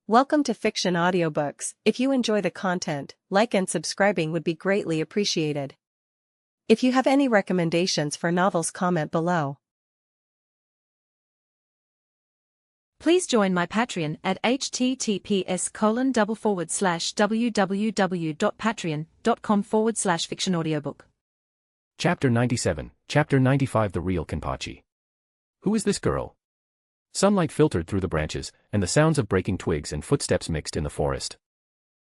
Welcome to Fiction Audiobooks. If you enjoy the content, like and subscribing would be greatly appreciated. If you have any recommendations for novels, comment below. Please join my Patreon at https://www.patreon.com/fictionaudiobook. Chapter 97, Chapter 95 The Real Kenpachi. Who is this girl? Sunlight filtered through the branches, and the sounds of breaking twigs and footsteps mixed in the forest.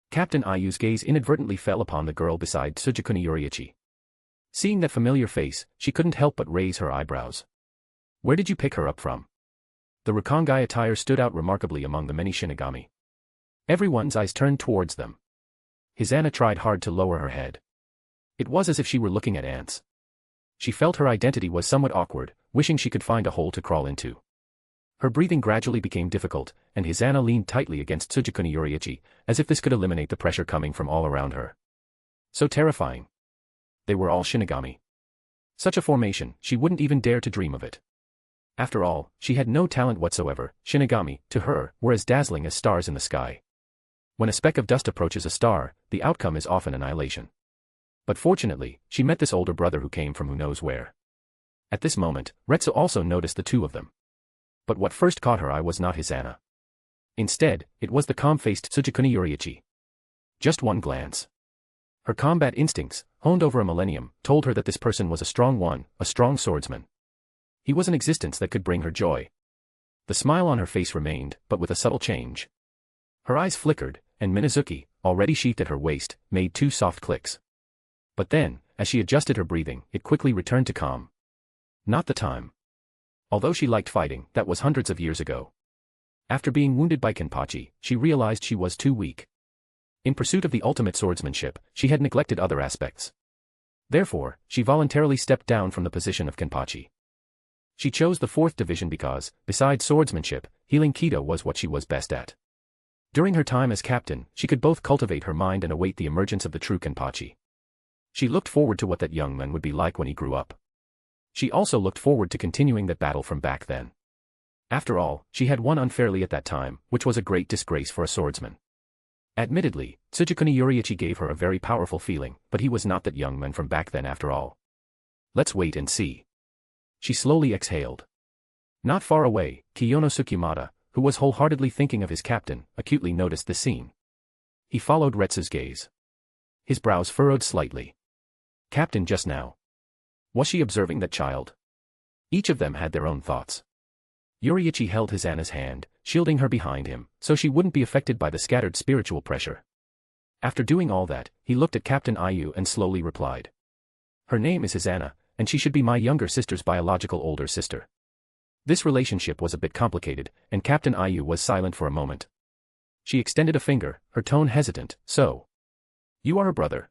Captain Ayu's gaze inadvertently fell upon the girl beside Tsugikuni Yoriichi. Seeing that familiar face, she couldn't help but raise her eyebrows. Where did you pick her up from? The Rakangai attire stood out remarkably among the many Shinigami. Everyone's eyes turned towards them. Hisana tried hard to lower her head. It was as if she were looking at ants. She felt her identity was somewhat awkward, wishing she could find a hole to crawl into. Her breathing gradually became difficult, and Hisana leaned tightly against Tsugikuni Yoriichi, as if this could eliminate the pressure coming from all around her. So terrifying. They were all Shinigami. Such a formation, she wouldn't even dare to dream of it. After all, she had no talent whatsoever. Shinigami, to her, were as dazzling as stars in the sky. When a speck of dust approaches a star, the outcome is often annihilation. But fortunately, she met this older brother who came from who knows where. At this moment, Retsu also noticed the two of them. But what first caught her eye was not Hisana. Instead, it was the calm-faced Tsugikuni Yoriichi. Just one glance. Her combat instincts, honed over a millennium, told her that this person was a strong one, a strong swordsman. He was an existence that could bring her joy. The smile on her face remained, but with a subtle change. Her eyes flickered, and Minazuki, already sheathed at her waist, made two soft clicks. But then, as she adjusted her breathing, it quickly returned to calm. Not the time. Although she liked fighting, that was hundreds of years ago. After being wounded by Kenpachi, she realized she was too weak. In pursuit of the ultimate swordsmanship, she had neglected other aspects. Therefore, she voluntarily stepped down from the position of Kenpachi. She chose the 4th division because, besides swordsmanship, healing Kido was what she was best at. During her time as captain, she could both cultivate her mind and await the emergence of the true Kenpachi. She looked forward to what that young man would be like when he grew up. She also looked forward to continuing that battle from back then. After all, she had won unfairly at that time, which was a great disgrace for a swordsman. Admittedly, Tsugikuni Yoriichi gave her a very powerful feeling, but he was not that young man from back then after all. Let's wait and see. She slowly exhaled. Not far away, Kiyono Tsukimata, who was wholeheartedly thinking of his captain, acutely noticed the scene. He followed Retsu's gaze. His brows furrowed slightly. Captain just now. Was she observing that child? Each of them had their own thoughts. Yoriichi held Hisana's hand, shielding her behind him, so she wouldn't be affected by the scattered spiritual pressure. After doing all that, he looked at Captain Ayu and slowly replied. Her name is Hisana, and she should be my younger sister's biological older sister. This relationship was a bit complicated, and Captain Ayu was silent for a moment. She extended a finger, her tone hesitant. So, you are her brother?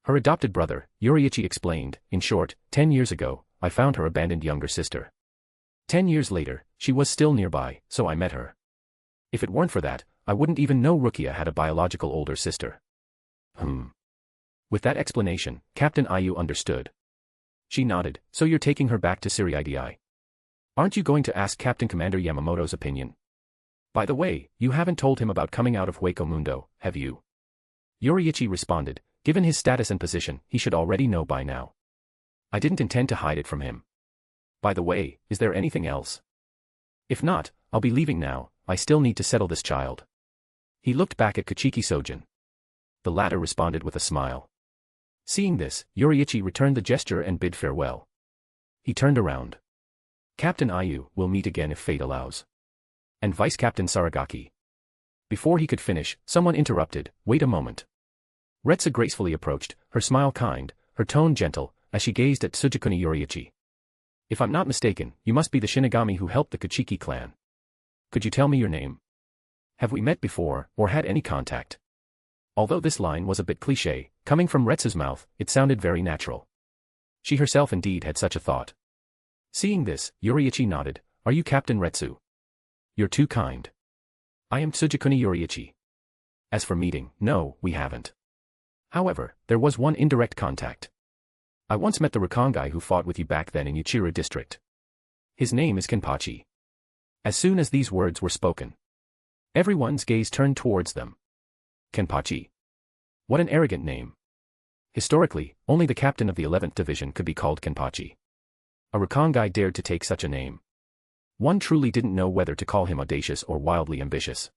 Her adopted brother, Yoriichi explained. In short, 10 years ago, I found her abandoned younger sister. 10 years later, she was still nearby, so I met her. If it weren't for that, I wouldn't even know Rukia had a biological older sister. With that explanation, Captain Ayu understood. She nodded. So you're taking her back to Siriidi? Aren't you going to ask Captain Commander Yamamoto's opinion? By the way, you haven't told him about coming out of Hueco Mundo, have you? Yoriichi responded. Given his status and position, he should already know by now. I didn't intend to hide it from him. By the way, is there anything else? If not, I'll be leaving now. I still need to settle this child. He looked back at Kuchiki Sojin. The latter responded with a smile. Seeing this, Yoriichi returned the gesture and bid farewell. He turned around. Captain Ayu, we'll meet again if fate allows. And Vice Captain Saragaki. Before he could finish, someone interrupted. Wait a moment. Retsu gracefully approached, her smile kind, her tone gentle, as she gazed at Tsugikuni Yoriichi. If I'm not mistaken, you must be the Shinigami who helped the Kuchiki clan. Could you tell me your name? Have we met before, or had any contact? Although this line was a bit cliché, coming from Retsu's mouth, it sounded very natural. She herself indeed had such a thought. Seeing this, Yoriichi nodded. Are you Captain Retsu? You're too kind. I am Tsugikuni Yoriichi. As for meeting, no, we haven't. However, there was one indirect contact. I once met the Rakangai who fought with you back then in Yuchira district. His name is Kenpachi. As soon as these words were spoken, Everyone's gaze turned towards them. Kenpachi. What an arrogant name. Historically, only the captain of the 11th Division could be called Kenpachi. A Rakangai dared to take such a name. One truly didn't know whether to call him audacious or wildly ambitious.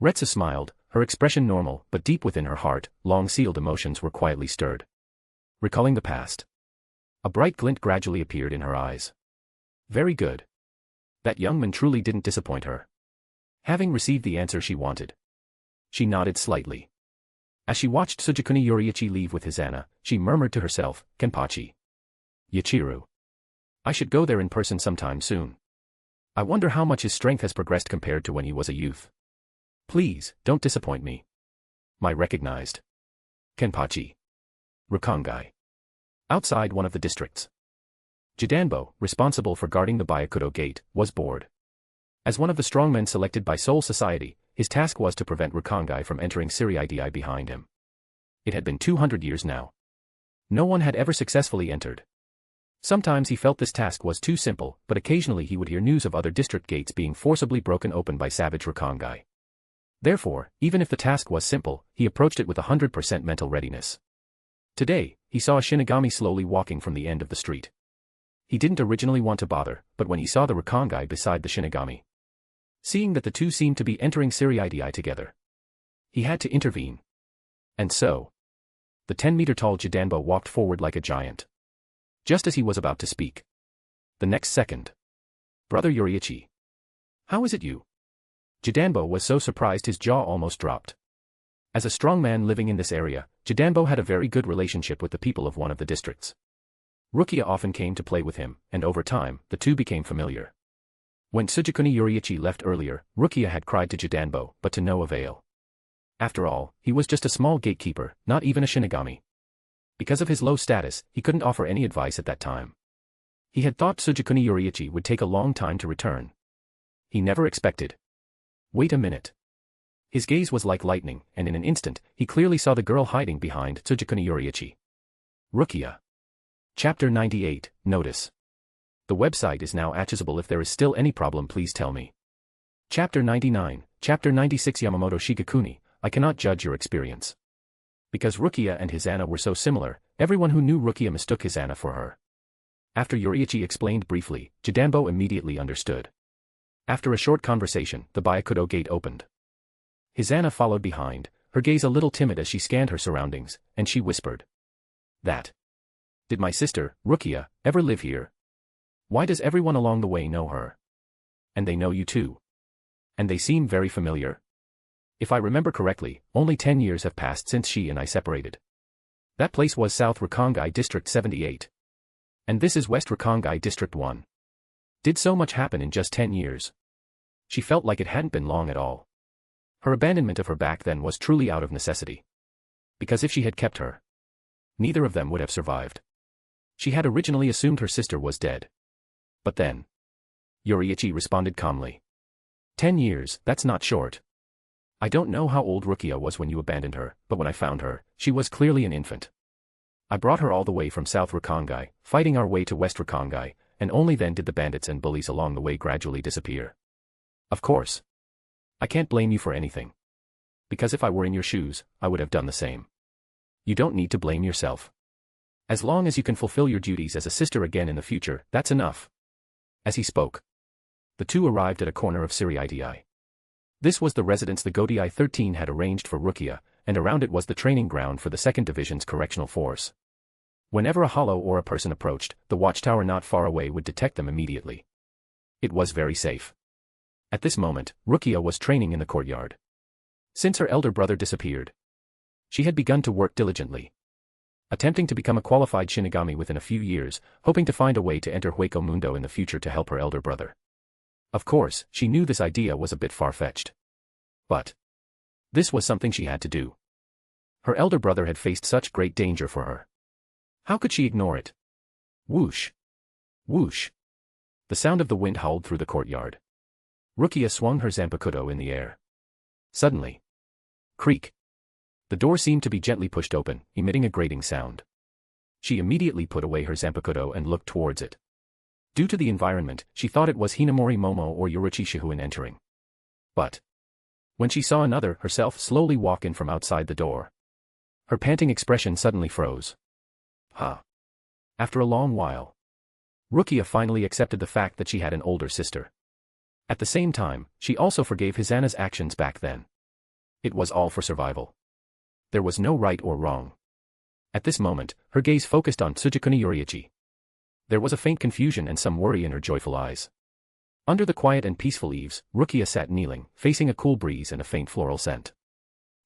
Retsu smiled, her expression normal, but deep within her heart, long-sealed emotions were quietly stirred. Recalling the past. A bright glint gradually appeared in her eyes. Very good. That young man truly didn't disappoint her. Having received the answer she wanted, she nodded slightly. As she watched Tsugikuni Yoriichi leave with Hizana, she murmured to herself, Kenpachi. Yachiru. I should go there in person sometime soon. I wonder how much his strength has progressed compared to when he was a youth. Please, don't disappoint me. My recognized. Kenpachi. Rakangai. Outside one of the districts. Jidanbo, responsible for guarding the Byakudo gate, was bored. As one of the strongmen selected by Soul Society, his task was to prevent Rakangai from entering Siriidi behind him. It had been 200 years now. No one had ever successfully entered. Sometimes he felt this task was too simple, but occasionally he would hear news of other district gates being forcibly broken open by savage Rakangai. Therefore, even if the task was simple, he approached it with 100% mental readiness. Today, he saw a Shinigami slowly walking from the end of the street. He didn't originally want to bother, but when he saw the Rakangai beside the Shinigami, seeing that the two seemed to be entering Siriidi together, he had to intervene. And so, the 10-meter-tall Jidanbo walked forward like a giant. Just as he was about to speak, the next second, Brother Yoriichi. How is it you? Jidanbo was so surprised his jaw almost dropped. As a strong man living in this area, Jidanbo had a very good relationship with the people of one of the districts. Rukia often came to play with him, and over time, the two became familiar. When Tsugikuni Yoriichi left earlier, Rukia had cried to Jidanbo, but to no avail. After all, he was just a small gatekeeper, not even a Shinigami. Because of his low status, he couldn't offer any advice at that time. He had thought Tsugikuni Yoriichi would take a long time to return. He never expected. Wait a minute. His gaze was like lightning, and in an instant, he clearly saw the girl hiding behind Tsugikuni Yoriichi. Rukia. Chapter 98, Notice. The website is now accessible. If there is still any problem, please tell me. Chapter 99, Chapter 96 Yamamoto Shigekuni, I cannot judge your experience. Because Rukia and Hizana were so similar, everyone who knew Rukia mistook Hizana for her. After Yoriichi explained briefly, Jidanbo immediately understood. After a short conversation, the Byakudo gate opened. Hizana followed behind, her gaze a little timid as she scanned her surroundings, and she whispered. Did my sister, Rukia, ever live here? Why does everyone along the way know her? And they know you too. And they seem very familiar. If I remember correctly, only 10 years have passed since she and I separated. That place was South Rakangai District 78. And this is West Rakangai District 1. Did so much happen in just 10 years? She felt like it hadn't been long at all. Her abandonment of her back then was truly out of necessity. Because if she had kept her, neither of them would have survived. She had originally assumed her sister was dead. But then, Yoriichi responded calmly. 10 years, that's not short. I don't know how old Rukia was when you abandoned her, but when I found her, she was clearly an infant. I brought her all the way from South Rakangai, fighting our way to West Rakangai, and only then did the bandits and bullies along the way gradually disappear. Of course. I can't blame you for anything. Because if I were in your shoes, I would have done the same. You don't need to blame yourself. As long as you can fulfill your duties as a sister again in the future, that's enough. As he spoke, the two arrived at a corner of Siriidi. This was the residence the Godii 13 had arranged for Rukia, and around it was the training ground for the 2nd Division's correctional force. Whenever a hollow or a person approached, the watchtower not far away would detect them immediately. It was very safe. At this moment, Rukia was training in the courtyard. Since her elder brother disappeared, she had begun to work diligently, attempting to become a qualified Shinigami within a few years, hoping to find a way to enter Hueco Mundo in the future to help her elder brother. Of course, she knew this idea was a bit far-fetched. But this was something she had to do. Her elder brother had faced such great danger for her. How could she ignore it? Whoosh! Whoosh! The sound of the wind howled through the courtyard. Rukia swung her Zanpakuto in the air. Suddenly, creak! The door seemed to be gently pushed open, emitting a grating sound. She immediately put away her Zanpakuto and looked towards it. Due to the environment, she thought it was Hinamori Momo or Yoriichi Shihuin entering. But When she saw another herself slowly walk in from outside the door, her panting expression suddenly froze. Huh. After a long while, Rukia finally accepted the fact that she had an older sister. At the same time, she also forgave Hisana's actions back then. It was all for survival. There was no right or wrong. At this moment, her gaze focused on Tsugikuni Yoriichi. There was a faint confusion and some worry in her joyful eyes. Under the quiet and peaceful eaves, Rukia sat kneeling, facing a cool breeze and a faint floral scent.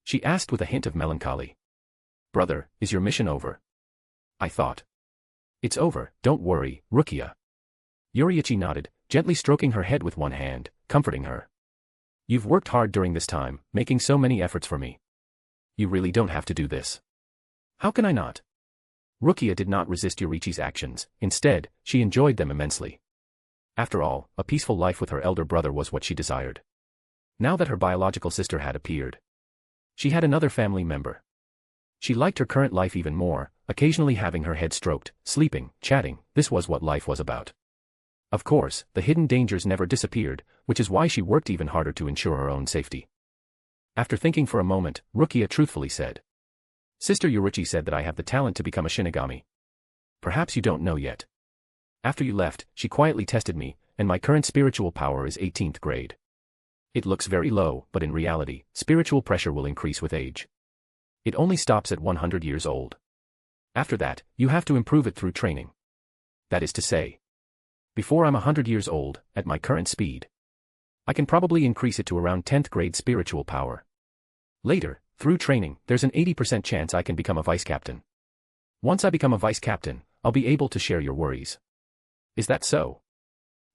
She asked with a hint of melancholy. "Brother, is your mission over?" "I thought." "It's over, don't worry, Rukia." Yoriichi nodded, gently stroking her head with one hand, comforting her. "You've worked hard during this time, making so many efforts for me. You really don't have to do this." "How can I not?" Rukia did not resist Yoriichi's actions, instead, she enjoyed them immensely. After all, a peaceful life with her elder brother was what she desired. Now that her biological sister had appeared, she had another family member. She liked her current life even more, occasionally having her head stroked, sleeping, chatting, this was what life was about. Of course, the hidden dangers never disappeared, which is why she worked even harder to ensure her own safety. After thinking for a moment, Rukia truthfully said, "Sister Yoriichi said that I have the talent to become a Shinigami. Perhaps you don't know yet. After you left, she quietly tested me, and my current spiritual power is 18th grade. It looks very low, but in reality, spiritual pressure will increase with age. It only stops at 100 years old. After that, you have to improve it through training. That is to say, before I'm 100 years old, at my current speed, I can probably increase it to around 10th grade spiritual power. Later, through training, there's an 80% chance I can become a vice captain. Once I become a vice captain, I'll be able to share your worries." "Is that so?"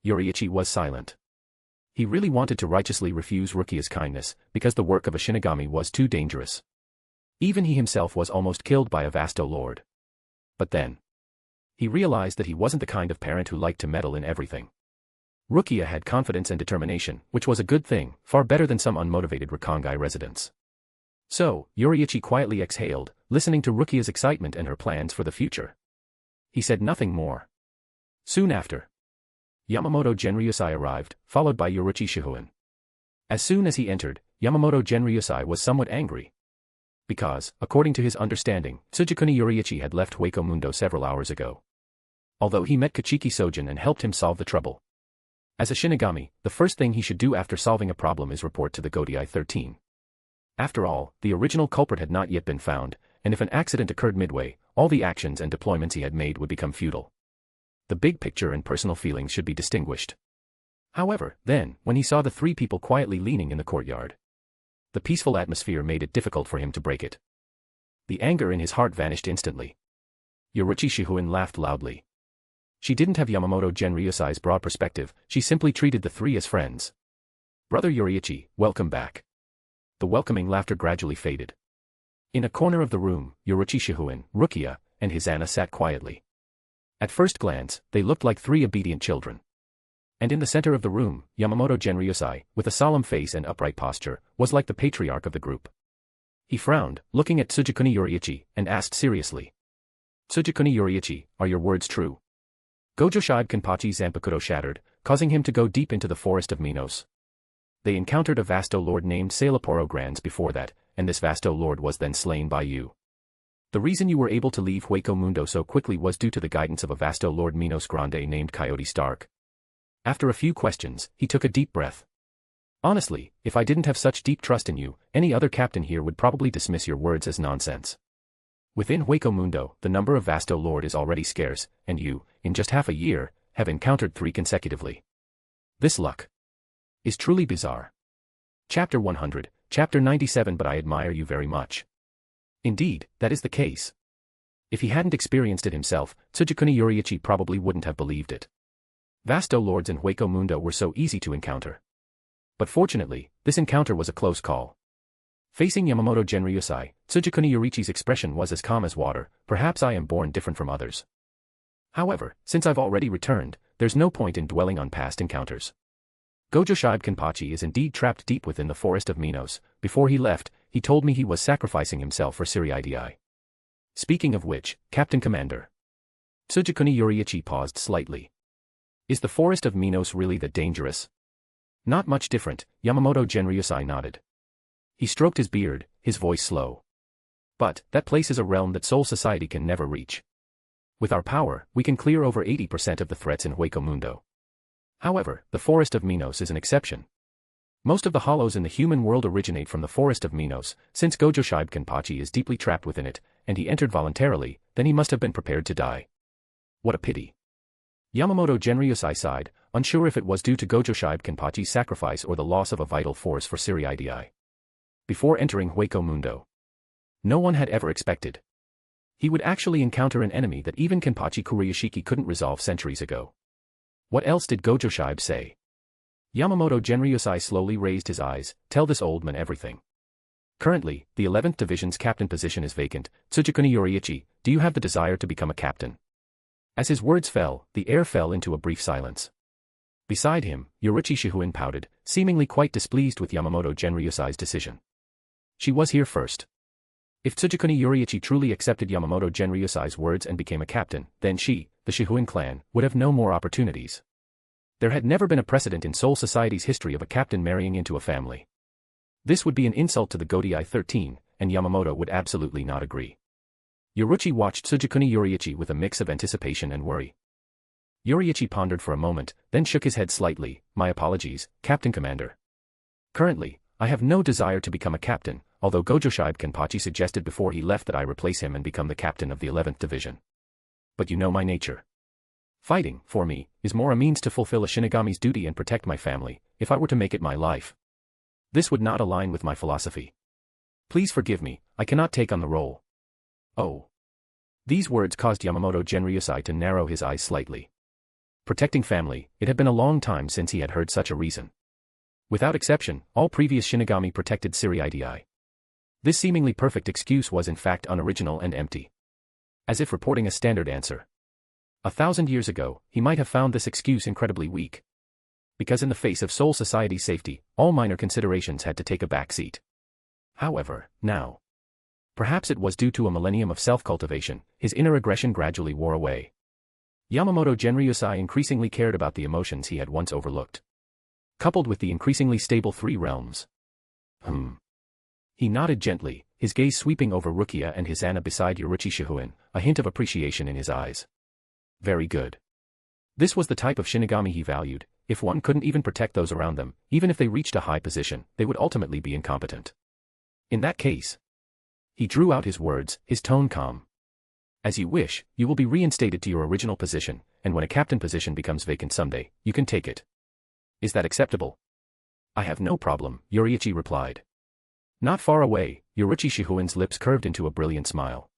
Yoriichi was silent. He really wanted to righteously refuse Rukia's kindness, because the work of a Shinigami was too dangerous. Even he himself was almost killed by a Vasto Lord. But then, he realized that he wasn't the kind of parent who liked to meddle in everything. Rukia had confidence and determination, which was a good thing, far better than some unmotivated Rakangai residents. So, Yoriichi quietly exhaled, listening to Rukia's excitement and her plans for the future. He said nothing more. Soon after, Yamamoto Genryusai arrived, followed by Yoriichi Shihoin. As soon as he entered, Yamamoto Genryusai was somewhat angry. Because, according to his understanding, Tsugikuni Yoriichi had left Hueco Mundo several hours ago. Although he met Kachiki Sojin and helped him solve the trouble. As a Shinigami, the first thing he should do after solving a problem is report to the Godai 13. After all, the original culprit had not yet been found, and if an accident occurred midway, all the actions and deployments he had made would become futile. The big picture and personal feelings should be distinguished. However, then, when he saw the three people quietly leaning in the courtyard, the peaceful atmosphere made it difficult for him to break it. The anger in his heart vanished instantly. Yoriichi Shihoin laughed loudly. She didn't have Yamamoto Genryusai's broad perspective, she simply treated the three as friends. "Brother Yoriichi, welcome back." The welcoming laughter gradually faded. In a corner of the room, Yoriichi Shihoin, Rukia, and Hisana sat quietly. At first glance, they looked like three obedient children. And in the center of the room, Yamamoto Genryusai, with a solemn face and upright posture, was like the patriarch of the group. He frowned, looking at Tsugikuni Yoriichi, and asked seriously. "Tsugikuni Yoriichi, are your words true?" Gojo Shibe Kenpachi's Zanpakuto shattered, causing him to go deep into the forest of Minos. They encountered a Vasto Lord named Sailaporo Grands before that, and this Vasto Lord was then slain by you. The reason you were able to leave Hueco Mundo so quickly was due to the guidance of a Vasto Lord Minos Grande named Coyote Stark. After a few questions, he took a deep breath. "Honestly, if I didn't have such deep trust in you, any other captain here would probably dismiss your words as nonsense. Within Hueco Mundo, the number of Vasto Lord is already scarce, and you, in just half a year, have encountered 3 consecutively. This luck is truly bizarre." Chapter 100, Chapter 97. But I admire you very much. Indeed, that is the case. If he hadn't experienced it himself, Tsugikuni Yoriichi probably wouldn't have believed it. Vasto Lords in Hueco Mundo were so easy to encounter. But fortunately, this encounter was a close call. Facing Yamamoto Genryusai, Tsugikuni Yoriichi's expression was as calm as water. "Perhaps I am born different from others. However, since I've already returned, there's no point in dwelling on past encounters. Gojo Shibe Kenpachi is indeed trapped deep within the forest of Minos. Before he left, he told me he was sacrificing himself for Siriidi. Speaking of which, Captain Commander." Tsugikuni Yoriichi paused slightly. "Is the forest of Minos really that dangerous?" "Not much different," Yamamoto Genryusai nodded. He stroked his beard, his voice slow. But, that place is a realm that Soul Society can never reach. With our power, we can clear over 80% of the threats in Hueco Mundo. However, the Forest of Minos is an exception. Most of the hollows in the human world originate from the Forest of Minos, since Gojo Shibe Kenpachi is deeply trapped within it, and he entered voluntarily, then he must have been prepared to die. What a pity. Yamamoto Genryusai sighed, unsure if it was due to Gojo Shibe Kenpachi's sacrifice or the loss of a vital force for Siriidii. Before entering Hueco Mundo, no one had ever expected he would actually encounter an enemy that even Kenpachi Kuryoshiki couldn't resolve centuries ago. What else did Gojo Shibe say? Yamamoto Genryusai slowly raised his eyes. Tell this old man everything. Currently, the 11th Division's captain position is vacant. Tsugikuni Yoriichi, do you have the desire to become a captain? As his words fell, the air fell into a brief silence. Beside him, Yoriichi Shihuin pouted, seemingly quite displeased with Yamamoto Genryusai's decision. She was here first. If Tsugikuni Yoriichi truly accepted Yamamoto Genryusai's words and became a captain, then she, the Shihuin clan, would have no more opportunities. There had never been a precedent in Soul Society's history of a captain marrying into a family. This would be an insult to the Godii 13, and Yamamoto would absolutely not agree. Yoriichi watched Tsugikuni Yoriichi with a mix of anticipation and worry. Yoriichi pondered for a moment, then shook his head slightly. My apologies, Captain Commander. Currently, I have no desire to become a captain, although Gojo Shibe Kenpachi suggested before he left that I replace him and become the captain of the 11th Division. But you know my nature. Fighting, for me, is more a means to fulfill a Shinigami's duty and protect my family, if I were to make it my life. This would not align with my philosophy. Please forgive me, I cannot take on the role. Oh. These words caused Yamamoto Genryusai to narrow his eyes slightly. Protecting family, it had been a long time since he had heard such a reason. Without exception, all previous Shinigami protected Siriidii. This seemingly perfect excuse was in fact unoriginal and empty. As if reporting a standard answer. 1,000 years ago, he might have found this excuse incredibly weak. Because in the face of Soul Society's safety, all minor considerations had to take a back seat. However, now. Perhaps it was due to a millennium of self-cultivation, his inner aggression gradually wore away. Yamamoto Genryusai increasingly cared about the emotions he had once overlooked. Coupled with the increasingly stable three realms. He nodded gently, his gaze sweeping over Rukia and Hisana beside Yoriichi Shihuin, a hint of appreciation in his eyes. Very good. This was the type of Shinigami he valued. If one couldn't even protect those around them, even if they reached a high position, they would ultimately be incompetent. In that case. He drew out his words, his tone calm. As you wish, you will be reinstated to your original position, and when a captain position becomes vacant someday, you can take it. Is that acceptable? I have no problem, Yoriichi replied. Not far away, Yoriichi Shihuin's lips curved into a brilliant smile.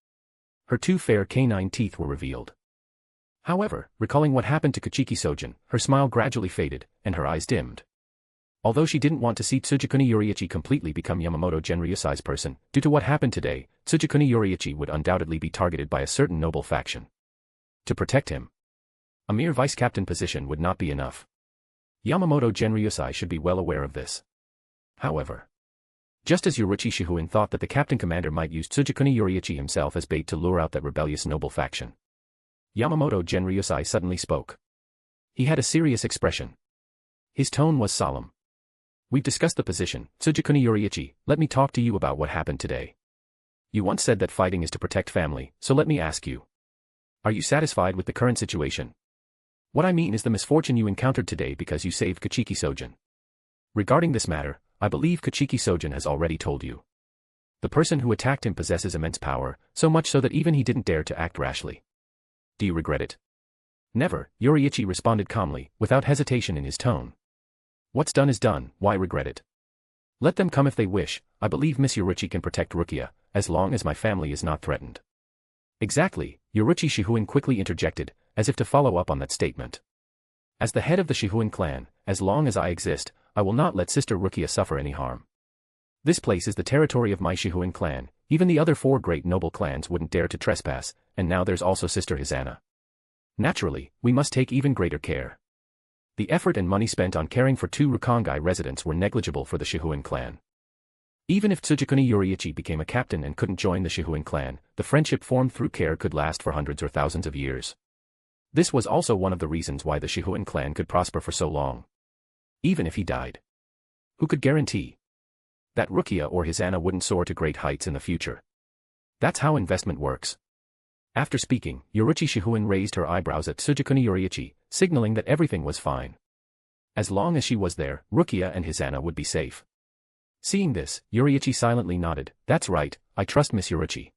Her two fair canine teeth were revealed. However, recalling what happened to Kuchiki Sojin, her smile gradually faded, and her eyes dimmed. Although she didn't want to see Tsugikuni Yoriichi completely become Yamamoto Genryusai's person, due to what happened today, Tsugikuni Yoriichi would undoubtedly be targeted by a certain noble faction. To protect him, a mere vice-captain position would not be enough. Yamamoto Genryusai should be well aware of this. However, just as Yoriichi Shihuin thought that the captain commander might use Tsugikuni Yoriichi himself as bait to lure out that rebellious noble faction, Yamamoto Genryusai suddenly spoke. He had a serious expression. His tone was solemn. We've discussed the position, Tsugikuni Yoriichi, let me talk to you about what happened today. You once said that fighting is to protect family, so let me ask you. Are you satisfied with the current situation? What I mean is the misfortune you encountered today because you saved Kuchiki Sojin. Regarding this matter, I believe Kuchiki Sojin has already told you. The person who attacked him possesses immense power, so much so that even he didn't dare to act rashly. Do you regret it? Never, Yoriichi responded calmly, without hesitation in his tone. What's done is done, why regret it? Let them come if they wish, I believe Miss Yoriichi can protect Rukia, as long as my family is not threatened. Exactly, Yoriichi Shihuin quickly interjected, as if to follow up on that statement. As the head of the Shihuin clan, as long as I exist, I will not let Sister Rukia suffer any harm. This place is the territory of my Shihuin clan, even the other 4 great noble clans wouldn't dare to trespass, and now there's also Sister Hisana. Naturally, we must take even greater care. The effort and money spent on caring for 2 Rukongai residents were negligible for the Shihuin clan. Even if Tsugikuni Yoriichi became a captain and couldn't join the Shihuin clan, the friendship formed through care could last for hundreds or thousands of years. This was also one of the reasons why the Shihuin clan could prosper for so long. Even if he died. Who could guarantee? that Rukia or Hisana wouldn't soar to great heights in the future. That's how investment works. After speaking, Yoriichi Shihoin raised her eyebrows at Tsugikuni Yoriichi, signaling that everything was fine. As long as she was there, Rukia and Hisana would be safe. Seeing this, Yoriichi silently nodded. That's right, I trust Miss Yoriichi.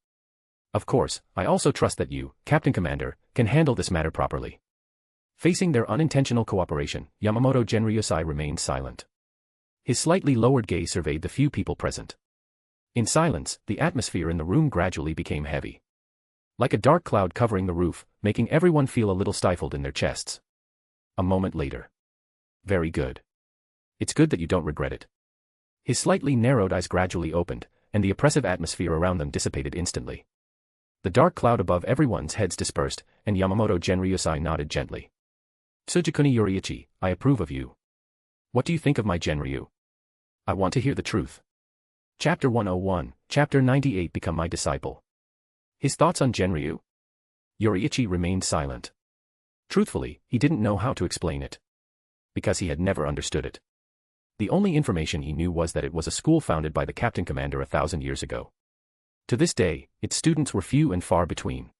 Of course, I also trust that you, Captain Commander, can handle this matter properly. Facing their unintentional cooperation, Yamamoto Genryusai remained silent. His slightly lowered gaze surveyed the few people present. In silence, the atmosphere in the room gradually became heavy. Like a dark cloud covering the roof, making everyone feel a little stifled in their chests. A moment later. Very good. It's good that you don't regret it. His slightly narrowed eyes gradually opened, and the oppressive atmosphere around them dissipated instantly. The dark cloud above everyone's heads dispersed, and Yamamoto Genryusai nodded gently. Tsugikuni Yoriichi, I approve of you. What do you think of my Genryu? I want to hear the truth. Chapter 101, Chapter 98 Become my disciple. His thoughts on Genryu? Yoriichi remained silent. Truthfully, he didn't know how to explain it. Because he had never understood it. The only information he knew was that it was a school founded by the Captain Commander 1,000 years ago. To this day, its students were few and far between.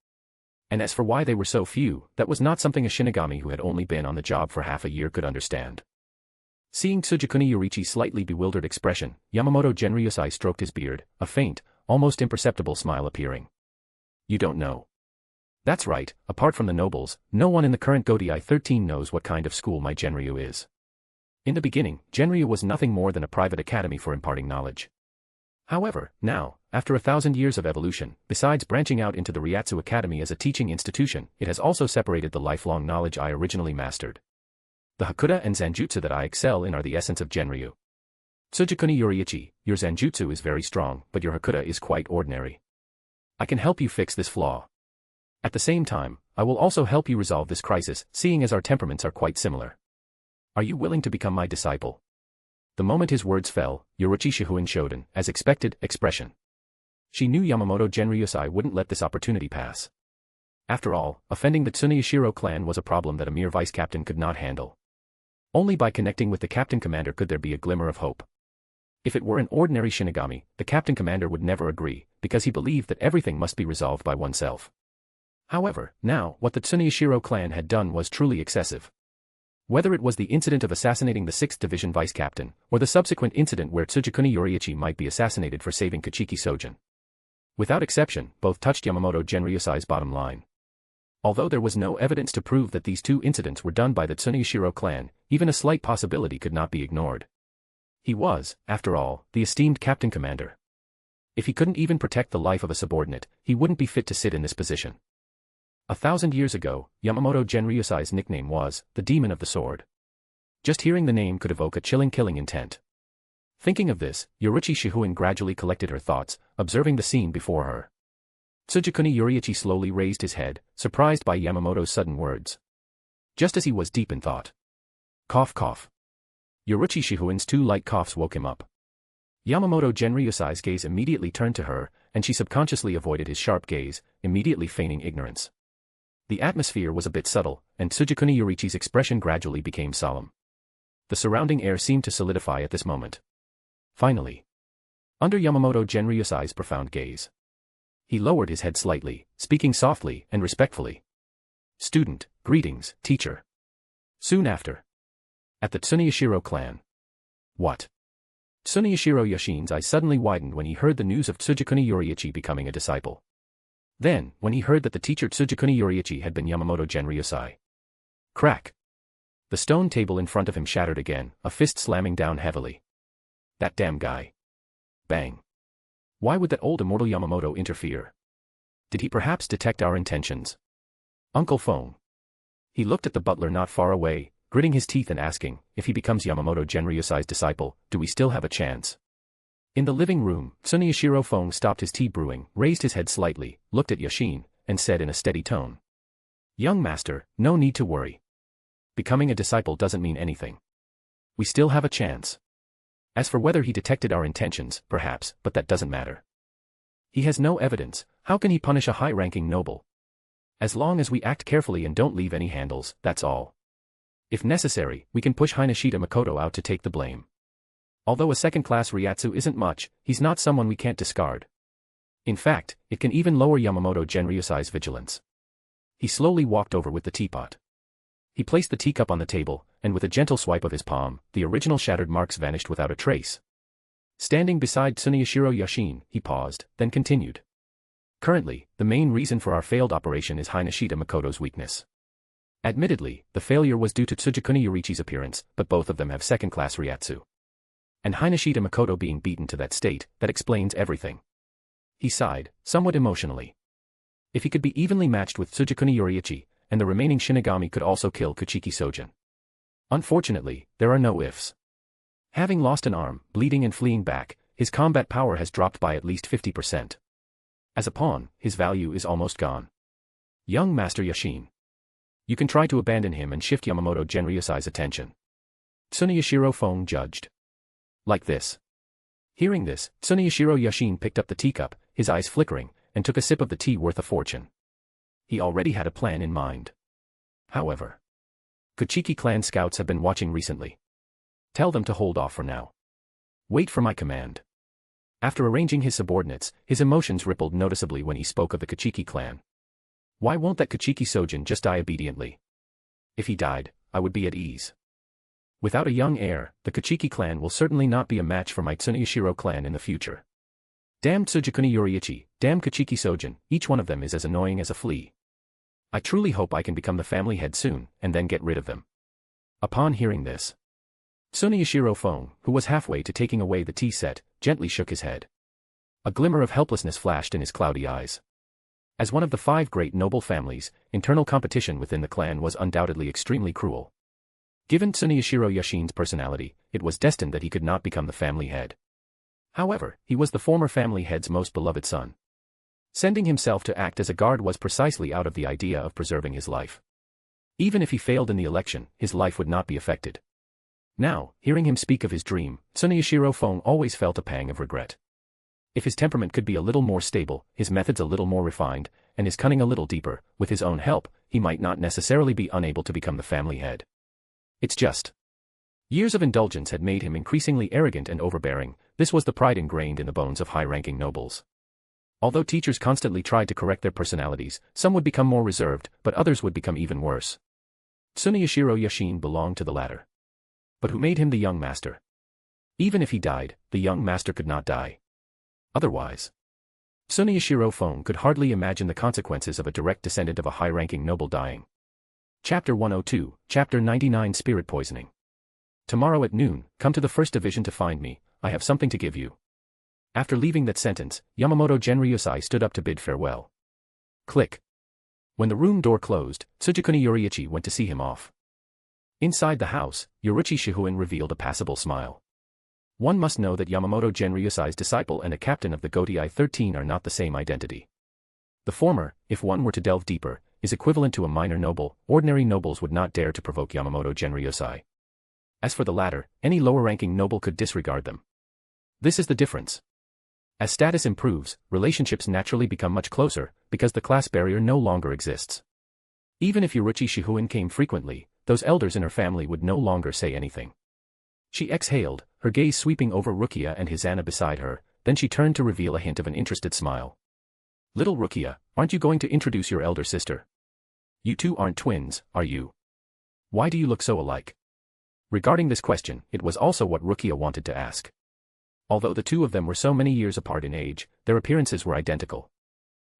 And as for why they were so few, that was not something a Shinigami who had only been on the job for half a year could understand. Seeing Tsugikuni Yoriichi's slightly bewildered expression, Yamamoto Genryusai stroked his beard, a faint, almost imperceptible smile appearing. You don't know. That's right, apart from the nobles, no one in the current Godei 13 knows what kind of school my Genryu is. In the beginning, Genryu was nothing more than a private academy for imparting knowledge. However, now, after 1,000 years of evolution, besides branching out into the Ryatsu Academy as a teaching institution, it has also separated the lifelong knowledge I originally mastered. The Hakuda and Zanjutsu that I excel in are the essence of Genryu. Tsugikuni Yoriichi, your Zanjutsu is very strong, but your Hakuda is quite ordinary. I can help you fix this flaw. At the same time, I will also help you resolve this crisis, seeing as our temperaments are quite similar. Are you willing to become my disciple? The moment his words fell, Yoriichi Shihoin showed an, as expected, expression. She knew Yamamoto Genryusai wouldn't let this opportunity pass. After all, offending the Tsuneyashiro clan was a problem that a mere vice captain could not handle. Only by connecting with the Captain Commander could there be a glimmer of hope. If it were an ordinary Shinigami, the Captain Commander would never agree, because he believed that everything must be resolved by oneself. However, now, what the Tsuneyashiro clan had done was truly excessive. Whether it was the incident of assassinating the 6th Division Vice Captain, or the subsequent incident where Tsugikuni Yoriichi might be assassinated for saving Kachiki Sojin. Without exception, both touched Yamamoto Genryusai's bottom line. Although there was no evidence to prove that these two incidents were done by the Tsuneyashiro clan, even a slight possibility could not be ignored. He was, after all, the esteemed Captain Commander. If he couldn't even protect the life of a subordinate, he wouldn't be fit to sit in this position. 1,000 years ago, Yamamoto Genryusai's nickname was, the Demon of the Sword. Just hearing the name could evoke a chilling killing intent. Thinking of this, Yoriichi Shihoin gradually collected her thoughts, observing the scene before her. Tsugikuni Yoriichi slowly raised his head, surprised by Yamamoto's sudden words. Just as he was deep in thought. Cough cough. Yoriichi Shihoin's 2 light coughs woke him up. Yamamoto Genryusai's gaze immediately turned to her, and she subconsciously avoided his sharp gaze, immediately feigning ignorance. The atmosphere was a bit subtle, and Tsugikuni Yoriichi's expression gradually became solemn. The surrounding air seemed to solidify at this moment. Finally. Under Yamamoto Genryusai's profound gaze. He lowered his head slightly, speaking softly and respectfully. Student, greetings, teacher. Soon after. At the Tsuneyashiro clan. What? Tsuneyashiro Yoshin's eyes suddenly widened when he heard the news of Tsugikuni Yoriichi becoming a disciple. Then, when he heard that the teacher Tsugikuni Yoriichi had been Yamamoto Genryusai. Crack. The stone table in front of him shattered again, a fist slamming down heavily. That damn guy. Bang. Why would that old immortal Yamamoto interfere? Did he perhaps detect our intentions? Uncle Fong. He looked at the butler not far away, gritting his teeth and asking, if he becomes Yamamoto Genryusai's disciple, do we still have a chance? In the living room, Tsuneyashiro Fong stopped his tea brewing, raised his head slightly, looked at Yoshin, and said in a steady tone. Young master, no need to worry. Becoming a disciple doesn't mean anything. We still have a chance. As for whether he detected our intentions, perhaps, but that doesn't matter. He has no evidence, how can he punish a high-ranking noble? As long as we act carefully and don't leave any handles, that's all. If necessary, we can push Hinashita Makoto out to take the blame. Although a second-class Ryatsu isn't much, he's not someone we can't discard. In fact, it can even lower Yamamoto Genryusai's vigilance. He slowly walked over with the teapot. He placed the teacup on the table, and with a gentle swipe of his palm, the original shattered marks vanished without a trace. Standing beside Tsuneyashiro Yashin, he paused, then continued. Currently, the main reason for our failed operation is Hinashita Makoto's weakness. Admittedly, the failure was due to Tsugikuni Yoriichi's appearance, but both of them have second-class Ryatsu. And Hinashita Makoto being beaten to that state, that explains everything. He sighed, somewhat emotionally. If he could be evenly matched with Tsugikuni Yoriichi, and the remaining Shinigami could also kill Kuchiki Sojin. Unfortunately, there are no ifs. Having lost an arm, bleeding and fleeing back, his combat power has dropped by at least 50%. As a pawn, his value is almost gone. Young Master Yashin. You can try to abandon him and shift Yamamoto Genryusai's attention. Tsuneyashiro Fong judged. Like this. Hearing this, Tsuneyashiro Yashin picked up the teacup, his eyes flickering, and took a sip of the tea worth a fortune. He already had a plan in mind. However, Kuchiki clan scouts have been watching recently. Tell them to hold off for now. Wait for my command. After arranging his subordinates, his emotions rippled noticeably when he spoke of the Kuchiki clan. Why won't that Kuchiki Sojin just die obediently? If he died, I would be at ease. Without a young heir, the Kuchiki clan will certainly not be a match for my Tsuneyashiro clan in the future. Damn Tsugikuni Yoriichi, damn Kuchiki Sojin, each one of them is as annoying as a flea. I truly hope I can become the family head soon, and then get rid of them. Upon hearing this, Tsuneyashiro Fong, who was halfway to taking away the tea set, gently shook his head. A glimmer of helplessness flashed in his cloudy eyes. As one of the 5 great noble families, internal competition within the clan was undoubtedly extremely cruel. Given Tsuneyashiro Yashin's personality, it was destined that he could not become the family head. However, he was the former family head's most beloved son. Sending himself to act as a guard was precisely out of the idea of preserving his life. Even if he failed in the election, his life would not be affected. Now, hearing him speak of his dream, Tsuneyashiro Fong always felt a pang of regret. If his temperament could be a little more stable, his methods a little more refined, and his cunning a little deeper, with his own help, he might not necessarily be unable to become the family head. It's just. Years of indulgence had made him increasingly arrogant and overbearing. This was the pride ingrained in the bones of high-ranking nobles. Although teachers constantly tried to correct their personalities, some would become more reserved, but others would become even worse. Tsuneyashiro Yashin belonged to the latter. But who made him the young master? Even if he died, the young master could not die. Otherwise, Tsuneyashiro Fong could hardly imagine the consequences of a direct descendant of a high-ranking noble dying. Chapter 102, Chapter 99 Spirit Poisoning. Tomorrow at noon, come to the 1st Division to find me, I have something to give you. After leaving that sentence, Yamamoto Genryusai stood up to bid farewell. Click. When the room door closed, Tsugikuni Yoriichi went to see him off. Inside the house, Yoriichi Shihuin revealed a passable smile. One must know that Yamamoto Genryusai's disciple and a captain of the Gotei 13 are not the same identity. The former, if one were to delve deeper, is equivalent to a minor noble. Ordinary nobles would not dare to provoke Yamamoto Genryusai. As for the latter, any lower-ranking noble could disregard them. This is the difference. As status improves, relationships naturally become much closer, because the class barrier no longer exists. Even if Yoriichi Shihuin came frequently, those elders in her family would no longer say anything. She exhaled, her gaze sweeping over Rukia and Hizana beside her, then she turned to reveal a hint of an interested smile. Little Rukia, aren't you going to introduce your elder sister? You two aren't twins, are you? Why do you look so alike? Regarding this question, it was also what Rukia wanted to ask. Although the two of them were so many years apart in age, their appearances were identical.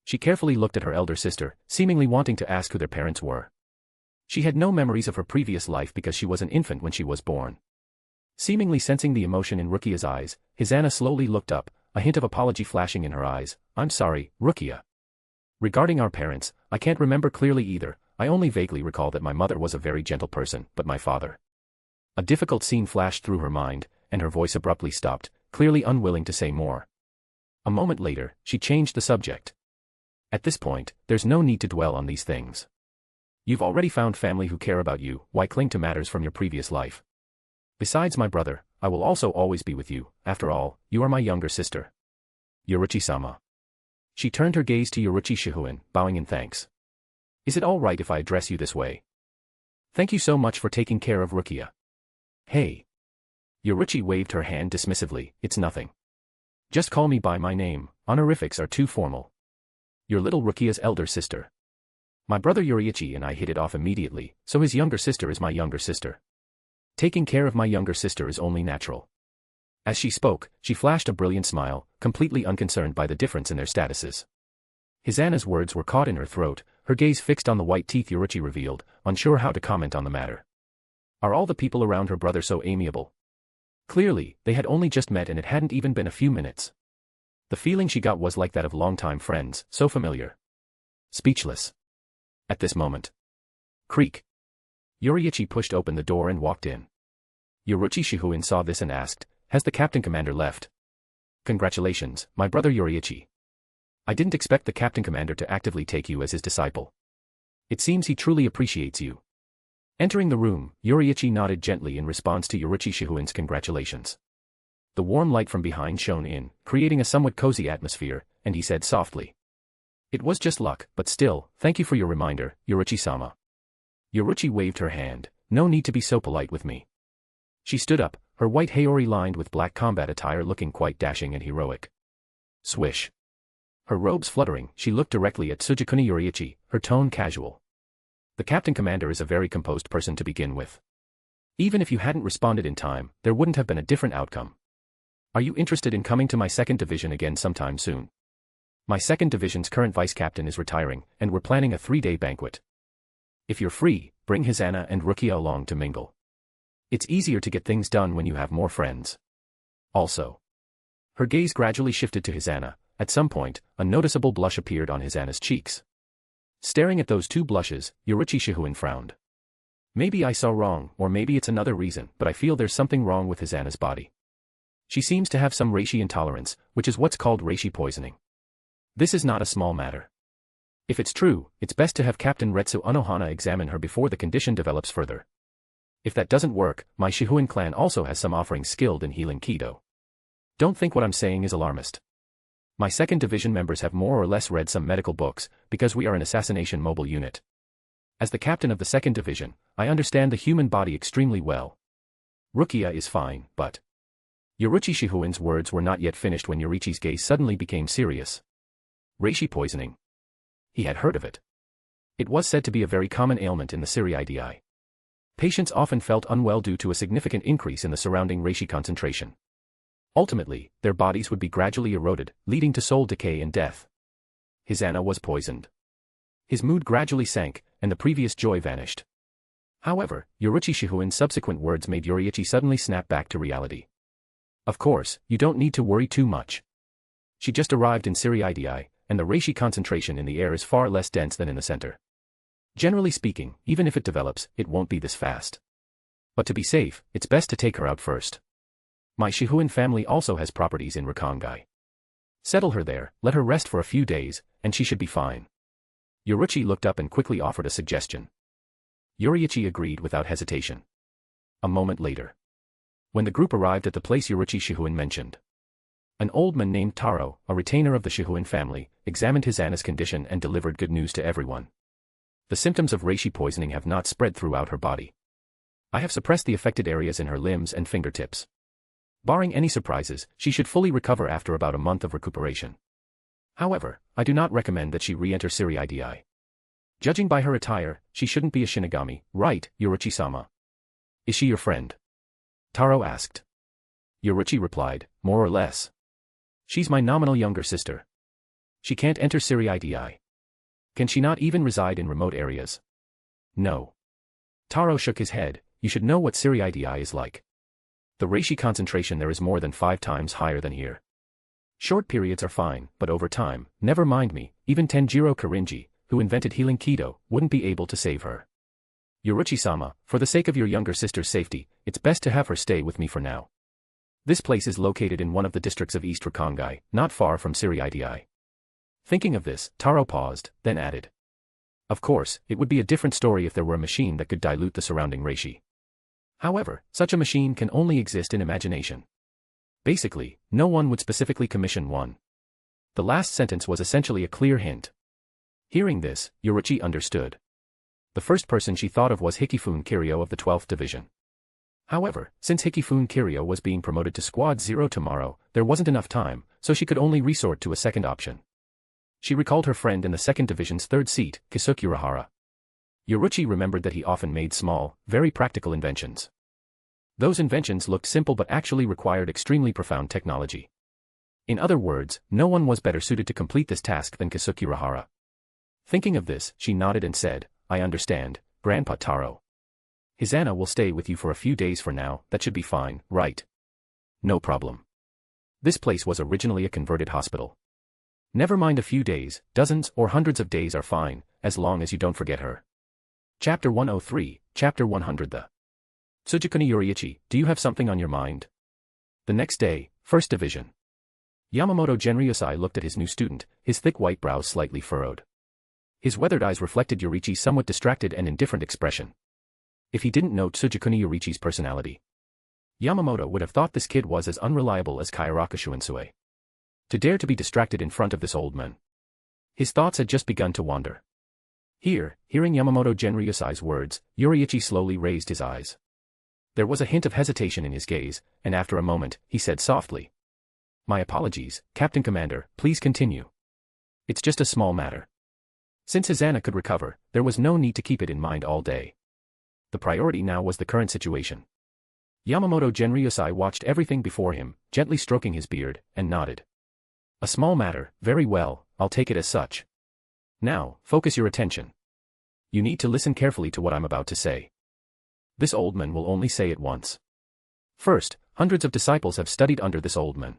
She carefully looked at her elder sister, seemingly wanting to ask who their parents were. She had no memories of her previous life because she was an infant when she was born. Seemingly sensing the emotion in Rukia's eyes, Hizana slowly looked up, a hint of apology flashing in her eyes. I'm sorry, Rukia. Regarding our parents, I can't remember clearly either. I only vaguely recall that my mother was a very gentle person, but my father. A difficult scene flashed through her mind, and her voice abruptly stopped, clearly unwilling to say more. A moment later, she changed the subject. At this point, there's no need to dwell on these things. You've already found family who care about you, why cling to matters from your previous life? Besides my brother, I will also always be with you. After all, you are my younger sister. Yoriichi-sama. She turned her gaze to Yoriichi Shihuin, bowing in thanks. Is it all right if I address you this way? Thank you so much for taking care of Rukia. Hey. Yoriichi waved her hand dismissively. It's nothing. Just call me by my name, honorifics are too formal. Your little Rukia's elder sister. My brother Yoriichi and I hit it off immediately, so his younger sister is my younger sister. Taking care of my younger sister is only natural. As she spoke, she flashed a brilliant smile, completely unconcerned by the difference in their statuses. Hisana's words were caught in her throat, her gaze fixed on the white teeth Yoriichi revealed, unsure how to comment on the matter. Are all the people around her brother so amiable? Clearly, they had only just met and it hadn't even been a few minutes. The feeling she got was like that of longtime friends, so familiar. Speechless. At this moment. Creak. Yoriichi pushed open the door and walked in. Yoriichi Shihuin saw this and asked, has the captain commander left? Congratulations, my brother Yoriichi. I didn't expect the captain commander to actively take you as his disciple. It seems he truly appreciates you. Entering the room, Yoriichi nodded gently in response to Yoriichi Shihuin's congratulations. The warm light from behind shone in, creating a somewhat cozy atmosphere, and he said softly. It was just luck, but still, thank you for your reminder, Yoriichi-sama. Yoriichi waved her hand, no need to be so polite with me. She stood up, her white haori lined with black combat attire looking quite dashing and heroic. Swish. Her robes fluttering, she looked directly at Tsugikuni Yoriichi, her tone casual. The captain commander is a very composed person to begin with. Even if you hadn't responded in time, there wouldn't have been a different outcome. Are you interested in coming to my 2nd division again sometime soon? My 2nd division's current vice captain is retiring, and we're planning a 3-day banquet. If you're free, bring Hisana and Rukia along to mingle. It's easier to get things done when you have more friends. Also. Her gaze gradually shifted to Hisana. At some point, a noticeable blush appeared on Hisana's cheeks. Staring at those two blushes, Yoriichi Shihuin frowned. Maybe I saw wrong, or maybe it's another reason, but I feel there's something wrong with Hisana's body. She seems to have some reishi intolerance, which is what's called reishi poisoning. This is not a small matter. If it's true, it's best to have Captain Retsu Unohana examine her before the condition develops further. If that doesn't work, my Shihuin clan also has some offerings skilled in healing Kido. Don't think what I'm saying is alarmist. My 2nd division members have more or less read some medical books, because we are an assassination mobile unit. As the captain of the 2nd division, I understand the human body extremely well. Rukia is fine, but... Yoriichi Shihuin's words were not yet finished when Yoriichi's gaze suddenly became serious. Reishi poisoning. He had heard of it. It was said to be a very common ailment in the Siriidii. Patients often felt unwell due to a significant increase in the surrounding reishi concentration. Ultimately, their bodies would be gradually eroded, leading to soul decay and death. Hisana was poisoned. His mood gradually sank, and the previous joy vanished. However, Yoriichi Shihuin's subsequent words made Yoriichi suddenly snap back to reality. Of course, you don't need to worry too much. She just arrived in Siriidii, and the reishi concentration in the air is far less dense than in the center. Generally speaking, even if it develops, it won't be this fast. But to be safe, it's best to take her out first. My Shihuin family also has properties in Rakangai. Settle her there, let her rest for a few days, and she should be fine. Yoriichi looked up and quickly offered a suggestion. Yoriichi agreed without hesitation. A moment later. When the group arrived at the place Yoriichi Shihuin mentioned. An old man named Taro, a retainer of the Shihuin family, examined Hisana's condition and delivered good news to everyone. The symptoms of reishi poisoning have not spread throughout her body. I have suppressed the affected areas in her limbs and fingertips. Barring any surprises, she should fully recover after about a month of recuperation. However, I do not recommend that she re-enter Siriidii. Judging by her attire, she shouldn't be a Shinigami, right, Yoriichi-sama? Is she your friend? Taro asked. Yoriichi replied, more or less. She's my nominal younger sister. She can't enter Siriidii. Can she not even reside in remote areas? No. Taro shook his head. You should know what Siriidii is like. The reishi concentration there is more than 5 times higher than here. Short periods are fine, but over time, never mind me, even Tenjiro Karinji, who invented healing Kido, wouldn't be able to save her. Yoriichi-sama, for the sake of your younger sister's safety, it's best to have her stay with me for now. This place is located in one of the districts of East Rakangai, not far from Siriidii. Thinking of this, Taro paused, then added. Of course, it would be a different story if there were a machine that could dilute the surrounding reishi. However, such a machine can only exist in imagination. Basically, no one would specifically commission one. The last sentence was essentially a clear hint. Hearing this, Yoriichi understood. The first person she thought of was Hikifune Kiryu of the 12th Division. However, since Hikifune Kiryu was being promoted to Squad 0 tomorrow, there wasn't enough time, so she could only resort to a second option. She recalled her friend in the 2nd Division's 3rd seat, Kisuke Urahara. Yoriichi remembered that he often made small, very practical inventions. Those inventions looked simple but actually required extremely profound technology. In other words, no one was better suited to complete this task than Kisuke Urahara. Thinking of this, she nodded and said, "I understand, Grandpa Taro. Hizana will stay with you for a few days for now, that should be fine, right?" "No problem. This place was originally a converted hospital. Never mind a few days, dozens or hundreds of days are fine, as long as you don't forget her." Chapter 103, Chapter 100 The Tsugikuni Yoriichi, do you have something on your mind? The next day, 1st Division. Yamamoto Genryosai looked at his new student, his thick white brows slightly furrowed. His weathered eyes reflected Yoriichi's somewhat distracted and indifferent expression. If he didn't know Tsugikuni Yoriichi's personality, Yamamoto would have thought this kid was as unreliable as Kairaku Shuensue. To dare to be distracted in front of this old man. His thoughts had just begun to wander. Hearing Yamamoto Genryosai's words, Yoriichi slowly raised his eyes. There was a hint of hesitation in his gaze, and after a moment, he said softly, "My apologies, Captain Commander, please continue. It's just a small matter." Since Hizana could recover, there was no need to keep it in mind all day. The priority now was the current situation. Yamamoto Genryosai watched everything before him, gently stroking his beard, and nodded. "A small matter, very well, I'll take it as such. Now, focus your attention. You need to listen carefully to what I'm about to say. This old man will only say it once. First, hundreds of disciples have studied under this old man.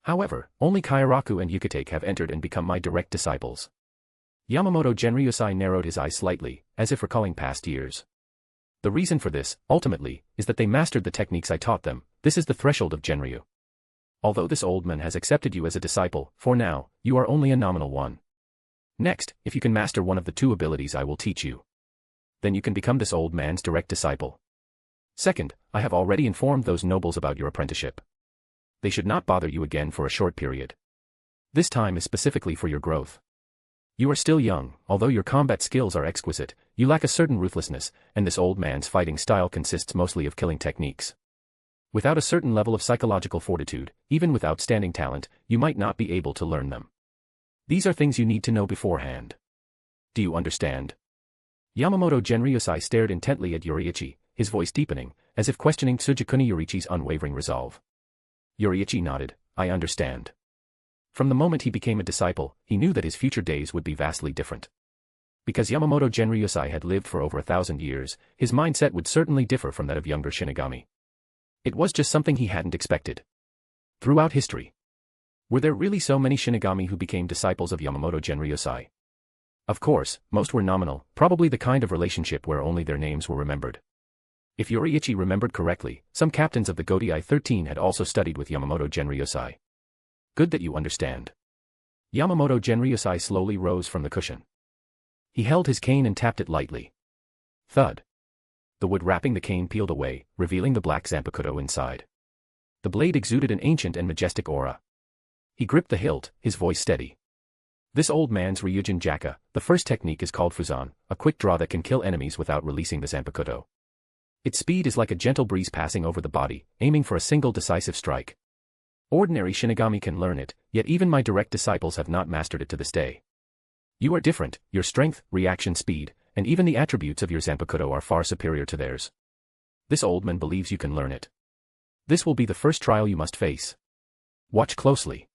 However, only Kairaku and Yukitake have entered and become my direct disciples." Yamamoto Genryosai narrowed his eyes slightly, as if recalling past years. "The reason for this, ultimately, is that they mastered the techniques I taught them. This is the threshold of Genryu. Although this old man has accepted you as a disciple, for now, you are only a nominal one. Next, if you can master one of the 2 abilities I will teach you, then you can become this old man's direct disciple. Second, I have already informed those nobles about your apprenticeship. They should not bother you again for a short period. This time is specifically for your growth. You are still young, although your combat skills are exquisite, you lack a certain ruthlessness, and this old man's fighting style consists mostly of killing techniques. Without a certain level of psychological fortitude, even with outstanding talent, you might not be able to learn them. These are things you need to know beforehand. Do you understand?" Yamamoto Genryosai stared intently at Yoriichi, his voice deepening, as if questioning Tsugikuni Yoriichi's unwavering resolve. Yoriichi nodded, "I understand." From the moment he became a disciple, he knew that his future days would be vastly different. Because Yamamoto Genryosai had lived for over 1,000 years, his mindset would certainly differ from that of younger Shinigami. It was just something he hadn't expected. Throughout history, were there really so many Shinigami who became disciples of Yamamoto Genryosai? Of course, most were nominal, probably the kind of relationship where only their names were remembered. If Yoriichi remembered correctly, some captains of the Godai 13 had also studied with Yamamoto Genryosai. Good that you understand. Yamamoto Genryosai slowly rose from the cushion. He held his cane and tapped it lightly. Thud. The wood wrapping the cane peeled away, revealing the black Zanpakuto inside. The blade exuded an ancient and majestic aura. He gripped the hilt, his voice steady. This old man's Ryujin Jaka, the first technique is called Fuzan, a quick draw that can kill enemies without releasing the Zanpakuto. Its speed is like a gentle breeze passing over the body, aiming for a single decisive strike. Ordinary Shinigami can learn it, yet even my direct disciples have not mastered it to this day. You are different, your strength, reaction speed, and even the attributes of your Zanpakuto are far superior to theirs. This old man believes you can learn it. This will be the first trial you must face. Watch closely.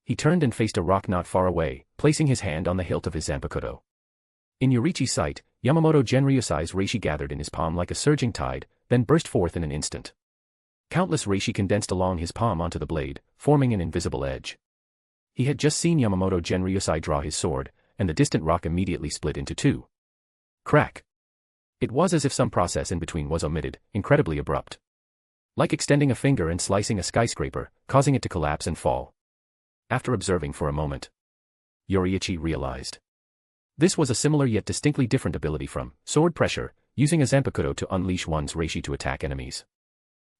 He turned and faced a rock not far away, placing his hand on the hilt of his Zanpakuto. In Yoriichi's sight, Yamamoto Genryosai's reishi gathered in his palm like a surging tide, then burst forth in an instant. Countless reishi condensed along his palm onto the blade, forming an invisible edge. He had just seen Yamamoto Genryosai draw his sword, and the distant rock immediately split into 2. Crack. It was as if some process in between was omitted, incredibly abrupt. Like extending a finger and slicing a skyscraper, causing it to collapse and fall. After observing for a moment, Yoriichi realized. This was a similar yet distinctly different ability from sword pressure, using a Zanpakuto to unleash one's reishi to attack enemies.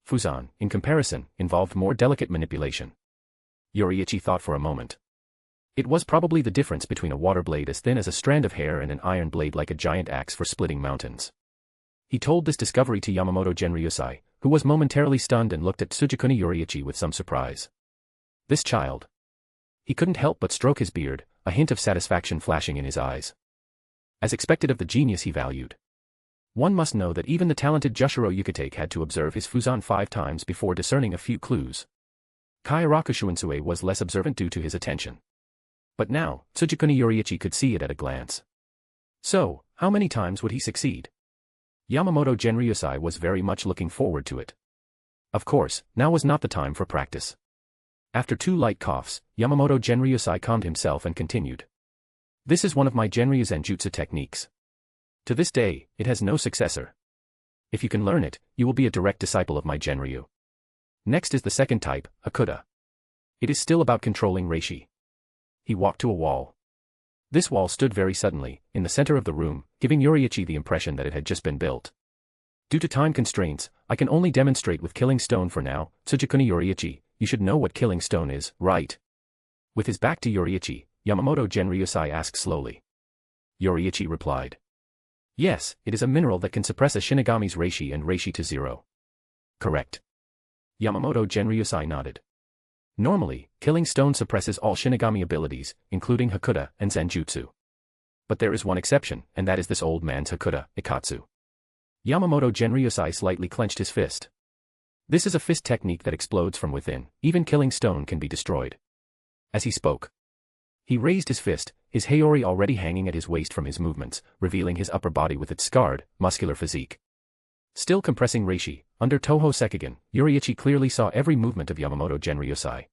Fuzan, in comparison, involved more delicate manipulation. Yoriichi thought for a moment. It was probably the difference between a water blade as thin as a strand of hair and an iron blade like a giant axe for splitting mountains. He told this discovery to Yamamoto Genryosai, who was momentarily stunned and looked at Tsugikuni Yoriichi with some surprise. This child. He couldn't help but stroke his beard, a hint of satisfaction flashing in his eyes. As expected of the genius he valued. One must know that even the talented Jushiro Yukitake had to observe his Fuzan 5 times before discerning a few clues. Kairaku Shunsui was less observant due to his attention. But now, Tsugikuni Yoriichi could see it at a glance. So, how many times would he succeed? Yamamoto Genryusai was very much looking forward to it. Of course, now was not the time for practice. After 2 light coughs, Yamamoto Genryusai calmed himself and continued. This is one of my Genryu Zenjutsu techniques. To this day, it has no successor. If you can learn it, you will be a direct disciple of my Genryu. Next is the second type, Hakuda. It is still about controlling Reishi. He walked to a wall. This wall stood very suddenly, in the center of the room, giving Yoriichi the impression that it had just been built. Due to time constraints, I can only demonstrate with Killing Stone for now. Tsugikuni Yoriichi, you should know what Killing Stone is, right? With his back to Yoriichi, Yamamoto Genryusai asked slowly. Yoriichi replied. Yes, it is a mineral that can suppress a Shinigami's Reishi and Reishi to 0. Correct. Yamamoto Genryusai nodded. Normally, Killing Stone suppresses all Shinigami abilities, including Hakuda and Zenjutsu. But there is one exception, and that is this old man's Hakuda, Ikatsu. Yamamoto Genryusai slightly clenched his fist. This is a fist technique that explodes from within, even Killing Stone can be destroyed. As he spoke, he raised his fist, his Hayori already hanging at his waist from his movements, revealing his upper body with its scarred, muscular physique. Still compressing Reishi, under Toho Sekigen, Yoriichi clearly saw every movement of Yamamoto Genryusai.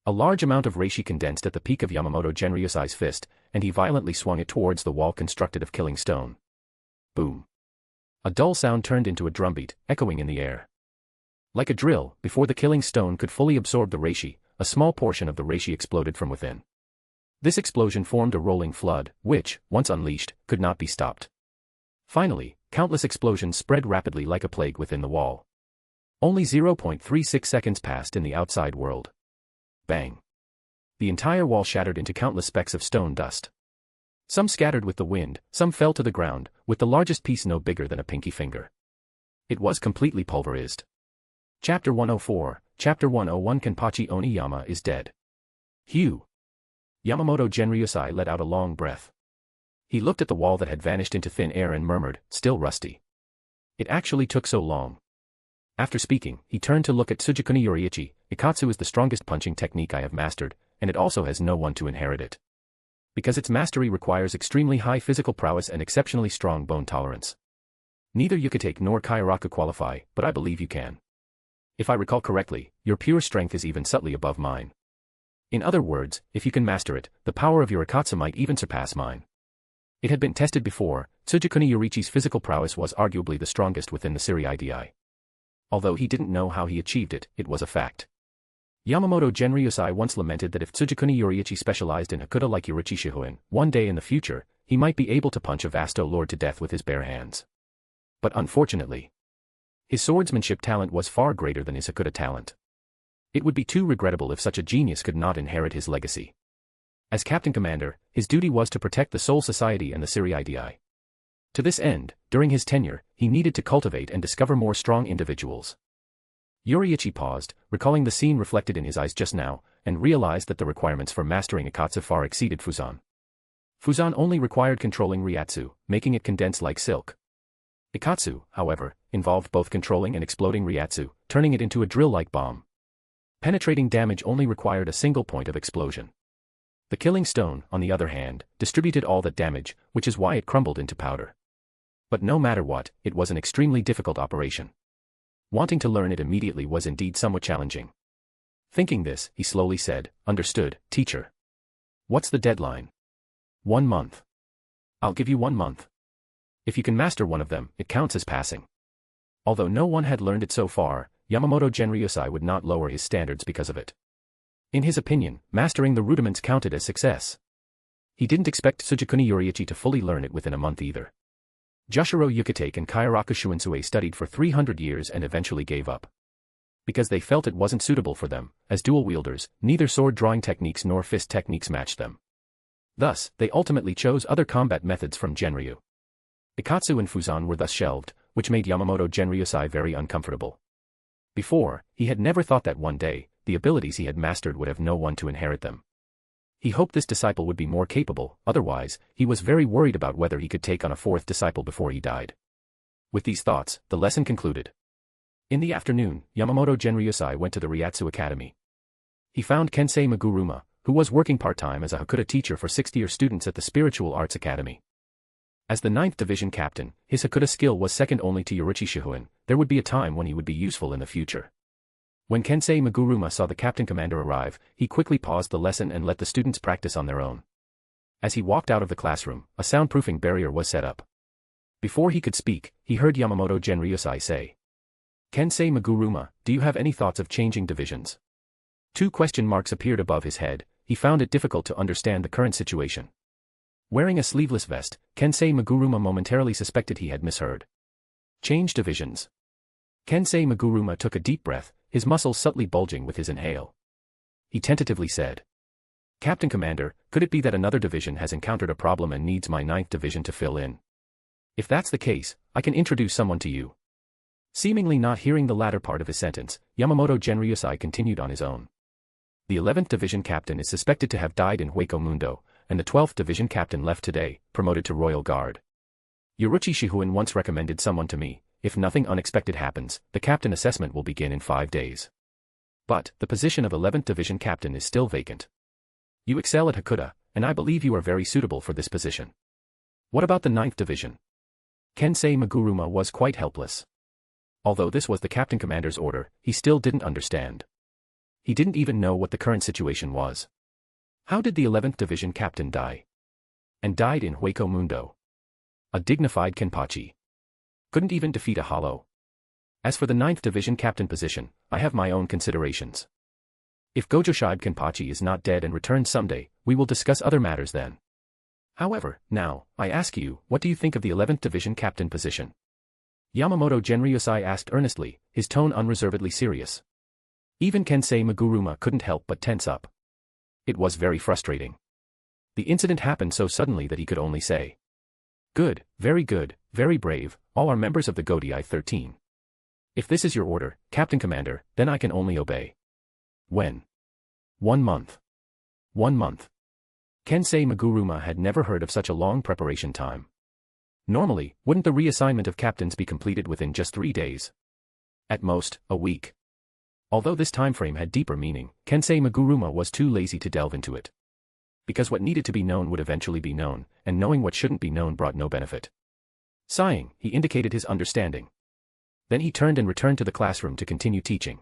A large amount of Reishi condensed at the peak of Yamamoto Genryusai's fist, and he violently swung it towards the wall constructed of Killing Stone. Boom. A dull sound turned into a drumbeat, echoing in the air. Like a drill, before the Killing Stone could fully absorb the Reishi, a small portion of the Reishi exploded from within. This explosion formed a rolling flood, which, once unleashed, could not be stopped. Finally, countless explosions spread rapidly like a plague within the wall. Only 0.36 seconds passed in the outside world. Bang. The entire wall shattered into countless specks of stone dust. Some scattered with the wind, some fell to the ground, with the largest piece no bigger than a pinky finger. It was completely pulverized. Chapter 104, Chapter 101 Kenpachi Oniyama is dead. Hugh. Yamamoto Genryusai let out a long breath. He looked at the wall that had vanished into thin air and murmured, still rusty. It actually took so long. After speaking, he turned to look at Tsugikuni Yoriichi. Ikatsu is the strongest punching technique I have mastered, and it also has no one to inherit it. Because its mastery requires extremely high physical prowess and exceptionally strong bone tolerance. Neither Yukitake nor Kairaku qualify, but I believe you can. If I recall correctly, your pure strength is even subtly above mine. In other words, if you can master it, the power of your Ikatsu might even surpass mine. It had been tested before. Tsugikuni Yoriichi's physical prowess was arguably the strongest within the Serii. Although he didn't know how he achieved it, it was a fact. Yamamoto Genryusai once lamented that if Tsugikuni Yoriichi specialized in Hakuda like Yoriichi Shihoin, one day in the future, he might be able to punch a Vasto Lord to death with his bare hands. But unfortunately, his swordsmanship talent was far greater than his Hakuda talent. It would be too regrettable if such a genius could not inherit his legacy. As Captain Commander, his duty was to protect the Soul Society and the Serii. To this end, during his tenure, he needed to cultivate and discover more strong individuals. Yoriichi paused, recalling the scene reflected in his eyes just now, and realized that the requirements for mastering Ikatsu far exceeded Fuzan. Fuzan only required controlling Ryatsu, making it condense like silk. Ikatsu, however, involved both controlling and exploding Ryatsu, turning it into a drill-like bomb. Penetrating damage only required a single point of explosion. The Killing Stone, on the other hand, distributed all that damage, which is why it crumbled into powder. But no matter what, it was an extremely difficult operation. Wanting to learn it immediately was indeed somewhat challenging. Thinking this, he slowly said, "Understood, teacher. What's the deadline?" 1 month. I'll give you 1 month. If you can master one of them, it counts as passing. Although no one had learned it so far, Yamamoto Genryusai would not lower his standards because of it. In his opinion, mastering the rudiments counted as success. He didn't expect Tsugikuni Yoriichi to fully learn it within a month either. Jushiro Yukitake and Kairaku Shunsui studied for 300 years and eventually gave up. Because they felt it wasn't suitable for them, as dual wielders, neither sword drawing techniques nor fist techniques matched them. Thus, they ultimately chose other combat methods from Genryu. Ikatsu and Fuzan were thus shelved, which made Yamamoto Genryusai very uncomfortable. Before, he had never thought that one day, the abilities he had mastered would have no one to inherit them. He hoped this disciple would be more capable, otherwise, he was very worried about whether he could take on a fourth disciple before he died. With these thoughts, the lesson concluded. In the afternoon, Yamamoto Genryusai went to the Ryatsu Academy. He found Kensei Maguruma, who was working part-time as a Hakuda teacher for 6th-year students at the Spiritual Arts Academy. As the 9th Division captain, his Hakuda skill was second only to Yoriichi Shihoin. There would be a time when he would be useful in the future. When Kensei Maguruma saw the captain commander arrive, he quickly paused the lesson and let the students practice on their own. As he walked out of the classroom, a soundproofing barrier was set up. Before he could speak, he heard Yamamoto Genryusai say, "Kensei Maguruma, do you have any thoughts of changing divisions?" 2 question marks appeared above his head. He found it difficult to understand the current situation. Wearing a sleeveless vest, Kensei Maguruma momentarily suspected he had misheard. Change divisions. Kensei Maguruma took a deep breath, his muscles subtly bulging with his inhale. He tentatively said, "Captain Commander, could it be that another division has encountered a problem and needs my 9th division to fill in? If that's the case, I can introduce someone to you." Seemingly not hearing the latter part of his sentence, Yamamoto Genryusai continued on his own. The 11th Division captain is suspected to have died in Hueco Mundo, and the 12th Division captain left today, promoted to Royal Guard. Yoriichi Shihoin once recommended someone to me. If nothing unexpected happens, the captain assessment will begin in 5 days. But, the position of 11th Division captain is still vacant. You excel at Hakuda, and I believe you are very suitable for this position. What about the 9th Division? Kensei Maguruma was quite helpless. Although this was the captain commander's order, he still didn't understand. He didn't even know what the current situation was. How did the 11th Division captain die? And died in Hueco Mundo. A dignified Kenpachi. Couldn't even defeat a hollow. As for the 9th Division captain position, I have my own considerations. If Gojo Shibe Kenpachi is not dead and returns someday, we will discuss other matters then. However, now, I ask you, what do you think of the 11th Division captain position? Yamamoto Genryusai asked earnestly, his tone unreservedly serious. Even Kensei Maguruma couldn't help but tense up. It was very frustrating. The incident happened so suddenly that he could only say, good, very brave, all are members of the Godii 13. If this is your order, Captain Commander, then I can only obey. When? 1 month. 1 month. Kensei Maguruma had never heard of such a long preparation time. Normally, wouldn't the reassignment of captains be completed within just 3 days? At most, a week. Although this time frame had deeper meaning, Kensei Maguruma was too lazy to delve into it. Because what needed to be known would eventually be known, and knowing what shouldn't be known brought no benefit. Sighing, he indicated his understanding. Then he turned and returned to the classroom to continue teaching.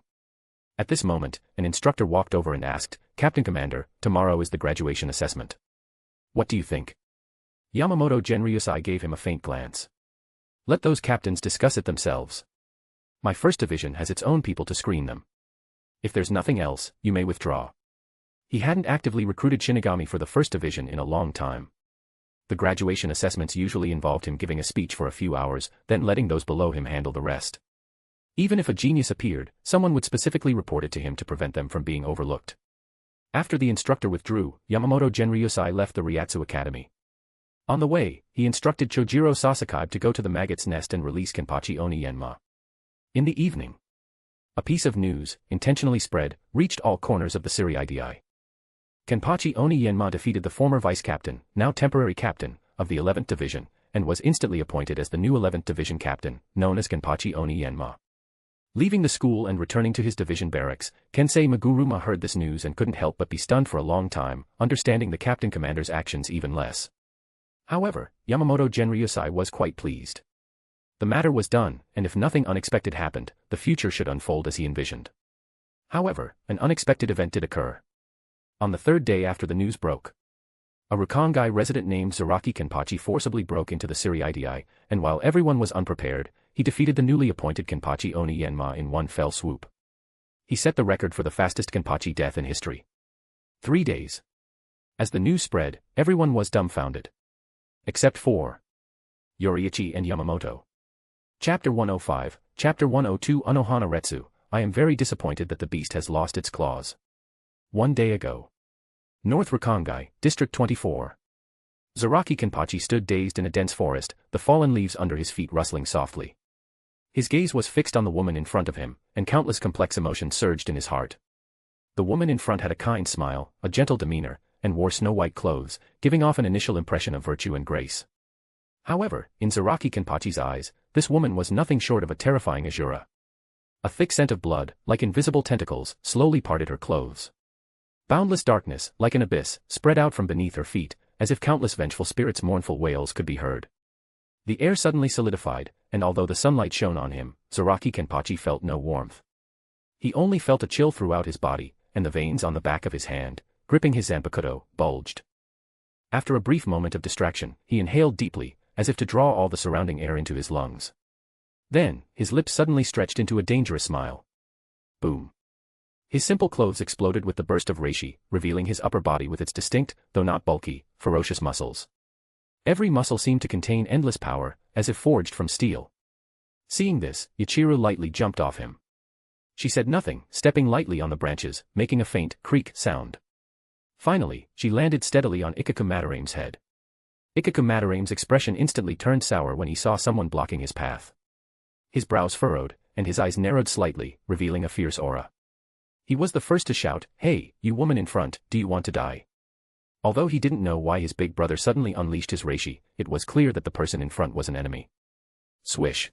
At this moment, an instructor walked over and asked, Captain Commander, tomorrow is the graduation assessment. What do you think? Yamamoto Genryusai gave him a faint glance. Let those captains discuss it themselves. My 1st division has its own people to screen them. If there's nothing else, you may withdraw. He hadn't actively recruited Shinigami for the 1st division in a long time. The graduation assessments usually involved him giving a speech for a few hours, then letting those below him handle the rest. Even if a genius appeared, someone would specifically report it to him to prevent them from being overlooked. After the instructor withdrew, Yamamoto Genryusai left the Ryatsu Academy. On the way, he instructed Chojiro Sasakaibe to go to the Maggot's Nest and release Kenpachi Oni Yenma. In the evening, a piece of news, intentionally spread, reached all corners of the Siri-IDI. Kenpachi Oni Yenma defeated the former vice-captain, now temporary captain, of the 11th Division, and was instantly appointed as the new 11th Division captain, known as Kenpachi Oni Yenma. Leaving the school and returning to his division barracks, Kensei Maguruma heard this news and couldn't help but be stunned for a long time, understanding the captain commander's actions even less. However, Yamamoto Genryusai was quite pleased. The matter was done, and if nothing unexpected happened, the future should unfold as he envisioned. However, an unexpected event did occur. On the 3rd day after the news broke, a Rukongai resident named Zaraki Kenpachi forcibly broke into the Siri-IDI, and while everyone was unprepared, he defeated the newly appointed Kenpachi Oni Yenma in one fell swoop. He set the record for the fastest Kenpachi death in history. 3 days. As the news spread, everyone was dumbfounded. Except for Yoriichi and Yamamoto. Chapter 105, Chapter 102 Unohana Retsu, I am very disappointed that the beast has lost its claws. 1 day ago. North Rukongai, District 24. Zaraki Kenpachi stood dazed in a dense forest, the fallen leaves under his feet rustling softly. His gaze was fixed on the woman in front of him, and countless complex emotions surged in his heart. The woman in front had a kind smile, a gentle demeanor, and wore snow-white clothes, giving off an initial impression of virtue and grace. However, in Zaraki Kenpachi's eyes, this woman was nothing short of a terrifying Azura. A thick scent of blood, like invisible tentacles, slowly parted her clothes. Boundless darkness, like an abyss, spread out from beneath her feet, as if countless vengeful spirits' mournful wails could be heard. The air suddenly solidified, and although the sunlight shone on him, Zaraki Kenpachi felt no warmth. He only felt a chill throughout his body, and the veins on the back of his hand, gripping his zanpakuto, bulged. After a brief moment of distraction, he inhaled deeply, as if to draw all the surrounding air into his lungs. Then, his lips suddenly stretched into a dangerous smile. Boom. His simple clothes exploded with the burst of reishi, revealing his upper body with its distinct, though not bulky, ferocious muscles. Every muscle seemed to contain endless power, as if forged from steel. Seeing this, Yachiru lightly jumped off him. She said nothing, stepping lightly on the branches, making a faint creak sound. Finally, she landed steadily on Ikaku Matarame's head. Ikaku Matarame's expression instantly turned sour when he saw someone blocking his path. His brows furrowed, and his eyes narrowed slightly, revealing a fierce aura. He was the first to shout, "Hey, you woman in front, do you want to die?" Although he didn't know why his big brother suddenly unleashed his reishi, it was clear that the person in front was an enemy. Swish.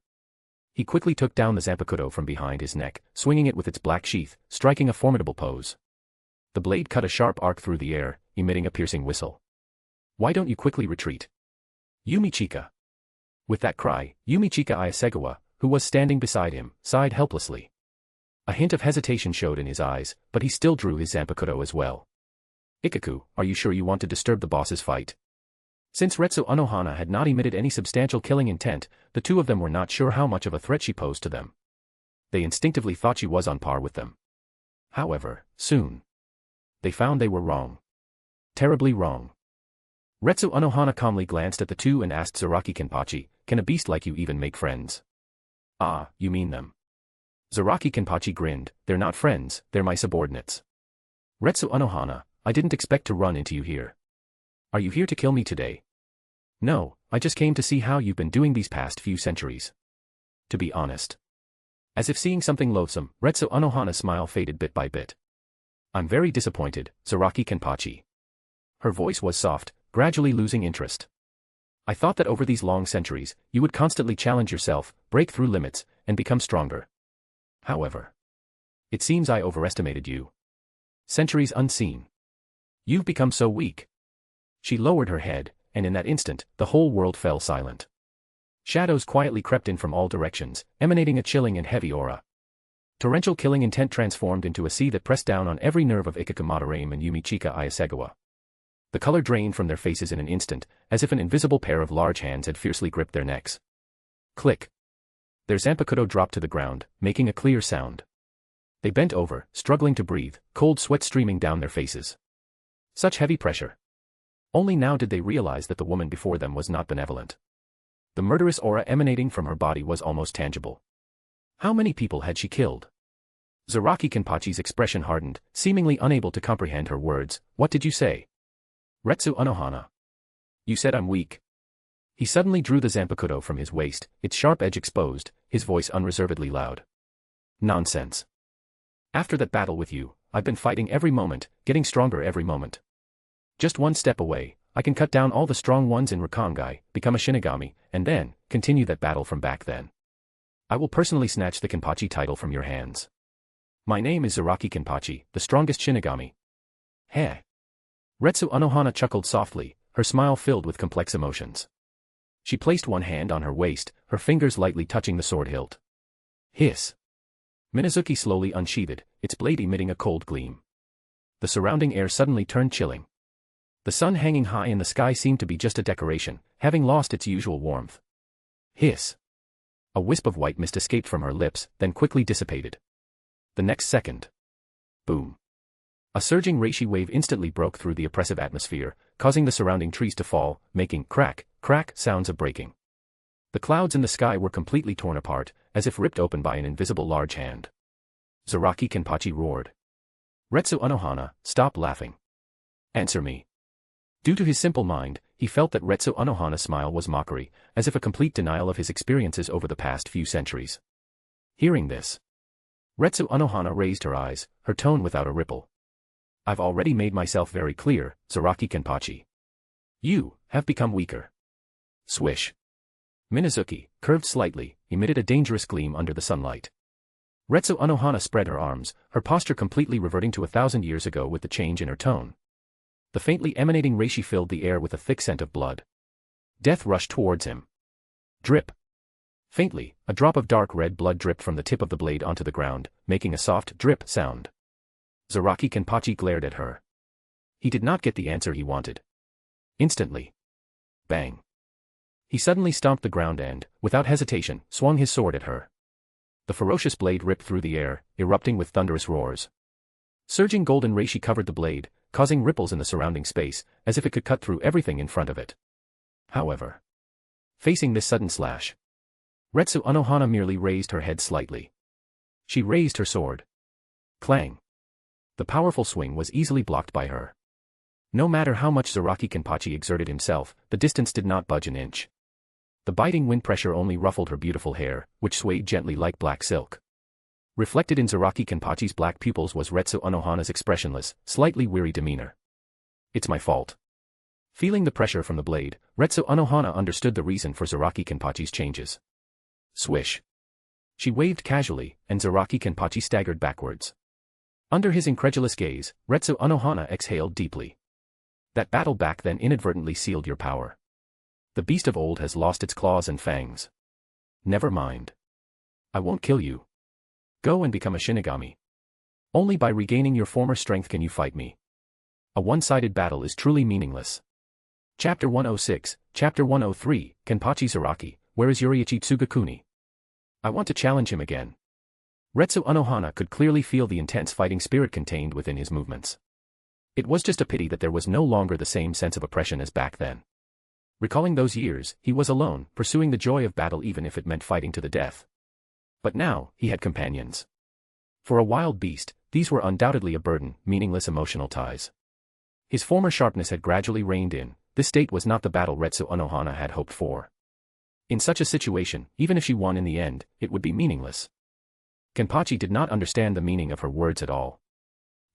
He quickly took down the zanpakuto from behind his neck, swinging it with its black sheath, striking a formidable pose. The blade cut a sharp arc through the air, emitting a piercing whistle. "Why don't you quickly retreat? Yumichika." With that cry, Yumichika Iasegawa, who was standing beside him, sighed helplessly. A hint of hesitation showed in his eyes, but he still drew his zanpakuto as well. "Ikaku, are you sure you want to disturb the boss's fight?" Since Retsu Unohana had not emitted any substantial killing intent, the two of them were not sure how much of a threat she posed to them. They instinctively thought she was on par with them. However, soon they found they were wrong. Terribly wrong. Retsu Unohana calmly glanced at the two and asked Zaraki Kenpachi, "Can a beast like you even make friends?" "Ah, you mean them." Zaraki Kenpachi grinned, "They're not friends, they're my subordinates." "Retsu Unohana, I didn't expect to run into you here. Are you here to kill me today?" "No, I just came to see how you've been doing these past few centuries. To be honest." As if seeing something loathsome, Retsu Unohana's smile faded bit by bit. "I'm very disappointed, Zaraki Kenpachi." Her voice was soft, gradually losing interest. "I thought that over these long centuries, you would constantly challenge yourself, break through limits, and become stronger. However, it seems I overestimated you. Centuries unseen. You've become so weak." She lowered her head, and in that instant, the whole world fell silent. Shadows quietly crept in from all directions, emanating a chilling and heavy aura. Torrential killing intent transformed into a sea that pressed down on every nerve of Ikaku Matarame and Yumichika Iasegawa. The color drained from their faces in an instant, as if an invisible pair of large hands had fiercely gripped their necks. Click. Their zanpakuto dropped to the ground, making a clear sound. They bent over, struggling to breathe, cold sweat streaming down their faces. Such heavy pressure. Only now did they realize that the woman before them was not benevolent. The murderous aura emanating from her body was almost tangible. How many people had she killed? Zaraki Kenpachi's expression hardened, seemingly unable to comprehend her words. "What did you say?" "Retsu Unohana. You said I'm weak." He suddenly drew the zanpakuto from his waist, its sharp edge exposed, his voice unreservedly loud. "Nonsense. After that battle with you, I've been fighting every moment, getting stronger every moment. Just one step away, I can cut down all the strong ones in Rakangai, become a Shinigami, and then, continue that battle from back then. I will personally snatch the Kenpachi title from your hands. My name is Zaraki Kenpachi, the strongest Shinigami." Heh. Retsu Unohana chuckled softly, her smile filled with complex emotions. She placed one hand on her waist, her fingers lightly touching the sword hilt. Hiss. Minazuki slowly unsheathed, its blade emitting a cold gleam. The surrounding air suddenly turned chilling. The sun hanging high in the sky seemed to be just a decoration, having lost its usual warmth. Hiss. A wisp of white mist escaped from her lips, then quickly dissipated. The next second. Boom. A surging reishi wave instantly broke through the oppressive atmosphere, causing the surrounding trees to fall, making crack, crack sounds of breaking. The clouds in the sky were completely torn apart, as if ripped open by an invisible large hand. Zaraki Kenpachi roared. "Retsu Unohana, stop laughing. Answer me." Due to his simple mind, he felt that Retsu Unohana's smile was mockery, as if a complete denial of his experiences over the past few centuries. Hearing this, Retsu Unohana raised her eyes, her tone without a ripple. I've already made myself very clear, Zaraki Kenpachi. You have become weaker. Swish. Minazuki, curved slightly, emitted a dangerous gleam under the sunlight. Retsu Unohana spread her arms, her posture completely reverting to 1,000 years ago with the change in her tone. The faintly emanating reishi filled the air with a thick scent of blood. Death rushed towards him. Drip. Faintly, a drop of dark red blood dripped from the tip of the blade onto the ground, making a soft drip sound. Zaraki Kenpachi glared at her. He did not get the answer he wanted. Instantly. Bang. He suddenly stomped the ground and, without hesitation, swung his sword at her. The ferocious blade ripped through the air, erupting with thunderous roars. Surging golden reishi covered the blade, causing ripples in the surrounding space, as if it could cut through everything in front of it. However, facing this sudden slash, Retsu Unohana merely raised her head slightly. She raised her sword. Clang. The powerful swing was easily blocked by her. No matter how much Zaraki Kenpachi exerted himself, the distance did not budge an inch. The biting wind pressure only ruffled her beautiful hair, which swayed gently like black silk. Reflected in Zaraki Kenpachi's black pupils was Retsu Unohana's expressionless, slightly weary demeanor. It's my fault. Feeling the pressure from the blade, Retsu Unohana understood the reason for Zaraki Kenpachi's changes. Swish. She waved casually, and Zaraki Kenpachi staggered backwards. Under his incredulous gaze, Retsu Unohana exhaled deeply. That battle back then inadvertently sealed your power. The beast of old has lost its claws and fangs. Never mind. I won't kill you. Go and become a Shinigami. Only by regaining your former strength can you fight me. A one-sided battle is truly meaningless. Chapter 106, Chapter 103, Kenpachi Zaraki, where is Yoriichi Tsugikuni? I want to challenge him again. Retsu Unohana could clearly feel the intense fighting spirit contained within his movements. It was just a pity that there was no longer the same sense of oppression as back then. Recalling those years, he was alone, pursuing the joy of battle even if it meant fighting to the death. But now, he had companions. For a wild beast, these were undoubtedly a burden, meaningless emotional ties. His former sharpness had gradually reined in. This state was not the battle Retsu Unohana had hoped for. In such a situation, even if she won in the end, it would be meaningless. Kenpachi did not understand the meaning of her words at all.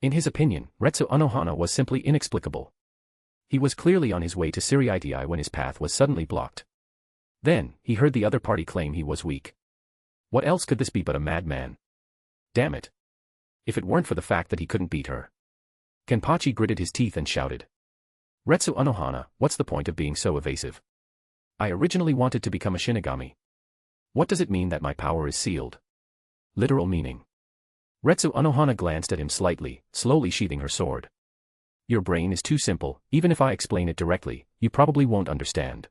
In his opinion, Retsu Unohana was simply inexplicable. He was clearly on his way to Siriitii when his path was suddenly blocked. Then, he heard the other party claim he was weak. What else could this be but a madman? Damn it. If it weren't for the fact that he couldn't beat her. Kenpachi gritted his teeth and shouted. Retsu Unohana, what's the point of being so evasive? I originally wanted to become a Shinigami. What does it mean that my power is sealed? Literal meaning. Retsu Unohana glanced at him slightly, slowly sheathing her sword. Your brain is too simple, even if I explain it directly, you probably won't understand.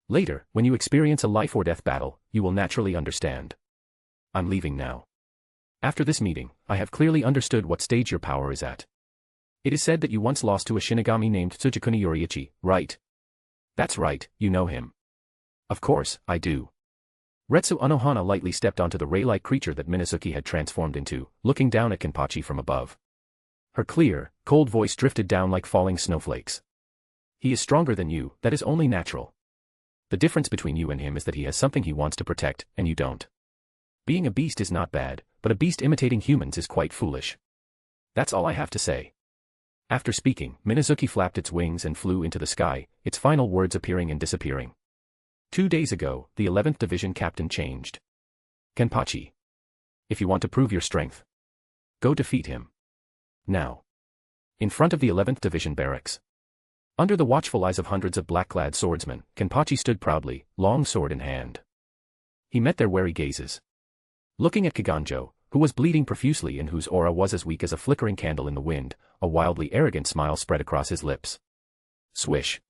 Later, when you experience a life or death battle, you will naturally understand. I'm leaving now. After this meeting, I have clearly understood what stage your power is at. It is said that you once lost to a Shinigami named Tsugikuni Yoriichi, right? That's right, you know him. Of course, I do. Retsu Unohana lightly stepped onto the ray-like creature that Minazuki had transformed into, looking down at Kenpachi from above. Her clear, cold voice drifted down like falling snowflakes. He is stronger than you, that is only natural. The difference between you and him is that he has something he wants to protect, and you don't. Being a beast is not bad, but a beast imitating humans is quite foolish. That's all I have to say. After speaking, Minazuki flapped its wings and flew into the sky, its final words appearing and disappearing. 2 days ago, the 11th Division captain changed. Kenpachi. If you want to prove your strength, go defeat him. Now. In front of the 11th Division barracks. Under the watchful eyes of hundreds of black-clad swordsmen, Kenpachi stood proudly, long sword in hand. He met their wary gazes. Looking at Kiganjo, who was bleeding profusely and whose aura was as weak as a flickering candle in the wind, a wildly arrogant smile spread across his lips. Swish.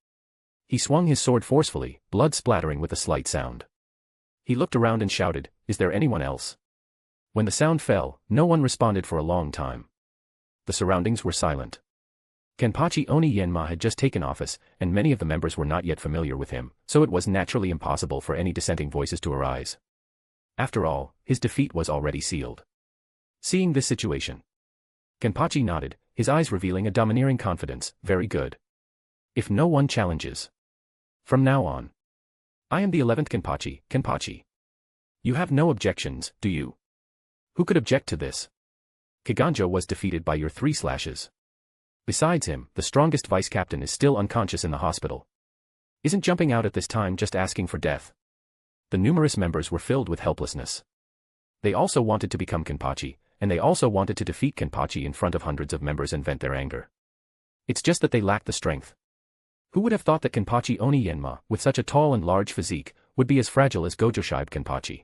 He swung his sword forcefully, blood splattering with a slight sound. He looked around and shouted, "Is there anyone else?" When the sound fell, no one responded for a long time. The surroundings were silent. Kenpachi Oni Yenma had just taken office, and many of the members were not yet familiar with him, so it was naturally impossible for any dissenting voices to arise. After all, his defeat was already sealed. Seeing this situation, Kenpachi nodded, his eyes revealing a domineering confidence. Very good. If no one challenges. From now on. I am the 11th Kenpachi, Kenpachi. You have no objections, do you? Who could object to this? Kiganjo was defeated by your 3 slashes. Besides him, the strongest vice-captain is still unconscious in the hospital. Isn't jumping out at this time just asking for death? The numerous members were filled with helplessness. They also wanted to become Kenpachi, and they also wanted to defeat Kenpachi in front of hundreds of members and vent their anger. It's just that they lacked the strength. Who would have thought that Kenpachi Oni Yenma, with such a tall and large physique, would be as fragile as Gojo Shibe Kenpachi?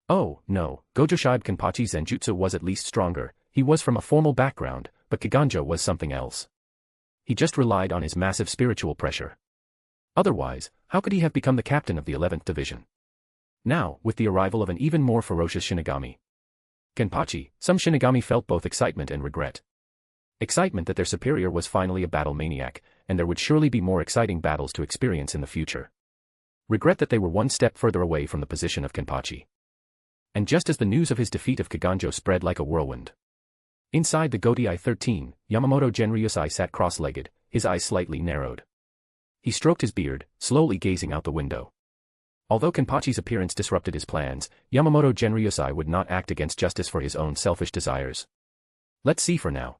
Oh, no, Gojo Shibe Kenpachi's Zenjutsu was at least stronger. He was from a formal background, but Kiganjo was something else. He just relied on his massive spiritual pressure. Otherwise, how could he have become the captain of the 11th Division? Now, with the arrival of an even more ferocious Shinigami Kenpachi, some Shinigami felt both excitement and regret. Excitement that their superior was finally a battle maniac, and there would surely be more exciting battles to experience in the future. Regret that they were one step further away from the position of Kenpachi. And just as the news of his defeat of Kiganjo spread like a whirlwind. Inside the Gotei 13, Yamamoto Genryusai sat cross-legged, his eyes slightly narrowed. He stroked his beard, slowly gazing out the window. Although Kenpachi's appearance disrupted his plans, Yamamoto Genryusai would not act against justice for his own selfish desires. Let's see for now.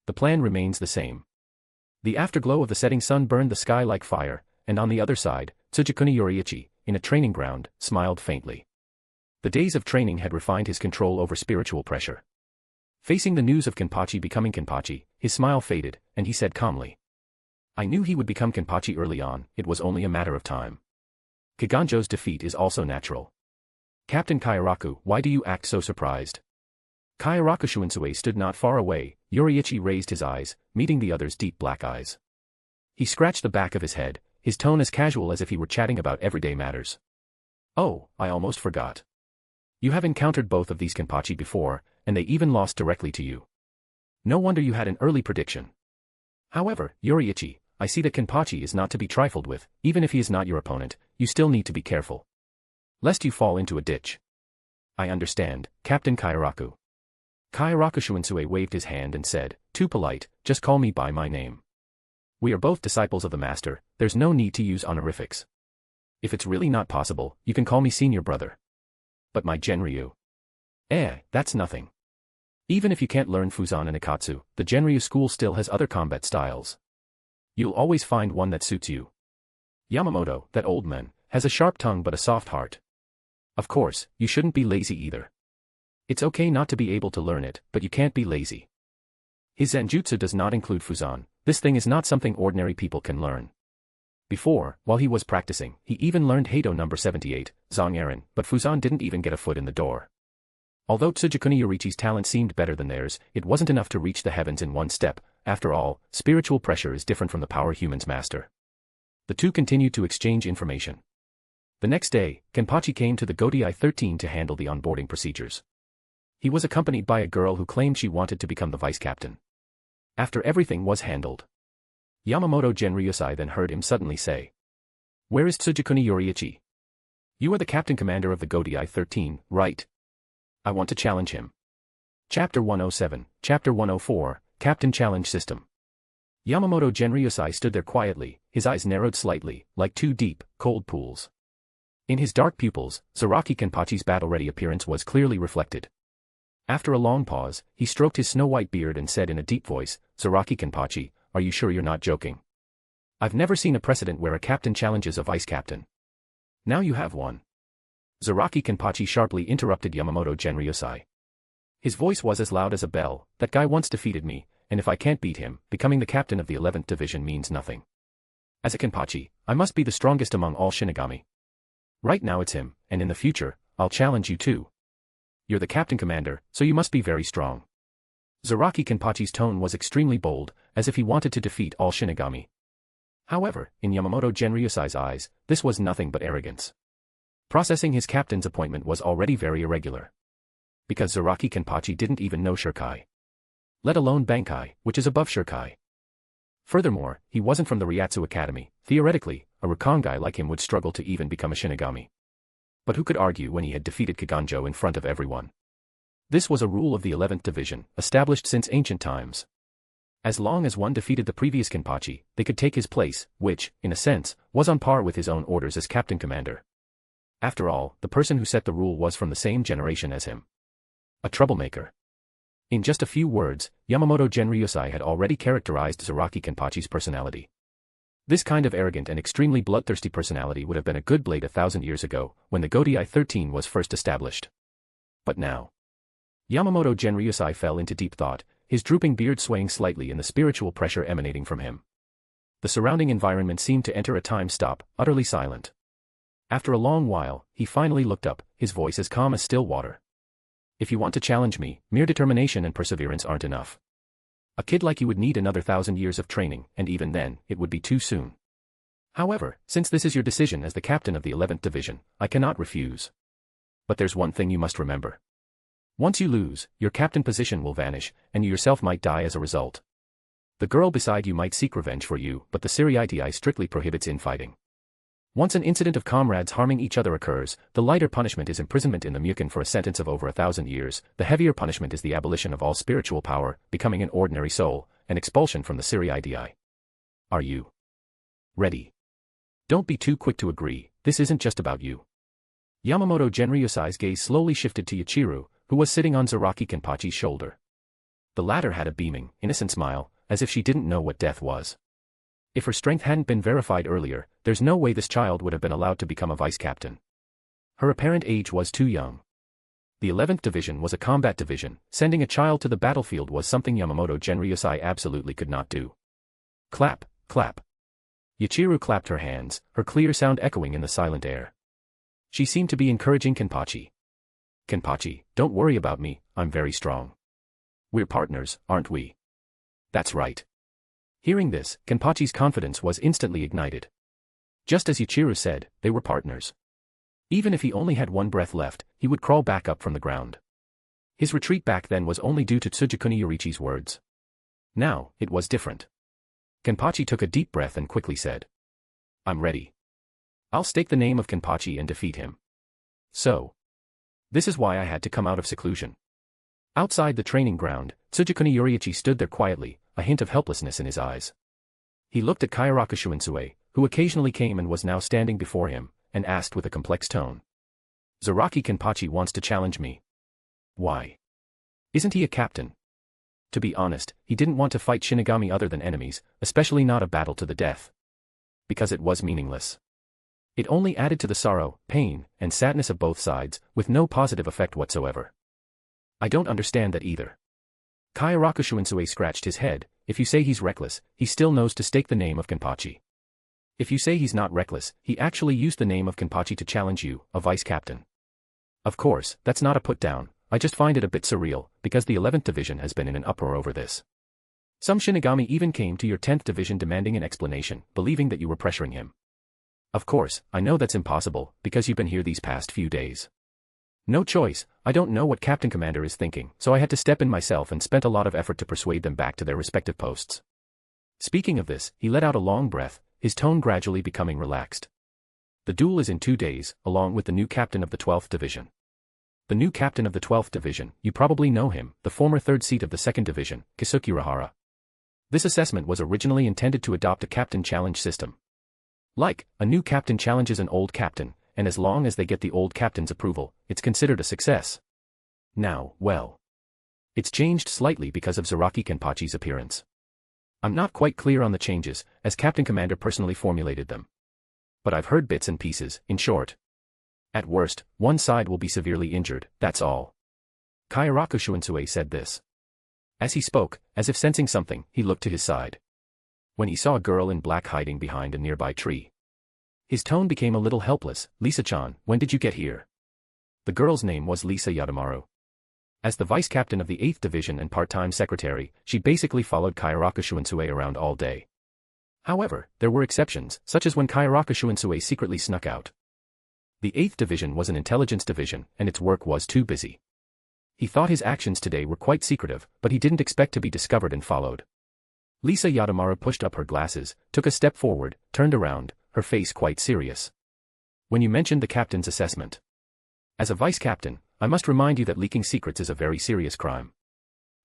The plan remains the same. The afterglow of the setting sun burned the sky like fire, and on the other side, Tsugikuni Yoriichi, in a training ground, smiled faintly. The days of training had refined his control over spiritual pressure. Facing the news of Kenpachi becoming Kenpachi, his smile faded, and he said calmly. I knew he would become Kenpachi early on, it was only a matter of time. Kiganjo's defeat is also natural. Captain Kairaku, why do you act so surprised? Kairaku Shunsue stood not far away. Yoriichi raised his eyes, meeting the other's deep black eyes. He scratched the back of his head, his tone as casual as if he were chatting about everyday matters. Oh, I almost forgot. You have encountered both of these Kenpachi before, and they even lost directly to you. No wonder you had an early prediction. However, Yoriichi, I see that Kenpachi is not to be trifled with. Even if he is not your opponent, you still need to be careful. Lest you fall into a ditch. I understand, Captain Kairaku. Kairaku Shunsue waved his hand and said, too polite, just call me by my name. We are both disciples of the master, there's no need to use honorifics. If it's really not possible, you can call me senior brother. But my Genryu. That's nothing. Even if you can't learn Fuzan and Ikatsu, the Genryu school still has other combat styles. You'll always find one that suits you. Yamamoto, that old man, has a sharp tongue but a soft heart. Of course, you shouldn't be lazy either. It's okay not to be able to learn it, but you can't be lazy. His Zenjutsu does not include Fuzan. This thing is not something ordinary people can learn. Before, while he was practicing, he even learned Heido number 78, Zong-Eren, but Fuzan didn't even get a foot in the door. Although Tsugikuni Yoriichi's talent seemed better than theirs, it wasn't enough to reach the heavens in one step. After all, spiritual pressure is different from the power humans master. The two continued to exchange information. The next day, Kenpachi came to the Gotei 13 to handle the onboarding procedures. He was accompanied by a girl who claimed she wanted to become the vice captain. After everything was handled, Yamamoto Genryusai then heard him suddenly say, where is Tsugikuni Yoriichi? You are the captain commander of the Gotei 13, right? I want to challenge him. Chapter 107, Chapter 104, Captain Challenge System. Yamamoto Genryusai stood there quietly, his eyes narrowed slightly, like two deep, cold pools. In his dark pupils, Zaraki Kenpachi's battle-ready appearance was clearly reflected. After a long pause, he stroked his snow-white beard and said in a deep voice, Zaraki Kenpachi, are you sure you're not joking? I've never seen a precedent where a captain challenges a vice-captain. Now you have one. Zaraki Kenpachi sharply interrupted Yamamoto Genryusai. His voice was as loud as a bell, that guy once defeated me, and if I can't beat him, becoming the captain of the 11th Division means nothing. As a Kenpachi, I must be the strongest among all Shinigami. Right now it's him, and in the future, I'll challenge you too. You're the captain commander, so you must be very strong. Zaraki Kenpachi's tone was extremely bold, as if he wanted to defeat all Shinigami. However, in Yamamoto Genryusai's eyes, this was nothing but arrogance. Processing his captain's appointment was already very irregular. Because Zaraki Kenpachi didn't even know Shirkai. Let alone Bankai, which is above Shirkai. Furthermore, he wasn't from the Ryatsu Academy. Theoretically, a Rakangai like him would struggle to even become a Shinigami. But who could argue when he had defeated Kiganjo in front of everyone? This was a rule of the 11th Division, established since ancient times. As long as one defeated the previous Kenpachi, they could take his place, which, in a sense, was on par with his own orders as captain commander. After all, the person who set the rule was from the same generation as him. A troublemaker. In just a few words, Yamamoto Genryusai had already characterized Zaraki Kenpachi's personality. This kind of arrogant and extremely bloodthirsty personality would have been a good blade 1,000 years ago, when the Godai 13 was first established. But now. Yamamoto Genryusai fell into deep thought, his drooping beard swaying slightly in the spiritual pressure emanating from him. The surrounding environment seemed to enter a time stop, utterly silent. After a long while, he finally looked up, his voice as calm as still water. If you want to challenge me, mere determination and perseverance aren't enough. A kid like you would need another 1,000 years of training, and even then, it would be too soon. However, since this is your decision as the captain of the 11th Division, I cannot refuse. But there's one thing you must remember. Once you lose, your captain position will vanish, and you yourself might die as a result. The girl beside you might seek revenge for you, but the Tsukiguni strictly prohibits infighting. Once an incident of comrades harming each other occurs, the lighter punishment is imprisonment in the Mukon for a sentence of over 1,000 years, the heavier punishment is the abolition of all spiritual power, becoming an ordinary soul, and expulsion from the Tsukiguni. Are you ready? Don't be too quick to agree, this isn't just about you. Yamamoto Genryusai's gaze slowly shifted to Yachiru, who was sitting on Zaraki Kenpachi's shoulder. The latter had a beaming, innocent smile, as if she didn't know what death was. If her strength hadn't been verified earlier, there's no way this child would have been allowed to become a vice-captain. Her apparent age was too young. The 11th Division was a combat division, sending a child to the battlefield was something Yamamoto Genryusai absolutely could not do. Clap, clap. Yachiru clapped her hands, her clear sound echoing in the silent air. She seemed to be encouraging Kenpachi. Kenpachi, don't worry about me, I'm very strong. We're partners, aren't we? That's right. Hearing this, Kenpachi's confidence was instantly ignited. Just as Yachiru said, they were partners. Even if he only had one breath left, he would crawl back up from the ground. His retreat back then was only due to Tsugikuni Yoriichi's words. Now, it was different. Kenpachi took a deep breath and quickly said, I'm ready. I'll stake the name of Kenpachi and defeat him. So. This is why I had to come out of seclusion. Outside the training ground, Tsugikuni Yoriichi stood there quietly, a hint of helplessness in his eyes. He looked at Kaiaraku Shunsue, who occasionally came and was now standing before him, and asked with a complex tone. Zaraki Kenpachi wants to challenge me. Why? Isn't he a captain? To be honest, he didn't want to fight Shinigami other than enemies, especially not a battle to the death. Because it was meaningless. It only added to the sorrow, pain, and sadness of both sides, with no positive effect whatsoever. I don't understand that either. Kaiaraku Shunsue scratched his head. If you say he's reckless, he still knows to stake the name of Kenpachi. If you say he's not reckless, he actually used the name of Kenpachi to challenge you, a vice-captain. Of course, that's not a put-down, I just find it a bit surreal, because the 11th Division has been in an uproar over this. Some Shinigami even came to your 10th Division demanding an explanation, believing that you were pressuring him. Of course, I know that's impossible, because you've been here these past few days. No choice, I don't know what Captain Commander is thinking, so I had to step in myself and spent a lot of effort to persuade them back to their respective posts. Speaking of this, he let out a long breath, his tone gradually becoming relaxed. The duel is in 2 days, along with the new captain of the 12th Division. The new captain of the 12th Division, you probably know him, the former 3rd seat of the 2nd Division, Kisuke Urahara. This assessment was originally intended to adopt a captain challenge system. Like, a new captain challenges an old captain, and as long as they get the old captain's approval, it's considered a success. Now, well. It's changed slightly because of Zaraki Kenpachi's appearance. I'm not quite clear on the changes, as Captain Commander personally formulated them. But I've heard bits and pieces, in short. At worst, one side will be severely injured, that's all. Kaiaraku Shunsue said this. As he spoke, as if sensing something, he looked to his side. When he saw a girl in black hiding behind a nearby tree. His tone became a little helpless. Lisa-chan, when did you get here? The girl's name was Lisa Yadamaru. As the vice-captain of the 8th Division and part-time secretary, she basically followed Kaiaraku Shunsue around all day. However, there were exceptions, such as when Kaiaraku Shunsue secretly snuck out. The 8th Division was an intelligence division, and its work was too busy. He thought his actions today were quite secretive, but he didn't expect to be discovered and followed. Lisa Yadamaru pushed up her glasses, took a step forward, turned around, her face quite serious. When you mentioned the captain's assessment. As a vice-captain, I must remind you that leaking secrets is a very serious crime.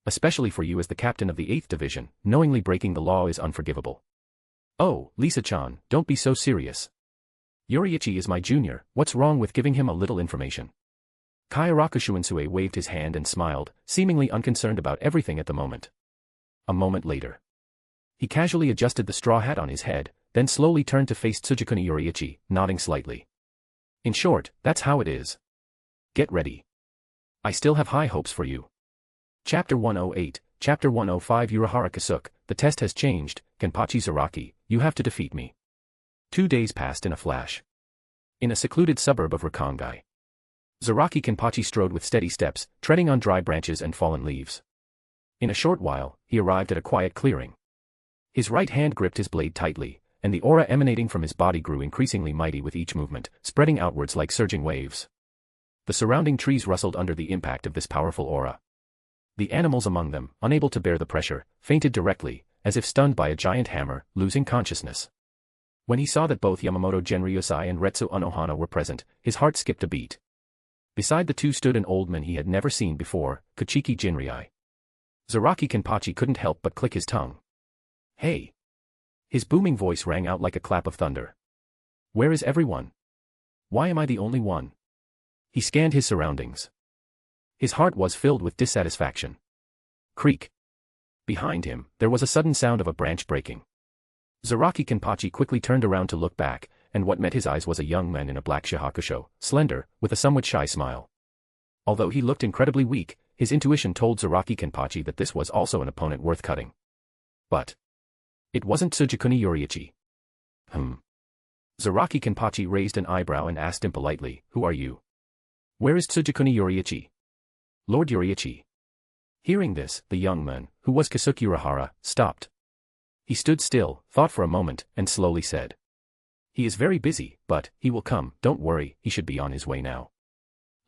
Especially for you as the captain of the 8th Division, knowingly breaking the law is unforgivable. Oh, Lisa-chan, don't be so serious. Yoriichi is my junior, what's wrong with giving him a little information? Kaiaraku Shunsue waved his hand and smiled, seemingly unconcerned about everything at the moment. A moment later, he casually adjusted the straw hat on his head, then slowly turned to face Tsugikuni Yoriichi, nodding slightly. In short, that's how it is. Get ready. I still have high hopes for you. Chapter 108, Chapter 105 Urahara Kasuke, the test has changed, Kenpachi Zaraki, you have to defeat me. 2 days passed in a flash. In a secluded suburb of Rakangai, Zaraki Kenpachi strode with steady steps, treading on dry branches and fallen leaves. In a short while, he arrived at a quiet clearing. His right hand gripped his blade tightly, and the aura emanating from his body grew increasingly mighty with each movement, spreading outwards like surging waves. The surrounding trees rustled under the impact of this powerful aura. The animals among them, unable to bear the pressure, fainted directly, as if stunned by a giant hammer, losing consciousness. When he saw that both Yamamoto Genryosai and Retsu Unohana were present, his heart skipped a beat. Beside the two stood an old man he had never seen before, Kuchiki Jinryai. Zaraki Kenpachi couldn't help but click his tongue. Hey! His booming voice rang out like a clap of thunder. Where is everyone? Why am I the only one? He scanned his surroundings. His heart was filled with dissatisfaction. Creak. Behind him, there was a sudden sound of a branch breaking. Zaraki Kenpachi quickly turned around to look back, and what met his eyes was a young man in a black shihakusho, slender, with a somewhat shy smile. Although he looked incredibly weak, his intuition told Zaraki Kenpachi that this was also an opponent worth cutting. But it wasn't Tsugikuni Yoriichi. Zaraki Kenpachi raised an eyebrow and asked impolitely, who are you? Where is Tsugikuni Yoriichi? Lord Yoriichi. Hearing this, the young man, who was Kasuke Urahara, stopped. He stood still, thought for a moment, and slowly said. He is very busy, but he will come, don't worry, he should be on his way now.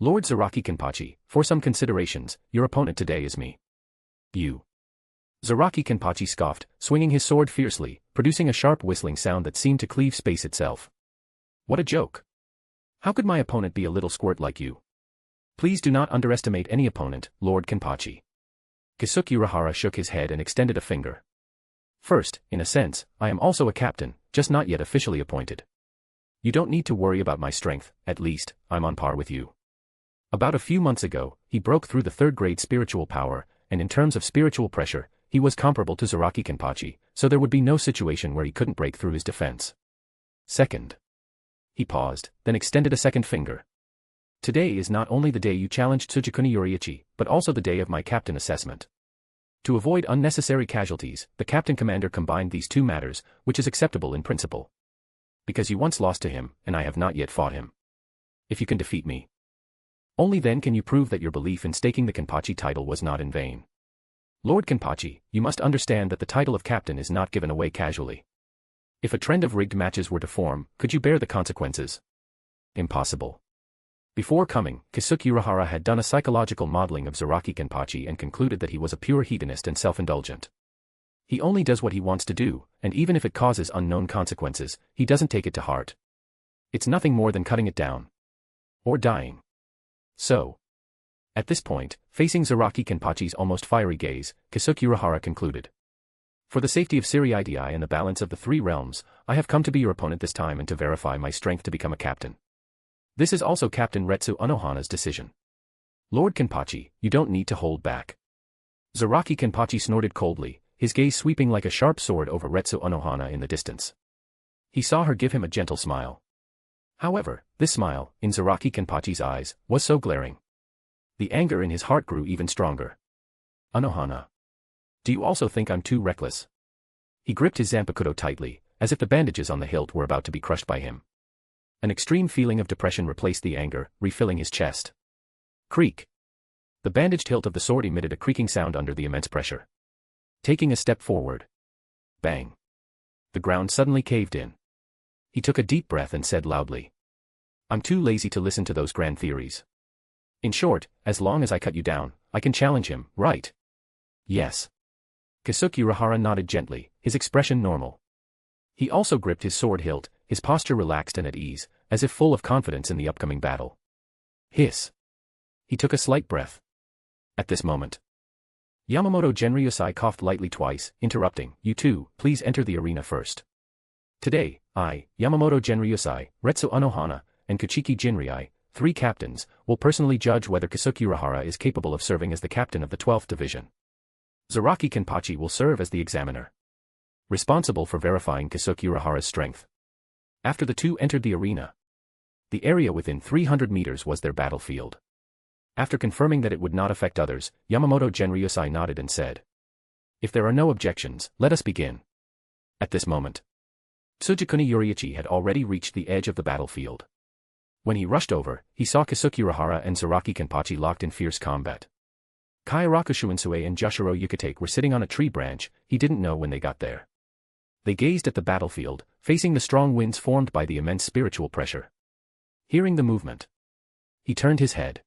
Lord Zaraki Kenpachi, for some considerations, your opponent today is me. You. Zaraki Kenpachi scoffed, swinging his sword fiercely, producing a sharp whistling sound that seemed to cleave space itself. What a joke. How could my opponent be a little squirt like you? Please do not underestimate any opponent, Lord Kenpachi. Kasuke Urahara shook his head and extended a finger. First, in a sense, I am also a captain, just not yet officially appointed. You don't need to worry about my strength, at least, I'm on par with you. About a few months ago, he broke through the third-grade spiritual power, and in terms of spiritual pressure, he was comparable to Zaraki Kenpachi, so there would be no situation where he couldn't break through his defense. Second. He paused, then extended a second finger. Today is not only the day you challenged Tsugikuni Yoriichi, but also the day of my captain assessment. To avoid unnecessary casualties, the captain commander combined these two matters, which is acceptable in principle. Because you once lost to him, and I have not yet fought him. If you can defeat me, only then can you prove that your belief in staking the Kenpachi title was not in vain. Lord Kenpachi, you must understand that the title of captain is not given away casually. If a trend of rigged matches were to form, could you bear the consequences? Impossible. Before coming, Kasuke Urahara had done a psychological modeling of Zaraki Kenpachi and concluded that he was a pure hedonist and self-indulgent. He only does what he wants to do, and even if it causes unknown consequences, he doesn't take it to heart. It's nothing more than cutting it down. Or dying. So. At this point, facing Zaraki Kenpachi's almost fiery gaze, Kasuke Urahara concluded. For the safety of Siriidii and the balance of the three realms, I have come to be your opponent this time and to verify my strength to become a captain. This is also Captain Retsu Unohana's decision. Lord Kenpachi, you don't need to hold back. Zaraki Kenpachi snorted coldly, his gaze sweeping like a sharp sword over Retsu Unohana in the distance. He saw her give him a gentle smile. However, this smile, in Zaraki Kenpachi's eyes, was so glaring. The anger in his heart grew even stronger. Unohana. Do you also think I'm too reckless? He gripped his zanpakuto tightly, as if the bandages on the hilt were about to be crushed by him. An extreme feeling of depression replaced the anger, refilling his chest. Creak. The bandaged hilt of the sword emitted a creaking sound under the immense pressure. Taking a step forward. Bang. The ground suddenly caved in. He took a deep breath and said loudly. I'm too lazy to listen to those grand theories. In short, as long as I cut you down, I can challenge him, right? Yes. Kasuke Urahara nodded gently, his expression normal. He also gripped his sword hilt, his posture relaxed and at ease, as if full of confidence in the upcoming battle. Hiss. He took a slight breath. At this moment, Yamamoto Genryosai coughed lightly twice, interrupting, you two, please enter the arena first. Today, I, Yamamoto Genryosai, Retsu Unohana, and Kuchiki Jinryai, 3 captains, will personally judge whether Keisuke Urahara is capable of serving as the captain of the 12th Division. Zaraki Kenpachi will serve as the examiner, responsible for verifying Keisuke Urahara's strength. After the two entered the arena, the area within 300 meters was their battlefield. After confirming that it would not affect others, Yamamoto Genryusai nodded and said, "If there are no objections, let us begin." At this moment, Tsugikuni Yoriichi had already reached the edge of the battlefield. When he rushed over, he saw Keisuke Urahara and Zaraki Kenpachi locked in fierce combat. Kairaku Shunsue and Jushiro Yukitake were sitting on a tree branch. He didn't know when they got there. They gazed at the battlefield, facing the strong winds formed by the immense spiritual pressure. Hearing the movement, he turned his head.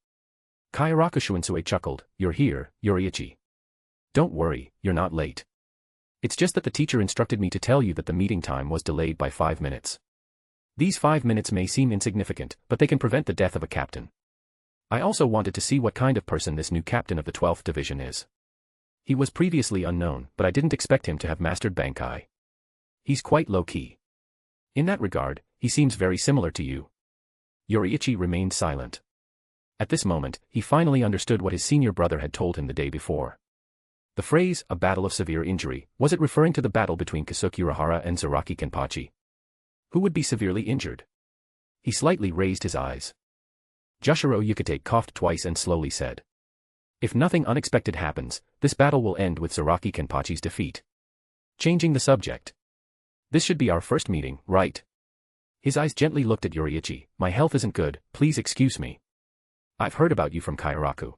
Kairaku Shunsue chuckled, "You're here, Yoriichi. Don't worry, you're not late. It's just that the teacher instructed me to tell you that the meeting time was delayed by 5 minutes. These 5 minutes may seem insignificant, but they can prevent the death of a captain. I also wanted to see what kind of person this new captain of the 12th Division is. He was previously unknown, but I didn't expect him to have mastered Bankai. He's quite low-key. In that regard, he seems very similar to you." Yoriichi remained silent. At this moment, he finally understood what his senior brother had told him the day before. The phrase, "a battle of severe injury," was it referring to the battle between Keisuke Urahara and Zaraki Kenpachi? Who would be severely injured? He slightly raised his eyes. Jushiro Yukitake coughed twice and slowly said, "If nothing unexpected happens, this battle will end with Zaraki Kenpachi's defeat." Changing the subject. "This should be our first meeting, right?" His eyes gently looked at Yoriichi. "My health isn't good, please excuse me. I've heard about you from Kairaku.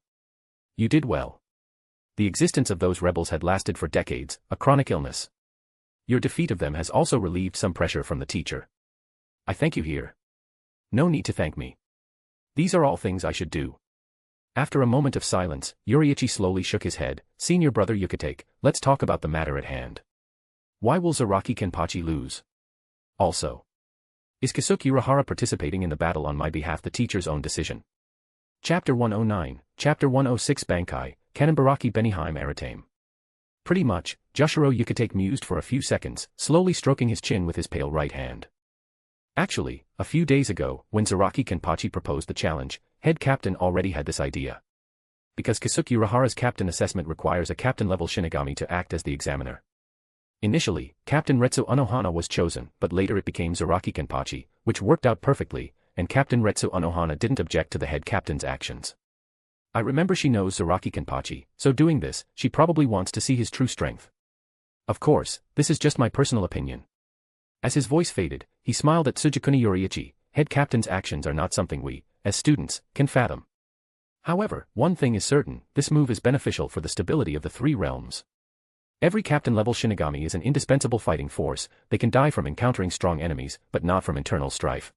You did well. The existence of those rebels had lasted for decades, a chronic illness. Your defeat of them has also relieved some pressure from the teacher. I thank you here. No need to thank me. These are all things I should do." After a moment of silence, Yoriichi slowly shook his head. "Senior brother Yukitake, let's talk about the matter at hand. Why will Zaraki Kenpachi lose? Also, is Keisuke Urahara participating in the battle on my behalf? The teacher's own decision." Chapter 109, Chapter 106 Bankai, Kanenbaraki Beniheim Aratame. Pretty much, Jushiro Yukitake mused for a few seconds, slowly stroking his chin with his pale right hand. Actually, a few days ago, when Zaraki Kenpachi proposed the challenge, head captain already had this idea. Because Keisuke Urahara's captain assessment requires a captain-level Shinigami to act as the examiner. Initially, Captain Retsu Unohana was chosen, but later it became Zaraki Kenpachi, which worked out perfectly, and Captain Retsu Unohana didn't object to the head captain's actions. I remember she knows Zaraki Kenpachi, so doing this, she probably wants to see his true strength. Of course, this is just my personal opinion. As his voice faded, he smiled at Tsugikuni Yoriichi. Head captain's actions are not something we, as students, can fathom. However, one thing is certain, this move is beneficial for the stability of the 3 realms. Every captain-level Shinigami is an indispensable fighting force. They can die from encountering strong enemies, but not from internal strife.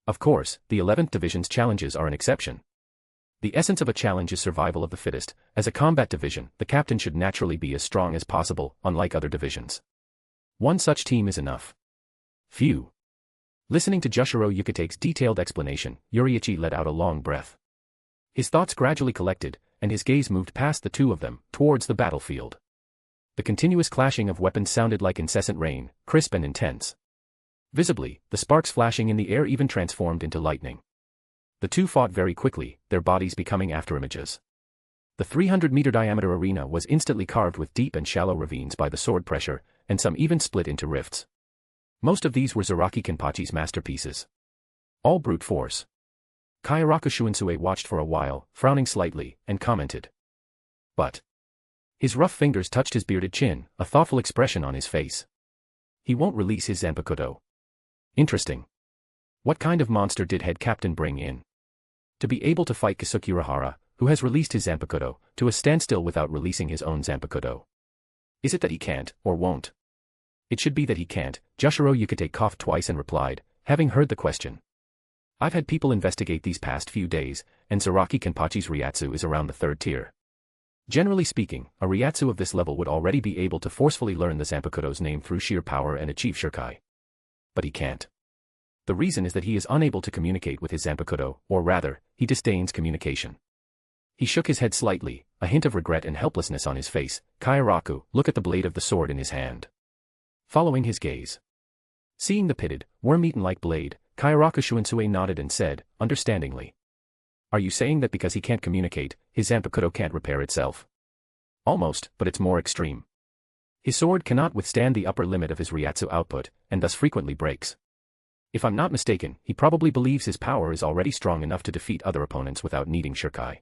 Of course, the 11th Division's challenges are an exception. The essence of a challenge is survival of the fittest. As a combat division, the captain should naturally be as strong as possible, unlike other divisions. One such team is enough. Phew. Listening to Jushiro Yukitake's detailed explanation, Yoriichi let out a long breath. His thoughts gradually collected, and his gaze moved past the two of them, towards the battlefield. The continuous clashing of weapons sounded like incessant rain, crisp and intense. Visibly, the sparks flashing in the air even transformed into lightning. The two fought very quickly, their bodies becoming afterimages. The 300-meter diameter arena was instantly carved with deep and shallow ravines by the sword pressure, and some even split into rifts. Most of these were Zaraki Kenpachi's masterpieces. All brute force. Kairaku Shunsue watched for a while, frowning slightly, and commented. But his rough fingers touched his bearded chin, a thoughtful expression on his face. He won't release his Zanpakuto. Interesting. What kind of monster did head captain bring in? To be able to fight Keisuke Urahara, who has released his Zanpakuto, to a standstill without releasing his own Zanpakuto. Is it that he can't, or won't? It should be that he can't. Jushiro Yukitake coughed twice and replied, having heard the question. I've had people investigate these past few days, and Zaraki Kenpachi's Ryatsu is around the 3rd tier. Generally speaking, a Ryatsu of this level would already be able to forcefully learn the Zanpakuto's name through sheer power and achieve Shirkai. But he can't. The reason is that he is unable to communicate with his Zanpakuto, or rather, he disdains communication. He shook his head slightly, a hint of regret and helplessness on his face. Kairaku, look at the blade of the sword in his hand. Following his gaze. Seeing the pitted, worm-eaten-like blade, Kaiaraka Shunsui nodded and said, understandingly. Are you saying that because he can't communicate, his Zanpakuto can't repair itself? Almost, but it's more extreme. His sword cannot withstand the upper limit of his Ryatsu output, and thus frequently breaks. If I'm not mistaken, he probably believes his power is already strong enough to defeat other opponents without needing Shirkai.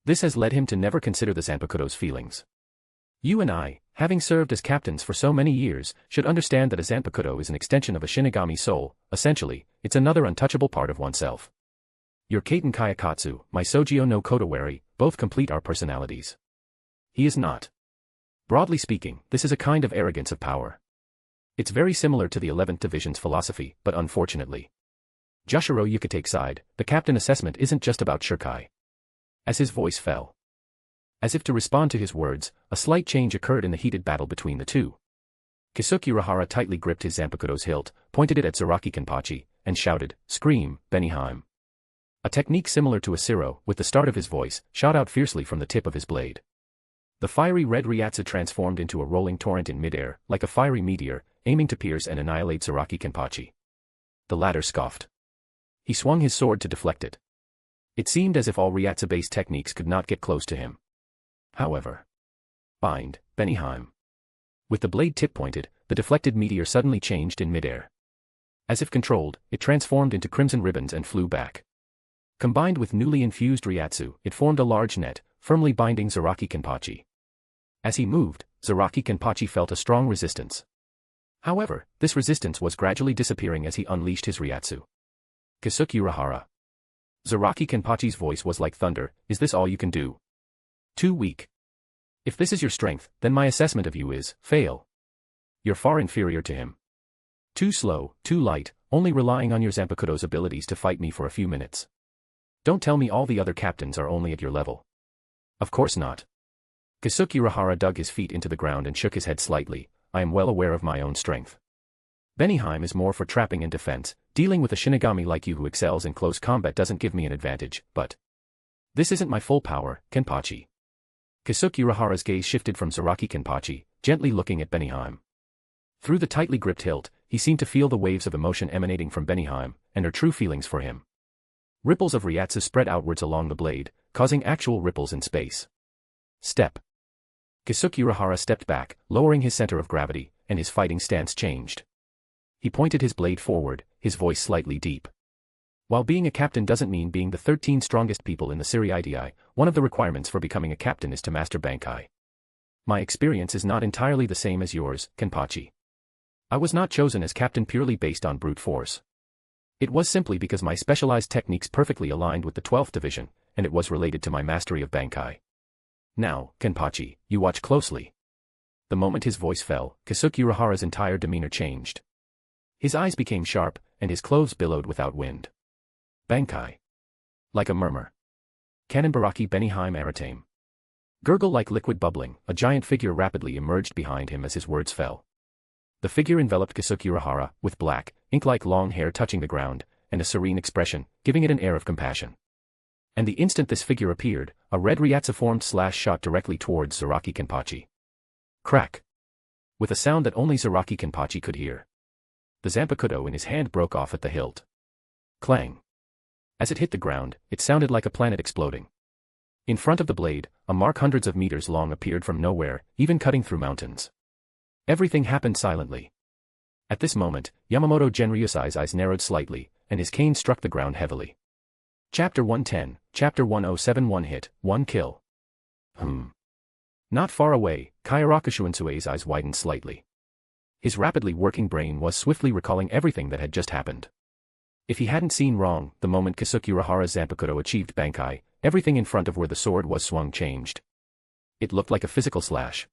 This has led him to never consider the Zanpakuto's feelings. You and I, having served as captains for so many years, should understand that a Zanpakuto is an extension of a Shinigami soul. Essentially, it's another untouchable part of oneself. Your Kaiten Kayakatsu, my Sojio no Kotowari, both complete our personalities. He is not. Broadly speaking, this is a kind of arrogance of power. It's very similar to the 11th Division's philosophy, but unfortunately. Jushiro Yukate's side, the captain assessment isn't just about Shirkai. As his voice fell. As if to respond to his words, a slight change occurred in the heated battle between the two. Kisuke Urahara tightly gripped his Zanpakuto's hilt, pointed it at Zaraki Kenpachi, and shouted, "Scream, Beniheim." A technique similar to a Siro, with the start of his voice, shot out fiercely from the tip of his blade. The fiery red Ryatsu transformed into a rolling torrent in midair, like a fiery meteor, aiming to pierce and annihilate Zaraki Kenpachi. The latter scoffed. He swung his sword to deflect it. It seemed as if all Ryatsu-based techniques could not get close to him. However. Bind, Beniheim. With the blade tip pointed, the deflected meteor suddenly changed in midair. As if controlled, it transformed into crimson ribbons and flew back. Combined with newly infused Ryatsu, it formed a large net, firmly binding Zaraki Kenpachi. As he moved, Zaraki Kenpachi felt a strong resistance. However, this resistance was gradually disappearing as he unleashed his Ryatsu. Kisuke Urahara. Zaraki Kenpachi's voice was like thunder, "Is this all you can do? Too weak. If this is your strength, then my assessment of you is, fail. You're far inferior to him. Too slow, too light, only relying on your Zanpakuto's abilities to fight me for a few minutes. Don't tell me all the other captains are only at your level. Of course not." Kisuke Urahara dug his feet into the ground and shook his head slightly. "I am well aware of my own strength. Beniheim is more for trapping and defense. Dealing with a Shinigami like you who excels in close combat doesn't give me an advantage, but this isn't my full power, Kenpachi." Kisuke Urahara's gaze shifted from Zaraki Kenpachi, gently looking at Beniheim. Through the tightly gripped hilt, he seemed to feel the waves of emotion emanating from Beniheim, and her true feelings for him. Ripples of Ryatsu spread outwards along the blade, causing actual ripples in space. Step. Kisuke Urahara stepped back, lowering his center of gravity, and his fighting stance changed. He pointed his blade forward, his voice slightly deep. While being a captain doesn't mean being the 13 strongest people in the Serie, one of the requirements for becoming a captain is to master Bankai. My experience is not entirely the same as yours, Kenpachi. I was not chosen as captain purely based on brute force. It was simply because my specialized techniques perfectly aligned with the 12th Division, and it was related to my mastery of Bankai. Now, Kenpachi, you watch closely. The moment his voice fell, Kisuke Urahara's entire demeanor changed. His eyes became sharp, and his clothes billowed without wind. Bankai. Like a murmur. Kanenbaraki Beniheim Aratame. Gurgle like liquid bubbling, a giant figure rapidly emerged behind him as his words fell. The figure enveloped Kisuke Urahara, with black, ink-like long hair touching the ground, and a serene expression, giving it an air of compassion. And the instant this figure appeared, a red Ryatsu formed slash shot directly towards Zaraki Kenpachi. Crack. With a sound that only Zaraki Kenpachi could hear. The Zanpakuto in his hand broke off at the hilt. Clang. As it hit the ground, it sounded like a planet exploding. In front of the blade, a mark hundreds of meters long appeared from nowhere, even cutting through mountains. Everything happened silently. At this moment, Yamamoto Genryusai's eyes narrowed slightly, and his cane struck the ground heavily. Chapter 110, Chapter 1071 1 hit, 1 kill. Not far away, Kaiaraka Shuinsue's eyes widened slightly. His rapidly working brain was swiftly recalling everything that had just happened. If he hadn't seen wrong, the moment Kisuke Urahara's Zanpakuto achieved Bankai, everything in front of where the sword was swung changed. It looked like a physical slash.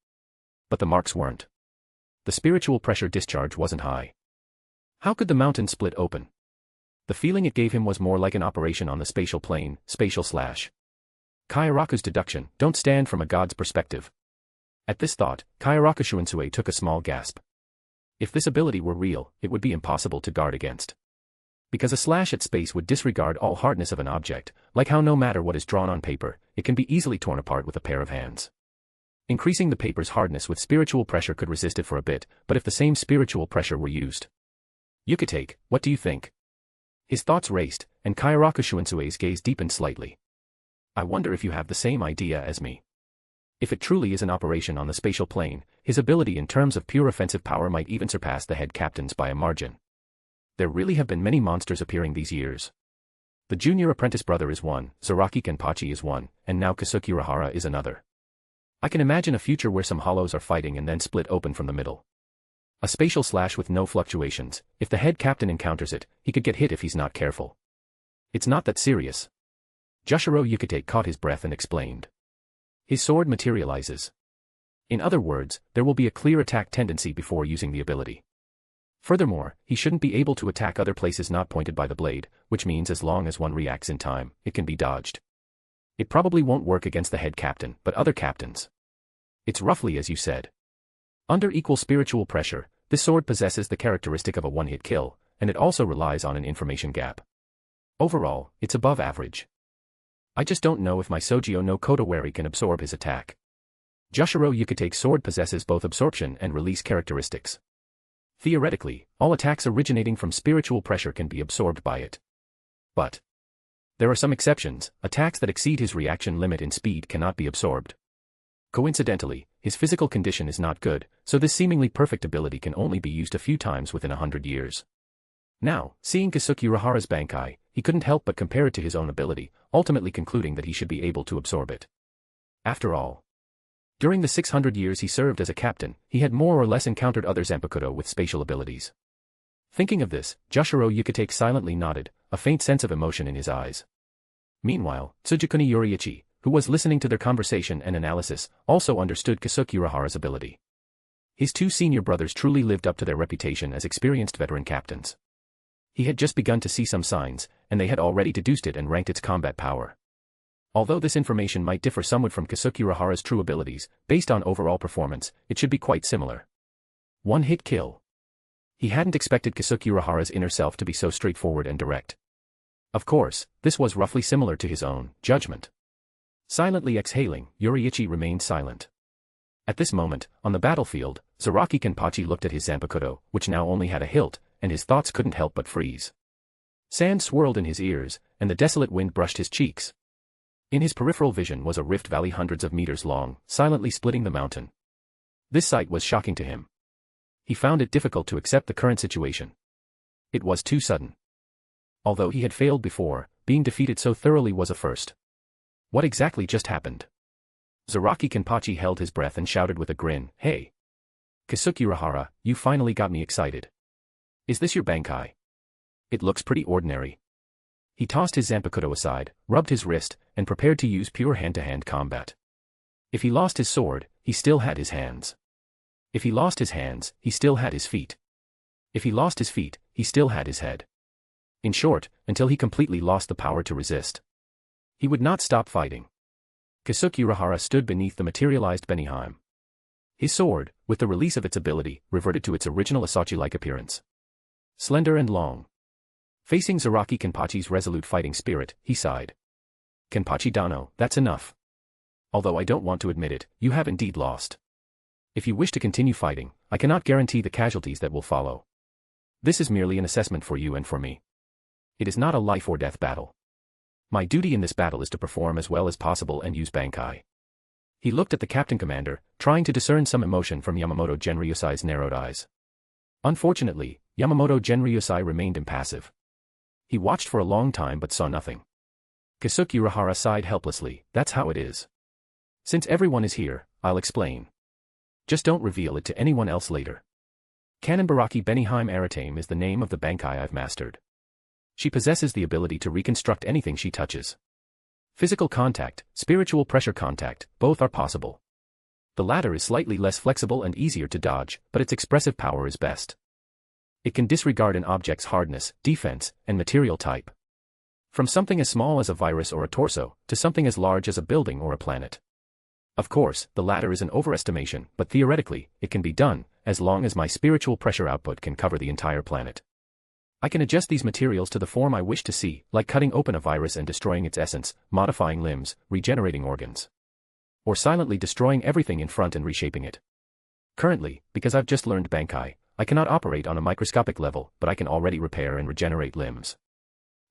But the marks weren't. The spiritual pressure discharge wasn't high. How could the mountain split open? The feeling it gave him was more like an operation on the spatial plane, spatial slash. Kaiaraka's deduction, don't stand from a god's perspective. At this thought, Kaiaraka Shuinsue took a small gasp. If this ability were real, it would be impossible to guard against. Because a slash at space would disregard all hardness of an object, like how no matter what is drawn on paper, it can be easily torn apart with a pair of hands. Increasing the paper's hardness with spiritual pressure could resist it for a bit, but if the same spiritual pressure were used. Yukitake, what do you think? His thoughts raced, and Kairaku Shuensue's gaze deepened slightly. I wonder if you have the same idea as me. If it truly is an operation on the spatial plane, his ability in terms of pure offensive power might even surpass the head captain's by a margin. There really have been many monsters appearing these years. The junior apprentice brother is one, Zaraki Kenpachi is one, and now Kasuki Urahara is another. I can imagine a future where some hollows are fighting and then split open from the middle. A spatial slash with no fluctuations. If the head captain encounters it, he could get hit if he's not careful. It's not that serious. Jushiro Yukite caught his breath and explained. His sword materializes. In other words, there will be a clear attack tendency before using the ability. Furthermore, he shouldn't be able to attack other places not pointed by the blade, which means as long as one reacts in time, it can be dodged. It probably won't work against the head captain, but other captains. It's roughly as you said. Under equal spiritual pressure, this sword possesses the characteristic of a one-hit kill, and it also relies on an information gap. Overall, it's above average. I just don't know if my Sojio no Kodawari can absorb his attack. Jushiro Yukite's sword possesses both absorption and release characteristics. Theoretically, all attacks originating from spiritual pressure can be absorbed by it. But there are some exceptions. Attacks that exceed his reaction limit in speed cannot be absorbed. Coincidentally, his physical condition is not good, so this seemingly perfect ability can only be used a few times within 100 years. Now, seeing Kasuki Urahara's Bankai, he couldn't help but compare it to his own ability, ultimately concluding that he should be able to absorb it. After all, during the 600 years he served as a captain, he had more or less encountered other Zanpakuto with spatial abilities. Thinking of this, Jushiro Yukite silently nodded, a faint sense of emotion in his eyes. Meanwhile, Tsugikuni Yoriichi, who was listening to their conversation and analysis, also understood Kasuki Urahara's ability. His two senior brothers truly lived up to their reputation as experienced veteran captains. He had just begun to see some signs, and they had already deduced it and ranked its combat power. Although this information might differ somewhat from Kasuki Urahara's true abilities, based on overall performance, it should be quite similar. One-hit kill. He hadn't expected Kasuki Urahara's inner self to be so straightforward and direct. Of course, this was roughly similar to his own judgment. Silently exhaling, Yoriichi remained silent. At this moment, on the battlefield, Zaraki Kenpachi looked at his Zanpakuto, which now only had a hilt, and his thoughts couldn't help but freeze. Sand swirled in his ears, and the desolate wind brushed his cheeks. In his peripheral vision was a rift valley hundreds of meters long, silently splitting the mountain. This sight was shocking to him. He found it difficult to accept the current situation. It was too sudden. Although he had failed before, being defeated so thoroughly was a first. What exactly just happened? Zaraki Kenpachi held his breath and shouted with a grin, "Hey! Kasuki Urahara, you finally got me excited. Is this your Bankai? It looks pretty ordinary." He tossed his Zanpakuto aside, rubbed his wrist, and prepared to use pure hand-to-hand combat. If he lost his sword, he still had his hands. If he lost his hands, he still had his feet. If he lost his feet, he still had his head. In short, until he completely lost the power to resist. He would not stop fighting. Kasuki Urahara stood beneath the materialized Benihime. His sword, with the release of its ability, reverted to its original Asachi-like appearance. Slender and long. Facing Zaraki Kenpachi's resolute fighting spirit, he sighed. "Kenpachi Dano, that's enough. Although I don't want to admit it, you have indeed lost. If you wish to continue fighting, I cannot guarantee the casualties that will follow. This is merely an assessment for you and for me. It is not a life-or-death battle. My duty in this battle is to perform as well as possible and use Bankai." He looked at the captain commander, trying to discern some emotion from Yamamoto Genryusai's narrowed eyes. Unfortunately, Yamamoto Genryusai remained impassive. He watched for a long time but saw nothing. Kasuki Urahara sighed helplessly, "That's how it is. Since everyone is here, I'll explain. Just don't reveal it to anyone else later. Kanenbaraki Benihime Aratame is the name of the Bankai I've mastered. She possesses the ability to reconstruct anything she touches. Physical contact, spiritual pressure contact, both are possible. The latter is slightly less flexible and easier to dodge, but its expressive power is best. It can disregard an object's hardness, defense, and material type. From something as small as a virus or a torso, to something as large as a building or a planet. Of course, the latter is an overestimation, but theoretically, it can be done, as long as my spiritual pressure output can cover the entire planet. I can adjust these materials to the form I wish to see, like cutting open a virus and destroying its essence, modifying limbs, regenerating organs. Or silently destroying everything in front and reshaping it. Currently, because I've just learned Bankai, I cannot operate on a microscopic level, but I can already repair and regenerate limbs.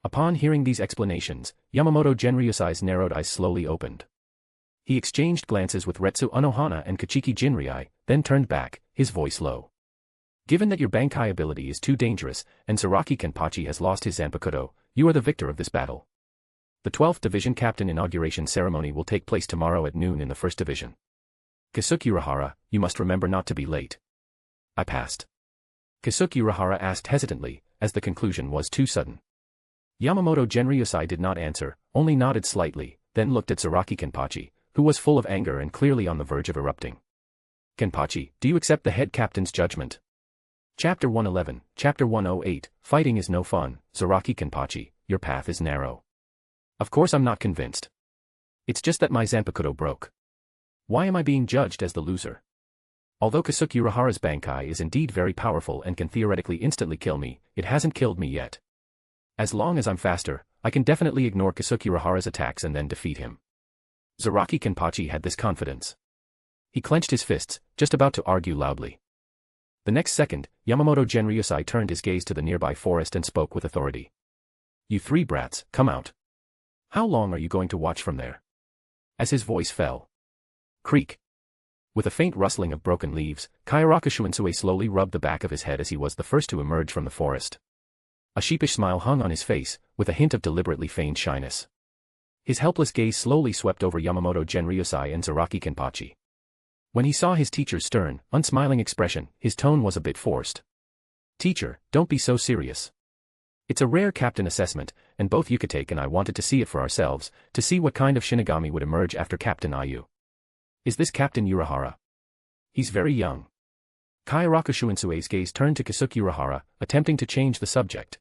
Upon hearing these explanations, Yamamoto Genryusai's narrowed eyes slowly opened. He exchanged glances with Retsu Unohana and Kachiki Jinryai, then turned back, his voice low. Given that your Bankai ability is too dangerous, and Zaraki Kenpachi has lost his Zanpakuto, you are the victor of this battle. The 12th Division Captain Inauguration Ceremony will take place tomorrow at noon in the 1st Division. Kasuke Urahara, you must remember not to be late. I passed. Kasuke Urahara asked hesitantly, as the conclusion was too sudden. Yamamoto Genryusai did not answer, only nodded slightly, then looked at Zaraki Kenpachi, who was full of anger and clearly on the verge of erupting. Kenpachi, do you accept the head captain's judgment? Chapter 111, Chapter 108, Fighting is no fun, Zaraki Kenpachi, your path is narrow. Of course I'm not convinced. It's just that my Zanpakuto broke. Why am I being judged as the loser? Although Kasuke Urahara's Bankai is indeed very powerful and can theoretically instantly kill me, it hasn't killed me yet. As long as I'm faster, I can definitely ignore Kasuke Urahara's attacks and then defeat him. Zaraki Kenpachi had this confidence. He clenched his fists, just about to argue loudly. The next second, Yamamoto Genryusai turned his gaze to the nearby forest and spoke with authority. You three brats, come out. How long are you going to watch from there? As his voice fell. Creak. With a faint rustling of broken leaves, Kayaraka Shunsue slowly rubbed the back of his head as he was the first to emerge from the forest. A sheepish smile hung on his face, with a hint of deliberately feigned shyness. His helpless gaze slowly swept over Yamamoto Genryusai and Zaraki Kenpachi. When he saw his teacher's stern, unsmiling expression, his tone was a bit forced. Teacher, don't be so serious. It's a rare captain assessment, and both Yukitake and I wanted to see it for ourselves, to see what kind of Shinigami would emerge after Captain Ayu. Is this Captain Urahara? He's very young. Kayaraka Shuinsue's gaze turned to Kasuke Urahara, attempting to change the subject.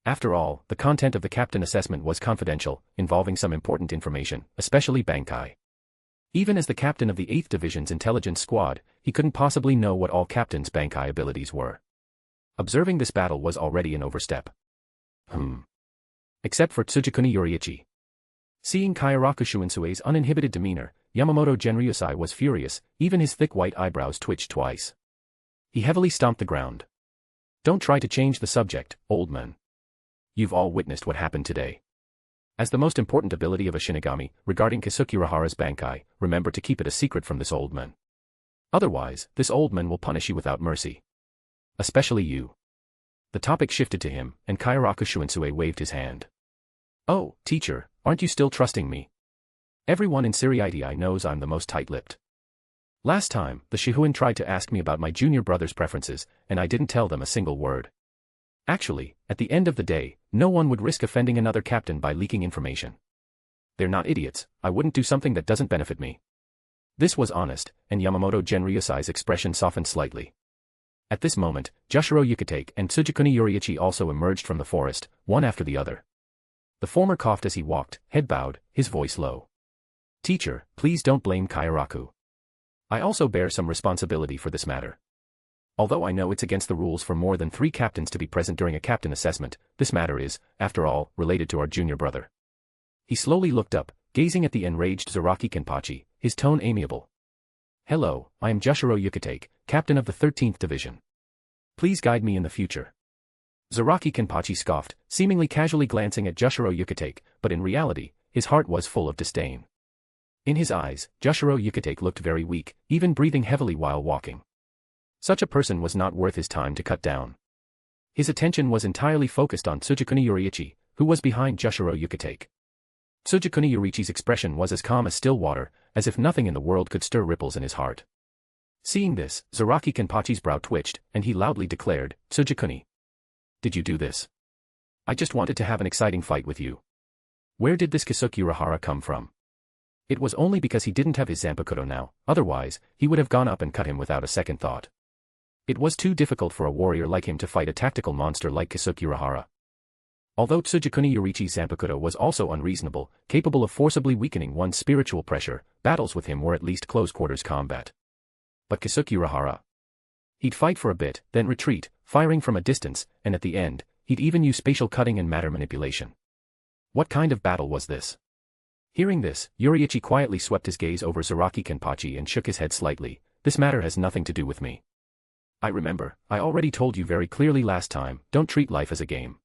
After all, the content of the captain assessment was confidential, involving some important information, especially Bankai. Even as the captain of the 8th Division's intelligence squad, he couldn't possibly know what all captains' Bankai abilities were. Observing this battle was already an overstep. Except for Tsugikuni Yoriichi. Seeing Kayaraka Shuinsue's uninhibited demeanor, Yamamoto Genryusai was furious, even his thick white eyebrows twitched twice. He heavily stomped the ground. Don't try to change the subject, old man. You've all witnessed what happened today. As the most important ability of a Shinigami, regarding Kasuke Urahara's Bankai, remember to keep it a secret from this old man. Otherwise, this old man will punish you without mercy. Especially you. The topic shifted to him, and Kayaraka Shunsue waved his hand. Oh, teacher, aren't you still trusting me? Everyone in Siriitii knows I'm the most tight-lipped. Last time, the Shihuin tried to ask me about my junior brother's preferences, and I didn't tell them a single word. Actually, at the end of the day, no one would risk offending another captain by leaking information. They're not idiots, I wouldn't do something that doesn't benefit me. This was honest, and Yamamoto Genryusai's expression softened slightly. At this moment, Jushiro Yukitake and Tsugikuni Yoriichi also emerged from the forest, one after the other. The former coughed as he walked, head bowed, his voice low. Teacher, please don't blame Kayaraku. I also bear some responsibility for this matter. Although I know it's against the rules for more than 3 captains to be present during a captain assessment, this matter is, after all, related to our junior brother. He slowly looked up, gazing at the enraged Zaraki Kenpachi, his tone amiable. Hello, I am Jushiro Yukitake, captain of the 13th Division. Please guide me in the future. Zaraki Kenpachi scoffed, seemingly casually glancing at Jushiro Yukitake, but in reality, his heart was full of disdain. In his eyes, Jushiro Yukitake looked very weak, even breathing heavily while walking. Such a person was not worth his time to cut down. His attention was entirely focused on Tsugikuni Yoriichi, who was behind Jushiro Yukitake. Tsugikuni Yoriichi's expression was as calm as still water, as if nothing in the world could stir ripples in his heart. Seeing this, Zaraki Kenpachi's brow twitched, and he loudly declared, Tsugikuni. Did you do this? I just wanted to have an exciting fight with you. Where did this Kasuke Urahara come from? It was only because he didn't have his Zanpakuto now, otherwise, he would have gone up and cut him without a second thought. It was too difficult for a warrior like him to fight a tactical monster like Kasuke Urahara. Although Tsugikuni Yoriichi's Zanpakuto was also unreasonable, capable of forcibly weakening one's spiritual pressure, battles with him were at least close-quarters combat. But Kasuke Urahara. He'd fight for a bit, then retreat, firing from a distance, and at the end, he'd even use spatial cutting and matter manipulation. What kind of battle was this? Hearing this, Yoriichi quietly swept his gaze over Zaraki Kenpachi and shook his head slightly. This matter has nothing to do with me. I remember, I already told you very clearly last time, don't treat life as a game.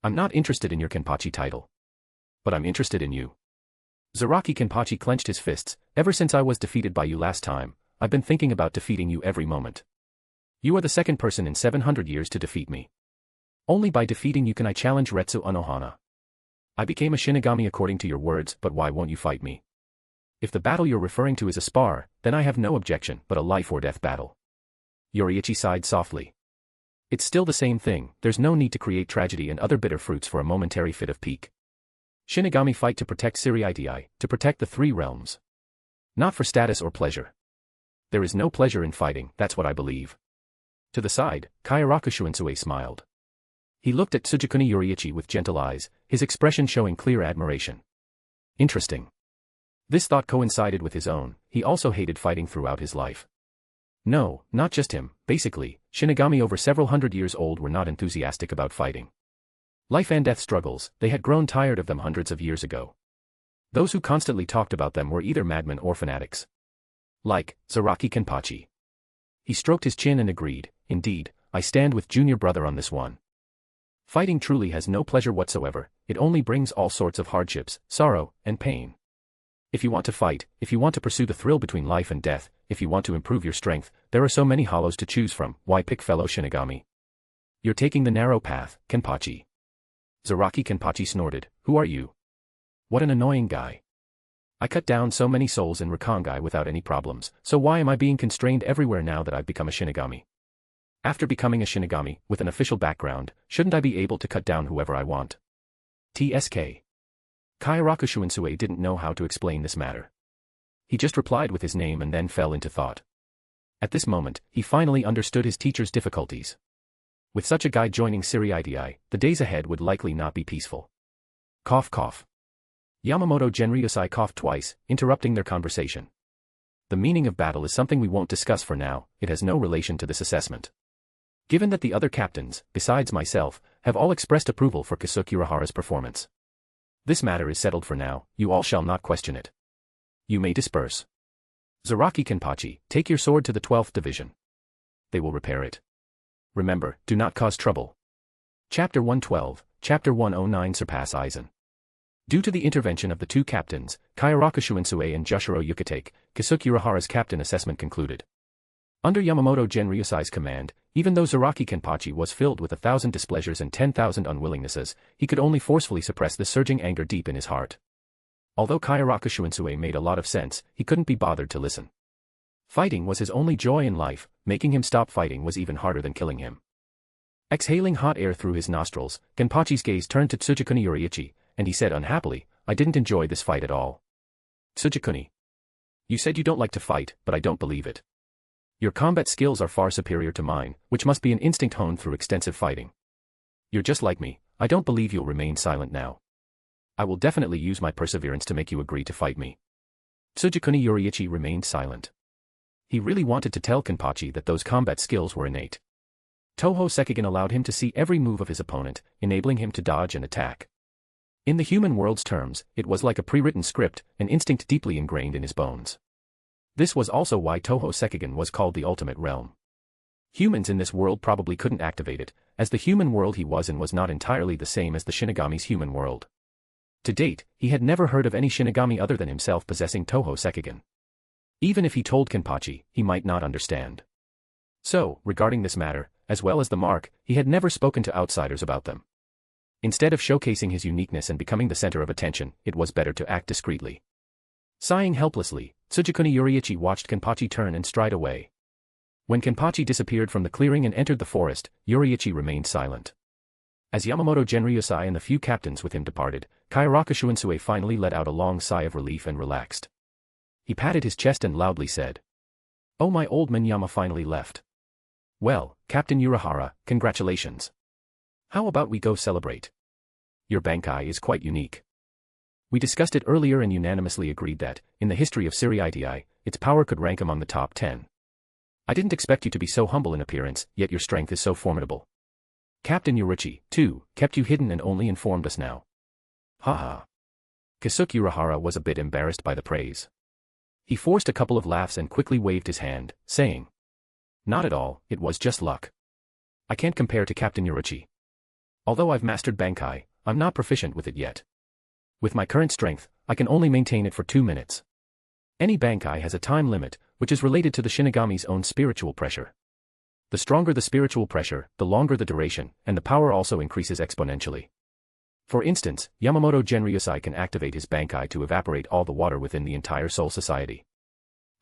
I'm not interested in your Kenpachi title. But I'm interested in you. Zaraki Kenpachi clenched his fists. Ever since I was defeated by you last time, I've been thinking about defeating you every moment. You are the second person in 700 years to defeat me. Only by defeating you can I challenge Retsu Unohana. I became a Shinigami according to your words, but why won't you fight me? If the battle you're referring to is a spar, then I have no objection, but a life or death battle. Yoriichi sighed softly. It's still the same thing, there's no need to create tragedy and other bitter fruits for a momentary fit of pique. Shinigami fight to protect Yoriichi, to protect the three realms. Not for status or pleasure. There is no pleasure in fighting, that's what I believe. To the side, Kayaraku Shunsui smiled. He looked at Tsugikuni Yoriichi with gentle eyes, his expression showing clear admiration. Interesting. This thought coincided with his own, he also hated fighting throughout his life. No, not just him, basically, Shinigami over several hundred years old were not enthusiastic about fighting. Life and death struggles, they had grown tired of them hundreds of years ago. Those who constantly talked about them were either madmen or fanatics. Like, Zaraki Kenpachi. He stroked his chin and agreed, indeed, I stand with junior brother on this one. Fighting truly has no pleasure whatsoever, it only brings all sorts of hardships, sorrow, and pain. If you want to fight, if you want to pursue the thrill between life and death, if you want to improve your strength, there are so many hollows to choose from, why pick fellow Shinigami? You're taking the narrow path, Kenpachi. Zaraki Kenpachi snorted, who are you? What an annoying guy. I cut down so many souls in Rakangai without any problems, so why am I being constrained everywhere now that I've become a Shinigami? After becoming a Shinigami, with an official background, shouldn't I be able to cut down whoever I want? TSK. Kayaraku Shunsui didn't know how to explain this matter. He just replied with his name and then fell into thought. At this moment, he finally understood his teacher's difficulties. With such a guy joining Yoriichi, the days ahead would likely not be peaceful. Cough cough. Yamamoto Genryusai coughed twice, interrupting their conversation. The meaning of battle is something we won't discuss for now, it has no relation to this assessment. Given that the other captains, besides myself, have all expressed approval for Tsukiguni's performance. This matter is settled for now, you all shall not question it. You may disperse. Zaraki Kenpachi, take your sword to the 12th Division. They will repair it. Remember, do not cause trouble. Chapter 112, Chapter 109 Surpass Aizen. Due to the intervention of the two captains, Kayaraku Shunsui and Jushiro Yukitake, Tsukiguni's captain assessment concluded. Under Yamamoto Genryusai's command, even though Zaraki Kenpachi was filled with 1,000 displeasures and 10,000 unwillingnesses, he could only forcefully suppress the surging anger deep in his heart. Although Kayaraku Shunsui made a lot of sense, he couldn't be bothered to listen. Fighting was his only joy in life, making him stop fighting was even harder than killing him. Exhaling hot air through his nostrils, Kenpachi's gaze turned to Tsugikuni Yoriichi, and he said unhappily, I didn't enjoy this fight at all. Tsugikuni. You said you don't like to fight, but I don't believe it. Your combat skills are far superior to mine, which must be an instinct honed through extensive fighting. You're just like me, I don't believe you'll remain silent now. I will definitely use my perseverance to make you agree to fight me. Tsugikuni Yoriichi remained silent. He really wanted to tell Kenpachi that those combat skills were innate. Toho Sekigen allowed him to see every move of his opponent, enabling him to dodge and attack. In the human world's terms, it was like a pre-written script, an instinct deeply ingrained in his bones. This was also why Toho Sekigen was called the ultimate realm. Humans in this world probably couldn't activate it, as the human world he was in was not entirely the same as the Shinigami's human world. To date, he had never heard of any Shinigami other than himself possessing Toho Sekigen. Even if he told Kenpachi, he might not understand. So, regarding this matter, as well as the mark, he had never spoken to outsiders about them. Instead of showcasing his uniqueness and becoming the center of attention, it was better to act discreetly. Sighing helplessly, Tsugikuni Yoriichi watched Kenpachi turn and stride away. When Kenpachi disappeared from the clearing and entered the forest, Yoriichi remained silent. As Yamamoto Genryusai and the few captains with him departed, Kayaraku Shunsui finally let out a long sigh of relief and relaxed. He patted his chest and loudly said, "Oh, my old man Yama finally left. Well, Captain Urahara, congratulations. How about we go celebrate? Your Bankai is quite unique. We discussed it earlier and unanimously agreed that, in the history of Yoriichi, its power could rank among the top 10. I didn't expect you to be so humble in appearance, yet your strength is so formidable. Captain Yoriichi, too, kept you hidden and only informed us now." Haha. Tsukiguni was a bit embarrassed by the praise. He forced a couple of laughs and quickly waved his hand, saying, "Not at all, it was just luck. I can't compare to Captain Yoriichi. Although I've mastered Bankai, I'm not proficient with it yet. With my current strength, I can only maintain it for 2 minutes. Any Bankai has a time limit, which is related to the Shinigami's own spiritual pressure. The stronger the spiritual pressure, the longer the duration, and the power also increases exponentially. For instance, Yamamoto Genryusai can activate his Bankai to evaporate all the water within the entire Soul Society.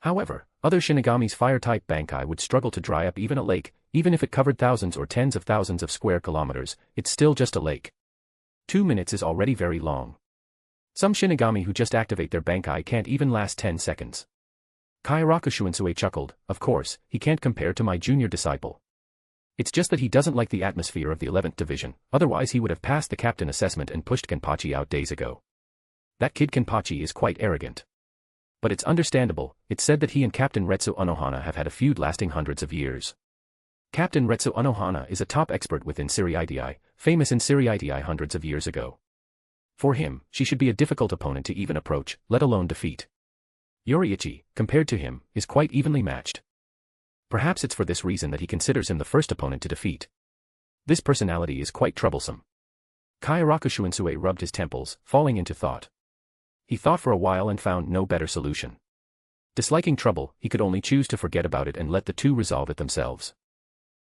However, other Shinigami's fire-type Bankai would struggle to dry up even a lake, even if it covered thousands or tens of thousands of square kilometers, it's still just a lake. 2 minutes is already very long. Some Shinigami who just activate their Bankai can't even last 10 seconds. Kairaku Shunsue chuckled, of course, he can't compare to my junior disciple. It's just that he doesn't like the atmosphere of the 11th Division, otherwise he would have passed the captain assessment and pushed Kenpachi out days ago. That kid Kenpachi is quite arrogant. But it's understandable, it's said that he and Captain Retsu Unohana have had a feud lasting hundreds of years. Captain Retsu Unohana is a top expert within Siriidii, famous in Siriidii hundreds of years ago. For him, she should be a difficult opponent to even approach, let alone defeat. Yoriichi, compared to him, is quite evenly matched. Perhaps it's for this reason that he considers him the first opponent to defeat. This personality is quite troublesome. Kairaku Shunsue rubbed his temples, falling into thought. He thought for a while and found no better solution. Disliking trouble, he could only choose to forget about it and let the two resolve it themselves.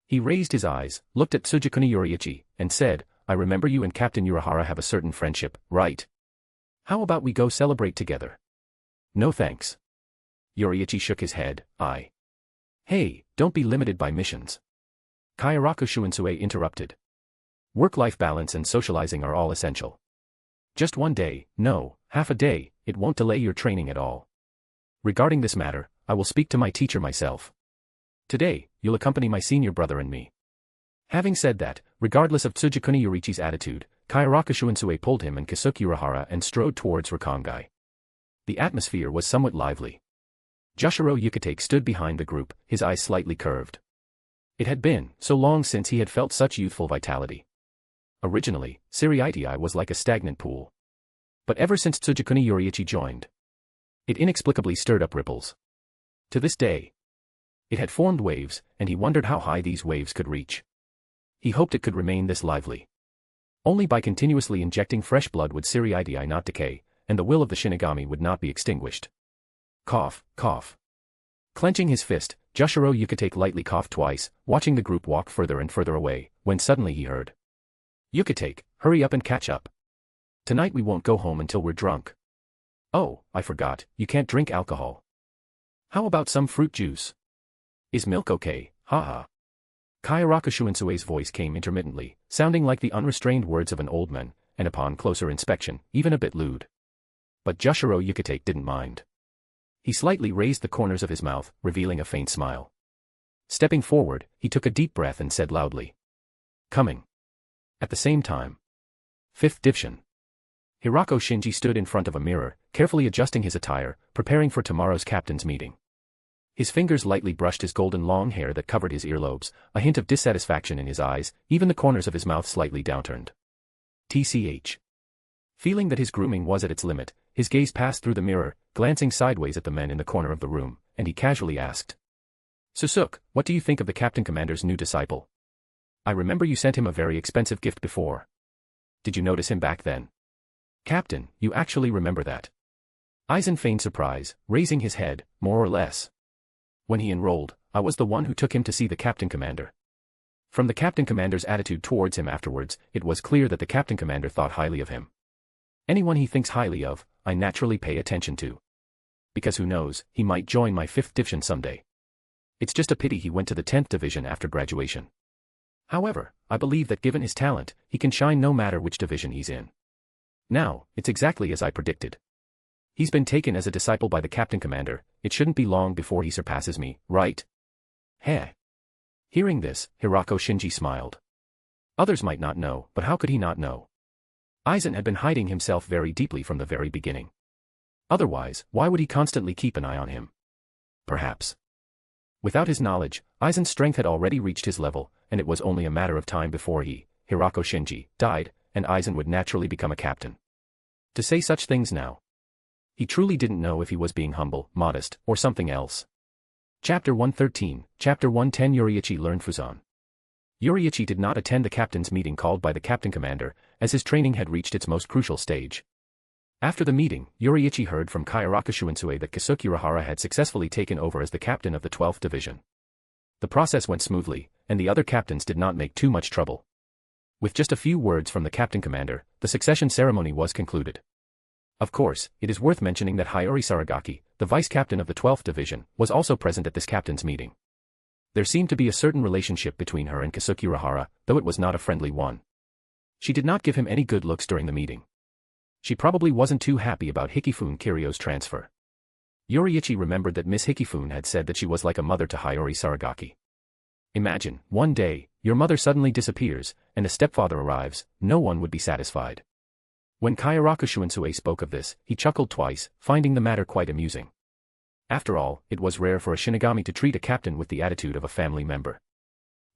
He raised his eyes, looked at Tsugikuni Yoriichi, and said, I remember you and Captain Urahara have a certain friendship, right? How about we go celebrate together? No thanks. Yoriichi shook his head, Hey, don't be limited by missions. Kairaku Shunsue interrupted. Work-life balance and socializing are all essential. Just one day, no, half a day, it won't delay your training at all. Regarding this matter, I will speak to my teacher myself. Today, you'll accompany my senior brother and me. Having said that, regardless of Tsugikuni Yoriichi's attitude, Kairaku Shunsue pulled him and Kisuke Urahara and strode towards Rakangai. The atmosphere was somewhat lively. Joshiro Yukitake stood behind the group, his eyes slightly curved. It had been so long since he had felt such youthful vitality. Originally, Siriidii was like a stagnant pool. But ever since Tsugikuni Yoriichi joined, it inexplicably stirred up ripples. To this day, it had formed waves, and he wondered how high these waves could reach. He hoped it could remain this lively. Only by continuously injecting fresh blood would Siriidii not decay, and the will of the Shinigami would not be extinguished. Cough, cough. Clenching his fist, Joshiro Yukitake lightly coughed twice, watching the group walk further and further away, when suddenly he heard. Yukitake, hurry up and catch up. Tonight we won't go home until we're drunk. Oh, I forgot, you can't drink alcohol. How about some fruit juice? Is milk okay, haha? Kairaku Shuensue's voice came intermittently, sounding like the unrestrained words of an old man, and upon closer inspection, even a bit lewd. But Joshiro Yukitake didn't mind. He slightly raised the corners of his mouth, revealing a faint smile. Stepping forward, he took a deep breath and said loudly. Coming. At the same time. 5th Division. Hirako Shinji stood in front of a mirror, carefully adjusting his attire, preparing for tomorrow's captain's meeting. His fingers lightly brushed his golden long hair that covered his earlobes, a hint of dissatisfaction in his eyes, even the corners of his mouth slightly downturned. TCH. Feeling that his grooming was at its limit, his gaze passed through the mirror, glancing sideways at the men in the corner of the room, and he casually asked. Susuke, what do you think of the Captain Commander's new disciple? I remember you sent him a very expensive gift before. Did you notice him back then? Captain, you actually remember that? Aizen feigned surprise, raising his head, more or less. When he enrolled, I was the one who took him to see the Captain Commander. From the Captain Commander's attitude towards him afterwards, it was clear that the Captain Commander thought highly of him. Anyone he thinks highly of, I naturally pay attention to. Because who knows, he might join my 5th Division someday. It's just a pity he went to the 10th Division after graduation. However, I believe that given his talent, he can shine no matter which division he's in. Now, it's exactly as I predicted. He's been taken as a disciple by the Captain Commander, it shouldn't be long before he surpasses me, right? Heh. Hearing this, Hirako Shinji smiled. Others might not know, but how could he not know? Aizen had been hiding himself very deeply from the very beginning. Otherwise, why would he constantly keep an eye on him? Perhaps. Without his knowledge, Aizen's strength had already reached his level, and it was only a matter of time before he, Hirako Shinji, died, and Aizen would naturally become a captain. To say such things now. He truly didn't know if he was being humble, modest, or something else. Chapter 113, Chapter 110 Yoriichi learned Fuzan. Yoriichi did not attend the captain's meeting called by the captain commander, as his training had reached its most crucial stage. After the meeting, Yoriichi heard from Kayaraka Shunsui that Keisuke Urahara had successfully taken over as the captain of the 12th Division. The process went smoothly, and the other captains did not make too much trouble. With just a few words from the captain commander, the succession ceremony was concluded. Of course, it is worth mentioning that Hayori Saragaki, the vice-captain of the 12th Division, was also present at this captain's meeting. There seemed to be a certain relationship between her and Keisuke Urahara, though it was not a friendly one. She did not give him any good looks during the meeting. She probably wasn't too happy about Hikifune Kiryo's transfer. Yoriichi remembered that Miss Hikifune had said that she was like a mother to Hayori Saragaki. Imagine, one day, your mother suddenly disappears, and a stepfather arrives, no one would be satisfied. When Kayaraka Shunsui spoke of this, he chuckled twice, finding the matter quite amusing. After all, it was rare for a Shinigami to treat a captain with the attitude of a family member.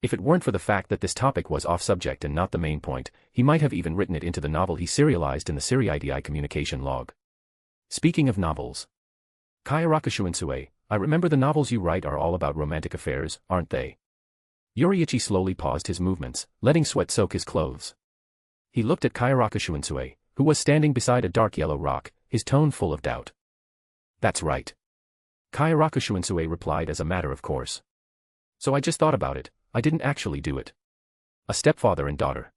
If it weren't for the fact that this topic was off-subject and not the main point, he might have even written it into the novel he serialized in the Seriidi communication log. Speaking of novels. Kayaraka Shunsui, I remember the novels you write are all about romantic affairs, aren't they? Yoriichi slowly paused his movements, letting sweat soak his clothes. He looked at Kayaraka Shunsui, who was standing beside a dark yellow rock, his tone full of doubt. That's right. Kayaraka Shunsui replied as a matter of course. So I just thought about it, I didn't actually do it. A stepfather and daughter.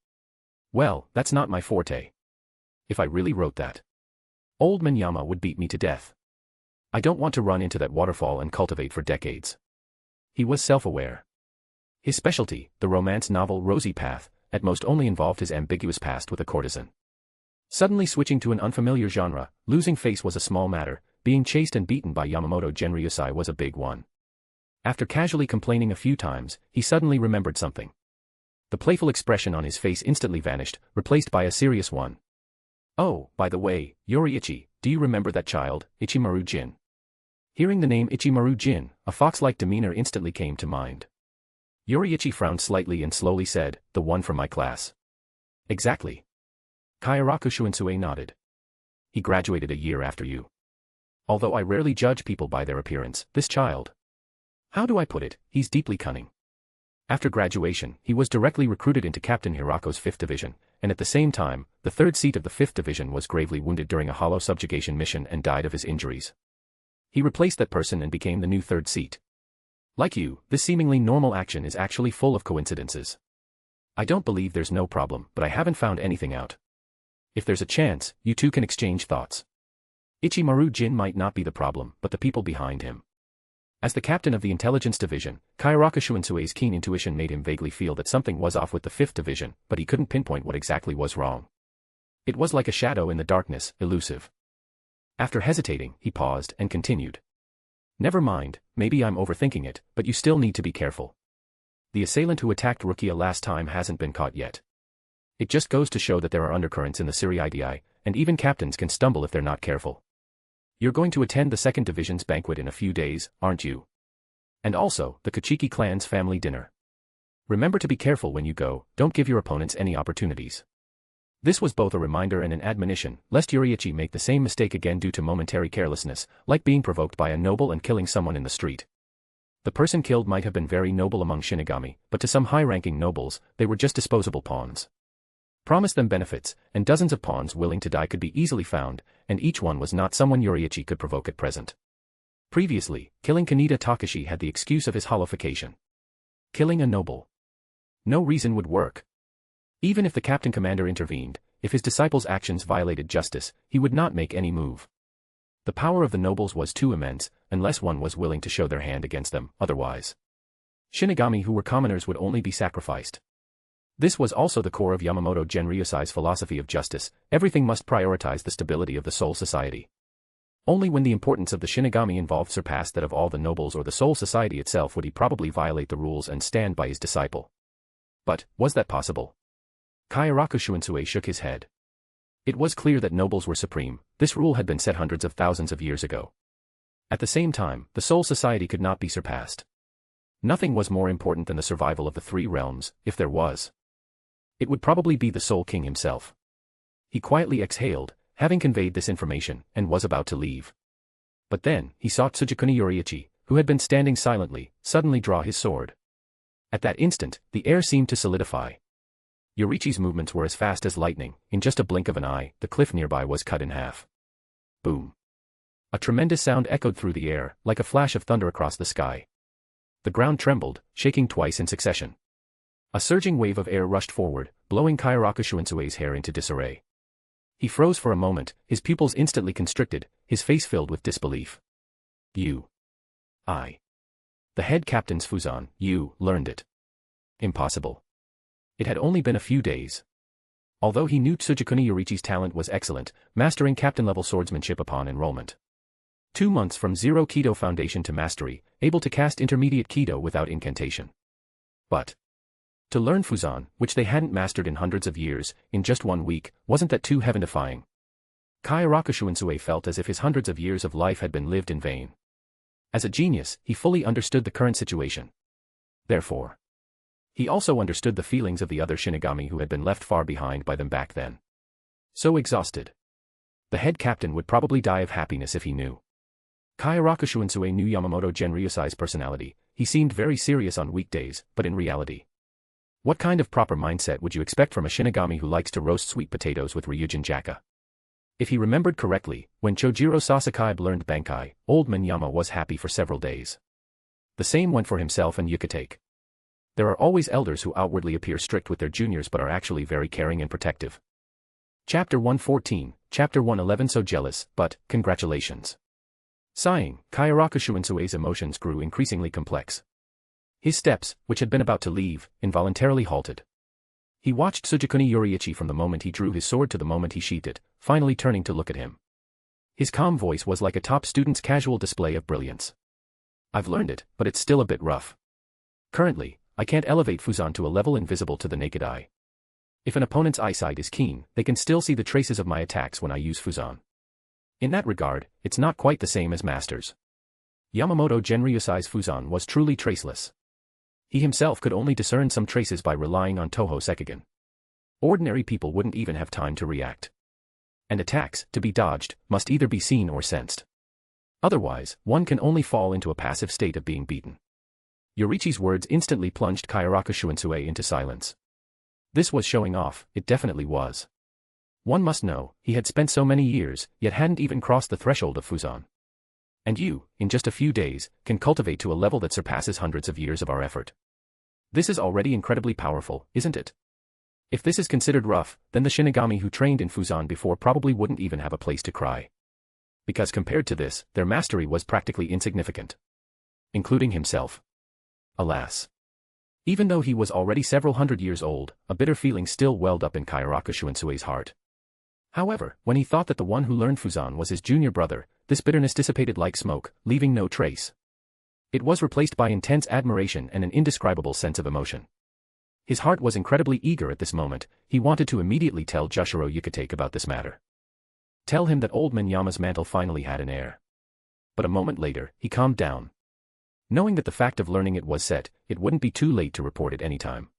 Well, that's not my forte. If I really wrote that, old Manyama would beat me to death. I don't want to run into that waterfall and cultivate for decades. He was self-aware. His specialty, the romance novel Rosy Path, at most only involved his ambiguous past with a courtesan. Suddenly switching to an unfamiliar genre, losing face was a small matter, being chased and beaten by Yamamoto Genryusai was a big one. After casually complaining a few times, he suddenly remembered something. The playful expression on his face instantly vanished, replaced by a serious one. Oh, by the way, Yoriichi, do you remember that child, Ichimaru Jin? Hearing the name Ichimaru Jin, a fox-like demeanor instantly came to mind. Yoriichi frowned slightly and slowly said, the one from my class. Exactly. Kayaraka Shunsui nodded. He graduated a year after you. Although I rarely judge people by their appearance, this child. How do I put it, he's deeply cunning. After graduation, he was directly recruited into Captain Hirako's 5th Division, and at the same time, the 3rd seat of the 5th Division was gravely wounded during a hollow subjugation mission and died of his injuries. He replaced that person and became the new 3rd seat. Like you, this seemingly normal action is actually full of coincidences. I don't believe there's no problem, but I haven't found anything out. If there's a chance, you two can exchange thoughts. Ichimaru Jin might not be the problem, but the people behind him. As the captain of the intelligence division, Kayaraka Shuensui's keen intuition made him vaguely feel that something was off with the 5th division, but he couldn't pinpoint what exactly was wrong. It was like a shadow in the darkness, elusive. After hesitating, he paused and continued. Never mind, maybe I'm overthinking it, but you still need to be careful. The assailant who attacked Rukia last time hasn't been caught yet. It just goes to show that there are undercurrents in the Seriidi, and even captains can stumble if they're not careful. You're going to attend the 2nd Division's banquet in a few days, aren't you? And also, the Kuchiki clan's family dinner. Remember to be careful when you go, don't give your opponents any opportunities. This was both a reminder and an admonition, lest Yoriichi make the same mistake again due to momentary carelessness, like being provoked by a noble and killing someone in the street. The person killed might have been very noble among Shinigami, but to some high-ranking nobles, they were just disposable pawns. Promise them benefits, and dozens of pawns willing to die could be easily found, and each one was not someone Yoriichi could provoke at present. Previously, killing Kaneda Takashi had the excuse of his holification. Killing a noble. No reason would work. Even if the captain commander intervened, if his disciples' actions violated justice, he would not make any move. The power of the nobles was too immense, unless one was willing to show their hand against them, otherwise. Shinigami who were commoners would only be sacrificed. This was also the core of Yamamoto Genryusai's philosophy of justice, everything must prioritize the stability of the Soul Society. Only when the importance of the Shinigami involved surpassed that of all the nobles or the Soul Society itself would he probably violate the rules and stand by his disciple. But, was that possible? Kayaraka Shuensue shook his head. It was clear that nobles were supreme, this rule had been set hundreds of thousands of years ago. At the same time, the Soul Society could not be surpassed. Nothing was more important than the survival of the 3 realms, if there was. It would probably be the Soul King himself. He quietly exhaled, having conveyed this information, and was about to leave. But then, he saw Tsugikuni Yoriichi, who had been standing silently, suddenly draw his sword. At that instant, the air seemed to solidify. Yoriichi's movements were as fast as lightning. In just a blink of an eye, the cliff nearby was cut in half. Boom. A tremendous sound echoed through the air, like a flash of thunder across the sky. The ground trembled, shaking twice in succession. A surging wave of air rushed forward, blowing Kaiaraku Shuinsue's hair into disarray. He froze for a moment, his pupils instantly constricted, his face filled with disbelief. The head captain's Fuzan, you learned it. Impossible. It had only been a few days. Although he knew Tsugikuni Yoriichi's talent was excellent, mastering captain-level swordsmanship upon enrollment. 2 months from zero Kido foundation to mastery, able to cast intermediate Kido without incantation. But to learn Fuzan, which they hadn't mastered in hundreds of years, in just 1 week, wasn't that too heaven-defying? Kaiaraku Shuinsue felt as if his hundreds of years of life had been lived in vain. As a genius, he fully understood the current situation. Therefore, he also understood the feelings of the other Shinigami who had been left far behind by them back then. So exhausted. The head captain would probably die of happiness if he knew. Kaiaraku Shuinsue knew Yamamoto Genryusai's personality. He seemed very serious on weekdays, but in reality, what kind of proper mindset would you expect from a Shinigami who likes to roast sweet potatoes with Ryujin Jaka? If he remembered correctly, when Chojiro Sasaki learned Bankai, old man Yama was happy for several days. The same went for himself and Yukitake. There are always elders who outwardly appear strict with their juniors but are actually very caring and protective. Chapter 114, Chapter 111. So jealous, but, congratulations. Sighing, Kaiaraku Shuinsue's emotions grew increasingly complex. His steps, which had been about to leave, involuntarily halted. He watched Tsugikuni Yoriichi from the moment he drew his sword to the moment he sheathed it, finally turning to look at him. His calm voice was like a top student's casual display of brilliance. I've learned it, but it's still a bit rough. Currently, I can't elevate Fuzan to a level invisible to the naked eye. If an opponent's eyesight is keen, they can still see the traces of my attacks when I use Fuzan. In that regard, it's not quite the same as Masters. Yamamoto Genryusai's Fuzan was truly traceless. He himself could only discern some traces by relying on Toho Sekigen. Ordinary people wouldn't even have time to react. And attacks, to be dodged, must either be seen or sensed. Otherwise, one can only fall into a passive state of being beaten. Yoriichi's words instantly plunged Kaiaraku Shuinsue into silence. This was showing off, it definitely was. One must know, he had spent so many years, yet hadn't even crossed the threshold of Fuzan. And you, in just a few days, can cultivate to a level that surpasses hundreds of years of our effort. This is already incredibly powerful, isn't it? If this is considered rough, then the Shinigami who trained in Fuzan before probably wouldn't even have a place to cry. Because compared to this, their mastery was practically insignificant. Including himself. Alas. Even though he was already several hundred years old, a bitter feeling still welled up in Kaiaraku Shuinsue's heart. However, when he thought that the one who learned Fuzan was his junior brother, this bitterness dissipated like smoke, leaving no trace. It was replaced by intense admiration and an indescribable sense of emotion. His heart was incredibly eager at this moment. He wanted to immediately tell Jushiro Yukitake about this matter. Tell him that old man Yama's mantle finally had an heir. But a moment later, he calmed down. Knowing that the fact of learning it was set, it wouldn't be too late to report it any time.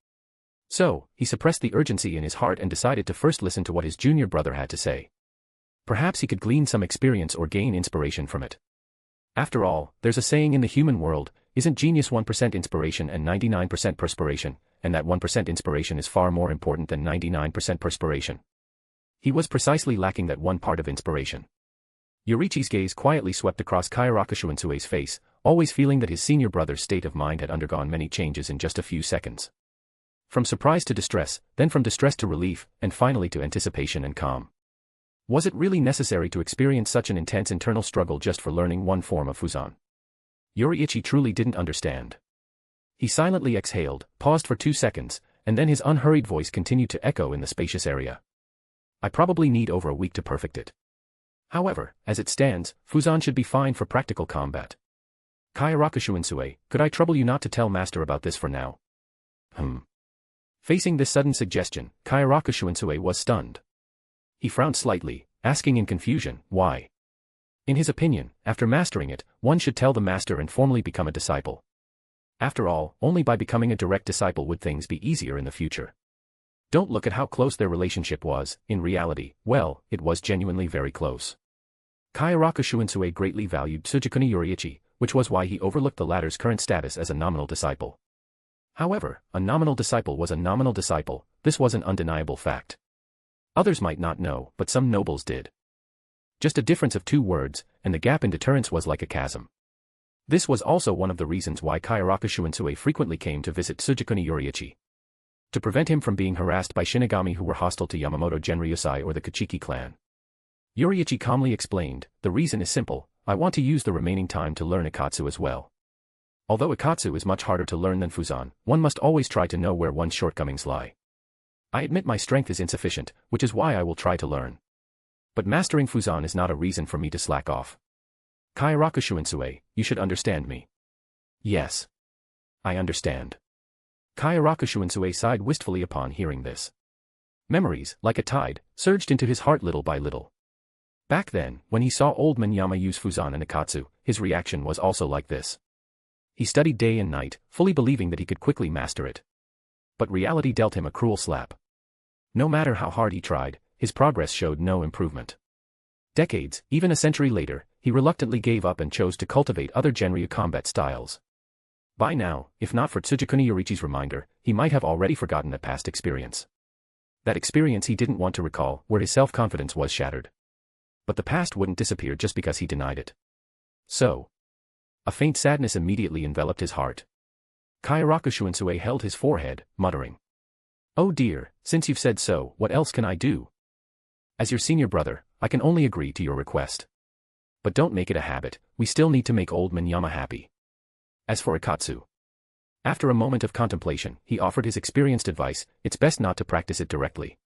So, he suppressed the urgency in his heart and decided to first listen to what his junior brother had to say. Perhaps he could glean some experience or gain inspiration from it. After all, there's a saying in the human world, isn't genius 1% inspiration and 99% perspiration, and that 1% inspiration is far more important than 99% perspiration. He was precisely lacking that one part of inspiration. Yoriichi's gaze quietly swept across Kaiaraku Shuinsue's face, always feeling that his senior brother's state of mind had undergone many changes in just a few seconds. From surprise to distress, then from distress to relief, and finally to anticipation and calm. Was it really necessary to experience such an intense internal struggle just for learning one form of Fuzan? Yoriichi truly didn't understand. He silently exhaled, paused for 2 seconds, and then his unhurried voice continued to echo in the spacious area. I probably need over a week to perfect it. However, as it stands, Fuzan should be fine for practical combat. Kaiaraku Shuinsue, could I trouble you not to tell Master about this for now? Facing this sudden suggestion, Kaiaraku Shuinsue was stunned. He frowned slightly, asking in confusion, why? In his opinion, after mastering it, one should tell the master and formally become a disciple. After all, only by becoming a direct disciple would things be easier in the future. Don't look at how close their relationship was. In reality, well, it was genuinely very close. Kaiaraku Shuinsue greatly valued Tsugikuni Yoriichi, which was why he overlooked the latter's current status as a nominal disciple. However, a nominal disciple was a nominal disciple, this was an undeniable fact. Others might not know, but some nobles did. Just a difference of 2 words, and the gap in deterrence was like a chasm. This was also one of the reasons why Kaiaraka Shunsui frequently came to visit Tsugikuni Yoriichi. To prevent him from being harassed by Shinigami who were hostile to Yamamoto Genryusai or the Kuchiki clan. Yoriichi calmly explained, the reason is simple, I want to use the remaining time to learn Ikatsu as well. Although Ikatsu is much harder to learn than Fuzan, one must always try to know where one's shortcomings lie. I admit my strength is insufficient, which is why I will try to learn. But mastering Fuzan is not a reason for me to slack off. Kaiaraka Shunsui, you should understand me. Yes. I understand. Kaiaraka Shunsui sighed wistfully upon hearing this. Memories, like a tide, surged into his heart little by little. Back then, when he saw old Minyama use Fuzan and Ikatsu, his reaction was also like this. He studied day and night, fully believing that he could quickly master it. But reality dealt him a cruel slap. No matter how hard he tried, his progress showed no improvement. Decades, even a century later, he reluctantly gave up and chose to cultivate other Genryu combat styles. By now, if not for Tsugikuni Yoriichi's reminder, he might have already forgotten that past experience. That experience he didn't want to recall, where his self-confidence was shattered. But the past wouldn't disappear just because he denied it. So, a faint sadness immediately enveloped his heart. Kaiaraka Shunsui held his forehead, muttering. Oh dear, since you've said so, what else can I do? As your senior brother, I can only agree to your request. But don't make it a habit, we still need to make old Minyama happy. As for Ikatsu. After a moment of contemplation, he offered his experienced advice, it's best not to practice it directly.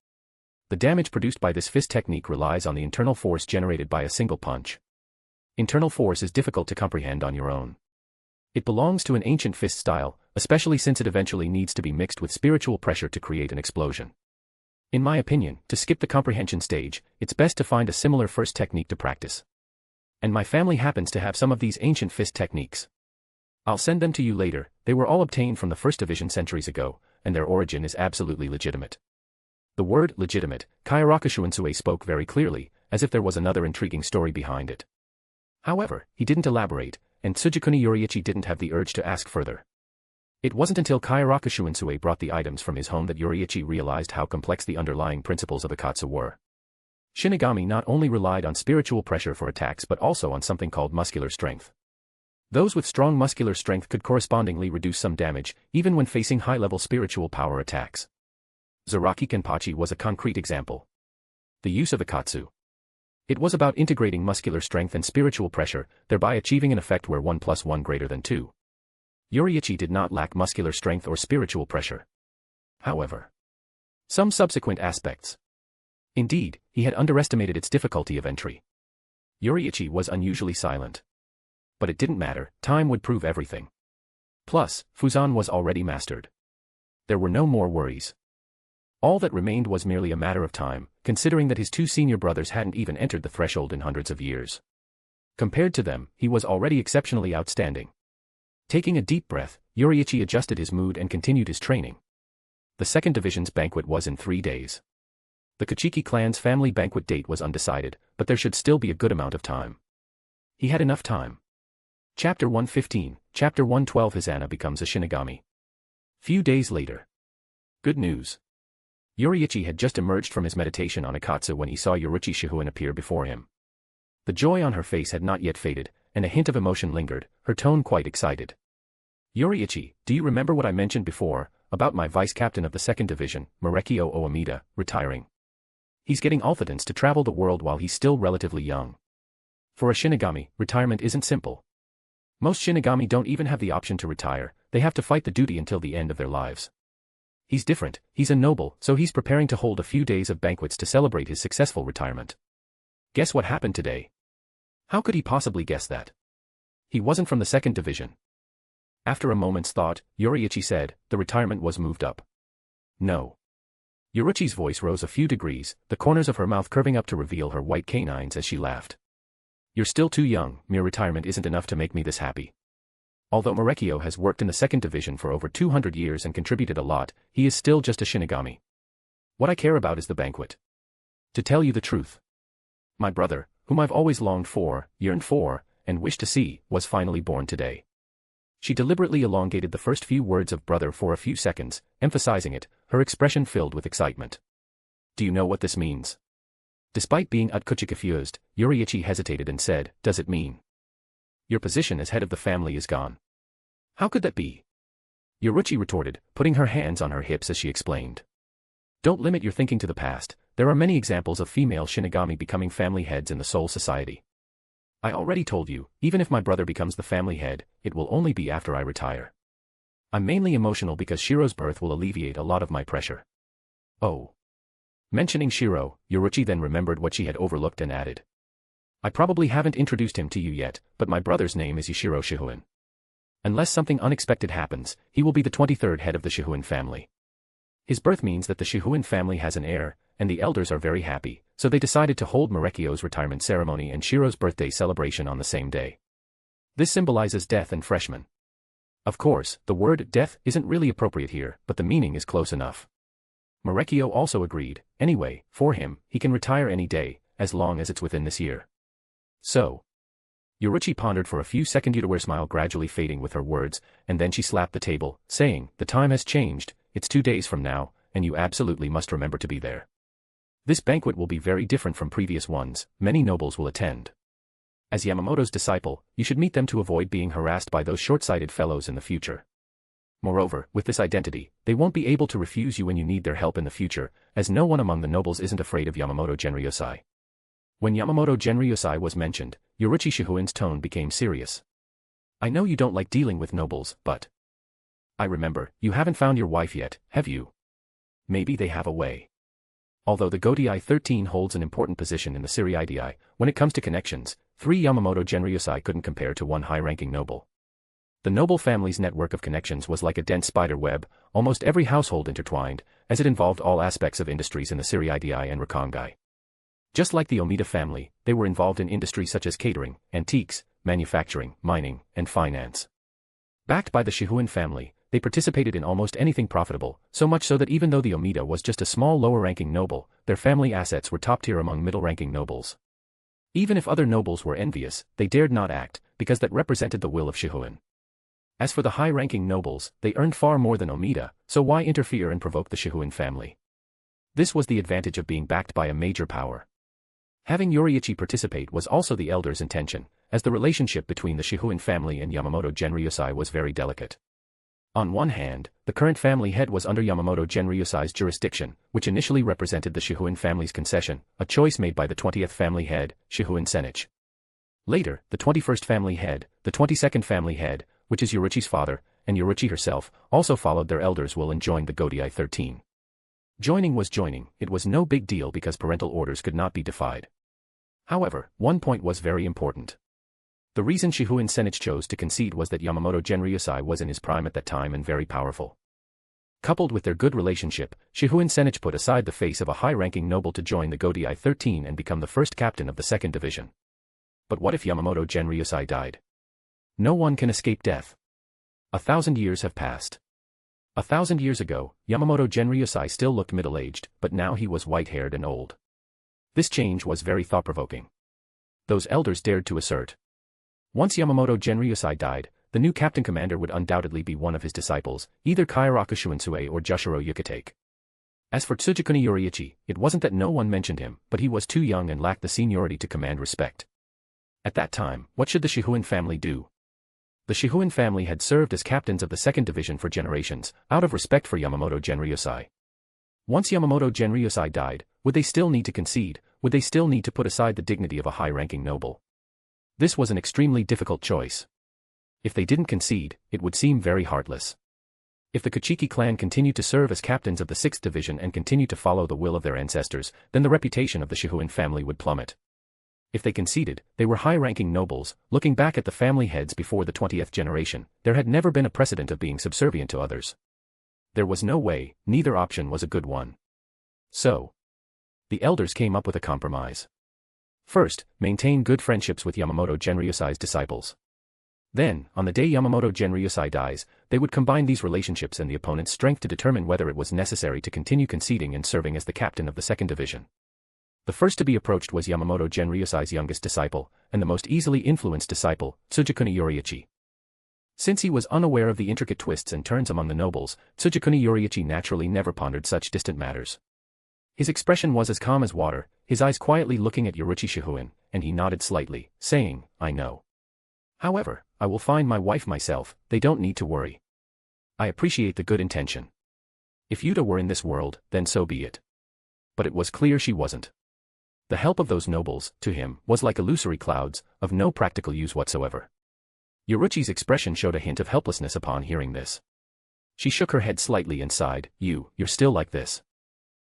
The damage produced by this fist technique relies on the internal force generated by a single punch. Internal force is difficult to comprehend on your own. It belongs to an ancient fist style, especially since it eventually needs to be mixed with spiritual pressure to create an explosion. In my opinion, to skip the comprehension stage, it's best to find a similar first technique to practice. And my family happens to have some of these ancient fist techniques. I'll send them to you later, they were all obtained from the First Division centuries ago, and their origin is absolutely legitimate. The word legitimate, Kaiaraka Shunsui spoke very clearly, as if there was another intriguing story behind it. However, he didn't elaborate, and Tsugikuni Yoriichi didn't have the urge to ask further. It wasn't until Kaiaraka Shunsui brought the items from his home that Yoriichi realized how complex the underlying principles of Ikatsu were. Shinigami not only relied on spiritual pressure for attacks but also on something called muscular strength. Those with strong muscular strength could correspondingly reduce some damage, even when facing high-level spiritual power attacks. Zaraki Kenpachi was a concrete example. The use of Ikatsu. It was about integrating muscular strength and spiritual pressure, thereby achieving an effect where 1 + 1 greater than 2. Yoriichi did not lack muscular strength or spiritual pressure. However, some subsequent aspects. Indeed, he had underestimated its difficulty of entry. Yoriichi was unusually silent. But it didn't matter, time would prove everything. Plus, Fuzan was already mastered. There were no more worries. All that remained was merely a matter of time, considering that his 2 senior brothers hadn't even entered the threshold in hundreds of years. Compared to them, he was already exceptionally outstanding. Taking a deep breath, Yoriichi adjusted his mood and continued his training. The second division's banquet was in 3 days. The Kuchiki clan's family banquet date was undecided, but there should still be a good amount of time. He had enough time. Chapter 115, Chapter 112 Hizana becomes a Shinigami. Few days later. Good news. Yoriichi had just emerged from his meditation on Ikatsu when he saw Yoriichi Shihoin appear before him. The joy on her face had not yet faded, and a hint of emotion lingered, her tone quite excited. Yoriichi, do you remember what I mentioned before, about my vice-captain of the 2nd Division, Marekio Oamida, retiring? He's getting Alphadance to travel the world while he's still relatively young. For a Shinigami, retirement isn't simple. Most Shinigami don't even have the option to retire, they have to fight the duty until the end of their lives. He's different, he's a noble, so he's preparing to hold a few days of banquets to celebrate his successful retirement. Guess what happened today? How could he possibly guess that? He wasn't from the 2nd Division. After a moment's thought, Yoriichi said, the retirement was moved up. No. Yoriichi's voice rose a few degrees, the corners of her mouth curving up to reveal her white canines as she laughed. You're still too young, mere retirement isn't enough to make me this happy. Although Marekio has worked in the 2nd Division for over 200 years and contributed a lot, he is still just a Shinigami. What I care about is the banquet. To tell you the truth. My brother, whom I've always longed for, yearned for, and wished to see, was finally born today. She deliberately elongated the first few words of brother for a few seconds, emphasizing it, her expression filled with excitement. Do you know what this means? Despite being utkuchi confused, Yoriichi hesitated and said, does it mean your position as head of the family is gone? How could that be? Yoriichi retorted, putting her hands on her hips as she explained. Don't limit your thinking to the past, there are many examples of female Shinigami becoming family heads in the Soul Society. I already told you, even if my brother becomes the family head, it will only be after I retire. I'm mainly emotional because Shiro's birth will alleviate a lot of my pressure. Oh. Mentioning Shiro, Yoriichi then remembered what she had overlooked and added. I probably haven't introduced him to you yet, but my brother's name is Yashiro Shihoin. Unless something unexpected happens, he will be the 23rd head of the Shihoin family. His birth means that the Shihoin family has an heir, and the elders are very happy, so they decided to hold Marekio's retirement ceremony and Shiro's birthday celebration on the same day. This symbolizes death and freshmen. Of course, the word death isn't really appropriate here, but the meaning is close enough. Marekio also agreed. Anyway, for him, he can retire any day, as long as it's within this year. So. Yoriichi pondered for a few seconds, her smile gradually fading with her words, and then she slapped the table, saying, the time has changed, it's 2 days from now, and you absolutely must remember to be there. This banquet will be very different from previous ones, many nobles will attend. As Yamamoto's disciple, you should meet them to avoid being harassed by those short-sighted fellows in the future. Moreover, with this identity, they won't be able to refuse you when you need their help in the future, as no one among the nobles isn't afraid of Yamamoto Genryosai. When Yamamoto Genryosai was mentioned, Yoriichi Shihoin's tone became serious. I know you don't like dealing with nobles, but I remember, you haven't found your wife yet, have you? Maybe they have a way. Although the Godii 13 holds an important position in the Siriidii, when it comes to connections, 3 Yamamoto Genryosai couldn't compare to one high-ranking noble. The noble family's network of connections was like a dense spider web, almost every household intertwined, as it involved all aspects of industries in the Siriidii and Rakongai. Just like the Omida family, they were involved in industries such as catering, antiques, manufacturing, mining, and finance. Backed by the Shihoin family, they participated in almost anything profitable, so much so that even though the Omida was just a small lower-ranking noble, their family assets were top-tier among middle-ranking nobles. Even if other nobles were envious, they dared not act, because that represented the will of Shihoin. As for the high-ranking nobles, they earned far more than Omida, so why interfere and provoke the Shihoin family? This was the advantage of being backed by a major power. Having Yoriichi participate was also the elders' intention, as the relationship between the Shihoin family and Yamamoto Genryosai was very delicate. On one hand, the current family head was under Yamamoto Genryosai's jurisdiction, which initially represented the Shihoin family's concession, a choice made by the 20th family head, Shihoin Senich. Later, the 21st family head, the 22nd family head, which is Yoriichi's father, and Yoriichi herself, also followed their elders' will and joined the Godii 13. Joining was joining, it was no big deal because parental orders could not be defied. However, one point was very important. The reason Shihoin Senich chose to concede was that Yamamoto Genryosai was in his prime at that time and very powerful. Coupled with their good relationship, Shihoin Senich put aside the face of a high-ranking noble to join the Godii 13 and become the first captain of the 2nd division. But what if Yamamoto Genryosai died? No one can escape death. 1,000 years have passed. 1,000 years ago, Yamamoto Genryosai still looked middle-aged, but now he was white-haired and old. This change was very thought-provoking. Those elders dared to assert. Once Yamamoto Genryosai died, the new captain commander would undoubtedly be one of his disciples, either Kairaku Shunsue or Jushiro Yukitake. As for Tsugikuni Yoriichi, it wasn't that no one mentioned him, but he was too young and lacked the seniority to command respect. At that time, what should the Shihoin family do? The Shihoin family had served as captains of the 2nd division for generations, out of respect for Yamamoto Genryosai. Once Yamamoto Genryosai died, would they still need to concede? Would they still need to put aside the dignity of a high-ranking noble? This was an extremely difficult choice. If they didn't concede, it would seem very heartless. If the Kuchiki clan continued to serve as captains of the 6th division and continued to follow the will of their ancestors, then the reputation of the Shihoin family would plummet. If they conceded, they were high-ranking nobles. Looking back at the family heads before the 20th generation, there had never been a precedent of being subservient to others. There was no way, neither option was a good one. So, the elders came up with a compromise. First, maintain good friendships with Yamamoto Genryosai's disciples. Then, on the day Yamamoto Genryosai dies, they would combine these relationships and the opponent's strength to determine whether it was necessary to continue conceding and serving as the captain of the 2nd division. The first to be approached was Yamamoto Genryosai's youngest disciple, and the most easily influenced disciple, Tsugikuni Yoriichi. Since he was unaware of the intricate twists and turns among the nobles, Tsugikuni Yoriichi naturally never pondered such distant matters. His expression was as calm as water, his eyes quietly looking at Yoriichi Shihoin, and he nodded slightly, saying, "I know. However, I will find my wife myself, they don't need to worry. I appreciate the good intention. If Yuta were in this world, then so be it." But it was clear she wasn't. The help of those nobles, to him, was like illusory clouds, of no practical use whatsoever. Yoriichi's expression showed a hint of helplessness upon hearing this. She shook her head slightly and sighed, You're still like this.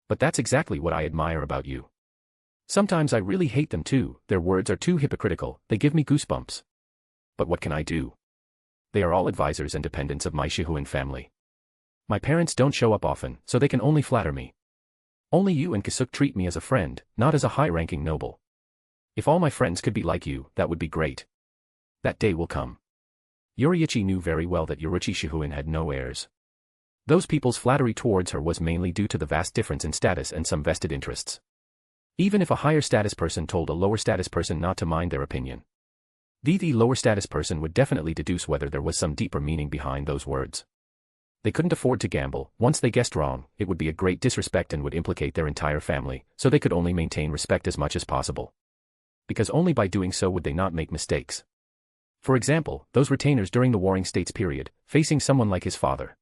But that's exactly what I admire about you. Sometimes I really hate them too, their words are too hypocritical, they give me goosebumps. But what can I do? They are all advisors and dependents of my Shihoin family. My parents don't show up often, so they can only flatter me. Only you and Kisuke treat me as a friend, not as a high-ranking noble. If all my friends could be like you, that would be great. That day will come. Yoriichi knew very well that Yoriichi Shihoin had no heirs. Those people's flattery towards her was mainly due to the vast difference in status and some vested interests. Even if a higher status person told a lower status person not to mind their opinion, the lower status person would definitely deduce whether there was some deeper meaning behind those words. They couldn't afford to gamble. Once they guessed wrong, it would be a great disrespect and would implicate their entire family, so they could only maintain respect as much as possible. Because only by doing so would they not make mistakes. For example, those retainers during the Warring States period, facing someone like his father.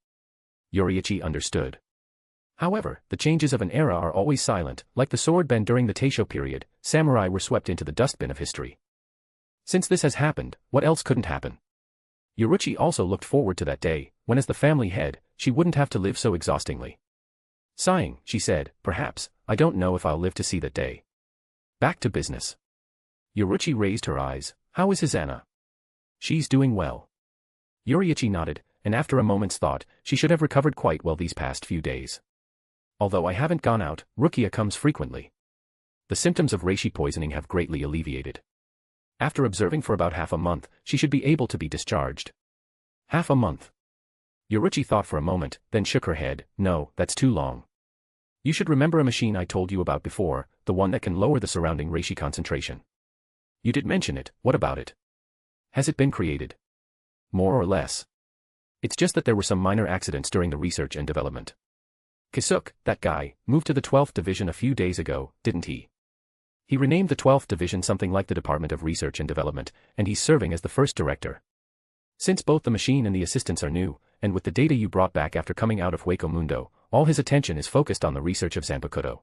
Yoriichi understood. However, the changes of an era are always silent, like the sword bend during the Taisho period, samurai were swept into the dustbin of history. Since this has happened, what else couldn't happen? Yoriichi also looked forward to that day, when as the family head, she wouldn't have to live so exhaustingly. Sighing, she said, perhaps, I don't know if I'll live to see that day. Back to business. Yoriichi raised her eyes, how is Hisana? She's doing well. Yoriichi nodded, and after a moment's thought, she should have recovered quite well these past few days. Although I haven't gone out, Rukia comes frequently. The symptoms of reishi poisoning have greatly alleviated. After observing for about half a month, she should be able to be discharged. Half a month. Yoriichi thought for a moment, then shook her head, no, that's too long. You should remember a machine I told you about before, the one that can lower the surrounding reishi concentration. You did mention it, what about it? Has it been created? More or less. It's just that there were some minor accidents during the research and development. Kisuke, that guy, moved to the 12th Division a few days ago, didn't he? He renamed the 12th Division something like the Department of Research and Development, and he's serving as the first director. Since both the machine and the assistants are new, and with the data you brought back after coming out of Hueco Mundo, all his attention is focused on the research of Zanpakuto.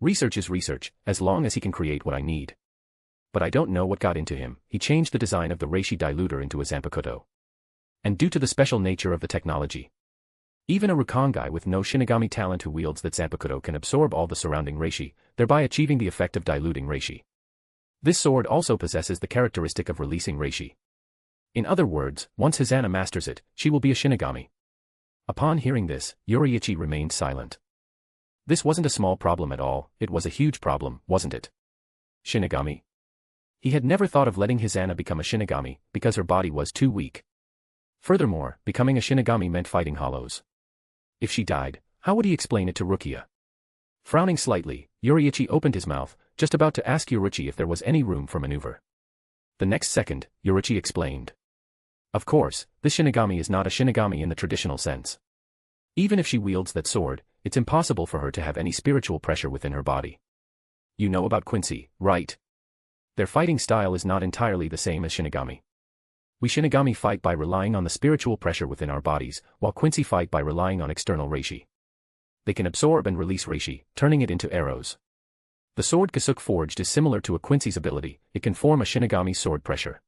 Research is research, as long as he can create what I need. But I don't know what got into him, he changed the design of the reishi diluter into a Zanpakuto. And due to the special nature of the technology, even a Rakangai with no Shinigami talent who wields that Zanpakuto can absorb all the surrounding reishi, thereby achieving the effect of diluting reishi. This sword also possesses the characteristic of releasing reishi. In other words, once Hisana masters it, she will be a Shinigami. Upon hearing this, Yoriichi remained silent. This wasn't a small problem at all, it was a huge problem, wasn't it? Shinigami? He had never thought of letting Hisana become a Shinigami, because her body was too weak. Furthermore, becoming a Shinigami meant fighting hollows. If she died, how would he explain it to Rukia? Frowning slightly, Yoriichi opened his mouth, just about to ask Yoriichi if there was any room for maneuver. The next second, Yoriichi explained. Of course, this Shinigami is not a Shinigami in the traditional sense. Even if she wields that sword, it's impossible for her to have any spiritual pressure within her body. You know about Quincy, right? Their fighting style is not entirely the same as Shinigami. We Shinigami fight by relying on the spiritual pressure within our bodies, while Quincy fight by relying on external reishi. They can absorb and release reishi, turning it into arrows. The sword Kisuke forged is similar to a Quincy's ability, it can form a Shinigami's sword pressure.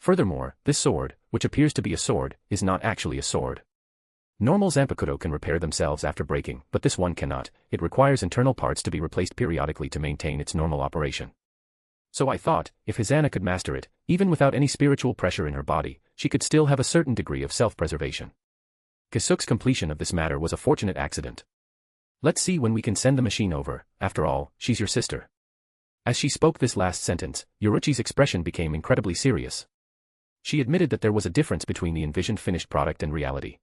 Furthermore, this sword, which appears to be a sword, is not actually a sword. Normal Zanpakuto can repair themselves after breaking, but this one cannot, it requires internal parts to be replaced periodically to maintain its normal operation. So I thought, if Hisana could master it, even without any spiritual pressure in her body, she could still have a certain degree of self-preservation. Kisuke's completion of this matter was a fortunate accident. Let's see when we can send the machine over, after all, she's your sister. As she spoke this last sentence, Yoriichi's expression became incredibly serious. She admitted that there was a difference between the envisioned finished product and reality.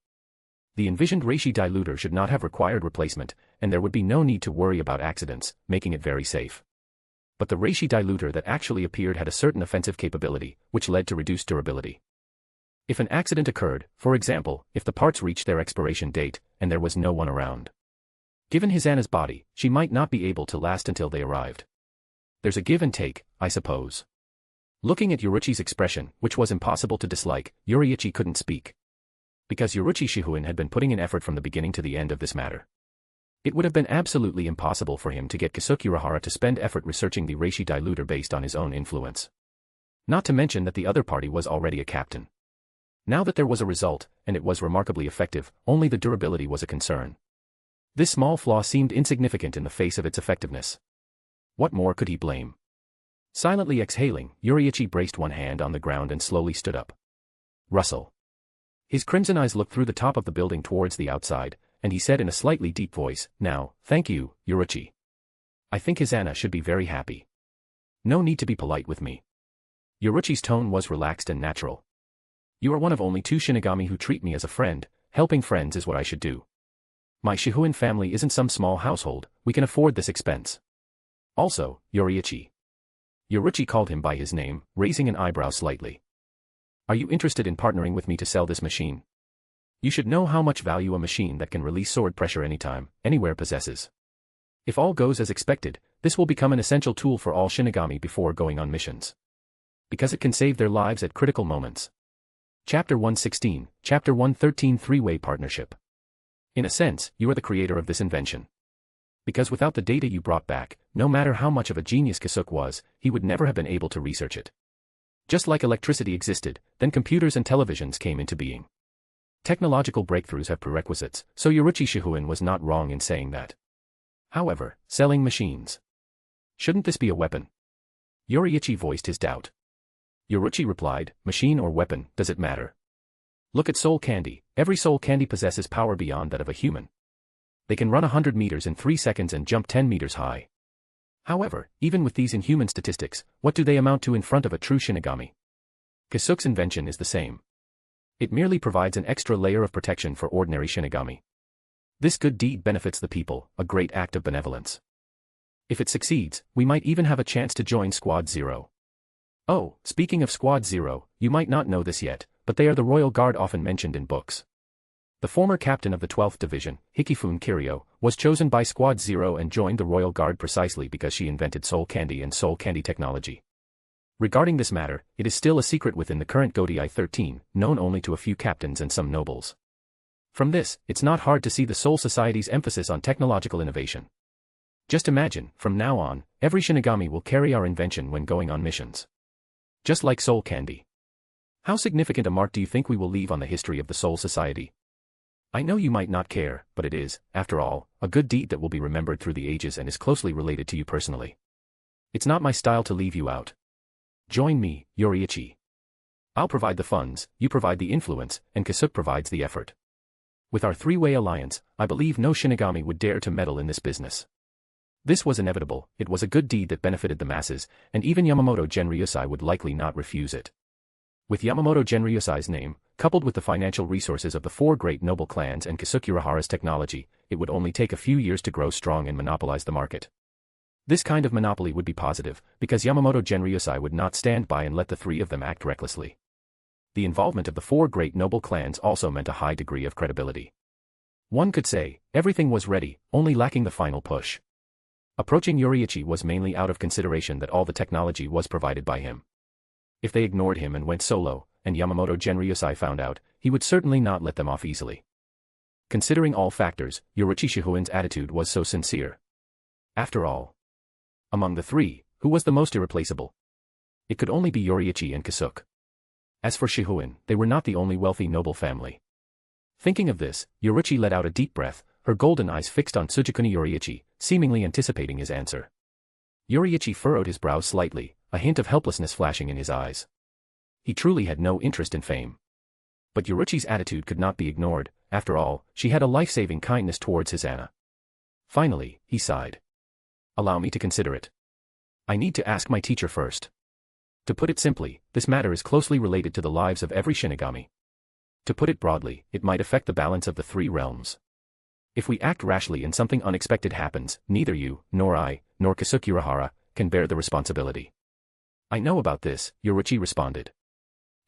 The envisioned reishi diluter should not have required replacement, and there would be no need to worry about accidents, making it very safe. But the reishi diluter that actually appeared had a certain offensive capability, which led to reduced durability. If an accident occurred, for example, if the parts reached their expiration date, and there was no one around. Given Hisana's body, she might not be able to last until they arrived. There's a give and take, I suppose. Looking at Yoriichi's expression, which was impossible to dislike, Yoriichi couldn't speak. Because Yoriichi Shihoin had been putting in effort from the beginning to the end of this matter. It would have been absolutely impossible for him to get Kasuke Urahara to spend effort researching the reishi diluter based on his own influence. Not to mention that the other party was already a captain. Now that there was a result, and it was remarkably effective, only the durability was a concern. This small flaw seemed insignificant in the face of its effectiveness. What more could he blame? Silently exhaling, Yoriichi braced one hand on the ground and slowly stood up. Rustle. His crimson eyes looked through the top of the building towards the outside, and he said in a slightly deep voice, "Now, thank you, Yoriichi. I think Hisana should be very happy. No need to be polite with me." Yoriichi's tone was relaxed and natural. "You are one of only 2 Shinigami who treat me as a friend. Helping friends is what I should do. My Shihoin family isn't some small household, we can afford this expense. Also, Yoriichi." Yoriichi called him by his name, raising an eyebrow slightly. "Are you interested in partnering with me to sell this machine? You should know how much value a machine that can release sword pressure anytime, anywhere possesses. If all goes as expected, this will become an essential tool for all Shinigami before going on missions. Because it can save their lives at critical moments." Chapter 116, Chapter 113 Three-Way Partnership. In a sense, you are the creator of this invention. Because without the data you brought back, no matter how much of a genius Kasuke was, he would never have been able to research it. Just like electricity existed, then computers and televisions came into being. Technological breakthroughs have prerequisites, so Yoriichi Shihoin was not wrong in saying that. However, selling machines. Shouldn't this be a weapon? Yoriichi voiced his doubt. Yoriichi replied, "Machine or weapon, does it matter? Look at soul candy, every soul candy possesses power beyond that of a human. They can run 100 meters in 3 seconds and jump 10 meters high. However, even with these inhuman statistics, what do they amount to in front of a true Shinigami? Kasuke's invention is the same. It merely provides an extra layer of protection for ordinary Shinigami. This good deed benefits the people, a great act of benevolence. If it succeeds, we might even have a chance to join Squad Zero. Oh, speaking of Squad Zero, you might not know this yet, but they are the Royal Guard often mentioned in books. The former captain of the 12th Division, Hikifune Kiryu, was chosen by Squad Zero and joined the Royal Guard precisely because she invented soul candy and soul candy technology. Regarding this matter, it is still a secret within the current Godi 13, known only to a few captains and some nobles. From this, it's not hard to see the Soul Society's emphasis on technological innovation. Just imagine, from now on, every Shinigami will carry our invention when going on missions. Just like soul candy. How significant a mark do you think we will leave on the history of the Soul Society? I know you might not care, but it is, after all, a good deed that will be remembered through the ages and is closely related to you personally. It's not my style to leave you out. Join me, Yoriichi. I'll provide the funds, you provide the influence, and Kasuke provides the effort. With our three-way alliance, I believe no Shinigami would dare to meddle in this business. This was inevitable, it was a good deed that benefited the masses, and even Yamamoto Genryusai would likely not refuse it. With Yamamoto Genryusai's name, coupled with the financial resources of the 4 great noble clans and Kasuke Urahara's technology, it would only take a few years to grow strong and monopolize the market. This kind of monopoly would be positive, because Yamamoto Genryusai would not stand by and let the 3 of them act recklessly. The involvement of the 4 great noble clans also meant a high degree of credibility. One could say, everything was ready, only lacking the final push. Approaching Yoriichi was mainly out of consideration that all the technology was provided by him. If they ignored him and went solo, and Yamamoto Genryusai found out, he would certainly not let them off easily. Considering all factors, Yoriichi Shihoin's attitude was so sincere. After all, among the 3, who was the most irreplaceable? It could only be Yoriichi and Kasuke. As for Shihoin, they were not the only wealthy noble family. Thinking of this, Yoriichi let out a deep breath, her golden eyes fixed on Tsugikuni Yoriichi, seemingly anticipating his answer. Yoriichi furrowed his brows slightly, a hint of helplessness flashing in his eyes. He truly had no interest in fame. But Yoriichi's attitude could not be ignored, after all, she had a life-saving kindness towards Hisana. Finally, he sighed. Allow me to consider it. I need to ask my teacher first. To put it simply, this matter is closely related to the lives of every Shinigami. To put it broadly, it might affect the balance of the 3 realms. If we act rashly and something unexpected happens, neither you, nor I, nor Kasuke Urahara, can bear the responsibility. I know about this, Yoriichi responded.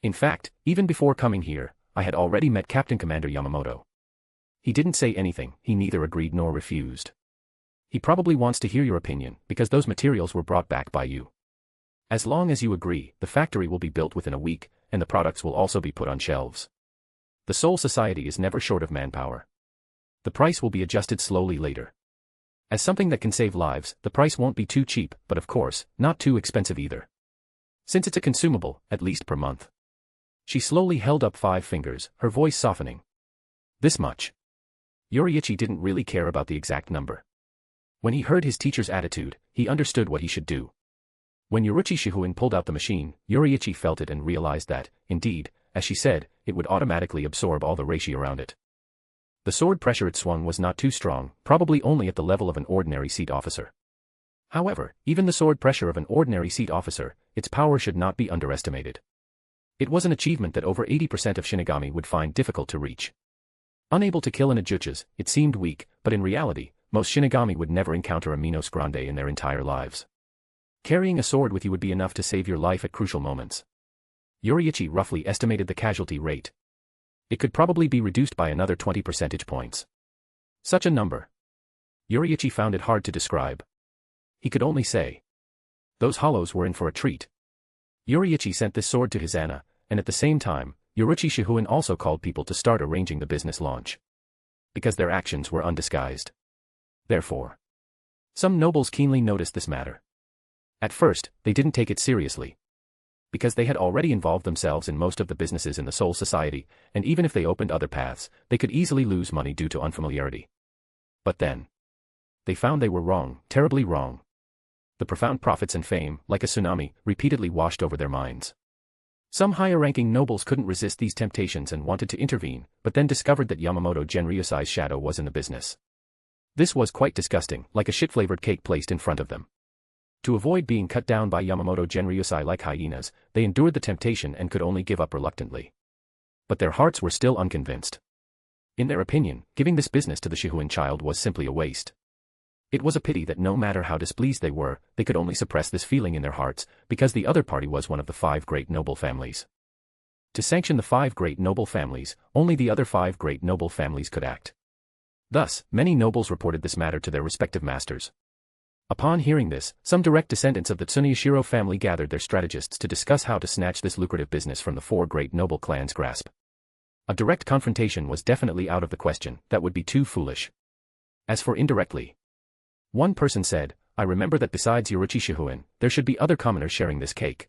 In fact, even before coming here, I had already met Captain Commander Yamamoto. He didn't say anything, he neither agreed nor refused. He probably wants to hear your opinion, because those materials were brought back by you. As long as you agree, the factory will be built within a week, and the products will also be put on shelves. The Soul Society is never short of manpower. The price will be adjusted slowly later. As something that can save lives, the price won't be too cheap, but of course, not too expensive either. Since it's a consumable, at least per month. She slowly held up 5 fingers, her voice softening. This much. Yoriichi didn't really care about the exact number. When he heard his teacher's attitude, he understood what he should do. When Yoriichi Shihuin pulled out the machine, Yoriichi felt it and realized that, indeed, as she said, it would automatically absorb all the reishi around it. The sword pressure it swung was not too strong, probably only at the level of an ordinary seat officer. However, even the sword pressure of an ordinary seat officer, its power should not be underestimated. It was an achievement that over 80% of Shinigami would find difficult to reach. Unable to kill an Ajuchas, it seemed weak, but in reality, most Shinigami would never encounter a Minos Grande in their entire lives. Carrying a sword with you would be enough to save your life at crucial moments. Yoriichi roughly estimated the casualty rate. It could probably be reduced by another 20 percentage points. Such a number. Yoriichi found it hard to describe. He could only say. Those hollows were in for a treat. Yoriichi sent this sword to Hizana, and at the same time, Yoriichi Shihuin also called people to start arranging the business launch. Because their actions were undisguised. Therefore, some nobles keenly noticed this matter. At first, they didn't take it seriously. Because they had already involved themselves in most of the businesses in the Soul Society, and even if they opened other paths, they could easily lose money due to unfamiliarity. But then, they found they were wrong, terribly wrong. The profound profits and fame, like a tsunami, repeatedly washed over their minds. Some higher-ranking nobles couldn't resist these temptations and wanted to intervene, but then discovered that Yamamoto Genryusai's shadow was in the business. This was quite disgusting, like a shit-flavored cake placed in front of them. To avoid being cut down by Yamamoto Genryusai like hyenas, they endured the temptation and could only give up reluctantly. But their hearts were still unconvinced. In their opinion, giving this business to the Shihuin child was simply a waste. It was a pity that no matter how displeased they were, they could only suppress this feeling in their hearts, because the other party was one of the 5 great noble families. To sanction the 5 great noble families, only the other 5 great noble families could act. Thus, many nobles reported this matter to their respective masters. Upon hearing this, some direct descendants of the Tsuneyashiro family gathered their strategists to discuss how to snatch this lucrative business from the 4 great noble clans' grasp. A direct confrontation was definitely out of the question, that would be too foolish. As for indirectly, one person said, I remember that besides Yoriichi Shihuin, there should be other commoners sharing this cake.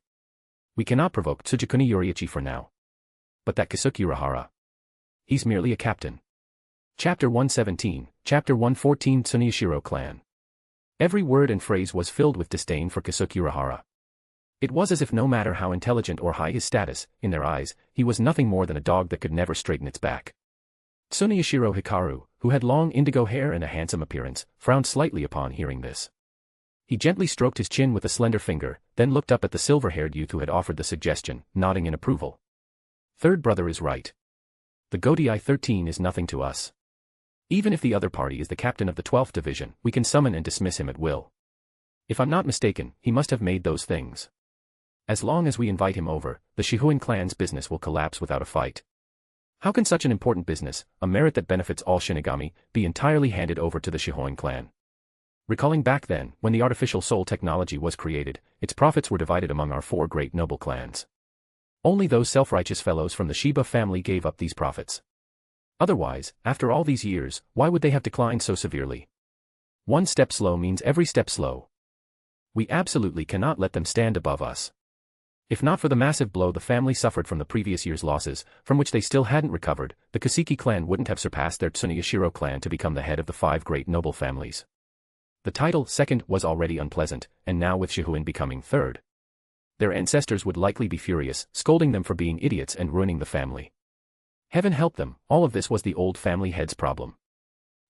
We cannot provoke Tsugikuni Yoriichi for now. But that Kisuke Urahara. He's merely a captain. Chapter 117, Chapter 114 Tsuneyashiro Clan. Every word and phrase was filled with disdain for Kisuke Urahara. It was as if no matter how intelligent or high his status, in their eyes, he was nothing more than a dog that could never straighten its back. Tsuneyashiro Hikaru, who had long indigo hair and a handsome appearance, frowned slightly upon hearing this. He gently stroked his chin with a slender finger, then looked up at the silver-haired youth who had offered the suggestion, nodding in approval. Third brother is right. The Godei 13 is nothing to us. Even if the other party is the captain of the 12th division, we can summon and dismiss him at will. If I'm not mistaken, he must have made those things. As long as we invite him over, the Shihuin clan's business will collapse without a fight. How can such an important business, a merit that benefits all Shinigami, be entirely handed over to the Shihuin clan? Recalling back then, when the artificial soul technology was created, its profits were divided among our 4 great noble clans. Only those self-righteous fellows from the Shiba family gave up these profits. Otherwise, after all these years, why would they have declined so severely? One step slow means every step slow. We absolutely cannot let them stand above us. If not for the massive blow the family suffered from the previous year's losses, from which they still hadn't recovered, the Kasuki clan wouldn't have surpassed their Tsuneyashiro clan to become the head of the 5 great noble families. The title, second, was already unpleasant, and now with Shihuin becoming third. Their ancestors would likely be furious, scolding them for being idiots and ruining the family. Heaven help them, all of this was the old family head's problem.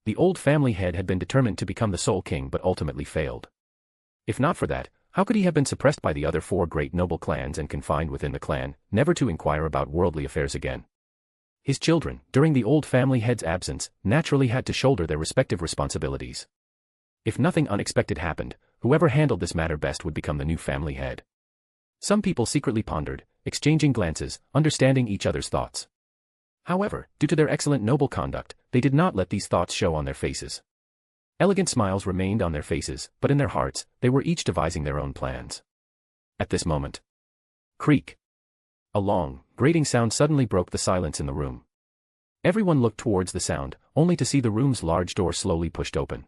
The old family head had been determined to become the sole king but ultimately failed. If not for that, how could he have been suppressed by the other 4 great noble clans and confined within the clan, never to inquire about worldly affairs again? His children, during the old family head's absence, naturally had to shoulder their respective responsibilities. If nothing unexpected happened, whoever handled this matter best would become the new family head. Some people secretly pondered, exchanging glances, understanding each other's thoughts. However, due to their excellent noble conduct, they did not let these thoughts show on their faces. Elegant smiles remained on their faces, but in their hearts, they were each devising their own plans. At this moment, creak. A long, grating sound suddenly broke the silence in the room. Everyone looked towards the sound, only to see the room's large door slowly pushed open.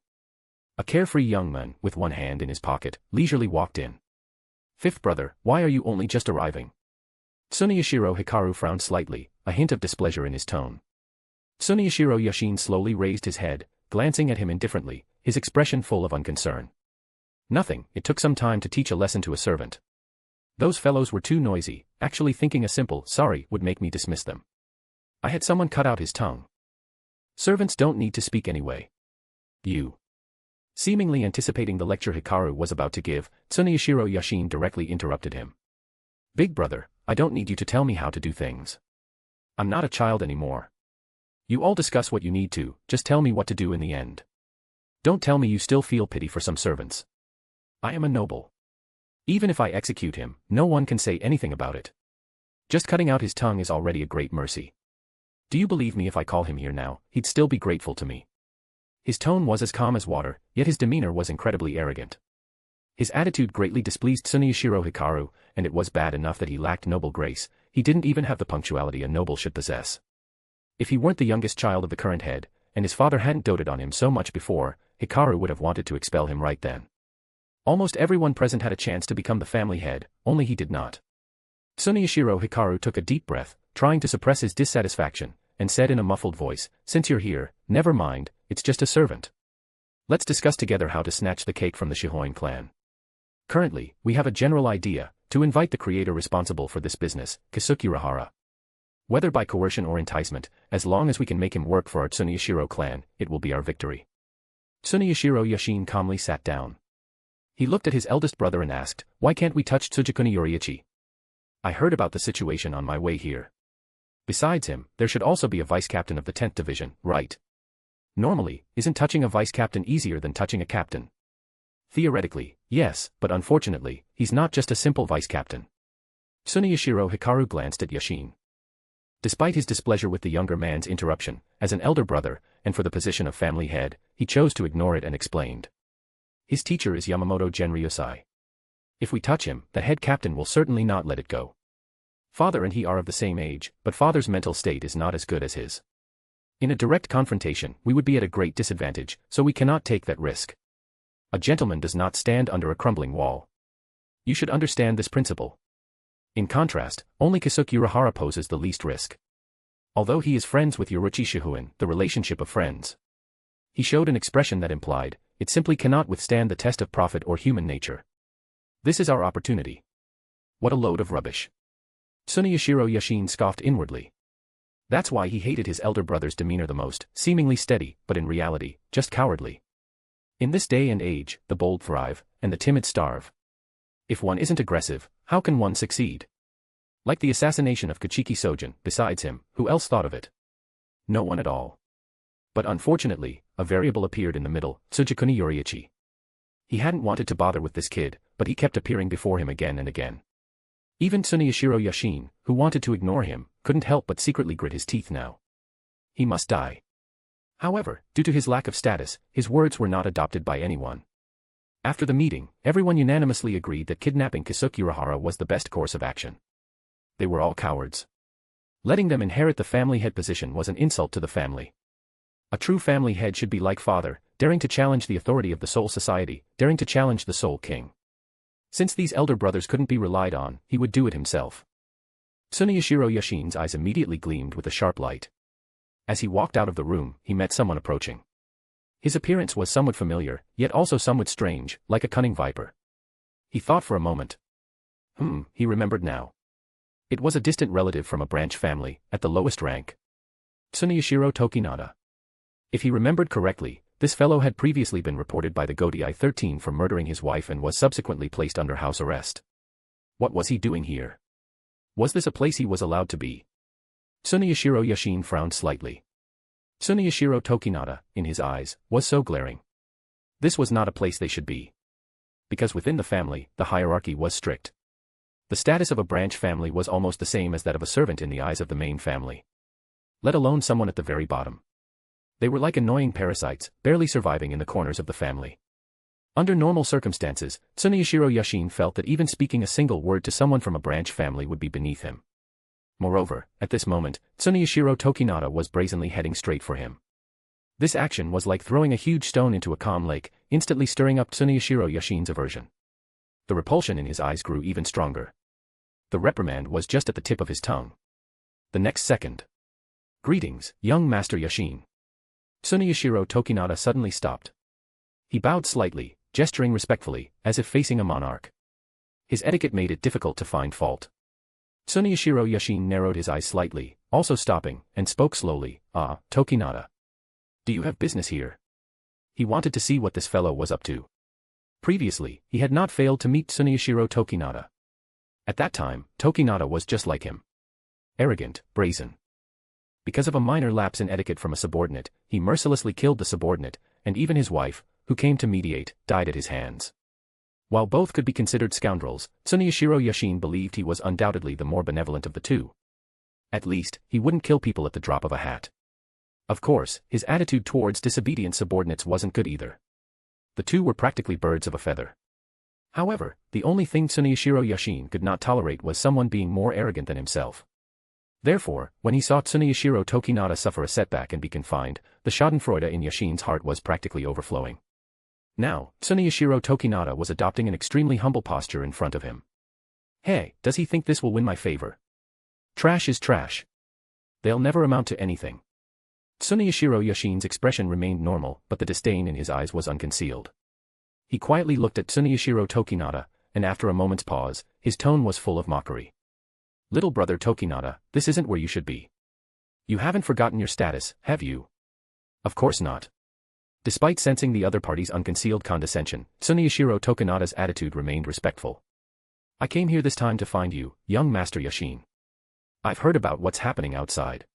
A carefree young man, with one hand in his pocket, leisurely walked in. "Fifth brother, why are you only just arriving?" Tsuneyashiro Hikaru frowned slightly, a hint of displeasure in his tone. Tsuneyashiro Yashin slowly raised his head, glancing at him indifferently, his expression full of unconcern. "Nothing, it took some time to teach a lesson to a servant. Those fellows were too noisy, actually thinking a simple sorry would make me dismiss them. I had someone cut out his tongue. Servants don't need to speak anyway." "You." Seemingly anticipating the lecture Hikaru was about to give, Tsuneyashiro Yashin directly interrupted him. "Big brother, I don't need you to tell me how to do things. I'm not a child anymore. You all discuss what you need to, just tell me what to do in the end. Don't tell me you still feel pity for some servants. I am a noble. Even if I execute him, no one can say anything about it. Just cutting out his tongue is already a great mercy. Do you believe me if I call him here now, he'd still be grateful to me?" His tone was as calm as water, yet his demeanor was incredibly arrogant. His attitude greatly displeased Tsuneyashiro Hikaru, and it was bad enough that he lacked noble grace, he didn't even have the punctuality a noble should possess. If he weren't the youngest child of the current head, and his father hadn't doted on him so much before, Hikaru would have wanted to expel him right then. Almost everyone present had a chance to become the family head, only he did not. Tsuneyashiro Hikaru took a deep breath, trying to suppress his dissatisfaction, and said in a muffled voice, "Since you're here, never mind, it's just a servant. Let's discuss together how to snatch the cake from the Shihoin clan. Currently, we have a general idea, to invite the creator responsible for this business, Kisuke Urahara. Whether by coercion or enticement, as long as we can make him work for our Tsuneyashiro clan, it will be our victory." Tsuneyashiro Yashin calmly sat down. He looked at his eldest brother and asked, "Why can't we touch Tsugikuni Yoriichi? I heard about the situation on my way here. Besides him, there should also be a vice-captain of the 10th Division, right? Normally, isn't touching a vice-captain easier than touching a captain? Theoretically, yes, but unfortunately, he's not just a simple vice-captain." Tsuneyashiro Hikaru glanced at Yashin. Despite his displeasure with the younger man's interruption, as an elder brother, and for the position of family head, he chose to ignore it and explained. "His teacher is Yamamoto Genryosai. If we touch him, the head captain will certainly not let it go. Father and he are of the same age, but father's mental state is not as good as his. In a direct confrontation, we would be at a great disadvantage, so we cannot take that risk. A gentleman does not stand under a crumbling wall. You should understand this principle. In contrast, only Kisuke Urahara poses the least risk. Although he is friends with Yoriichi Shihoin, the relationship of friends. He showed an expression that implied, it simply cannot withstand the test of profit or human nature. This is our opportunity." What a load of rubbish. Tsuneyashiro Yashin scoffed inwardly. That's why he hated his elder brother's demeanor the most, seemingly steady, but in reality, just cowardly. In this day and age, the bold thrive, and the timid starve. If one isn't aggressive, how can one succeed? Like the assassination of Kochiki Sojin, besides him, who else thought of it? No one at all. But unfortunately, a variable appeared in the middle, Tsugikuni Yoriichi. He hadn't wanted to bother with this kid, but he kept appearing before him again and again. Even Tsuneyashiro Yashin, who wanted to ignore him, couldn't help but secretly grit his teeth now. He must die. However, due to his lack of status, his words were not adopted by anyone. After the meeting, everyone unanimously agreed that kidnapping Kisuke Urahara was the best course of action. They were all cowards. Letting them inherit the family head position was an insult to the family. A true family head should be like father, daring to challenge the authority of the Soul Society, daring to challenge the Soul King. Since these elder brothers couldn't be relied on, he would do it himself. Tsuneyashiro Yashin's eyes immediately gleamed with a sharp light. As he walked out of the room, he met someone approaching. His appearance was somewhat familiar, yet also somewhat strange, like a cunning viper. He thought for a moment. He remembered now. It was a distant relative from a branch family, at the lowest rank. Tsuneyashiro Tokinada. If he remembered correctly, this fellow had previously been reported by the Godai 13 for murdering his wife and was subsequently placed under house arrest. What was he doing here? Was this a place he was allowed to be? Tsuneyashiro Yashin frowned slightly. Tsuneyashiro Tokinada, in his eyes, was so glaring. This was not a place they should be. Because within the family, the hierarchy was strict. The status of a branch family was almost the same as that of a servant in the eyes of the main family. Let alone someone at the very bottom. They were like annoying parasites, barely surviving in the corners of the family. Under normal circumstances, Tsuneyashiro Yashin felt that even speaking a single word to someone from a branch family would be beneath him. Moreover, at this moment, Tsuneyashiro Tokinata was brazenly heading straight for him. This action was like throwing a huge stone into a calm lake, instantly stirring up Tsuneyashiro Yashin's aversion. The repulsion in his eyes grew even stronger. The reprimand was just at the tip of his tongue. The next second. "Greetings, young Master Yashin." Tsuneyashiro Tokinata suddenly stopped. He bowed slightly, gesturing respectfully, as if facing a monarch. His etiquette made it difficult to find fault. Tsuneyashiro Yashin narrowed his eyes slightly, also stopping, and spoke slowly, "Ah, Tokinata. Do you have business here?" He wanted to see what this fellow was up to. Previously, he had not failed to meet Tsuneyashiro Tokinata. At that time, Tokinata was just like him. Arrogant, brazen. Because of a minor lapse in etiquette from a subordinate, he mercilessly killed the subordinate, and even his wife, who came to mediate, died at his hands. While both could be considered scoundrels, Tsuneyashiro Yashin believed he was undoubtedly the more benevolent of the two. At least, he wouldn't kill people at the drop of a hat. Of course, his attitude towards disobedient subordinates wasn't good either. The two were practically birds of a feather. However, the only thing Tsuneyashiro Yashin could not tolerate was someone being more arrogant than himself. Therefore, when he saw Tsuneyashiro Tokinata suffer a setback and be confined, the schadenfreude in Yashin's heart was practically overflowing. Now, Tsuneyashiro Tokinata was adopting an extremely humble posture in front of him. Hey, does he think this will win my favor? Trash is trash. They'll never amount to anything. Tsuneyashiro Yashin's expression remained normal, but the disdain in his eyes was unconcealed. He quietly looked at Tsuneyashiro Tokinata, and after a moment's pause, his tone was full of mockery. "Little brother Tokinata, this isn't where you should be. You haven't forgotten your status, have you?" "Of course not." Despite sensing the other party's unconcealed condescension, Tsuneyashiro Tokinata's attitude remained respectful. "I came here this time to find you, young Master Yashin. I've heard about what's happening outside.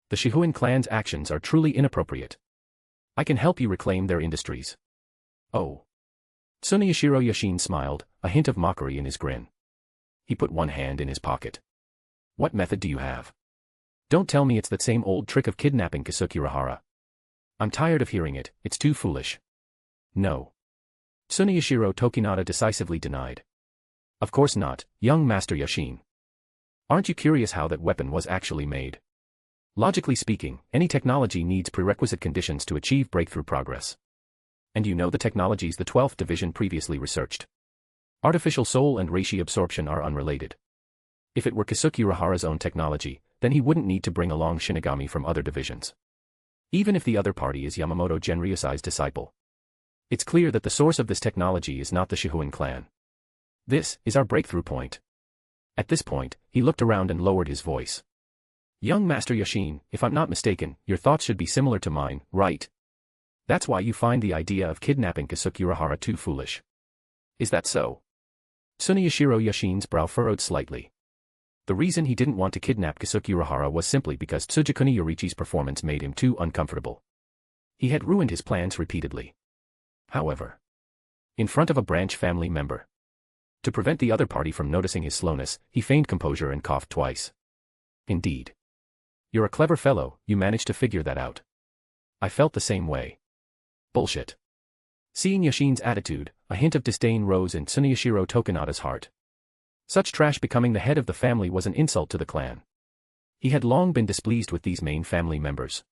The Shihuin clan's actions are truly inappropriate. I can help you reclaim their industries." "Oh." Tsuneyashiro Yashin smiled, a hint of mockery in his grin. He put one hand in his pocket. "What method do you have? Don't tell me it's that same old trick of kidnapping Kasukirahara. I'm tired of hearing it, it's too foolish." "No." Tsuneyashiro Tokinata decisively denied. "Of course not, young Master Yashin. Aren't you curious how that weapon was actually made? Logically speaking, any technology needs prerequisite conditions to achieve breakthrough progress. And you know the technologies the 12th Division previously researched. Artificial soul and reishi absorption are unrelated. If it were Kasukirahara's own technology, then he wouldn't need to bring along Shinigami from other divisions. Even if the other party is Yamamoto Genryosai's disciple. It's clear that the source of this technology is not the Shihuin clan. This is our breakthrough point." At this point, he looked around and lowered his voice. "Young Master Yashin, if I'm not mistaken, your thoughts should be similar to mine, right? That's why you find the idea of kidnapping Kasukirahara too foolish. Is that so?" Tsuneyashiro Yashin's brow furrowed slightly. The reason he didn't want to kidnap Kasukirahara was simply because Tsugikuni Yoriichi's performance made him too uncomfortable. He had ruined his plans repeatedly. However, in front of a branch family member. To prevent the other party from noticing his slowness, he feigned composure and coughed twice. "Indeed. You're a clever fellow, you managed to figure that out. I felt the same way." "Bullshit." Seeing Yashin's attitude, a hint of disdain rose in Tsuneyashiro Tokinata's heart. Such trash becoming the head of the family was an insult to the clan. He had long been displeased with these main family members.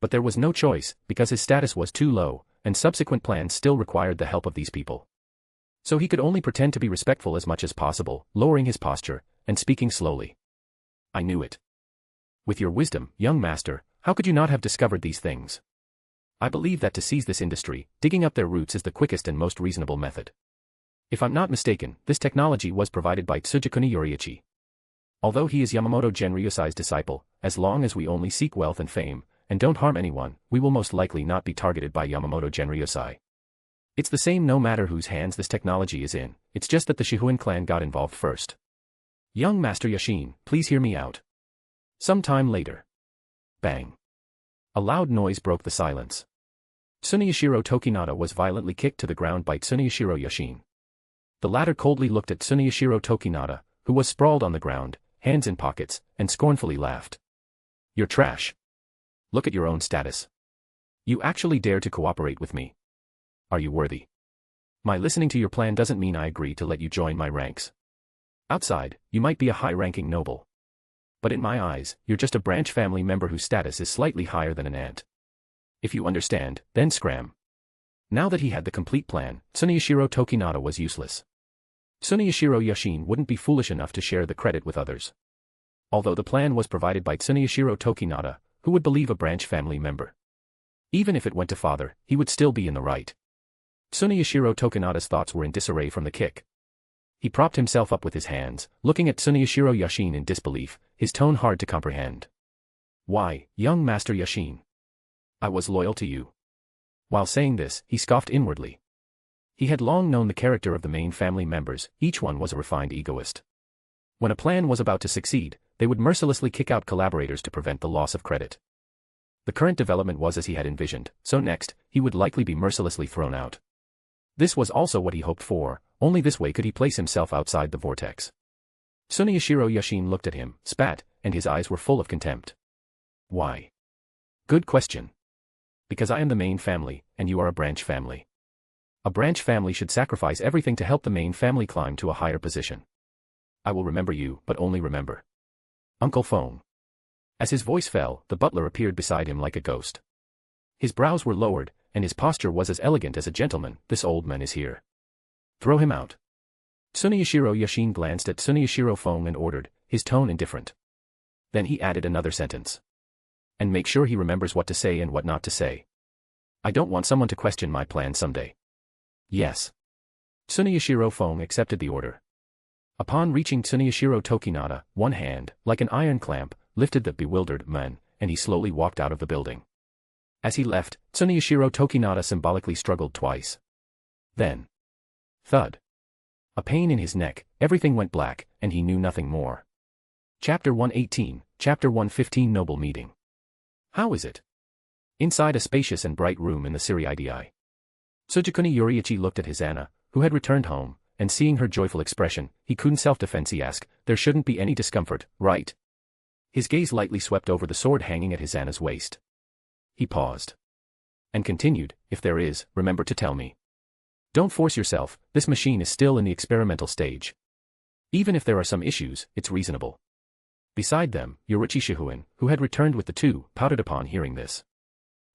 But there was no choice, because his status was too low, and subsequent plans still required the help of these people. So he could only pretend to be respectful as much as possible, lowering his posture, and speaking slowly. "I knew it. With your wisdom, young master, how could you not have discovered these things? I believe that to seize this industry, digging up their roots is the quickest and most reasonable method. If I'm not mistaken, this technology was provided by Tsugikuni Yoriichi. Although he is Yamamoto Genryosai's disciple, as long as we only seek wealth and fame, and don't harm anyone, we will most likely not be targeted by Yamamoto Genryosai. It's the same no matter whose hands this technology is in, it's just that the Shihuin clan got involved first. Young Master Yashin, please hear me out." Some time later. Bang. A loud noise broke the silence. Tsuneyashiro Tokinata was violently kicked to the ground by Tsuneyashiro Yashin. The latter coldly looked at Tsuneyashiro Tokinata, who was sprawled on the ground, hands in pockets, and scornfully laughed. You're trash. Look at your own status. You actually dare to cooperate with me. Are you worthy? My listening to your plan doesn't mean I agree to let you join my ranks. Outside, you might be a high-ranking noble. But in my eyes, you're just a branch family member whose status is slightly higher than an ant. If you understand, then scram. Now that he had the complete plan, Tsuneyashiro Tokinata was useless. Tsuneyashiro Yashin wouldn't be foolish enough to share the credit with others. Although the plan was provided by Tsuneyashiro Tokinata, who would believe a branch family member? Even if it went to father, he would still be in the right. Tsuneyashiro Tokinata's thoughts were in disarray from the kick. He propped himself up with his hands, looking at Tsuneyashiro Yashin in disbelief, his tone hard to comprehend. Why, young Master Yashin? I was loyal to you. While saying this, he scoffed inwardly. He had long known the character of the main family members, each one was a refined egoist. When a plan was about to succeed, they would mercilessly kick out collaborators to prevent the loss of credit. The current development was as he had envisioned, so next, he would likely be mercilessly thrown out. This was also what he hoped for, only this way could he place himself outside the vortex. Tsuneyashiro Yashin looked at him, spat, and his eyes were full of contempt. Why? Good question. Because I am the main family, and you are a branch family. A branch family should sacrifice everything to help the main family climb to a higher position. I will remember you, but only remember. Uncle Fong. As his voice fell, the butler appeared beside him like a ghost. His brows were lowered, and his posture was as elegant as a gentleman. This old man is here. Throw him out. Tsuneyashiro Yashin glanced at Tsuneyashiro Fong and ordered, his tone indifferent. Then he added another sentence. And make sure he remembers what to say and what not to say. I don't want someone to question my plan someday. Yes. Tsuneyashiro Fong accepted the order. Upon reaching Tsuneyashiro Tokinata, one hand, like an iron clamp, lifted the bewildered man, and he slowly walked out of the building. As he left, Tsuneyashiro Tokinata symbolically struggled twice. Then. Thud. A pain in his neck, everything went black, and he knew nothing more. Chapter 118, Chapter 115 Noble Meeting. How is it? Inside a spacious and bright room in the Siri-IDI. Tsugikuni Yoriichi looked at Hisana, who had returned home, and seeing her joyful expression, he couldn't self-defense. He asked, there shouldn't be any discomfort, right? His gaze lightly swept over the sword hanging at Hisana's waist. He paused. And continued, if there is, remember to tell me. Don't force yourself, this machine is still in the experimental stage. Even if there are some issues, it's reasonable. Beside them, Yoriichi Shihuin, who had returned with the two, pouted upon hearing this.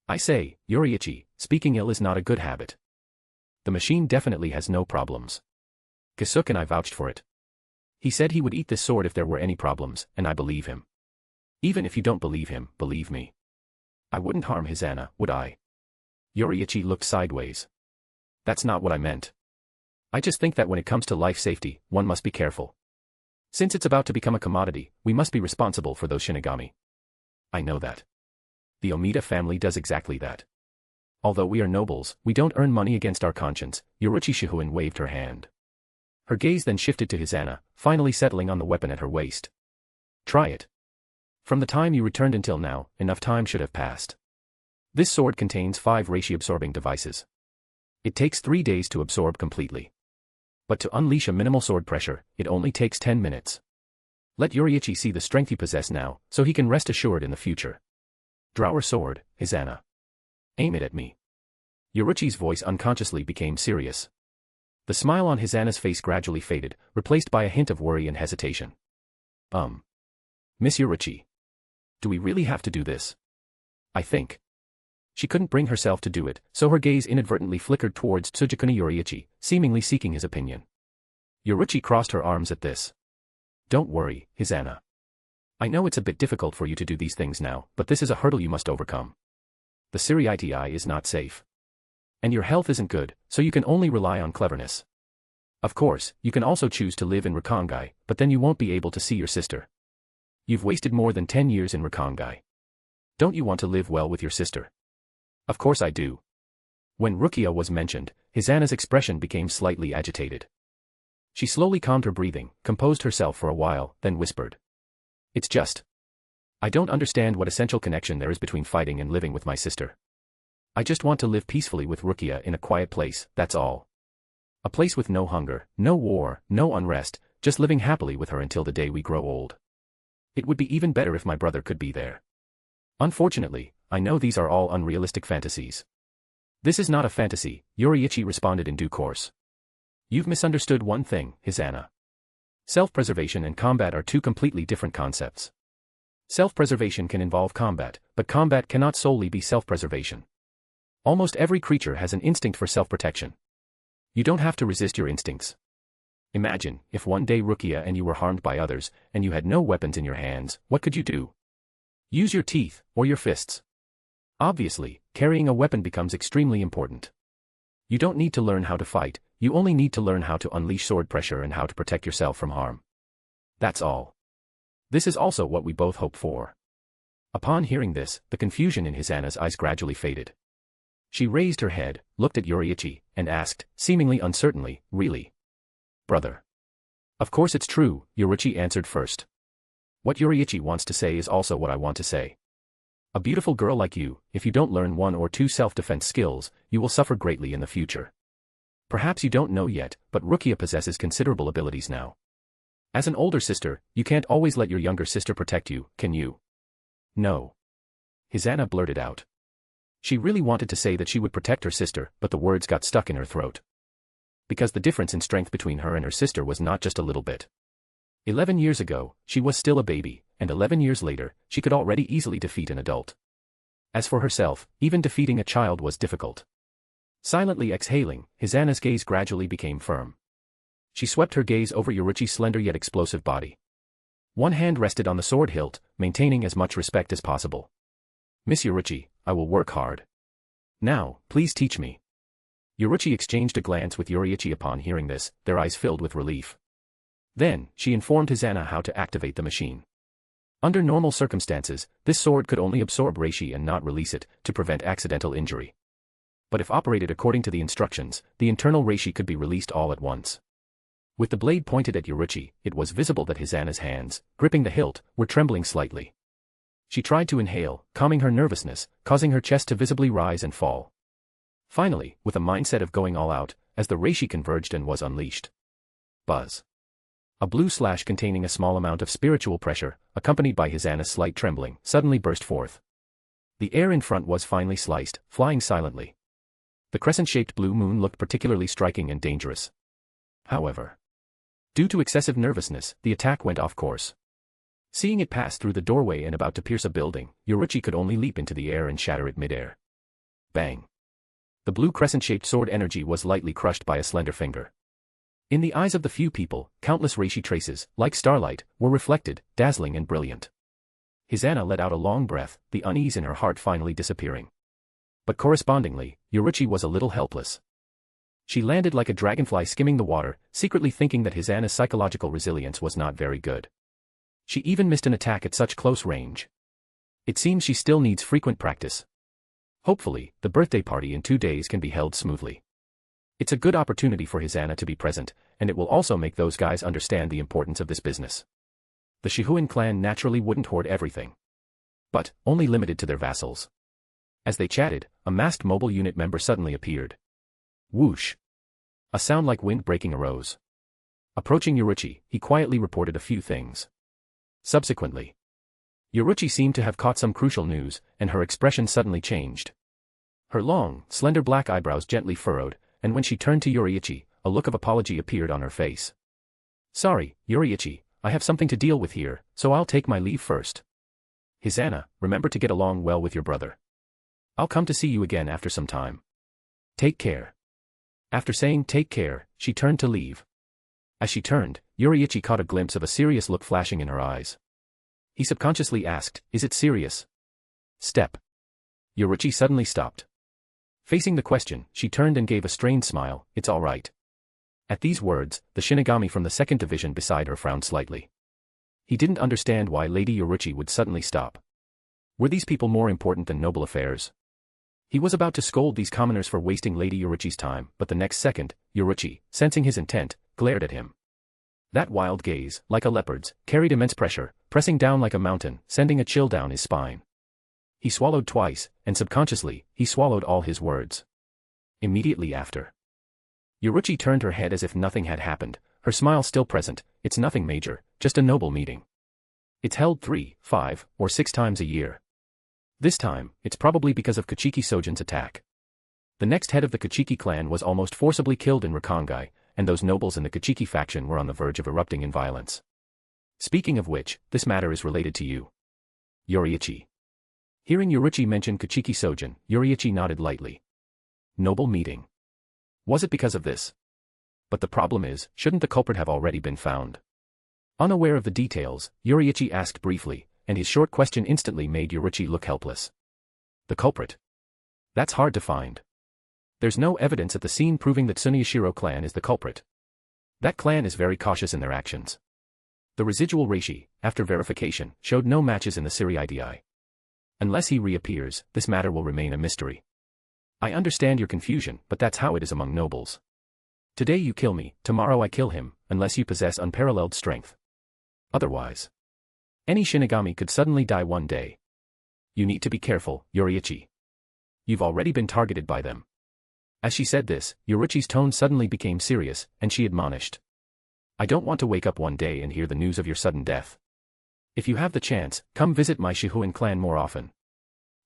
I say, Yoriichi, speaking ill is not a good habit. The machine definitely has no problems. Kisuke and I vouched for it. He said he would eat this sword if there were any problems, and I believe him. Even if you don't believe him, believe me. I wouldn't harm Hisana, would I? Yoriichi looked sideways. That's not what I meant. I just think that when it comes to life safety, one must be careful. Since it's about to become a commodity, we must be responsible for those Shinigami. I know that. The Omida family does exactly that. Although we are nobles, we don't earn money against our conscience. Yoriichi Shihuin waved her hand. Her gaze then shifted to Hisana, finally settling on the weapon at her waist. Try it. From the time you returned until now, enough time should have passed. This sword contains 5 Reishi-absorbing devices. It takes 3 days to absorb completely. But to unleash a minimal sword pressure, it only takes 10 minutes. Let Yoriichi see the strength you possess now, so he can rest assured in the future. Draw your sword, Hisana. Aim it at me. Yoriichi's voice unconsciously became serious. The smile on Hisana's face gradually faded, replaced by a hint of worry and hesitation. Miss Yoriichi. Do we really have to do this? I think. She couldn't bring herself to do it, so her gaze inadvertently flickered towards Tsugikuni Yoriichi, seemingly seeking his opinion. Yoriichi crossed her arms at this. Don't worry, Hisana. I know it's a bit difficult for you to do these things now, but this is a hurdle you must overcome. The Siri-ITI is not safe. And your health isn't good, so you can only rely on cleverness. Of course, you can also choose to live in Rakongai, but then you won't be able to see your sister. You've wasted more than 10 years in Rakongai. Don't you want to live well with your sister? Of course I do. When Rukia was mentioned, Hisana's expression became slightly agitated. She slowly calmed her breathing, composed herself for a while, then whispered. It's just. I don't understand what essential connection there is between fighting and living with my sister. I just want to live peacefully with Rukia in a quiet place, that's all. A place with no hunger, no war, no unrest, just living happily with her until the day we grow old. It would be even better if my brother could be there. Unfortunately, I know these are all unrealistic fantasies. This is not a fantasy, Yoriichi responded in due course. You've misunderstood one thing, Hisana. Self-preservation and combat are two completely different concepts. Self-preservation can involve combat, but combat cannot solely be self-preservation. Almost every creature has an instinct for self-protection. You don't have to resist your instincts. Imagine, if one day Rukia and you were harmed by others, and you had no weapons in your hands, what could you do? Use your teeth, or your fists. Obviously, carrying a weapon becomes extremely important. You don't need to learn how to fight, you only need to learn how to unleash sword pressure and how to protect yourself from harm. That's all. This is also what we both hope for. Upon hearing this, the confusion in Hisana's eyes gradually faded. She raised her head, looked at Yoriichi, and asked, seemingly uncertainly, really? Brother. Of course it's true, Yoriichi answered first. What Yoriichi wants to say is also what I want to say. A beautiful girl like you, if you don't learn one or two self-defense skills, you will suffer greatly in the future. Perhaps you don't know yet, but Rukia possesses considerable abilities now. As an older sister, you can't always let your younger sister protect you, can you? No. Hisana blurted out. She really wanted to say that she would protect her sister, but the words got stuck in her throat. Because the difference in strength between her and her sister was not just a little bit. 11 years ago, she was still a baby, and 11 years later, she could already easily defeat an adult. As for herself, even defeating a child was difficult. Silently exhaling, Hisana's gaze gradually became firm. She swept her gaze over Yoriichi's slender yet explosive body. One hand rested on the sword hilt, maintaining as much respect as possible. Miss Yoriichi, I will work hard. Now, please teach me. Yoriichi exchanged a glance with Yoriichi upon hearing this, their eyes filled with relief. Then, she informed Hisana how to activate the machine. Under normal circumstances, this sword could only absorb reishi and not release it, to prevent accidental injury. But if operated according to the instructions, the internal reishi could be released all at once. With the blade pointed at Yoriichi, it was visible that Hisana's hands, gripping the hilt, were trembling slightly. She tried to inhale, calming her nervousness, causing her chest to visibly rise and fall. Finally, with a mindset of going all out, as the reishi converged and was unleashed. Buzz. A blue slash containing a small amount of spiritual pressure, accompanied by Hisana's slight trembling, suddenly burst forth. The air in front was finely sliced, flying silently. The crescent-shaped blue moon looked particularly striking and dangerous. However, due to excessive nervousness, the attack went off course. Seeing it pass through the doorway and about to pierce a building, Yoriichi could only leap into the air and shatter it mid-air. Bang. The blue crescent-shaped sword energy was lightly crushed by a slender finger. In the eyes of the few people, countless reishi traces, like starlight, were reflected, dazzling and brilliant. Hisana let out a long breath, the unease in her heart finally disappearing. But correspondingly, Yoriichi was a little helpless. She landed like a dragonfly skimming the water, secretly thinking that Hisana's psychological resilience was not very good. She even missed an attack at such close range. It seems she still needs frequent practice. Hopefully, the birthday party in 2 days can be held smoothly. It's a good opportunity for Hisana to be present, and it will also make those guys understand the importance of this business. The Shihuin clan naturally wouldn't hoard everything. But, only limited to their vassals. As they chatted, a masked mobile unit member suddenly appeared. Whoosh! A sound like wind breaking arose. Approaching Yoriichi, he quietly reported a few things. Subsequently, Yoriichi seemed to have caught some crucial news, and her expression suddenly changed. Her long, slender black eyebrows gently furrowed, and when she turned to Yoriichi, a look of apology appeared on her face. Sorry, Yoriichi, I have something to deal with here, so I'll take my leave first. Hisana, remember to get along well with your brother. I'll come to see you again after some time. Take care. After saying take care, she turned to leave. As she turned, Yoriichi caught a glimpse of a serious look flashing in her eyes. He subconsciously asked, is it serious? Step. Yoriichi suddenly stopped. Facing the question, she turned and gave a strained smile, it's all right. At these words, the Shinigami from the 2nd division beside her frowned slightly. He didn't understand why Lady Yoriichi would suddenly stop. Were these people more important than noble affairs? He was about to scold these commoners for wasting Lady Yoriichi's time, but the next second, Yoriichi, sensing his intent, glared at him. That wild gaze, like a leopard's, carried immense pressure, pressing down like a mountain, sending a chill down his spine. He swallowed twice, and subconsciously, he swallowed all his words. Immediately after, Yoriichi turned her head as if nothing had happened, her smile still present. It's nothing major, just a noble meeting. It's held 3, 5, or 6 times a year. This time, it's probably because of Kachiki Sojin's attack. The next head of the Kachiki clan was almost forcibly killed in Rakangai, and those nobles in the Kachiki faction were on the verge of erupting in violence. Speaking of which, this matter is related to you. Yoriichi. Hearing Yoriichi mention Kachiki Sojin, Yoriichi nodded lightly. Noble meeting. Was it because of this? But the problem is, shouldn't the culprit have already been found? Unaware of the details, Yoriichi asked briefly, and his short question instantly made Yoriichi look helpless. The culprit? That's hard to find. There's no evidence at the scene proving that Tsuneyashiro clan is the culprit. That clan is very cautious in their actions. The residual reishi, after verification, showed no matches in the Siri-IDI. Unless he reappears, this matter will remain a mystery. I understand your confusion, but that's how it is among nobles. Today you kill me, tomorrow I kill him, unless you possess unparalleled strength. Otherwise, any Shinigami could suddenly die one day. You need to be careful, Yoriichi. You've already been targeted by them. As she said this, Yoriichi's tone suddenly became serious, and she admonished. I don't want to wake up one day and hear the news of your sudden death. If you have the chance, come visit my Shihoin clan more often.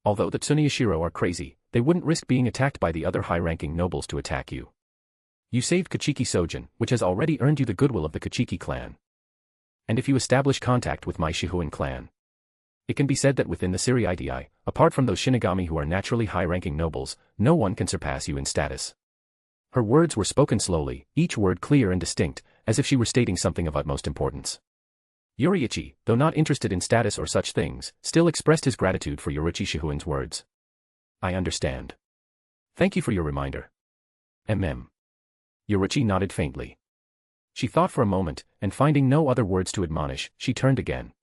Although the Tsuneyashiro are crazy, they wouldn't risk being attacked by the other high-ranking nobles to attack you. You saved Kachiki Sojin, which has already earned you the goodwill of the Kachiki clan. And if you establish contact with my Shihoin clan, it can be said that within the Siri-IDI, apart from those Shinigami who are naturally high-ranking nobles, no one can surpass you in status. Her words were spoken slowly, each word clear and distinct, as if she were stating something of utmost importance. Yoriichi, though not interested in status or such things, still expressed his gratitude for Yoriichi Shihoin's words. I understand. Thank you for your reminder. Yoriichi nodded faintly. She thought for a moment, and finding no other words to admonish, she turned again.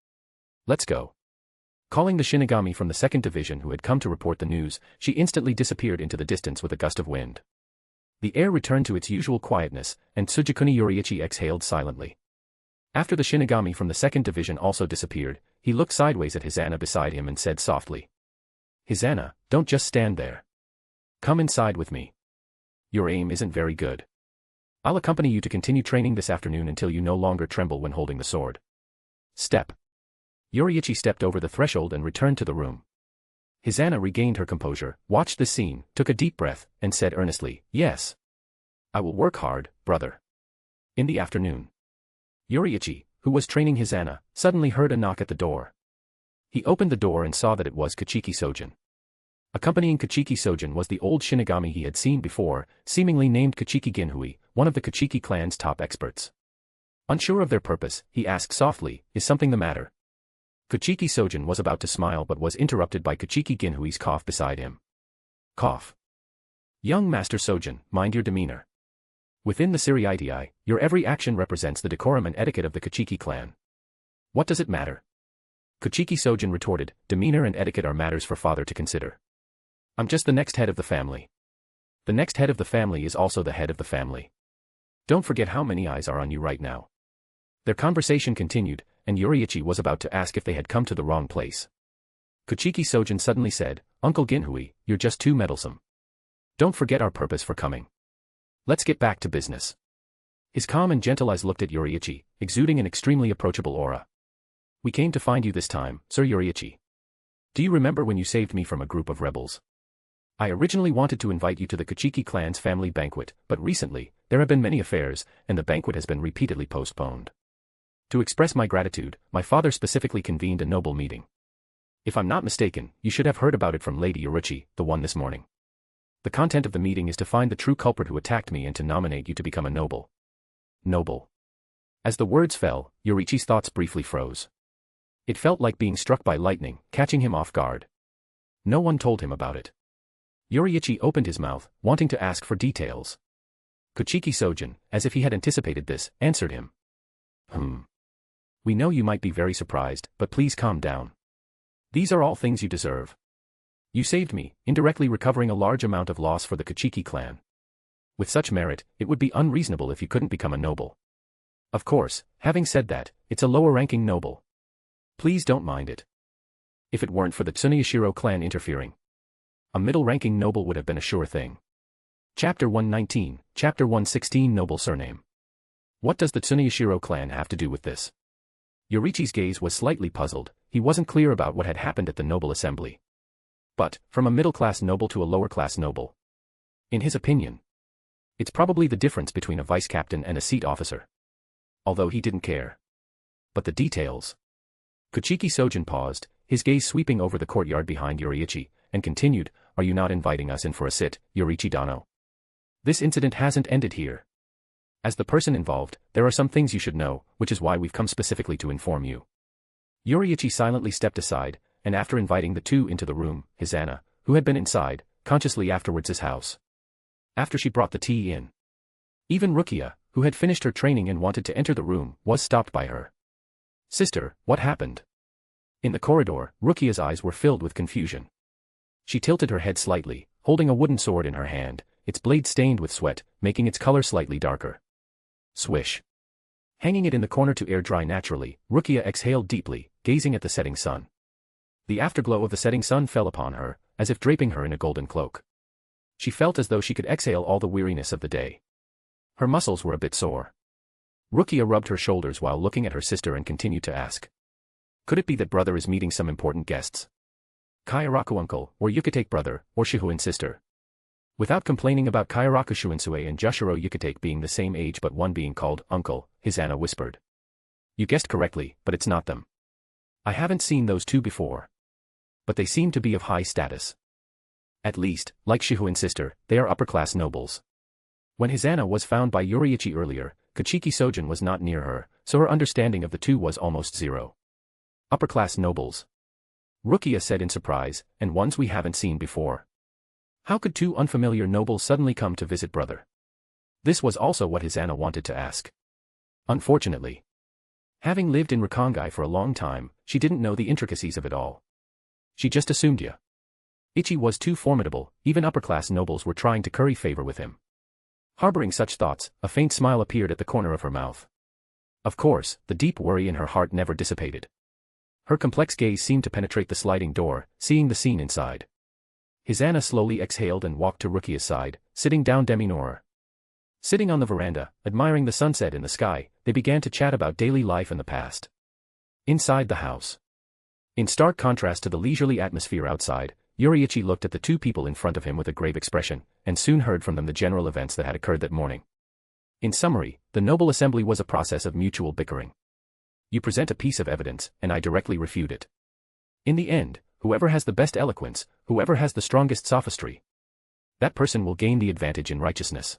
Let's go. Calling the Shinigami from the 2nd Division who had come to report the news, she instantly disappeared into the distance with a gust of wind. The air returned to its usual quietness, and Tsugikuni Yoriichi exhaled silently. After the Shinigami from the 2nd Division also disappeared, he looked sideways at Hisana beside him and said softly. Hisana, don't just stand there. Come inside with me. Your aim isn't very good. I'll accompany you to continue training this afternoon until you no longer tremble when holding the sword. Step. Yoriichi stepped over the threshold and returned to the room. Hisana regained her composure, watched the scene, took a deep breath, and said earnestly, Yes. I will work hard, brother. In the afternoon. Yoriichi, who was training Hisana, suddenly heard a knock at the door. He opened the door and saw that it was Kachiki Sojin. Accompanying Kachiki Sojin was the old Shinigami he had seen before, seemingly named Kachiki Ginhui, one of the Kachiki clan's top experts. Unsure of their purpose, he asked softly, Is something the matter? Kachiki Sojin was about to smile but was interrupted by Kachiki Ginhui's cough beside him. Cough. Young Master Sojin, mind your demeanor. Within the Siri-IDI, your every action represents the decorum and etiquette of the Kachiki clan. What does it matter? Kachiki Sojin retorted, Demeanor and etiquette are matters for father to consider. I'm just the next head of the family. The next head of the family is also the head of the family. Don't forget how many eyes are on you right now. Their conversation continued, and Yoriichi was about to ask if they had come to the wrong place. Kachiki Sojin suddenly said, Uncle Ginhui, you're just too meddlesome. Don't forget our purpose for coming. Let's get back to business. His calm and gentle eyes looked at Yoriichi, exuding an extremely approachable aura. We came to find you this time, Sir Yoriichi. Do you remember when you saved me from a group of rebels? I originally wanted to invite you to the Kachiki clan's family banquet, but recently, there have been many affairs, and the banquet has been repeatedly postponed. To express my gratitude, my father specifically convened a noble meeting. If I'm not mistaken, you should have heard about it from Lady Yoriichi, the one this morning. The content of the meeting is to find the true culprit who attacked me and to nominate you to become a noble. Noble. As the words fell, Yoriichi's thoughts briefly froze. It felt like being struck by lightning, catching him off guard. No one told him about it. Yoriichi opened his mouth, wanting to ask for details. Kachiki Sojin, as if he had anticipated this, answered him. We know you might be very surprised, but please calm down. These are all things you deserve. You saved me, indirectly recovering a large amount of loss for the Kachiki clan. With such merit, it would be unreasonable if you couldn't become a noble. Of course, having said that, it's a lower-ranking noble. Please don't mind it. If it weren't for the Tsuneyashiro clan interfering, a middle-ranking noble would have been a sure thing. Chapter 119, Chapter 116 Noble Surname. What does the Tsuneyashiro clan have to do with this? Yoriichi's gaze was slightly puzzled, he wasn't clear about what had happened at the noble assembly. But, from a middle-class noble to a lower-class noble. In his opinion, it's probably the difference between a vice-captain and a seat officer. Although he didn't care. But the details. Kochiki Sojin paused, his gaze sweeping over the courtyard behind Yoriichi, and continued, "Are you not inviting us in for a sit, Yoriichi Dano? This incident hasn't ended here. As the person involved, there are some things you should know, which is why we've come specifically to inform you." Yoriichi silently stepped aside, and after inviting the two into the room, Hisana, who had been inside, consciously afterwards his house. After she brought the tea in. Even Rukia, who had finished her training and wanted to enter the room, was stopped by her. "Sister, what happened?" In the corridor, Rukia's eyes were filled with confusion. She tilted her head slightly, holding a wooden sword in her hand, its blade stained with sweat, making its color slightly darker. Swish. Hanging it in the corner to air dry naturally, Rukia exhaled deeply, gazing at the setting sun. The afterglow of the setting sun fell upon her, as if draping her in a golden cloak. She felt as though she could exhale all the weariness of the day. Her muscles were a bit sore. Rukia rubbed her shoulders while looking at her sister and continued to ask. Could it be that brother is meeting some important guests? Kayaraku uncle, or Yukitake brother, or Shihuin sister? Without complaining about Kayaraku Shuinsue and Jushiro Yukitake being the same age but one being called uncle, Hisana whispered. You guessed correctly, but it's not them. I haven't seen those two before. But they seem to be of high status. At least, like Shihuin's sister, they are upper-class nobles. When Hisana was found by Yoriichi earlier, Kochiki Sojin was not near her, so her understanding of the two was almost zero. Upper-class nobles. Rukia said in surprise, and ones we haven't seen before. How could two unfamiliar nobles suddenly come to visit brother? This was also what Hisana wanted to ask. Unfortunately, having lived in Rakangai for a long time, she didn't know the intricacies of it all. She just assumed Ichi was too formidable, even upper-class nobles were trying to curry favor with him. Harboring such thoughts, a faint smile appeared at the corner of her mouth. Of course, the deep worry in her heart never dissipated. Her complex gaze seemed to penetrate the sliding door, seeing the scene inside. Hisana slowly exhaled and walked to Rukia's side, sitting down demi-noir. Sitting on the veranda, admiring the sunset in the sky, they began to chat about daily life and the past. Inside the house. In stark contrast to the leisurely atmosphere outside, Yoriichi looked at the two people in front of him with a grave expression, and soon heard from them the general events that had occurred that morning. In summary, the noble assembly was a process of mutual bickering. You present a piece of evidence, and I directly refute it. In the end, whoever has the best eloquence, whoever has the strongest sophistry, that person will gain the advantage in righteousness.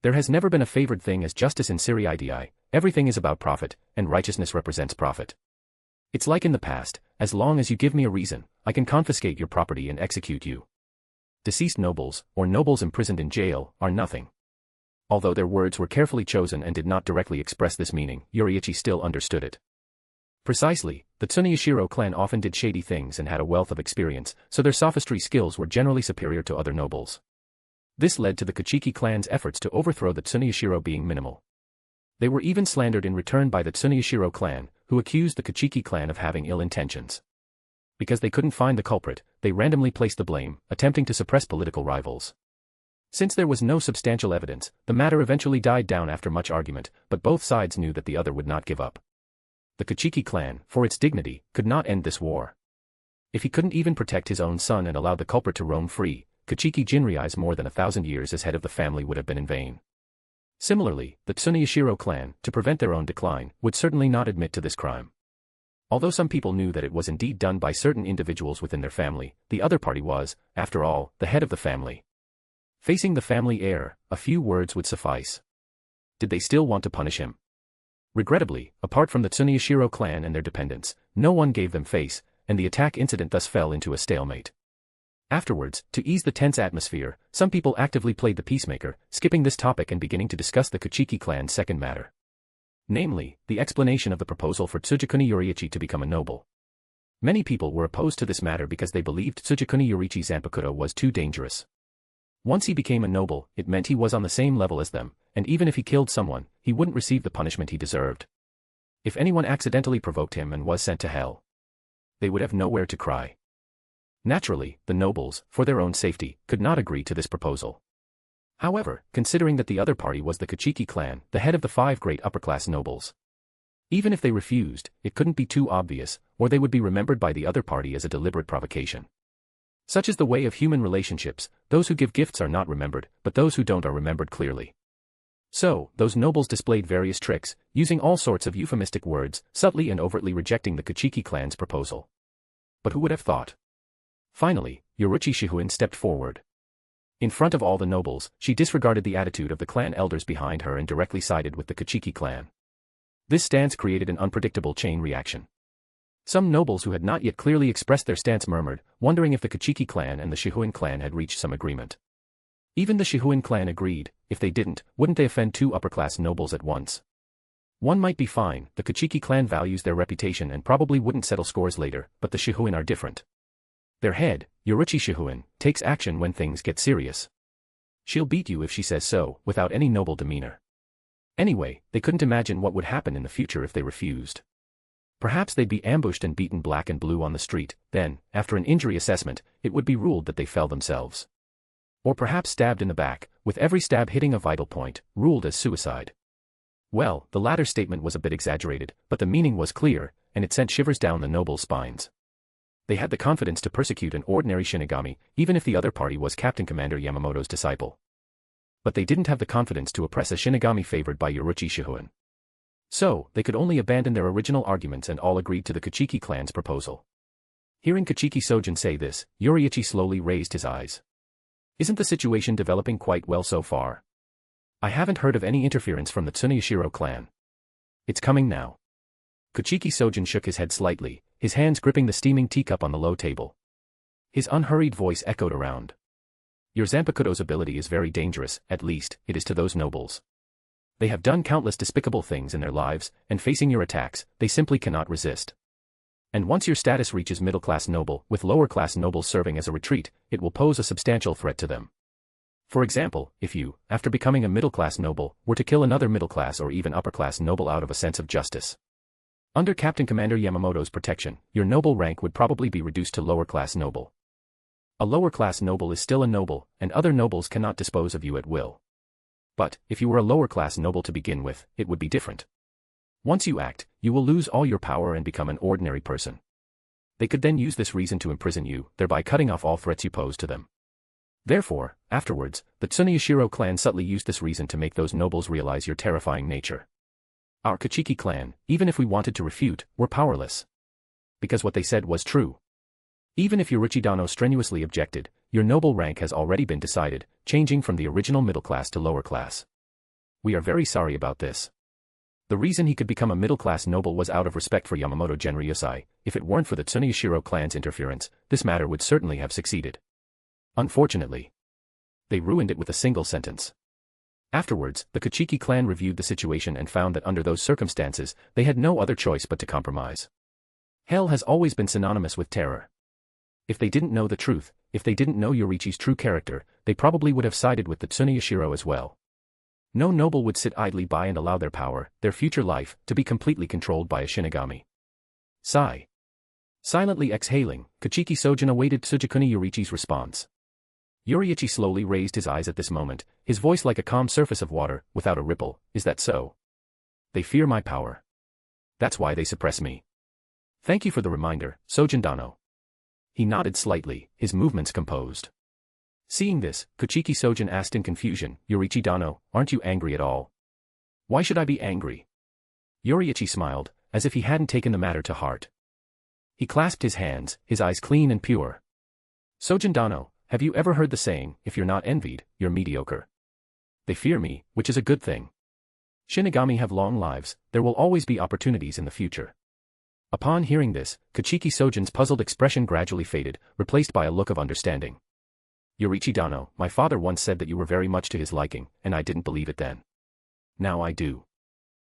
There has never been a favored thing as justice in Siriidi, everything is about profit, and righteousness represents profit. It's like in the past, as long as you give me a reason, I can confiscate your property and execute you. Deceased nobles, or nobles imprisoned in jail, are nothing. Although their words were carefully chosen and did not directly express this meaning, Yoriichi still understood it. Precisely, the Tsuneyashiro clan often did shady things and had a wealth of experience, so their sophistry skills were generally superior to other nobles. This led to the Kochiki clan's efforts to overthrow the Tsuneyashiro being minimal. They were even slandered in return by the Tsuneyashiro clan, who accused the Kochiki clan of having ill intentions. Because they couldn't find the culprit, they randomly placed the blame, attempting to suppress political rivals. Since there was no substantial evidence, the matter eventually died down after much argument, but both sides knew that the other would not give up. The Kochiki clan, for its dignity, could not end this war. If he couldn't even protect his own son and allow the culprit to roam free, Kochiki Jinryai's more than 1,000 years as head of the family would have been in vain. Similarly, the Tsuneyashiro clan, to prevent their own decline, would certainly not admit to this crime. Although some people knew that it was indeed done by certain individuals within their family, the other party was, after all, the head of the family. Facing the family heir, a few words would suffice. Did they still want to punish him? Regrettably, apart from the Tsuneyashiro clan and their dependents, no one gave them face, and the attack incident thus fell into a stalemate. Afterwards, to ease the tense atmosphere, some people actively played the peacemaker, skipping this topic and beginning to discuss the Kochiki clan's second matter. Namely, the explanation of the proposal for Tsugikuni Yoriichi to become a noble. Many people were opposed to this matter because they believed Tsugikuni Yoriichi Zanpakuto was too dangerous. Once he became a noble, it meant he was on the same level as them, and even if he killed someone, he wouldn't receive the punishment he deserved. If anyone accidentally provoked him and was sent to hell, they would have nowhere to cry. Naturally, the nobles, for their own safety, could not agree to this proposal. However, considering that the other party was the Kachiki clan, the head of the 5 great upper-class nobles. Even if they refused, it couldn't be too obvious, or they would be remembered by the other party as a deliberate provocation. Such is the way of human relationships, those who give gifts are not remembered, but those who don't are remembered clearly. So, those nobles displayed various tricks, using all sorts of euphemistic words, subtly and overtly rejecting the Kachiki clan's proposal. But who would have thought? Finally, Yoriichi Shihuin stepped forward. In front of all the nobles, she disregarded the attitude of the clan elders behind her and directly sided with the Kachiki clan. This stance created an unpredictable chain reaction. Some nobles who had not yet clearly expressed their stance murmured, wondering if the Kachiki clan and the Shihuin clan had reached some agreement. Even the Shihuin clan agreed. If they didn't, wouldn't they offend 2 upper-class nobles at once? One might be fine, the Kachiki clan values their reputation and probably wouldn't settle scores later, but the Shihuin are different. Their head, Yoriichi Shihuin, takes action when things get serious. She'll beat you if she says so, without any noble demeanor. Anyway, they couldn't imagine what would happen in the future if they refused. Perhaps they'd be ambushed and beaten black and blue on the street, then, after an injury assessment, it would be ruled that they fell themselves. Or perhaps stabbed in the back, with every stab hitting a vital point, ruled as suicide. Well, the latter statement was a bit exaggerated, but the meaning was clear, and it sent shivers down the nobles' spines. They had the confidence to persecute an ordinary Shinigami, even if the other party was Captain Commander Yamamoto's disciple. But they didn't have the confidence to oppress a Shinigami favored by Yoriichi Shihuin. So, they could only abandon their original arguments and all agreed to the Kachiki clan's proposal. Hearing Kachiki Sojin say this, Yoriichi slowly raised his eyes. Isn't the situation developing quite well so far? I haven't heard of any interference from the Tsuneyashiro clan. It's coming now. Kachiki Sojin shook his head slightly, his hands gripping the steaming teacup on the low table. His unhurried voice echoed around. Your Zanpakuto's ability is very dangerous, at least, it is to those nobles. They have done countless despicable things in their lives, and facing your attacks, they simply cannot resist. And once your status reaches middle-class noble, with lower-class nobles serving as a retreat, it will pose a substantial threat to them. For example, if you, after becoming a middle-class noble, were to kill another middle-class or even upper-class noble out of a sense of justice. Under Captain Commander Yamamoto's protection, your noble rank would probably be reduced to lower-class noble. A lower-class noble is still a noble, and other nobles cannot dispose of you at will. But, if you were a lower-class noble to begin with, it would be different. Once you act, you will lose all your power and become an ordinary person. They could then use this reason to imprison you, thereby cutting off all threats you pose to them. Therefore, afterwards, the Tsuneyashiro clan subtly used this reason to make those nobles realize your terrifying nature. Our Kachiki clan, even if we wanted to refute, were powerless. Because what they said was true. Even if Yoriichi Dano strenuously objected, your noble rank has already been decided, changing from the original middle class to lower class. We are very sorry about this. The reason he could become a middle-class noble was out of respect for Yamamoto Genryosai. If it weren't for the Tsuneyashiro clan's interference, this matter would certainly have succeeded. Unfortunately, they ruined it with a single sentence. Afterwards, the Kachiki clan reviewed the situation and found that under those circumstances, they had no other choice but to compromise. Hell has always been synonymous with terror. If they didn't know the truth, if they didn't know Yoriichi's true character, they probably would have sided with the Tsuneyashiro as well. No noble would sit idly by and allow their power, their future life, to be completely controlled by a Shinigami. Sigh. Silently exhaling, Kachiki Sojin awaited Tsugikuni Yoriichi's response. Yoriichi slowly raised his eyes at this moment, his voice like a calm surface of water, without a ripple. Is that so? They fear my power. That's why they suppress me. Thank you for the reminder, Sojin Dano. He nodded slightly, his movements composed. Seeing this, Kachiki Sojin asked in confusion, Yoriichi Dano, aren't you angry at all? Why should I be angry? Yoriichi smiled, as if he hadn't taken the matter to heart. He clasped his hands, his eyes clean and pure. Sojin Dano, have you ever heard the saying, if you're not envied, you're mediocre? They fear me, which is a good thing. Shinigami have long lives, there will always be opportunities in the future. Upon hearing this, Kachiki Sojin's puzzled expression gradually faded, replaced by a look of understanding. Yoriichi Dano, my father once said that you were very much to his liking, and I didn't believe it then. Now I do.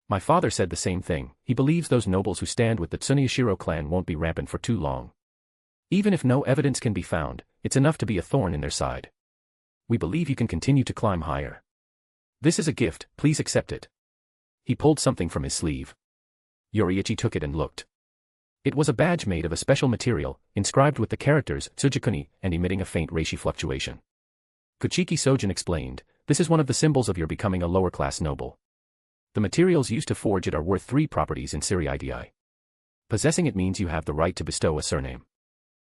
My father said the same thing, he believes those nobles who stand with the Tsuneyashiro clan won't be rampant for too long. Even if no evidence can be found, it's enough to be a thorn in their side. We believe you can continue to climb higher. This is a gift, please accept it. He pulled something from his sleeve. Yoriichi took it and looked. It was a badge made of a special material, inscribed with the characters Tsugikuni and emitting a faint reishi fluctuation. Kachiki Sojin explained, this is one of the symbols of your becoming a lower-class noble. The materials used to forge it are worth 3 properties in Siriidi. Possessing it means you have the right to bestow a surname.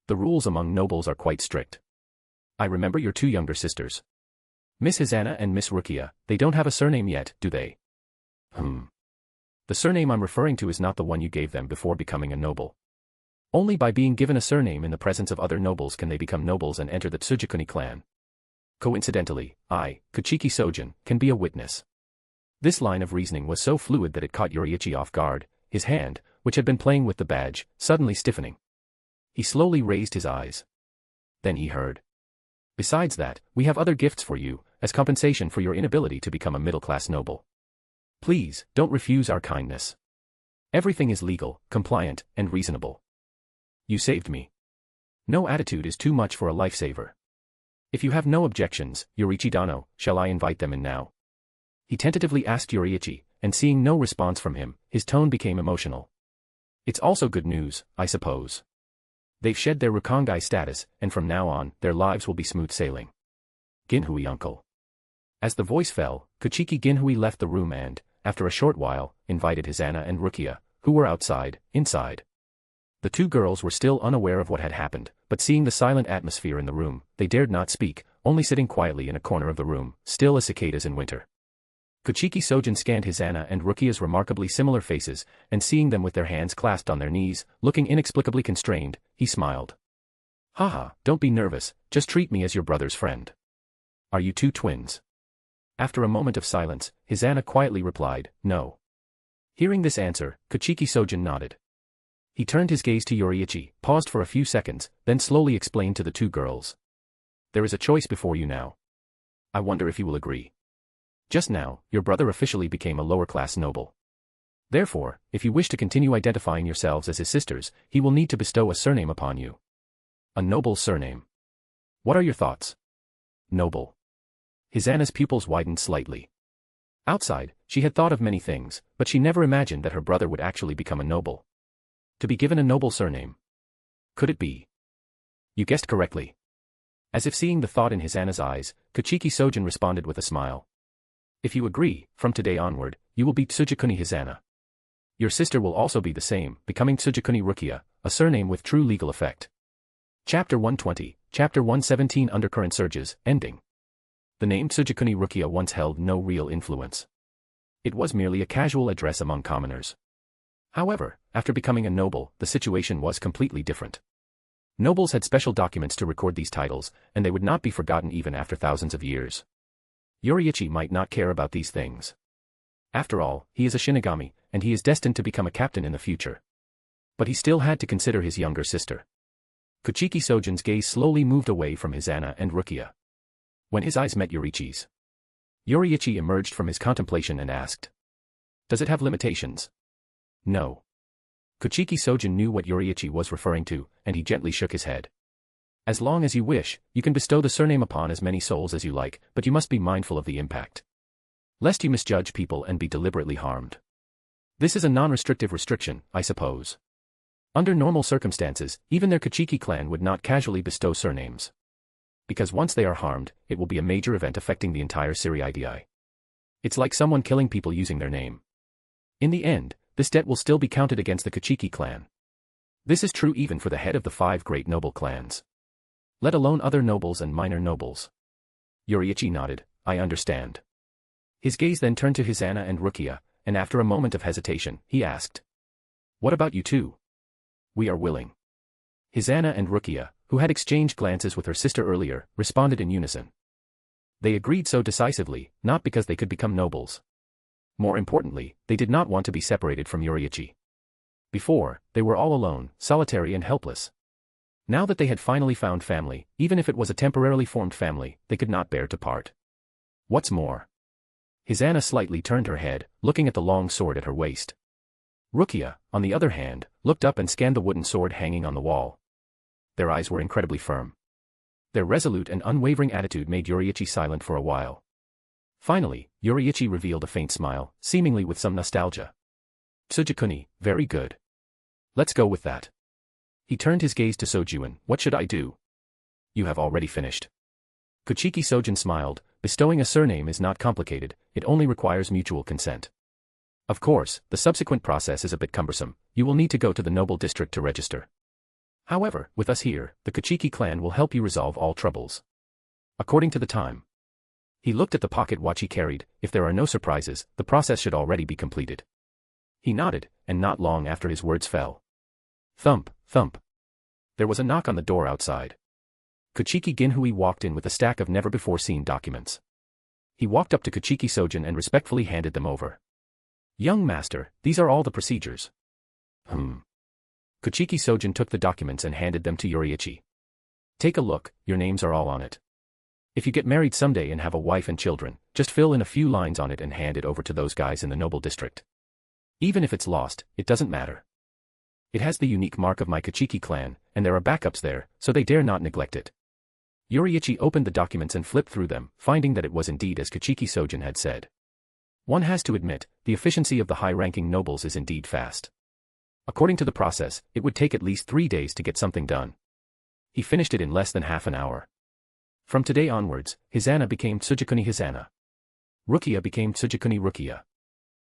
The rules among nobles are quite strict. I remember your 2 younger sisters. Miss Hizana and Miss Rukia, they don't have a surname yet, do they? The surname I'm referring to is not the one you gave them before becoming a noble. Only by being given a surname in the presence of other nobles can they become nobles and enter the Tsugikuni clan. Coincidentally, I, Kuchiki Sojin, can be a witness. This line of reasoning was so fluid that it caught Yoriichi off guard, his hand, which had been playing with the badge, suddenly stiffening. He slowly raised his eyes. Then he heard. Besides that, we have other gifts for you, as compensation for your inability to become a middle-class noble. Please, don't refuse our kindness. Everything is legal, compliant, and reasonable. You saved me. No attitude is too much for a lifesaver. If you have no objections, Yoriichi Dano, shall I invite them in now? He tentatively asked Yoriichi, and seeing no response from him, his tone became emotional. It's also good news, I suppose. They've shed their Rukongai status, and from now on, their lives will be smooth sailing. Ginhui uncle. As the voice fell, Kuchiki Ginhui left the room and, after a short while, invited Hizana and Rukia, who were inside. The 2 girls were still unaware of what had happened, but seeing the silent atmosphere in the room, they dared not speak, only sitting quietly in a corner of the room, still as cicadas in winter. Kuchiki Sojin scanned Hizana and Rukia's remarkably similar faces, and seeing them with their hands clasped on their knees, looking inexplicably constrained, he smiled. Haha, don't be nervous, just treat me as your brother's friend. Are you 2 twins? After a moment of silence, Hizana quietly replied, no. Hearing this answer, Kuchiki Sojin nodded. He turned his gaze to Yoriichi, paused for a few seconds, then slowly explained to the 2 girls. There is a choice before you now. I wonder if you will agree. Just now, your brother officially became a lower-class noble. Therefore, if you wish to continue identifying yourselves as his sisters, he will need to bestow a surname upon you. A noble surname. What are your thoughts? Noble. Hizana's pupils widened slightly. Outside, she had thought of many things, but she never imagined that her brother would actually become a noble. To be given a noble surname. Could it be? You guessed correctly. As if seeing the thought in Hizana's eyes, Kuchiki Sojin responded with a smile. If you agree, from today onward, you will be Tsugikuni Hizana. Your sister will also be the same, becoming Tsugikuni Rukia, a surname with true legal effect. Chapter 120, Chapter 117 Undercurrent Surges, Ending. The name Tsugikuni Rukia once held no real influence. It was merely a casual address among commoners. However, after becoming a noble, the situation was completely different. Nobles had special documents to record these titles, and they would not be forgotten even after thousands of years. Yoriichi might not care about these things. After all, he is a Shinigami, and he is destined to become a captain in the future. But he still had to consider his younger sister. Kuchiki Sojin's gaze slowly moved away from Hizana and Rukia. When his eyes met Yoriichi's, Yoriichi emerged from his contemplation and asked, "Does it have limitations?" No. Kuchiki Sojin knew what Yoriichi was referring to, and he gently shook his head. As long as you wish, you can bestow the surname upon as many souls as you like, but you must be mindful of the impact. Lest you misjudge people and be deliberately harmed. This is a non-restrictive restriction, I suppose. Under normal circumstances, even their Kuchiki clan would not casually bestow surnames. Because once they are harmed, it will be a major event affecting the entire Siriidi. It's like someone killing people using their name. In the end, this debt will still be counted against the Kuchiki clan. This is true even for the head of the 5 great noble clans. Let alone other nobles and minor nobles. Yoriichi nodded, I understand. His gaze then turned to Hizana and Rukia, and after a moment of hesitation, he asked. What about you 2? We are willing. Hizana and Rukia, who had exchanged glances with her sister earlier, responded in unison. They agreed so decisively, not because they could become nobles. More importantly, they did not want to be separated from Yoriichi. Before, they were all alone, solitary and helpless. Now that they had finally found family, even if it was a temporarily formed family, they could not bear to part. What's more? Hizana slightly turned her head, looking at the long sword at her waist. Rukia, on the other hand, looked up and scanned the wooden sword hanging on the wall. Their eyes were incredibly firm. Their resolute and unwavering attitude made Yoriichi silent for a while. Finally, Yoriichi revealed a faint smile, seemingly with some nostalgia. Tsugikuni, very good. Let's go with that. He turned his gaze to Sojuin, what should I do? You have already finished. Kuchiki Sojin smiled, Bestowing a surname is not complicated, it only requires mutual consent. Of course, the subsequent process is a bit cumbersome, you will need to go to the noble district to register. However, with us here, the Kuchiki clan will help you resolve all troubles. According to the time. He looked at the pocket watch he carried. If there are no surprises, the process should already be completed. He nodded, and not long after his words fell. Thump, thump. There was a knock on the door outside. Kuchiki Ginhui walked in with a stack of never-before-seen documents. He walked up to Kuchiki Sojin and respectfully handed them over. Young master, these are all the procedures. Kuchiki Sojin took the documents and handed them to Yoriichi. Take a look, your names are all on it. If you get married someday and have a wife and children, just fill in a few lines on it and hand it over to those guys in the noble district. Even if it's lost, it doesn't matter. It has the unique mark of my Kuchiki clan, and there are backups there, so they dare not neglect it. Yoriichi opened the documents and flipped through them, finding that it was indeed as Kuchiki Sojin had said. One has to admit, the efficiency of the high-ranking nobles is indeed fast. According to the process, it would take at least 3 days to get something done. He finished it in less than half an hour. From today onwards, Hisana became Tsugikuni Hisana. Rukia became Tsugikuni Rukia.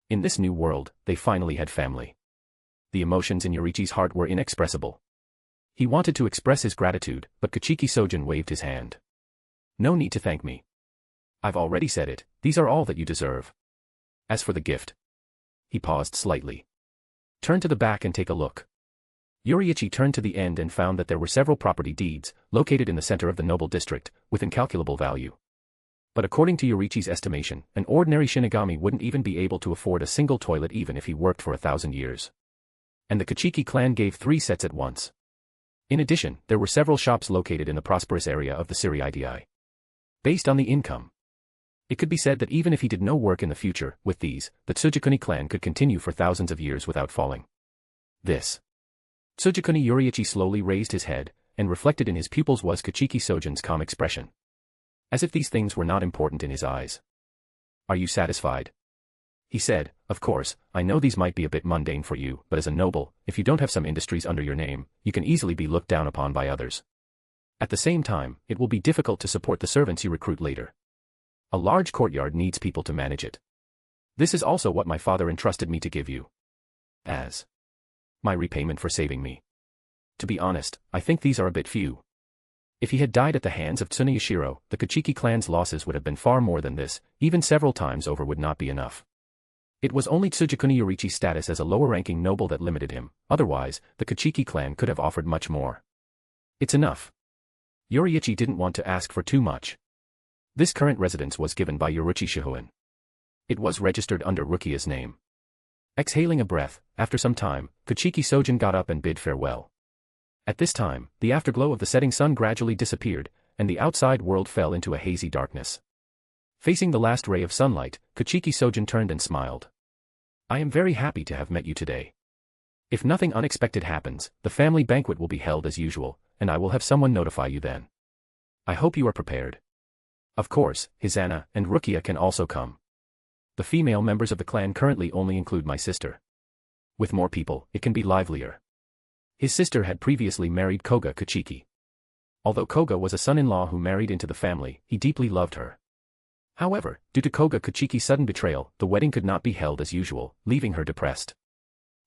In this new world, they finally had family. The emotions in Yoriichi's heart were inexpressible. He wanted to express his gratitude, but Kuchiki Sojin waved his hand. No need to thank me. I've already said it, these are all that you deserve. As for the gift. He paused slightly. Turn to the back and take a look. Yoriichi turned to the end and found that there were several property deeds, located in the center of the noble district, with incalculable value. But according to Yoriichi's estimation, an ordinary Shinigami wouldn't even be able to afford a single toilet even if he worked for 1,000 years. And the Kuchiki clan gave 3 sets at once. In addition, there were several shops located in the prosperous area of the Tsukiguni. Based on the income, it could be said that even if he did no work in the future, with these, the Tsugikuni clan could continue for thousands of years without falling. This. Tsugikuni Yoriichi slowly raised his head, and reflected in his pupils was Kuchiki Sojin's calm expression. As if these things were not important in his eyes. Are you satisfied? He said, of course, I know these might be a bit mundane for you, but as a noble, if you don't have some industries under your name, you can easily be looked down upon by others. At the same time, it will be difficult to support the servants you recruit later. A large courtyard needs people to manage it. This is also what my father entrusted me to give you. As my repayment for saving me. To be honest, I think these are a bit few. If he had died at the hands of Tsuneyashiro, the Kuchiki clan's losses would have been far more than this, even several times over would not be enough. It was only Tsugikuni Yoriichi's status as a lower-ranking noble that limited him, otherwise, the Kuchiki clan could have offered much more. It's enough. Yoriichi didn't want to ask for too much. This current residence was given by Yoriichi Shihoin. It was registered under Rukia's name. Exhaling a breath, after some time, Kuchiki Sojin got up and bid farewell. At this time, the afterglow of the setting sun gradually disappeared, and the outside world fell into a hazy darkness. Facing the last ray of sunlight, Kuchiki Sojin turned and smiled. I am very happy to have met you today. If nothing unexpected happens, the family banquet will be held as usual, and I will have someone notify you then. I hope you are prepared. Of course, Hisana and Rukia can also come. The female members of the clan currently only include my sister. With more people, it can be livelier. His sister had previously married Koga Kuchiki. Although Koga was a son-in-law who married into the family, he deeply loved her. However, due to Koga Kuchiki's sudden betrayal, the wedding could not be held as usual, leaving her depressed.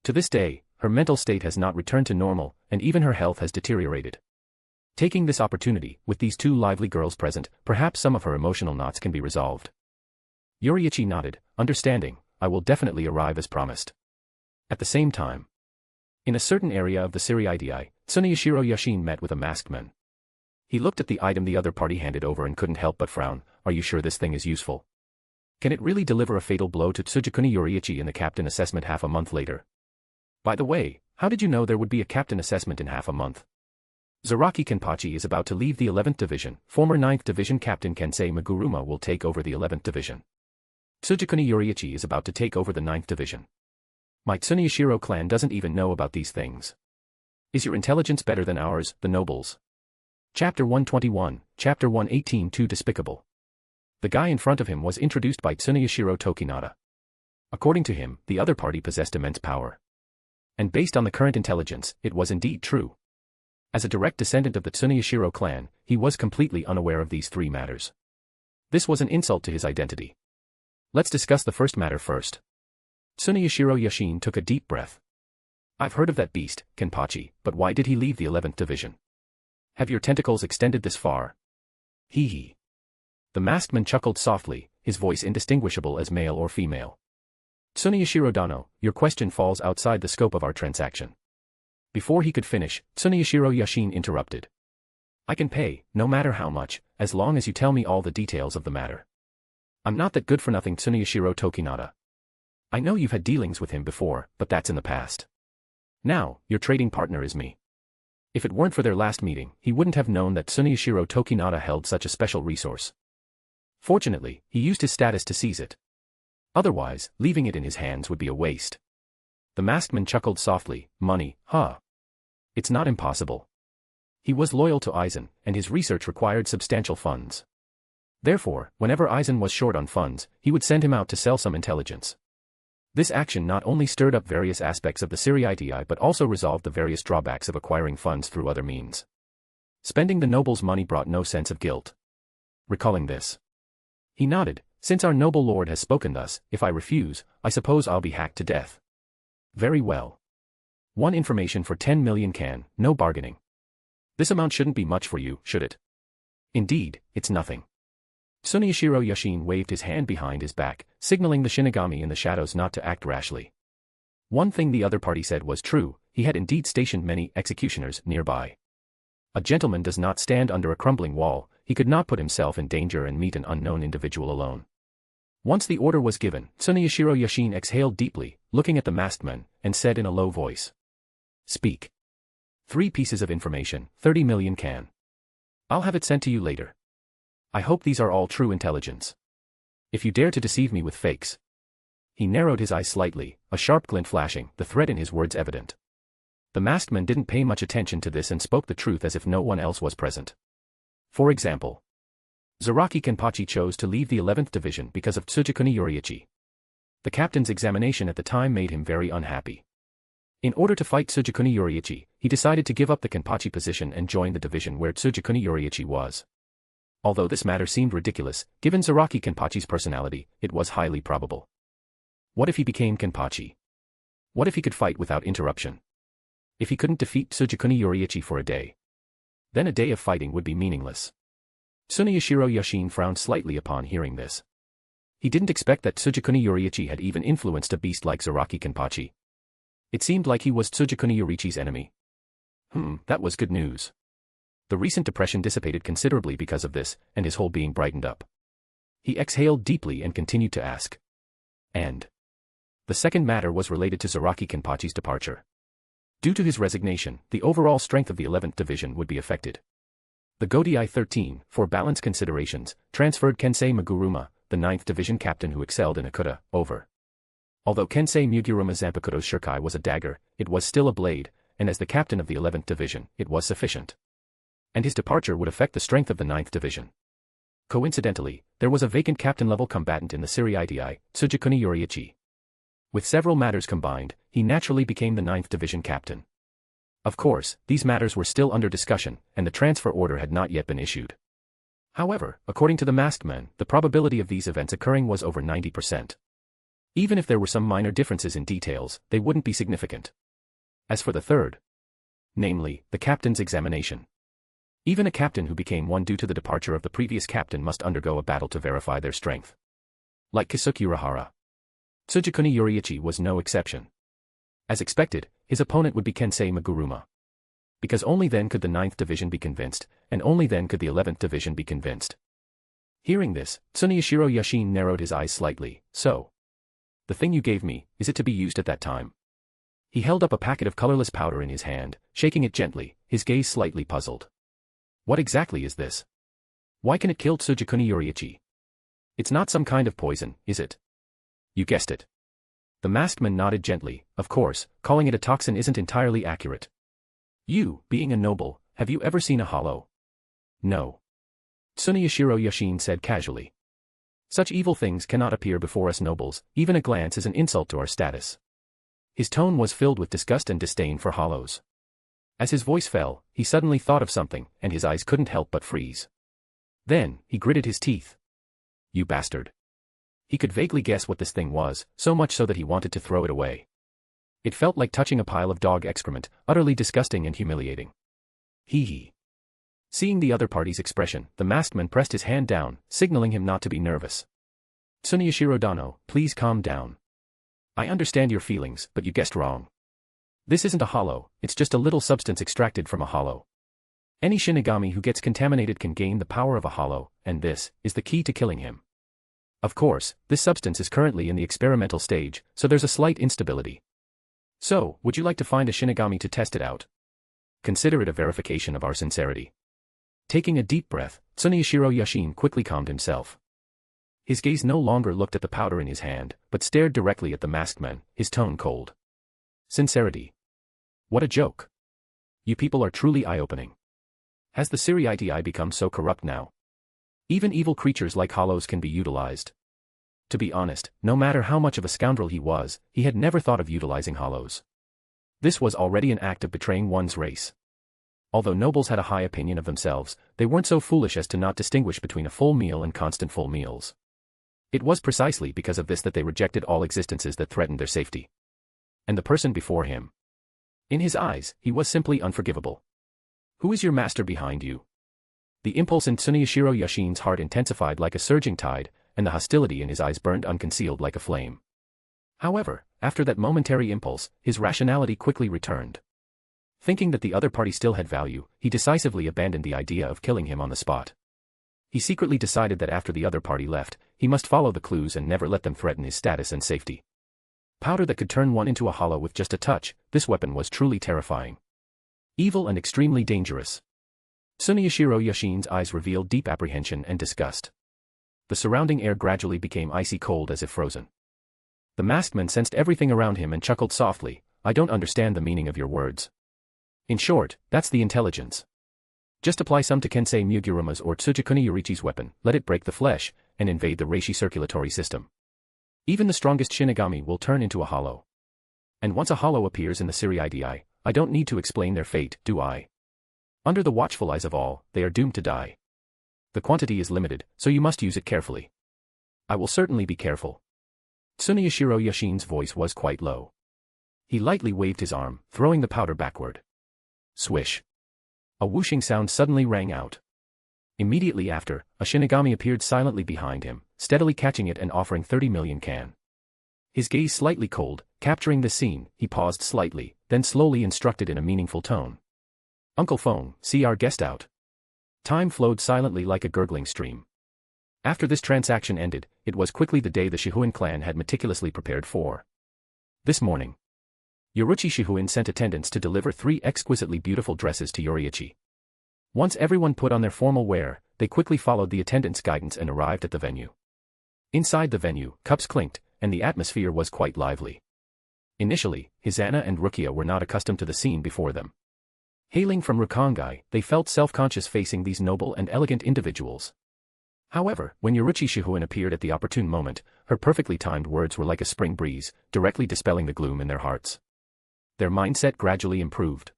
To this day, her mental state has not returned to normal, and even her health has deteriorated. Taking this opportunity, with these 2 lively girls present, perhaps some of her emotional knots can be resolved. Yoriichi nodded, understanding, I will definitely arrive as promised. At the same time, in a certain area of the Tsukiguni, Tsuneyashiro Yashin met with a masked man. He looked at the item the other party handed over and couldn't help but frown. Are you sure this thing is useful? Can it really deliver a fatal blow to Tsugikuni Yoriichi in the captain assessment half a month later? By the way, how did you know there would be a captain assessment in half a month? Zaraki Kenpachi is about to leave the 11th Division. Former 9th Division Captain Kensei Maguruma will take over the 11th Division. Tsugikuni Yoriichi is about to take over the 9th Division. My Tsuneyashiro clan doesn't even know about these things. Is your intelligence better than ours, the nobles? Chapter 121, Chapter 118 Too Despicable. The guy in front of him was introduced by Tsuneyashiro Tokinada. According to him, the other party possessed immense power. And based on the current intelligence, it was indeed true. As a direct descendant of the Tsuneyashiro clan, he was completely unaware of these 3 matters. This was an insult to his identity. Let's discuss the first matter first. Tsuneyashiro Yashin took a deep breath. I've heard of that beast, Kenpachi, but why did he leave the 11th Division? Have your tentacles extended this far? Hee hee. The masked man chuckled softly, his voice indistinguishable as male or female. Tsuneyashiro Dano, your question falls outside the scope of our transaction. Before he could finish, Tsuneyashiro Yashin interrupted. I can pay, no matter how much, as long as you tell me all the details of the matter. I'm not that good for nothing, Tsuneyashiro Tokinada. I know you've had dealings with him before, but that's in the past. Now, your trading partner is me. If it weren't for their last meeting, he wouldn't have known that Tsuneyashiro Tokinada held such a special resource. Fortunately, he used his status to seize it. Otherwise, leaving it in his hands would be a waste. The masked man chuckled softly, money, huh? It's not impossible. He was loyal to Aizen, and his research required substantial funds. Therefore, whenever Aizen was short on funds, he would send him out to sell some intelligence. This action not only stirred up various aspects of the Yoriichi but also resolved the various drawbacks of acquiring funds through other means. Spending the noble's money brought no sense of guilt. Recalling this, he nodded, since our noble lord has spoken thus, if I refuse, I suppose I'll be hacked to death. Very well. One information for 10 million can, no bargaining. This amount shouldn't be much for you, should it? Indeed, it's nothing. Tsuneyashiro Yashin waved his hand behind his back, signaling the Shinigami in the shadows not to act rashly. One thing the other party said was true, he had indeed stationed many executioners nearby. A gentleman does not stand under a crumbling wall, he could not put himself in danger and meet an unknown individual alone. Once the order was given, Tsuneyashiro Yashin exhaled deeply, looking at the masked man, and said in a low voice. Speak. 3 pieces of information, 30 million can. I'll have it sent to you later. I hope these are all true intelligence. If you dare to deceive me with fakes. He narrowed his eyes slightly, a sharp glint flashing, the threat in his words evident. The masked man didn't pay much attention to this and spoke the truth as if no one else was present. For example, Zaraki Kenpachi chose to leave the 11th Division because of Tsugikuni Yoriichi. The captain's examination at the time made him very unhappy. In order to fight Tsugikuni Yoriichi, he decided to give up the Kenpachi position and join the division where Tsugikuni Yoriichi was. Although this matter seemed ridiculous, given Zaraki Kenpachi's personality, it was highly probable. What if he became Kenpachi? What if he could fight without interruption? If he couldn't defeat Tsugikuni Yoriichi for a day? Then a day of fighting would be meaningless. Tsuneyashiro Yashin frowned slightly upon hearing this. He didn't expect that Tsugikuni Yoriichi had even influenced a beast like Zaraki Kenpachi. It seemed like he was Tsugikuni Yoriichi's enemy. That was good news. The recent depression dissipated considerably because of this, and his whole being brightened up. He exhaled deeply and continued to ask. And the second matter was related to Zaraki Kenpachi's departure. Due to his resignation, the overall strength of the 11th Division would be affected. The Godei 13, for balance considerations, transferred Kensei Muguruma, the 9th Division captain who excelled in Akuta, over. Although Kensei Muguruma Zanpakuto's shurikai was a dagger, it was still a blade, and as the captain of the 11th Division, it was sufficient. And his departure would affect the strength of the 9th Division. Coincidentally, there was a vacant captain-level combatant in the Yoriichi, Tsugikuni Yoriichi. With several matters combined, he naturally became the 9th Division captain. Of course, these matters were still under discussion, and the transfer order had not yet been issued. However, according to the masked man, the probability of these events occurring was over 90%. Even if there were some minor differences in details, they wouldn't be significant. As for the third, namely, the captain's examination. Even a captain who became one due to the departure of the previous captain must undergo a battle to verify their strength. Like Kisuke Urahara, Tsugikuni Yoriichi was no exception. As expected, his opponent would be Kensei Muguruma. Because only then could the 9th Division be convinced, and only then could the 11th Division be convinced. Hearing this, Tsuneyashiro Yashin narrowed his eyes slightly. So, the thing you gave me, is it to be used at that time? He held up a packet of colorless powder in his hand, shaking it gently, his gaze slightly puzzled. What exactly is this? Why can it kill Tsugikuni Yoriichi? It's not some kind of poison, is it? You guessed it. The masked man nodded gently. Of course, calling it a toxin isn't entirely accurate. You, being a noble, have you ever seen a hollow? No. Tsuneyashiro Yashin said casually. Such evil things cannot appear before us nobles, even a glance is an insult to our status. His tone was filled with disgust and disdain for hollows. As his voice fell, he suddenly thought of something, and his eyes couldn't help but freeze. Then, he gritted his teeth. You bastard. He could vaguely guess what this thing was, so much so that he wanted to throw it away. It felt like touching a pile of dog excrement, utterly disgusting and humiliating. Hee hee. Seeing the other party's expression, the masked man pressed his hand down, signaling him not to be nervous. Tsuneyashiro Dano, please calm down. I understand your feelings, but you guessed wrong. This isn't a hollow, it's just a little substance extracted from a hollow. Any Shinigami who gets contaminated can gain the power of a hollow, and this is the key to killing him. Of course, this substance is currently in the experimental stage, so there's a slight instability. So, would you like to find a Shinigami to test it out? Consider it a verification of our sincerity. Taking a deep breath, Tsuneyashiro Yashin quickly calmed himself. His gaze no longer looked at the powder in his hand, but stared directly at the masked man, his tone cold. Sincerity. What a joke. You people are truly eye-opening. Has the Yoriichi become so corrupt now? Even evil creatures like hollows can be utilized. To be honest, no matter how much of a scoundrel he was, he had never thought of utilizing hollows. This was already an act of betraying one's race. Although nobles had a high opinion of themselves, they weren't so foolish as to not distinguish between a full meal and constant full meals. It was precisely because of this that they rejected all existences that threatened their safety. And the person before him. In his eyes, he was simply unforgivable. Who is your master behind you? The impulse in Tsuneyashiro Yashin's heart intensified like a surging tide, and the hostility in his eyes burned unconcealed like a flame. However, after that momentary impulse, his rationality quickly returned. Thinking that the other party still had value, he decisively abandoned the idea of killing him on the spot. He secretly decided that after the other party left, he must follow the clues and never let them threaten his status and safety. Powder that could turn one into a hollow with just a touch, this weapon was truly terrifying. Evil and extremely dangerous. Tsuneyashiro Yashin's eyes revealed deep apprehension and disgust. The surrounding air gradually became icy cold as if frozen. The masked man sensed everything around him and chuckled softly. I don't understand the meaning of your words. In short, that's the intelligence. Just apply some to Kensei Mugiruma's or Tsugikuni Yoriichi's weapon, let it break the flesh, and invade the reishi circulatory system. Even the strongest Shinigami will turn into a hollow. And once a hollow appears in the Yoriichi, I don't need to explain their fate, do I? Under the watchful eyes of all, they are doomed to die. The quantity is limited, so you must use it carefully. I will certainly be careful. Tsuneyashiro Yashin's voice was quite low. He lightly waved his arm, throwing the powder backward. Swish. A whooshing sound suddenly rang out. Immediately after, a Shinigami appeared silently behind him, steadily catching it and offering 30 million can. His gaze slightly cold, capturing the scene, he paused slightly, then slowly instructed in a meaningful tone. Uncle Feng, see our guest out. Time flowed silently like a gurgling stream. After this transaction ended, it was quickly the day the Shihuin clan had meticulously prepared for. This morning, Yoriichi Shihuin sent attendants to deliver 3 exquisitely beautiful dresses to Yoriichi. Once everyone put on their formal wear, they quickly followed the attendants' guidance and arrived at the venue. Inside the venue, cups clinked, and the atmosphere was quite lively. Initially, Hisana and Rukia were not accustomed to the scene before them. Hailing from Rukongai, they felt self-conscious facing these noble and elegant individuals. However, when Yoriichi Shihuin appeared at the opportune moment, her perfectly timed words were like a spring breeze, directly dispelling the gloom in their hearts. Their mindset gradually improved.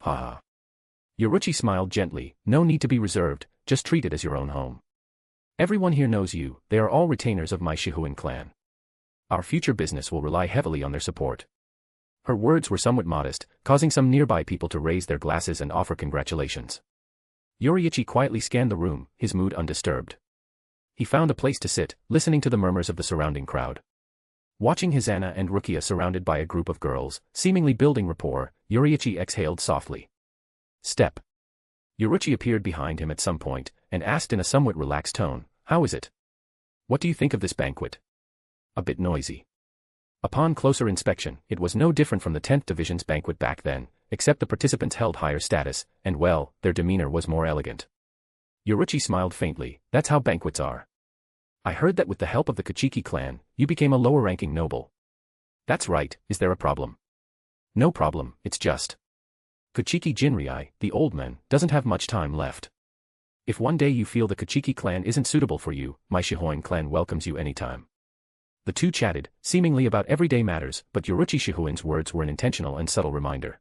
Ha ha. Yoriichi smiled gently, no need to be reserved, just treat it as your own home. Everyone here knows you, they are all retainers of my Shihuin clan. Our future business will rely heavily on their support. Her words were somewhat modest, causing some nearby people to raise their glasses and offer congratulations. Yoriichi quietly scanned the room, his mood undisturbed. He found a place to sit, listening to the murmurs of the surrounding crowd. Watching Hisana and Rukia surrounded by a group of girls, seemingly building rapport, Yoriichi exhaled softly. Step. Yoriichi appeared behind him at some point, and asked in a somewhat relaxed tone, how is it? What do you think of this banquet? A bit noisy. Upon closer inspection, it was no different from the 10th Division's banquet back then, except the participants held higher status, and well, their demeanor was more elegant. Yoriichi smiled faintly, that's how banquets are. I heard that with the help of the Kuchiki clan, you became a lower-ranking noble. That's right, is there a problem? No problem, it's just. Kuchiki Jinrei, the old man, doesn't have much time left. If one day you feel the Kuchiki clan isn't suitable for you, my Shihuin clan welcomes you anytime. The two chatted, seemingly about everyday matters, but Yoriichi Shihuin's words were an intentional and subtle reminder.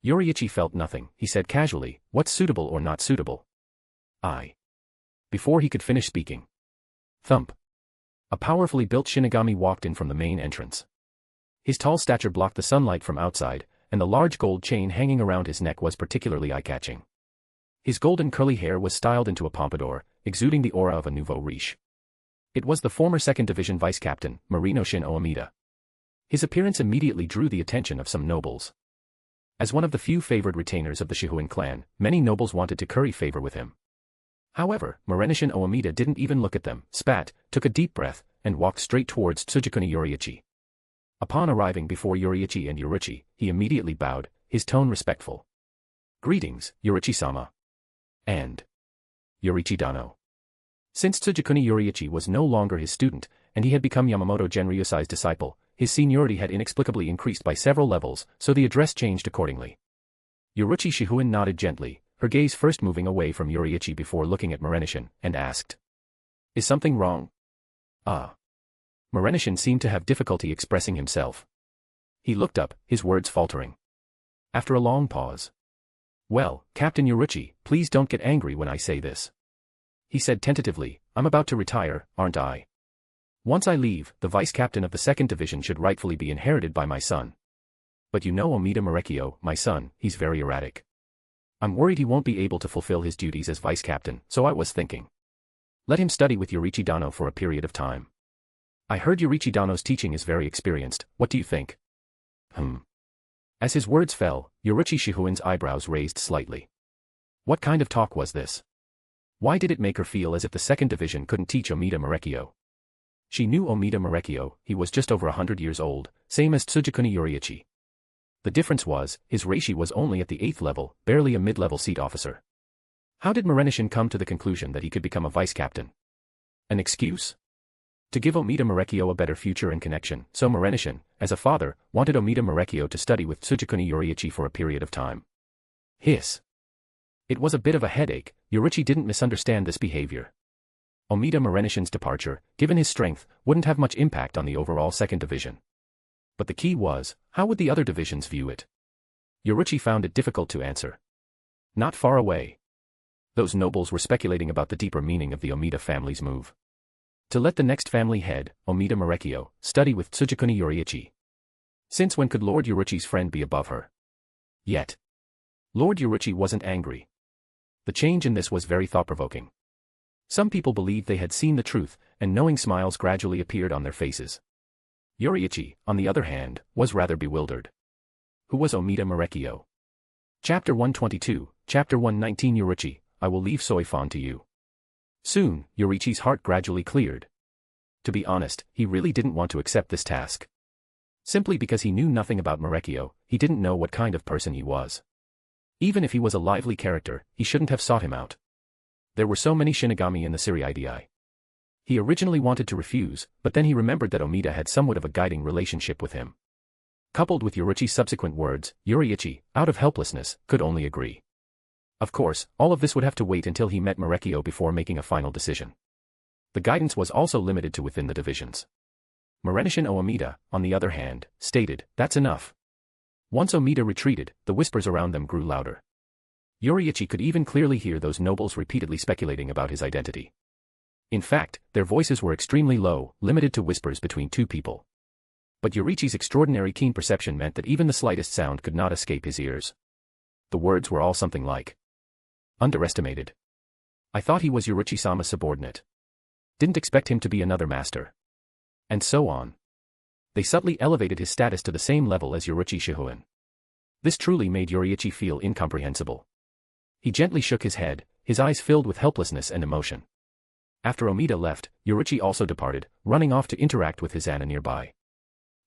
Yoriichi felt nothing, he said casually, what's suitable or not suitable? Before he could finish speaking, Thump. A powerfully built Shinigami walked in from the main entrance. His tall stature blocked the sunlight from outside, and the large gold chain hanging around his neck was particularly eye-catching. His golden curly hair was styled into a pompadour, exuding the aura of a nouveau riche. It was the former 2nd Division Vice Captain, Murinoshin Oomida. His appearance immediately drew the attention of some nobles. As one of the few favored retainers of the Shihoin clan, many nobles wanted to curry favor with him. However, Murinoshin Oomida didn't even look at them, spat, took a deep breath, and walked straight towards Tsugikuni Yoriichi. Upon arriving before Yoriichi and Yoriichi, he immediately bowed, his tone respectful. "Greetings, Yoriichi-sama." And Yoriichi Dano. Since Tsugikuni Yoriichi was no longer his student, and he had become Yamamoto Genryusai's disciple, his seniority had inexplicably increased by several levels, so the address changed accordingly. Yoriichi Shihoin nodded gently, her gaze first moving away from Yoriichi before looking at Murinoshin, and asked, "Is something wrong?" "Ah." Murinoshin seemed to have difficulty expressing himself. He looked up, his words faltering. After a long pause. "Well, Captain Yoriichi, please don't get angry when I say this," he said tentatively. "I'm about to retire, aren't I? Once I leave, the vice captain of the 2nd Division should rightfully be inherited by my son. But you know Oomida Marekio, my son, he's very erratic. I'm worried he won't be able to fulfill his duties as vice captain, so I was thinking. Let him study with Yoriichi Dano for a period of time. I heard Yoriichi Dano's teaching is very experienced, what do you think?" As his words fell, Yoriichi Shihoin's eyebrows raised slightly. What kind of talk was this? Why did it make her feel as if the 2nd Division couldn't teach Oomida Marekio? She knew Oomida Marekio, he was just over 100 years old, same as Tsugikuni Yoriichi. The difference was, his reishi was only at the 8th level, barely a mid-level seat officer. How did Murinoshin come to the conclusion that he could become a vice captain? An excuse? To give Oomida Marekio a better future and connection, so Murinoshin, as a father, wanted Oomida Marekio to study with Tsugikuni Yoriichi for a period of time. Hiss. It was a bit of a headache. Yoriichi didn't misunderstand this behavior. Oomida Murinoshin's departure, given his strength, wouldn't have much impact on the overall 2nd Division. But the key was, how would the other divisions view it? Yoriichi found it difficult to answer. Not far away. Those nobles were speculating about the deeper meaning of the Oomida family's move. To let the next family head, Oomida Marekio, study with Tsugikuni Yoriichi. Since when could Lord Yoriichi's friend be above her? Yet. Lord Yoriichi wasn't angry. The change in this was very thought-provoking. Some people believed they had seen the truth, and knowing smiles gradually appeared on their faces. Yoriichi, on the other hand, was rather bewildered. Who was Oomida Marekio? Chapter 122, Chapter 119 Yoriichi, I will leave Soifan to you. Soon, Yoriichi's heart gradually cleared. To be honest, he really didn't want to accept this task. Simply because he knew nothing about Marekio, he didn't know what kind of person he was. Even if he was a lively character, he shouldn't have sought him out. There were so many Shinigami in the Siriidii. He originally wanted to refuse, but then he remembered that Oomida had somewhat of a guiding relationship with him. Coupled with Yoriichi's subsequent words, Yoriichi, out of helplessness, could only agree. Of course, all of this would have to wait until he met Marekio before making a final decision. The guidance was also limited to within the divisions. Murinoshin Oomida, on the other hand, stated, "That's enough." Once Oomida retreated, the whispers around them grew louder. Yoriichi could even clearly hear those nobles repeatedly speculating about his identity. In fact, their voices were extremely low, limited to whispers between two people. But Yoriichi's extraordinary keen perception meant that even the slightest sound could not escape his ears. The words were all something like, "Underestimated. I thought he was Yoriichi-sama's subordinate. Didn't expect him to be another master." And so on. They subtly elevated his status to the same level as Yoriichi Shihoin. This truly made Yoriichi feel incomprehensible. He gently shook his head, his eyes filled with helplessness and emotion. After Oomida left, Yoriichi also departed, running off to interact with his Anna nearby.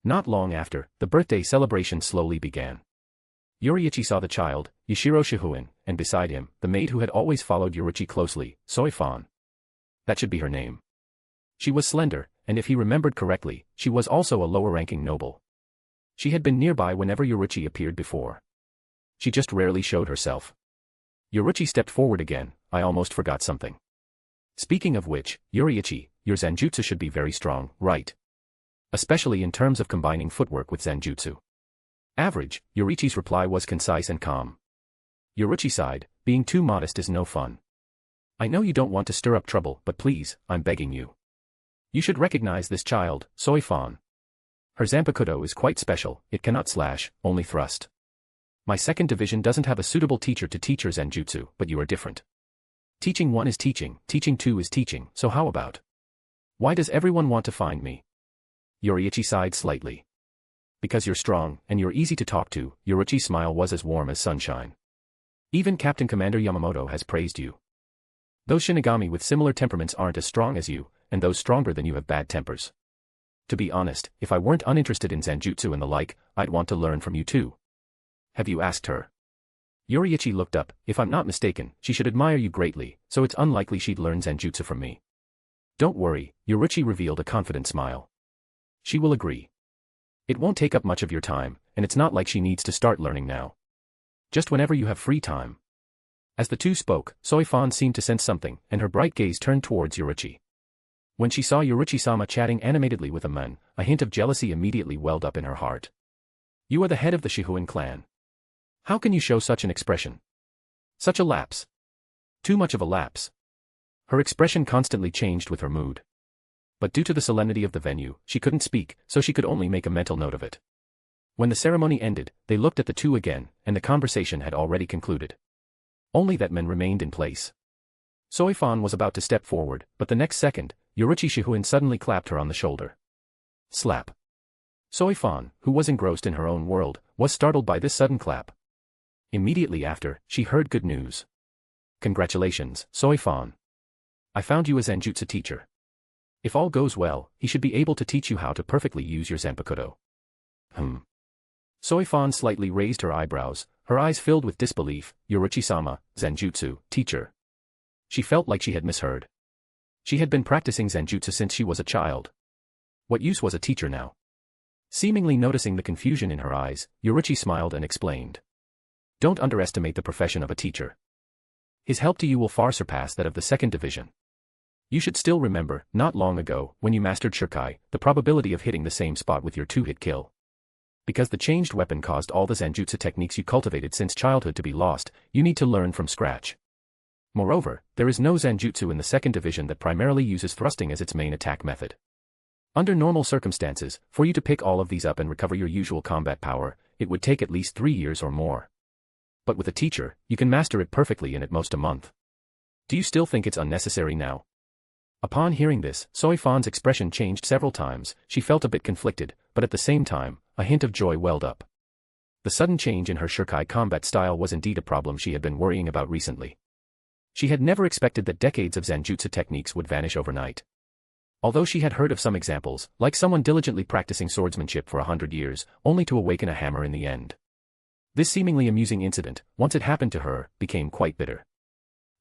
Not long after, the birthday celebration slowly began. Yoriichi saw the child, Yashiro Shihoin, and beside him, the maid who had always followed Yoriichi closely, Soifan. That should be her name. She was slender, and if he remembered correctly, she was also a lower-ranking noble. She had been nearby whenever Yoriichi appeared before. She just rarely showed herself. Yoriichi stepped forward again. I almost forgot something. Speaking of which, Yoriichi, your Zanjutsu should be very strong, right? Especially in terms of combining footwork with Zanjutsu. Average, Yoriichi's reply was concise and calm. Yoriichi sighed, being too modest is no fun. I know you don't want to stir up trouble, but please, I'm begging you. You should recognize this child, Soifan. Her Zanpakuto is quite special, it cannot slash, only thrust. My second division doesn't have a suitable teacher to teach her Zenjutsu, but you are different. Teaching 1 is teaching 2 is teaching, so how about? Why does everyone want to find me? Yoriichi sighed slightly. Because you're strong, and you're easy to talk to. Yoriichi's smile was as warm as sunshine. Even Captain Commander Yamamoto has praised you. Those Shinigami with similar temperaments aren't as strong as you, and those stronger than you have bad tempers. To be honest, if I weren't uninterested in Zenjutsu and the like, I'd want to learn from you too. Have you asked her? Yoriichi looked up. If I'm not mistaken, she should admire you greatly, so it's unlikely she'd learn Zenjutsu from me. Don't worry, Yoriichi revealed a confident smile. She will agree. It won't take up much of your time, and it's not like she needs to start learning now. Just whenever you have free time. As the two spoke, Soifan seemed to sense something, and her bright gaze turned towards Yoriichi. When she saw Yoriichi-sama chatting animatedly with a man, a hint of jealousy immediately welled up in her heart. You are the head of the Shihuin clan. How can you show such an expression? Such a lapse. Too much of a lapse. Her expression constantly changed with her mood. But due to the solemnity of the venue, she couldn't speak, so she could only make a mental note of it. When the ceremony ended, they looked at the two again, and the conversation had already concluded. Only that men remained in place. Soifan was about to step forward, but the next second, Yoriichi Shihuin suddenly clapped her on the shoulder. Slap. Soifan, who was engrossed in her own world, was startled by this sudden clap. Immediately after, she heard good news. Congratulations, Soifan. I found you a Zenjutsu teacher. If all goes well, he should be able to teach you how to perfectly use your Zanpakuto. Soifan slightly raised her eyebrows, her eyes filled with disbelief. Yoriichi-sama, Zenjutsu, teacher. She felt like she had misheard. She had been practicing Zenjutsu since she was a child. What use was a teacher now? Seemingly noticing the confusion in her eyes, Yoriichi smiled and explained. Don't underestimate the profession of a teacher. His help to you will far surpass that of the second division. You should still remember, not long ago, when you mastered Shirkai, the probability of hitting the same spot with your two-hit kill. Because the changed weapon caused all the Zenjutsu techniques you cultivated since childhood to be lost, you need to learn from scratch. Moreover, there is no Zenjutsu in the second division that primarily uses thrusting as its main attack method. Under normal circumstances, for you to pick all of these up and recover your usual combat power, it would take at least 3 years or more. But with a teacher, you can master it perfectly in at most a month. Do you still think it's unnecessary now? Upon hearing this, Soifan's expression changed several times. She felt a bit conflicted, but at the same time, a hint of joy welled up. The sudden change in her Shirkai combat style was indeed a problem she had been worrying about recently. She had never expected that decades of Zenjutsu techniques would vanish overnight. Although she had heard of some examples, like someone diligently practicing swordsmanship for 100 years, only to awaken a hammer in the end. This seemingly amusing incident, once it happened to her, became quite bitter.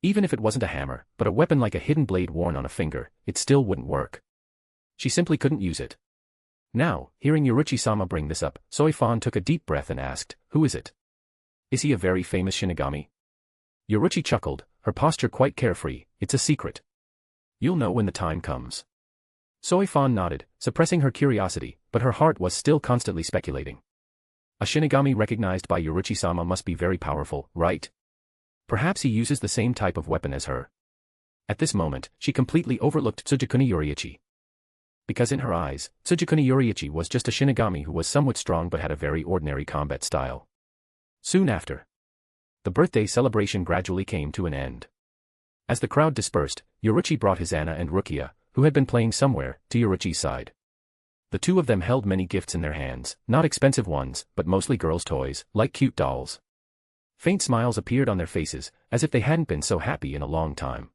Even if it wasn't a hammer, but a weapon like a hidden blade worn on a finger, it still wouldn't work. She simply couldn't use it. Now, hearing Yoriichi-sama bring this up, Soifan took a deep breath and asked, who is it? Is he a very famous Shinigami? Yoriichi chuckled, her posture quite carefree. It's a secret. You'll know when the time comes. Soifan nodded, suppressing her curiosity, but her heart was still constantly speculating. A Shinigami recognized by Yoriichi-sama must be very powerful, right? Perhaps he uses the same type of weapon as her. At this moment, she completely overlooked Tsugikuni Yoriichi. Because in her eyes, Tsugikuni Yoriichi was just a Shinigami who was somewhat strong but had a very ordinary combat style. Soon after, the birthday celebration gradually came to an end. As the crowd dispersed, Yoriichi brought his Anna and Rukia, who had been playing somewhere, to Yoriichi's side. The two of them held many gifts in their hands, not expensive ones, but mostly girls' toys, like cute dolls. Faint smiles appeared on their faces, as if they hadn't been so happy in a long time.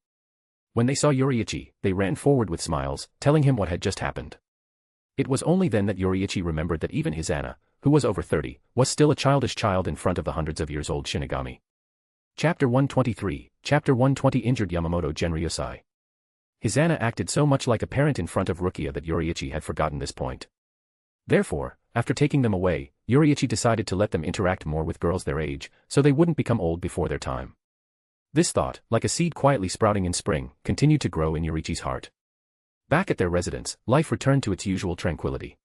When they saw Yoriichi, they ran forward with smiles, telling him what had just happened. It was only then that Yoriichi remembered that even his Anna, who was over 30, was still a childish child in front of the hundreds of years old Shinigami. Chapter 123, Chapter 120 Injured Yamamoto Genryosai. His Anna acted so much like a parent in front of Rukia that Yoriichi had forgotten this point. Therefore, after taking them away, Yoriichi decided to let them interact more with girls their age, so they wouldn't become old before their time. This thought, like a seed quietly sprouting in spring, continued to grow in Yoriichi's heart. Back at their residence, life returned to its usual tranquility.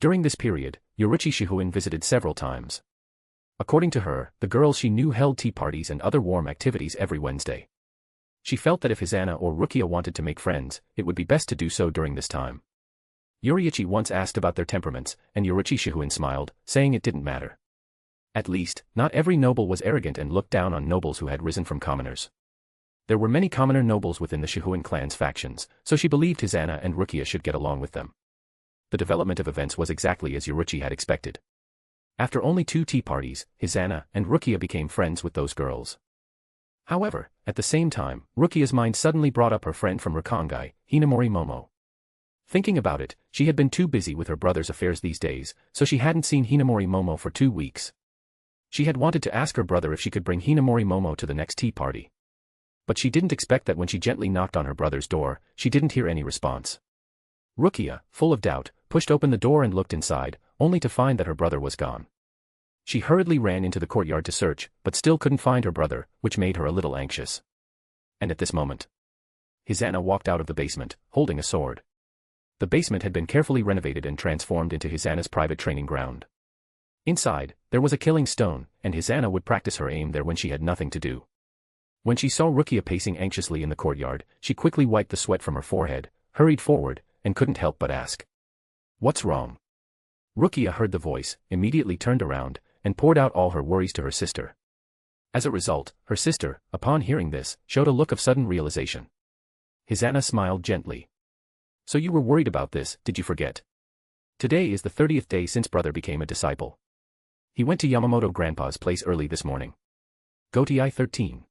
During this period, Yoriichi Shihuin visited several times. According to her, the girls she knew held tea parties and other warm activities every Wednesday. She felt that if Hizana or Rukia wanted to make friends, it would be best to do so during this time. Yoriichi once asked about their temperaments, and Yoriichi Shihuin smiled, saying it didn't matter. At least, not every noble was arrogant and looked down on nobles who had risen from commoners. There were many commoner nobles within the Shihuin clan's factions, so she believed Hizana and Rukia should get along with them. The development of events was exactly as Yoriichi had expected. After only 2 tea parties, Hizana and Rukia became friends with those girls. However, at the same time, Rukia's mind suddenly brought up her friend from Rakangai, Hinamori Momo. Thinking about it, she had been too busy with her brother's affairs these days, so she hadn't seen Hinamori Momo for 2 weeks. She had wanted to ask her brother if she could bring Hinamori Momo to the next tea party. But she didn't expect that when she gently knocked on her brother's door, she didn't hear any response. Rukia, full of doubt, pushed open the door and looked inside, only to find that her brother was gone. She hurriedly ran into the courtyard to search, but still couldn't find her brother, which made her a little anxious. And at this moment, Hizana walked out of the basement, holding a sword. The basement had been carefully renovated and transformed into Hizana's private training ground. Inside, there was a killing stone, and Hizana would practice her aim there when she had nothing to do. When she saw Rukia pacing anxiously in the courtyard, she quickly wiped the sweat from her forehead, hurried forward, and couldn't help but ask, "What's wrong?" Rukia heard the voice, immediately turned around, and poured out all her worries to her sister. As a result, her sister, upon hearing this, showed a look of sudden realization. Hizana smiled gently. "So you were worried about this, did you forget? Today is the 30th day since brother became a disciple. He went to Yamamoto Grandpa's place early this morning. Gotei 13.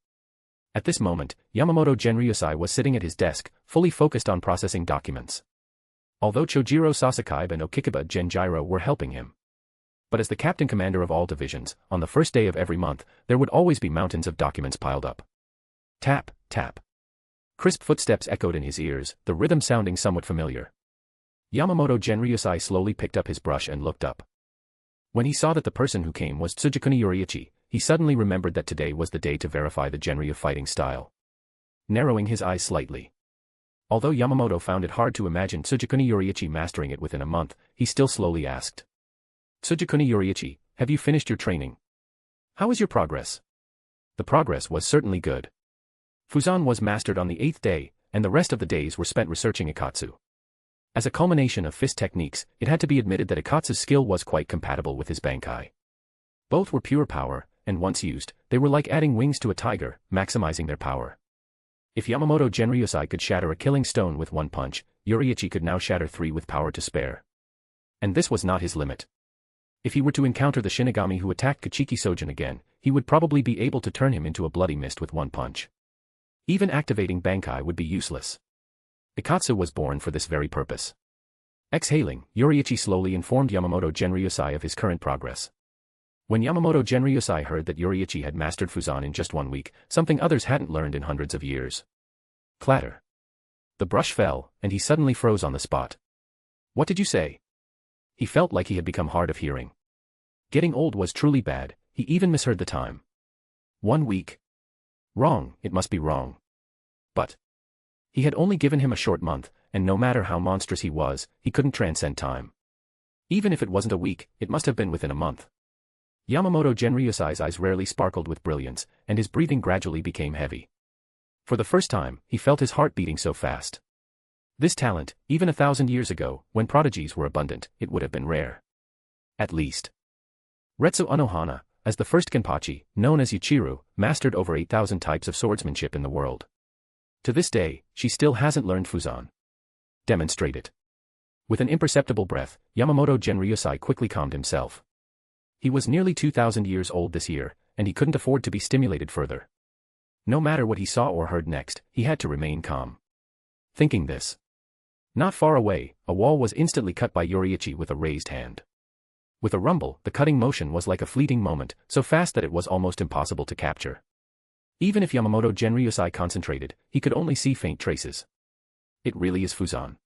At this moment, Yamamoto Genryusai was sitting at his desk, fully focused on processing documents. Although Chojiro Sasakaiba and Okikiba Genjiro were helping him. But as the captain commander of all divisions, on the first day of every month, there would always be mountains of documents piled up. Tap, tap. Crisp footsteps echoed in his ears, the rhythm sounding somewhat familiar. Yamamoto Genryusai slowly picked up his brush and looked up. When he saw that the person who came was Tsugikuni Yoriichi, he suddenly remembered that today was the day to verify the Genryu fighting style. Narrowing his eyes slightly. Although Yamamoto found it hard to imagine Tsugikuni Yoriichi mastering it within a month, he still slowly asked. "Tsugikuni Yoriichi, have you finished your training? How is your progress?" The progress was certainly good. Fuzan was mastered on the 8th day, and the rest of the days were spent researching Ikatsu. As a culmination of fist techniques, it had to be admitted that Ikatsu's skill was quite compatible with his Bankai. Both were pure power, and once used, they were like adding wings to a tiger, maximizing their power. If Yamamoto Genryusai could shatter a killing stone with 1 punch, Yoriichi could now shatter 3 with power to spare. And this was not his limit. If he were to encounter the Shinigami who attacked Kachiki Sojin again, he would probably be able to turn him into a bloody mist with 1 punch. Even activating Bankai would be useless. Ikatsu was born for this very purpose. Exhaling, Yoriichi slowly informed Yamamoto Genryusai of his current progress. When Yamamoto Genryusai heard that Yoriichi had mastered Fuzan in just 1 week, something others hadn't learned in hundreds of years. Clatter. The brush fell, and he suddenly froze on the spot. "What did you say?" He felt like he had become hard of hearing. Getting old was truly bad, he even misheard the time. 1 week. Wrong, it must be wrong. But he had only given him a short month, and no matter how monstrous he was, he couldn't transcend time. Even if it wasn't a week, it must have been within a month. Yamamoto Genryusai's eyes rarely sparkled with brilliance, and his breathing gradually became heavy. For the first time, he felt his heart beating so fast. This talent, even 1,000 years ago, when prodigies were abundant, it would have been rare. At least. Retsu Unohana, as the first Kenpachi, known as Yuchiru, mastered over 8,000 types of swordsmanship in the world. To this day, she still hasn't learned Fuzan. Demonstrate it. With an imperceptible breath, Yamamoto Genryusai quickly calmed himself. He was nearly 2,000 years old this year, and he couldn't afford to be stimulated further. No matter what he saw or heard next, he had to remain calm. Thinking this. Not far away, a wall was instantly cut by Yoriichi with a raised hand. With a rumble, the cutting motion was like a fleeting moment, so fast that it was almost impossible to capture. Even if Yamamoto Genryusai concentrated, he could only see faint traces. It really is Fuzan.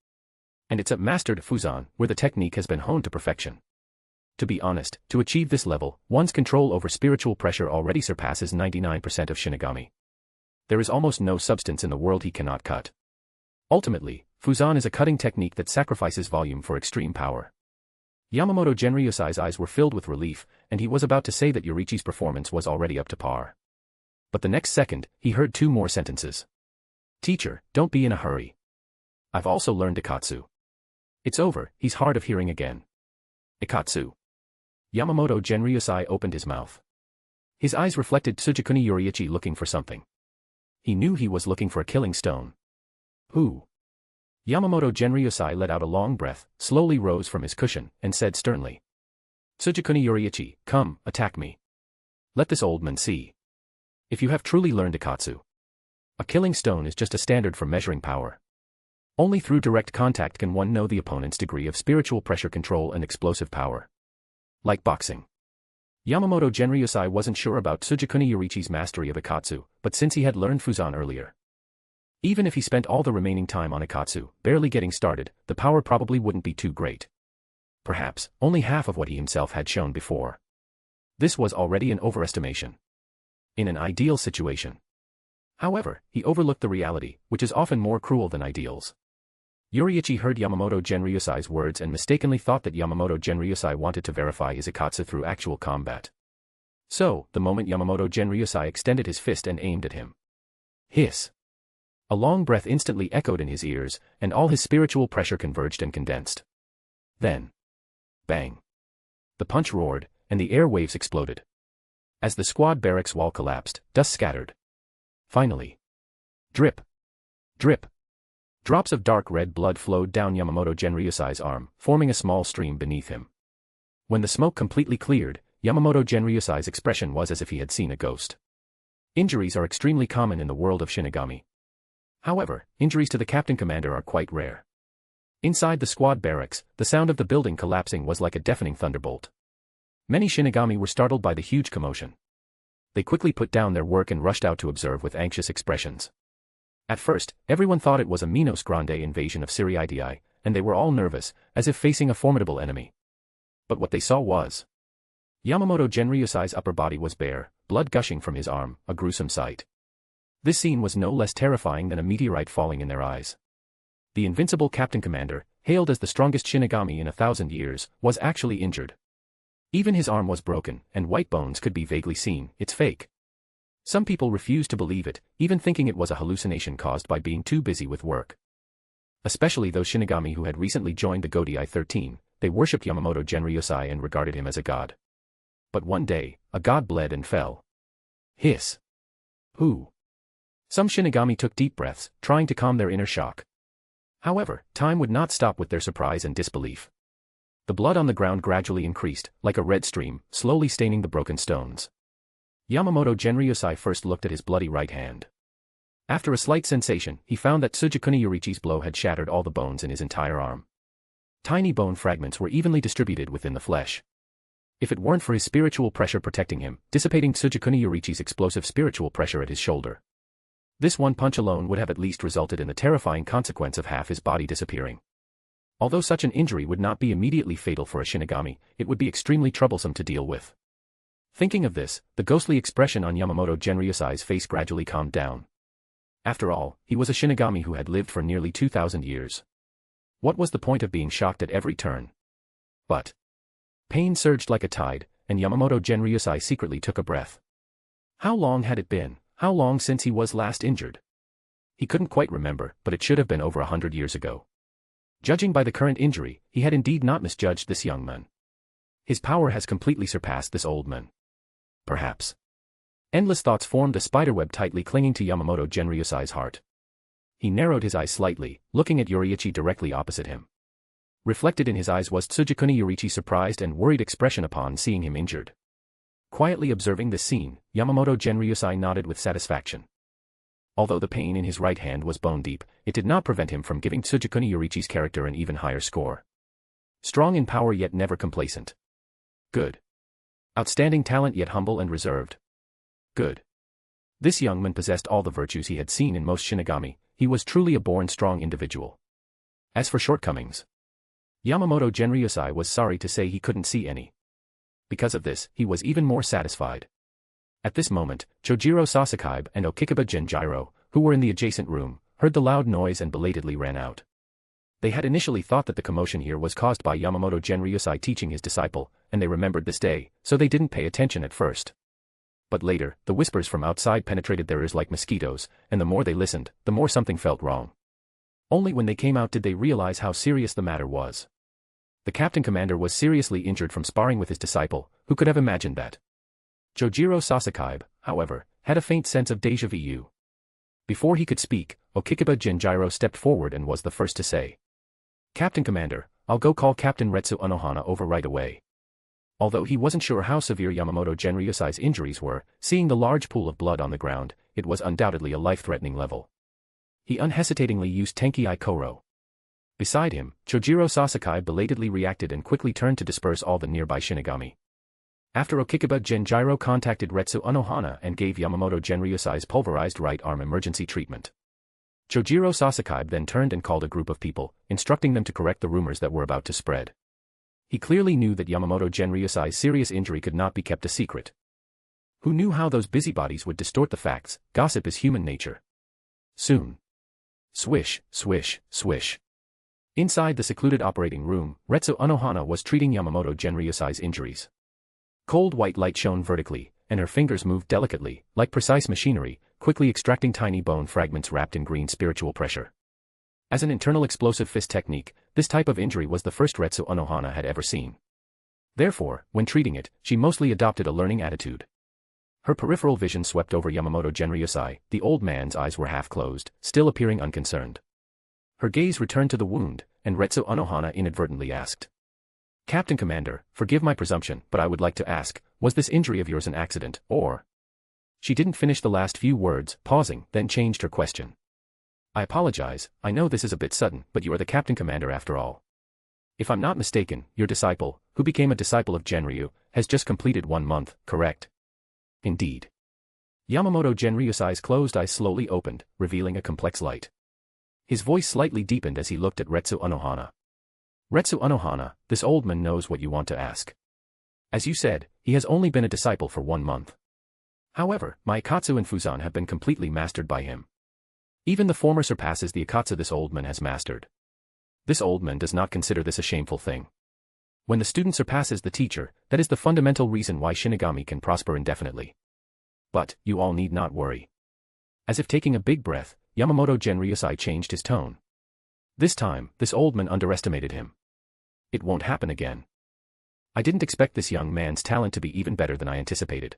And it's a mastered Fuzan, where the technique has been honed to perfection. To be honest, to achieve this level, one's control over spiritual pressure already surpasses 99% of Shinigami. There is almost no substance in the world he cannot cut. Ultimately, Fuzan is a cutting technique that sacrifices volume for extreme power. Yamamoto Genryusai's eyes were filled with relief, and he was about to say that Yoriichi's performance was already up to par. But the next second, he heard 2 more sentences. Teacher, don't be in a hurry. I've also learned Ikatsu. It's over, he's hard of hearing again. Ikatsu. Yamamoto Genryusai opened his mouth. His eyes reflected Tsugikuni Yoriichi looking for something. He knew he was looking for a killing stone. Who? Yamamoto Genryusai let out a long breath, slowly rose from his cushion, and said sternly. Tsugikuni Yoriichi, come, attack me. Let this old man see. If you have truly learned Ikatsu. A killing stone is just a standard for measuring power. Only through direct contact can one know the opponent's degree of spiritual pressure control and explosive power. Like boxing. Yamamoto Genryusai wasn't sure about Tsugikuni Yoriichi's mastery of Ikatsu, but since he had learned Fuzan earlier. Even if he spent all the remaining time on Ikatsu, barely getting started, the power probably wouldn't be too great. Perhaps, only half of what he himself had shown before. This was already an overestimation. In an ideal situation. However, he overlooked the reality, which is often more cruel than ideals. Yoriichi heard Yamamoto Genryusai's words and mistakenly thought that Yamamoto Genryusai wanted to verify his Ikatsu through actual combat. So, the moment Yamamoto Genryusai extended his fist and aimed at him. Hiss. A long breath instantly echoed in his ears, and all his spiritual pressure converged and condensed. Then. Bang. The punch roared, and the air waves exploded. As the squad barracks wall collapsed, dust scattered. Finally. Drip. Drip. Drops of dark red blood flowed down Yamamoto Genryusai's arm, forming a small stream beneath him. When the smoke completely cleared, Yamamoto Genryusai's expression was as if he had seen a ghost. Injuries are extremely common in the world of Shinigami. However, injuries to the captain commander are quite rare. Inside the squad barracks, the sound of the building collapsing was like a deafening thunderbolt. Many Shinigami were startled by the huge commotion. They quickly put down their work and rushed out to observe with anxious expressions. At first, everyone thought it was a Minos Grande invasion of Siriidii, and they were all nervous, as if facing a formidable enemy. But what they saw was... Yamamoto Genryusai's upper body was bare, blood gushing from his arm, a gruesome sight. This scene was no less terrifying than a meteorite falling in their eyes. The invincible Captain Commander, hailed as the strongest Shinigami in 1,000 years, was actually injured. Even his arm was broken, and white bones could be vaguely seen. It's fake. Some people refused to believe it, even thinking it was a hallucination caused by being too busy with work. Especially those Shinigami who had recently joined the Godii 13, they worshipped Yamamoto Genryusai and regarded him as a god. But one day, a god bled and fell. Hiss. Who? Some Shinigami took deep breaths, trying to calm their inner shock. However, time would not stop with their surprise and disbelief. The blood on the ground gradually increased, like a red stream, slowly staining the broken stones. Yamamoto Genryusai first looked at his bloody right hand. After a slight sensation, he found that Tsugikuni Yoriichi's blow had shattered all the bones in his entire arm. Tiny bone fragments were evenly distributed within the flesh. If it weren't for his spiritual pressure protecting him, dissipating Tsugikuni Yoriichi's explosive spiritual pressure at his shoulder. This one punch alone would have at least resulted in the terrifying consequence of half his body disappearing. Although such an injury would not be immediately fatal for a Shinigami, it would be extremely troublesome to deal with. Thinking of this, the ghostly expression on Yamamoto Genryusai's face gradually calmed down. After all, he was a Shinigami who had lived for nearly 2,000 years. What was the point of being shocked at every turn? But pain surged like a tide, and Yamamoto Genryusai secretly took a breath. How long had it been? How long since he was last injured? He couldn't quite remember, but it should have been over 100 years ago. Judging by the current injury, he had indeed not misjudged this young man. His power has completely surpassed this old man. Perhaps. Endless thoughts formed a spiderweb tightly clinging to Yamamoto Genryusai's heart. He narrowed his eyes slightly, looking at Yoriichi directly opposite him. Reflected in his eyes was Tsugikuni Yoriichi's surprised and worried expression upon seeing him injured. Quietly observing this scene, Yamamoto Genryusai nodded with satisfaction. Although the pain in his right hand was bone deep, it did not prevent him from giving Tsugikuni Yoriichi's character an even higher score. Strong in power yet never complacent. Good. Outstanding talent yet humble and reserved. Good. This young man possessed all the virtues he had seen in most Shinigami. He was truly a born strong individual. As for shortcomings, Yamamoto Genryusai was sorry to say he couldn't see any. Because of this, he was even more satisfied. At this moment, Chojiro Sasakaibe and Okikiba Genjiro, who were in the adjacent room, heard the loud noise and belatedly ran out. They had initially thought that the commotion here was caused by Yamamoto Genryusai teaching his disciple, and they remembered this day, so they didn't pay attention at first. But later, the whispers from outside penetrated their ears like mosquitoes, and the more they listened, the more something felt wrong. Only when they came out did they realize how serious the matter was. The captain commander was seriously injured from sparring with his disciple. Who could have imagined that? Chojiro Sasakaibe, however, had a faint sense of déjà vu. Before he could speak, Okikiba Genjiro stepped forward and was the first to say, "Captain Commander, I'll go call Captain Retsu Unohana over right away." Although he wasn't sure how severe Yamamoto Genryusai's injuries were, seeing the large pool of blood on the ground, it was undoubtedly a life-threatening level. He unhesitatingly used Tenkei Koro. Beside him, Chojiro Sasakaibe belatedly reacted and quickly turned to disperse all the nearby Shinigami. After Okikiba Genjiro contacted Retsu Unohana and gave Yamamoto Genryusai's pulverized right arm emergency treatment. Chojiro Sasakaibe then turned and called a group of people, instructing them to correct the rumors that were about to spread. He clearly knew that Yamamoto Genryusai's serious injury could not be kept a secret. Who knew how those busybodies would distort the facts? Gossip is human nature. Soon. Swish, swish, swish. Inside the secluded operating room, Retsu Unohana was treating Yamamoto Genryusai's injuries. Cold white light shone vertically, and her fingers moved delicately, like precise machinery, quickly extracting tiny bone fragments wrapped in green spiritual pressure. As an internal explosive fist technique, this type of injury was the first Retsu Unohana had ever seen. Therefore, when treating it, she mostly adopted a learning attitude. Her peripheral vision swept over Yamamoto Genryusai. The old man's eyes were half closed, still appearing unconcerned. Her gaze returned to the wound, and Retsu Unohana inadvertently asked, "Captain Commander, forgive my presumption, but I would like to ask, was this injury of yours an accident, or?" She didn't finish the last few words, pausing, then changed her question. "I apologize, I know this is a bit sudden, but you are the Captain Commander after all. If I'm not mistaken, your disciple, who became a disciple of Genryu, has just completed 1 month, correct?" "Indeed." Yamamoto Genryusai's closed eyes slowly opened, revealing a complex light. His voice slightly deepened as he looked at Retsu Unohana. "Retsu Unohana, this old man knows what you want to ask. As you said, he has only been a disciple for 1 month. However, my Ikatsu and Fuzan have been completely mastered by him. Even the former surpasses the Ikatsu this old man has mastered. This old man does not consider this a shameful thing. When the student surpasses the teacher, that is the fundamental reason why Shinigami can prosper indefinitely. But, you all need not worry." As if taking a big breath, Yamamoto Genryusai changed his tone. This time, this old man underestimated him. "It won't happen again. I didn't expect this young man's talent to be even better than I anticipated.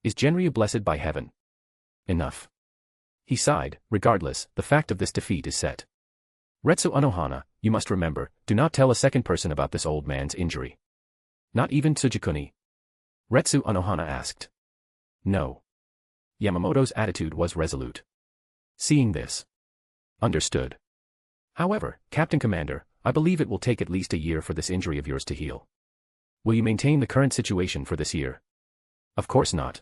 Is Genryu blessed by heaven? Enough." He sighed. "Regardless, the fact of this defeat is set. Retsu Unohana, you must remember, do not tell a second person about this old man's injury." "Not even Tsugikuni?" Retsu Unohana asked. "No." Yamamoto's attitude was resolute. Seeing this. "Understood. However, Captain Commander, I believe it will take at least a year for this injury of yours to heal. Will you maintain the current situation for this year?" "Of course not.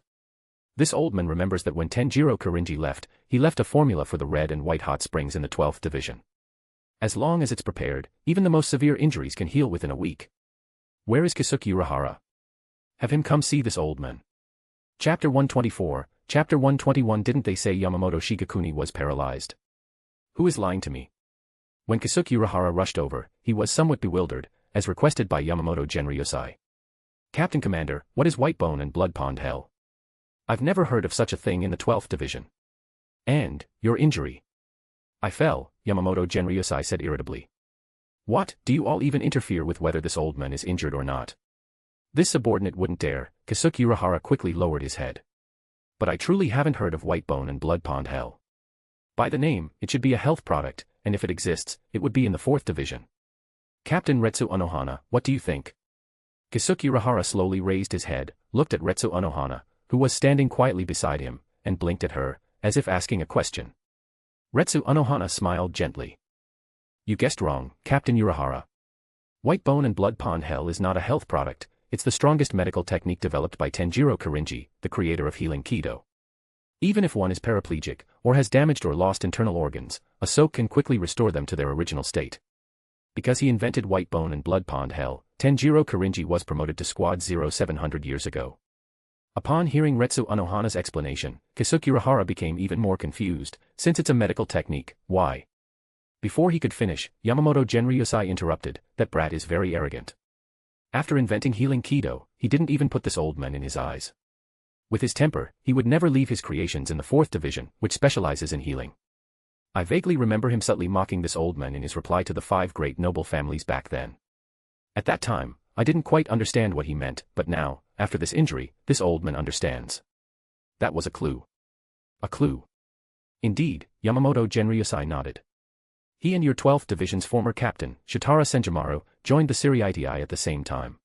This old man remembers that when Tenjiro Kurinji left, he left a formula for the red and white hot springs in the 12th division. As long as it's prepared, even the most severe injuries can heal within a week. Where is Kisuke Urahara? Have him come see this old man." Chapter 124, Chapter 121. Didn't they say Yamamoto Shigekuni was paralyzed? Who is lying to me? When Kisuke Urahara rushed over, he was somewhat bewildered, as requested by Yamamoto Genryusai. "Captain Commander, what is White Bone and Blood Pond Hell? I've never heard of such a thing in the 12th division. And, your injury?" "I fell," Yamamoto Genryusai said irritably. "What, do you all even interfere with whether this old man is injured or not?" This subordinate wouldn't dare. Kisuke Urahara quickly lowered his head. "But I truly haven't heard of White Bone and Blood Pond Hell. By the name, it should be a health product, and if it exists, it would be in the 4th division. Captain Retsu Unohana, what do you think?" Kisuke Urahara slowly raised his head, looked at Retsu Unohana, who was standing quietly beside him, and blinked at her, as if asking a question. Retsu Unohana smiled gently. "You guessed wrong, Captain Urahara. White Bone and Blood Pond Hell is not a health product, it's the strongest medical technique developed by Tenjiro Kurinji, the creator of healing Kido. Even if one is paraplegic, or has damaged or lost internal organs, a soak can quickly restore them to their original state. Because he invented White Bone and Blood Pond Hell, Tenjiro Kurinji was promoted to Squad 0 700 years ago." Upon hearing Retsu Unohana's explanation, Kisuke Urahara became even more confused. Since it's a medical technique, why? Before he could finish, Yamamoto Genryusai interrupted, "That brat is very arrogant. After inventing healing Kido, he didn't even put this old man in his eyes. With his temper, he would never leave his creations in the 4th Division, which specializes in healing. I vaguely remember him subtly mocking this old man in his reply to the 5 great noble families back then. At that time, I didn't quite understand what he meant, but now, after this injury, this old man understands. That was a clue. A clue. Indeed, Yamamoto Genryusai nodded. He and your 12th Division's former captain, Shitara Senjimaru, joined the Siriiti at the same time.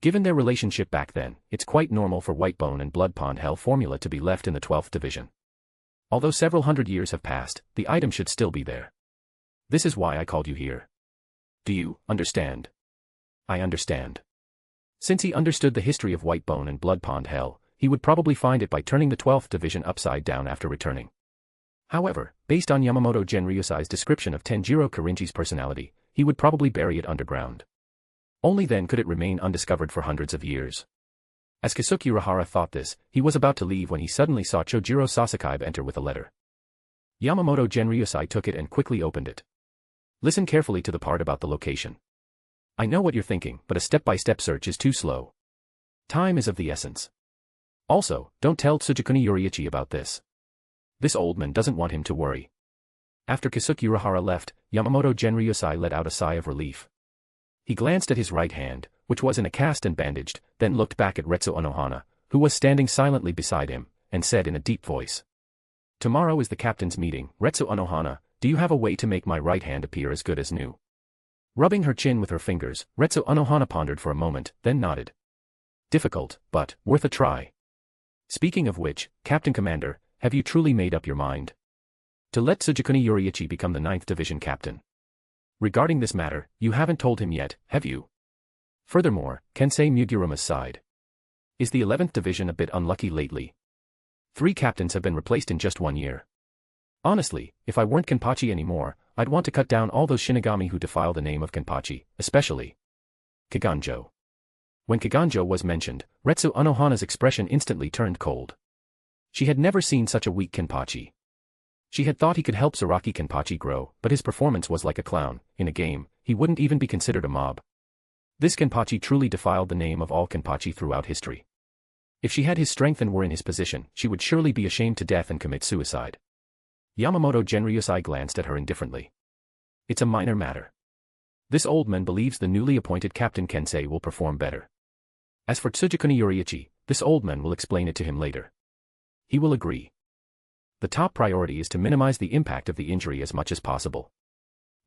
Given their relationship back then, it's quite normal for Whitebone and Blood Pond Hell formula to be left in the 12th Division. Although several hundred years have passed, the item should still be there. This is why I called you here. Do you understand? I understand. Since he understood the history of Whitebone and Blood Pond Hell, he would probably find it by turning the 12th Division upside down after returning. However, based on Yamamoto Genryusai's description of Tenjiro Karinji's personality, he would probably bury it underground. Only then could it remain undiscovered for hundreds of years. As Kisuke Urahara thought this, he was about to leave when he suddenly saw Chojiro Sasakaibe enter with a letter. Yamamoto Genryusai took it and quickly opened it. Listen carefully to the part about the location. I know what you're thinking, but a step-by-step search is too slow. Time is of the essence. Also, don't tell Tsugikuni Yoriichi about this. This old man doesn't want him to worry. After Kisuke Urahara left, Yamamoto Genryusai let out a sigh of relief. He glanced at his right hand, which was in a cast and bandaged, then looked back at Retsu Unohana, who was standing silently beside him, and said in a deep voice. Tomorrow is the captain's meeting, Retsu Unohana, do you have a way to make my right hand appear as good as new? Rubbing her chin with her fingers, Retsu Unohana pondered for a moment, then nodded. Difficult, but worth a try. Speaking of which, Captain Commander, have you truly made up your mind? To let Tsugikuni Yoriichi become the 9th Division captain. Regarding this matter, you haven't told him yet, have you? Furthermore, Kensei Mugiruma's side. Is the 11th Division a bit unlucky lately? 3 captains have been replaced in just 1 year. Honestly, if I weren't Kenpachi anymore, I'd want to cut down all those Shinigami who defile the name of Kenpachi, especially Kiganjo. When Kiganjo was mentioned, Retsu Unohana's expression instantly turned cold. She had never seen such a weak Kenpachi. She had thought he could help Zaraki Kenpachi grow, but his performance was like a clown. In a game, he wouldn't even be considered a mob. This Kenpachi truly defiled the name of all Kenpachi throughout history. If she had his strength and were in his position, she would surely be ashamed to death and commit suicide. Yamamoto Genryusai glanced at her indifferently. It's a minor matter. This old man believes the newly appointed Captain Kensei will perform better. As for Tsugikuni Yoriichi, this old man will explain it to him later. He will agree. The top priority is to minimize the impact of the injury as much as possible.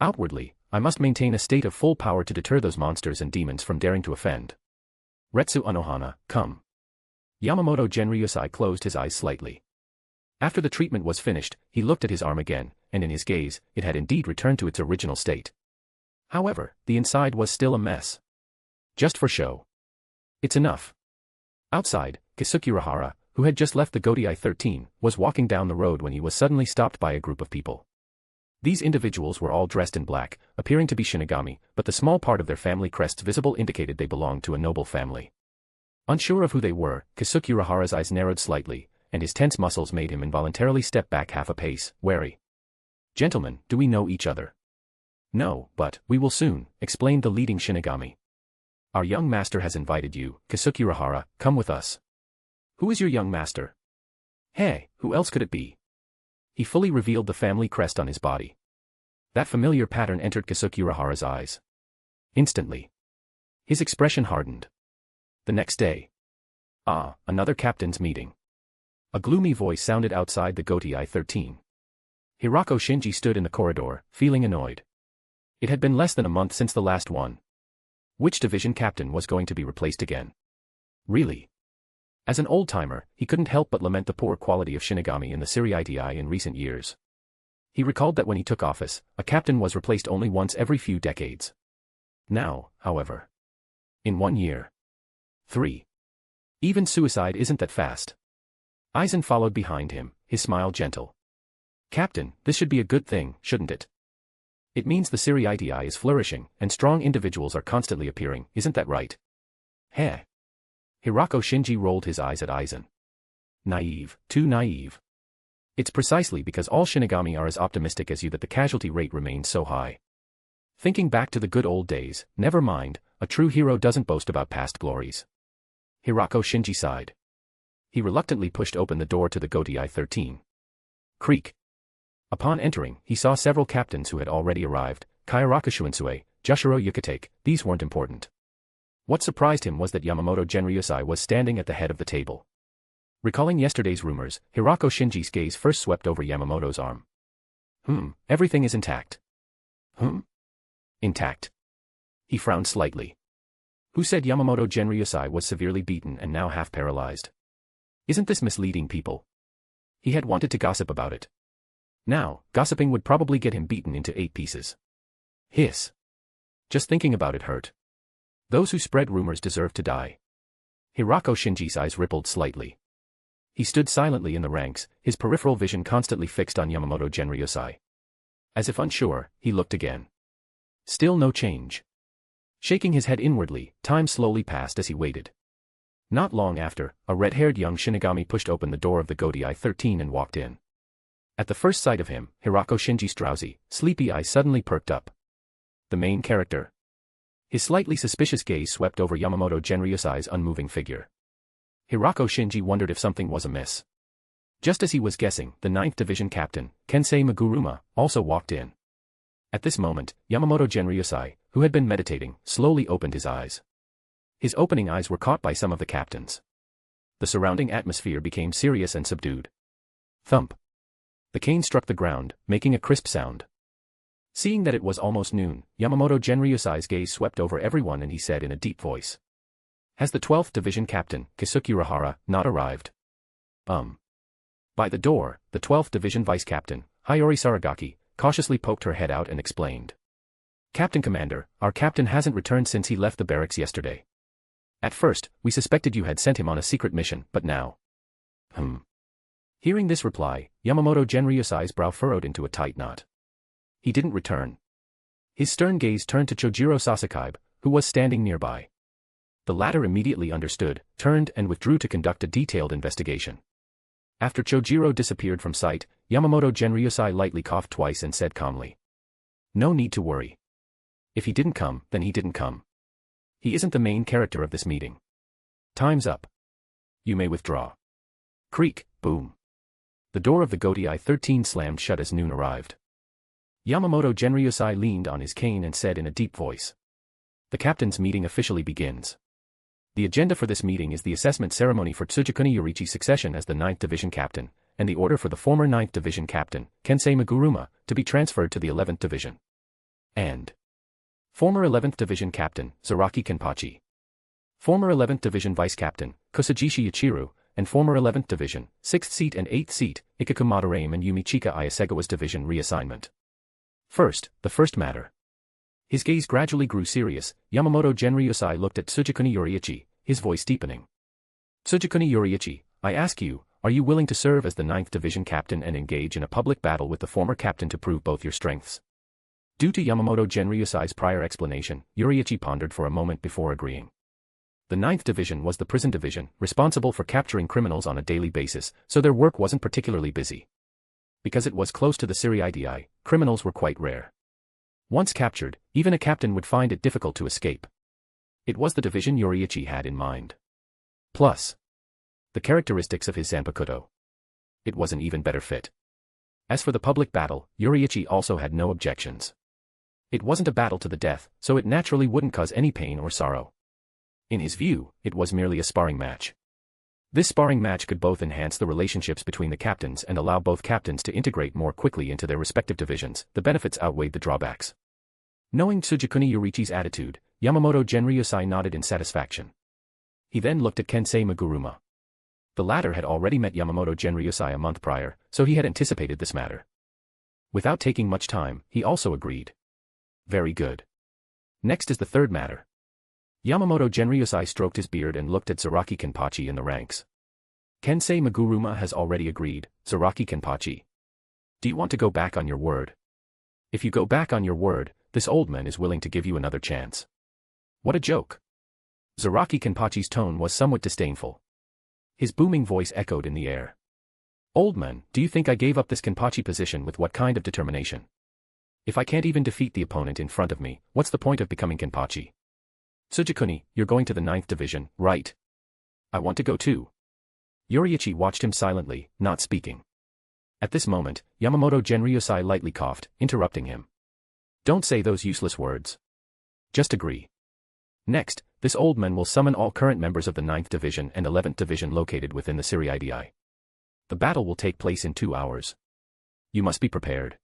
Outwardly, I must maintain a state of full power to deter those monsters and demons from daring to offend. Retsu Unohana, come. Yamamoto Genryusai closed his eyes slightly. After the treatment was finished, he looked at his arm again, and in his gaze, it had indeed returned to its original state. However, the inside was still a mess. Just for show. It's enough. Outside, Kisuke Urahara, who had just left the Gotei 13, was walking down the road when he was suddenly stopped by a group of people. These individuals were all dressed in black, appearing to be Shinigami, but the small part of their family crests visible indicated they belonged to a noble family. Unsure of who they were, Kisuke Urahara's eyes narrowed slightly, and his tense muscles made him involuntarily step back half a pace, wary. Gentlemen, do we know each other? No, but we will soon, explained the leading Shinigami. Our young master has invited you, Kisuke Urahara, come with us. Who is your young master? Hey, who else could it be? He fully revealed the family crest on his body. That familiar pattern entered Kisuke Urahara's eyes. Instantly. His expression hardened. The next day. Another captain's meeting. A gloomy voice sounded outside the Gotei 13. Hirako Shinji stood in the corridor, feeling annoyed. It had been less than a month since the last one. Which division captain was going to be replaced again? Really? As an old-timer, he couldn't help but lament the poor quality of Shinigami in the Siriiti in recent years. He recalled that when he took office, a captain was replaced only once every few decades. Now, however. In 1 year. 3. Even suicide isn't that fast. Aizen followed behind him, his smile gentle. Captain, this should be a good thing, shouldn't it? It means the Siriiti is flourishing, and strong individuals are constantly appearing, isn't that right? Heh. Hirako Shinji rolled his eyes at Aizen. Naive, too naive. It's precisely because all Shinigami are as optimistic as you that the casualty rate remains so high. Thinking back to the good old days, never mind, a true hero doesn't boast about past glories. Hirako Shinji sighed. He reluctantly pushed open the door to the Gotei 13. Creak. Upon entering, he saw several captains who had already arrived, Kaiaraka Shunsue, Jushiro Yukitake. These weren't important. What surprised him was that Yamamoto Genryusai was standing at the head of the table. Recalling yesterday's rumors, Hirako Shinji's gaze first swept over Yamamoto's arm. Everything is intact. Intact. He frowned slightly. Who said Yamamoto Genryusai was severely beaten and now half paralyzed? Isn't this misleading people? He had wanted to gossip about it. Now, gossiping would probably get him beaten into 8 pieces. Hiss. Just thinking about it hurt. Those who spread rumors deserve to die. Hirako Shinji's eyes rippled slightly. He stood silently in the ranks, his peripheral vision constantly fixed on Yamamoto Genryusai. As if unsure, he looked again. Still no change. Shaking his head inwardly, time slowly passed as he waited. Not long after, a red-haired young Shinigami pushed open the door of the Gotei 13 and walked in. At the first sight of him, Hirako Shinji's drowsy, sleepy eyes suddenly perked up. The main character. His slightly suspicious gaze swept over Yamamoto Genryusai's unmoving figure. Hirako Shinji wondered if something was amiss. Just as he was guessing, the 9th Division Captain, Kensei Maguruma, also walked in. At this moment, Yamamoto Genryusai, who had been meditating, slowly opened his eyes. His opening eyes were caught by some of the captains. The surrounding atmosphere became serious and subdued. Thump. The cane struck the ground, making a crisp sound. Seeing that it was almost noon, Yamamoto Genryusai's gaze swept over everyone and he said in a deep voice. Has the 12th Division Captain, Kisuke Urahara, not arrived? By the door, the 12th Division Vice Captain, Hayori Saragaki, cautiously poked her head out and explained. Captain Commander, our captain hasn't returned since he left the barracks yesterday. At first, we suspected you had sent him on a secret mission, but now. Hearing this reply, Yamamoto Genryusai's brow furrowed into a tight knot. He didn't return. His stern gaze turned to Chojiro Sasakaibe, who was standing nearby. The latter immediately understood, turned and withdrew to conduct a detailed investigation. After Chojiro disappeared from sight, Yamamoto Genryusai lightly coughed twice and said calmly. No need to worry. If he didn't come, then he didn't come. He isn't the main character of this meeting. Time's up. You may withdraw. Creak, boom. The door of the Gotei 13 slammed shut as noon arrived. Yamamoto Genryusai leaned on his cane and said in a deep voice. The captain's meeting officially begins. The agenda for this meeting is the assessment ceremony for Tsugikuni Yoriichi's succession as the 9th Division Captain, and the order for the former 9th Division Captain, Kensei Maguruma, to be transferred to the 11th Division. And former 11th Division Captain, Zaraki Kenpachi. Former 11th Division Vice Captain, Kusajishi Ichiru, and former 11th Division, 6th Seat and 8th Seat, Ikaku Madarame and Yumichika Ayasegawa's division reassignment. First, the first matter. His gaze gradually grew serious. Yamamoto Genryusai looked at Tsugikuni Yoriichi, his voice deepening. Tsugikuni Yoriichi, I ask you, are you willing to serve as the 9th Division Captain and engage in a public battle with the former captain to prove both your strengths? Due to Yamamoto Genryusai's prior explanation, Yoriichi pondered for a moment before agreeing. The 9th Division was the prison division, responsible for capturing criminals on a daily basis, so their work wasn't particularly busy. Because it was close to the Siriidii, criminals were quite rare. Once captured, even a captain would find it difficult to escape. It was the division Yoriichi had in mind. Plus, the characteristics of his Zanpakuto. It was an even better fit. As for the public battle, Yoriichi also had no objections. It wasn't a battle to the death, so it naturally wouldn't cause any pain or sorrow. In his view, it was merely a sparring match. This sparring match could both enhance the relationships between the captains and allow both captains to integrate more quickly into their respective divisions. The benefits outweighed the drawbacks. Knowing Tsugikuni Yoriichi's attitude, Yamamoto Genryusai nodded in satisfaction. He then looked at Kensei Maguruma. The latter had already met Yamamoto Genryusai a month prior, so he had anticipated this matter. Without taking much time, he also agreed. Very good. Next is the third matter. Yamamoto Genryusai stroked his beard and looked at Zaraki Kenpachi in the ranks. Kensei Maguruma has already agreed, Zaraki Kenpachi. Do you want to go back on your word? If you go back on your word, this old man is willing to give you another chance. What a joke. Zaraki Kenpachi's tone was somewhat disdainful. His booming voice echoed in the air. Old man, do you think I gave up this Kenpachi position with what kind of determination? If I can't even defeat the opponent in front of me, what's the point of becoming Kenpachi? Tsugikuni, you're going to the 9th Division, right? I want to go too. Yoriichi watched him silently, not speaking. At this moment, Yamamoto Genryosai lightly coughed, interrupting him. Don't say those useless words. Just agree. Next, this old man will summon all current members of the 9th Division and 11th Division located within the Siriidi. The battle will take place in 2 hours. You must be prepared.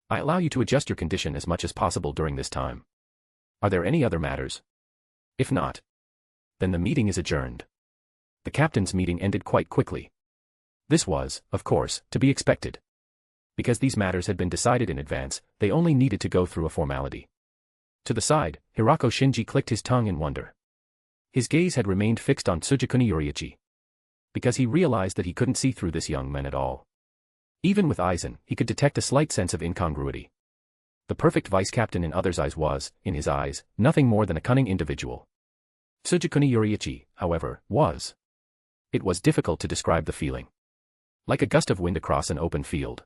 I allow you to adjust your condition as much as possible during this time. Are there any other matters? If not, then the meeting is adjourned. The captain's meeting ended quite quickly. This was, of course, to be expected. Because these matters had been decided in advance, they only needed to go through a formality. To the side, Hirako Shinji clicked his tongue in wonder. His gaze had remained fixed on Tsugikuni Yoriichi. Because he realized that he couldn't see through this young man at all. Even with Aizen, he could detect a slight sense of incongruity. The perfect vice-captain in others' eyes was, in his eyes, nothing more than a cunning individual. Tsugikuni Yoriichi, however, was. It was difficult to describe the feeling. Like a gust of wind across an open field.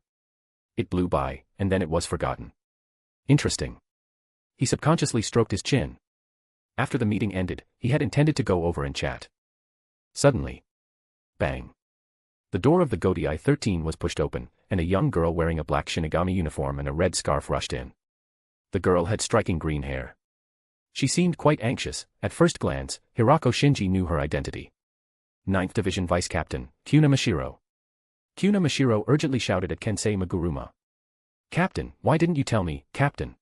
It blew by, and then it was forgotten. Interesting. He subconsciously stroked his chin. After the meeting ended, he had intended to go over and chat. Suddenly. Bang. The door of the Godai 13 was pushed open, and a young girl wearing a black Shinigami uniform and a red scarf rushed in. The girl had striking green hair. She seemed quite anxious. At first glance, Hirako Shinji knew her identity. 9th Division Vice Captain, Kyuna Mashiro. Kyuna Mashiro urgently shouted at Kensei Maguruma. Captain, why didn't you tell me, Captain?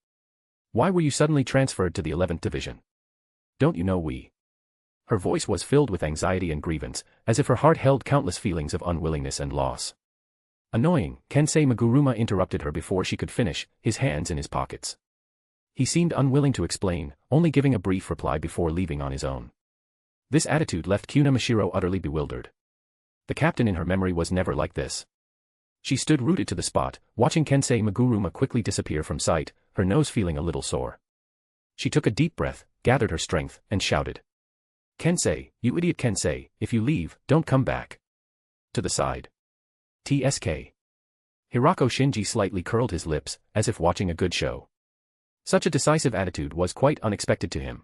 Why were you suddenly transferred to the 11th Division? Don't you know we? Her voice was filled with anxiety and grievance, as if her heart held countless feelings of unwillingness and loss. Annoying, Kensei Maguruma interrupted her before she could finish, his hands in his pockets. He seemed unwilling to explain, only giving a brief reply before leaving on his own. This attitude left Kyuna Mashiro utterly bewildered. The captain in her memory was never like this. She stood rooted to the spot, watching Kensei Maguruma quickly disappear from sight, her nose feeling a little sore. She took a deep breath, gathered her strength, and shouted. Kensei, you idiot Kensei, if you leave, don't come back. To the side. TSK. Hirako Shinji slightly curled his lips, as if watching a good show. Such a decisive attitude was quite unexpected to him.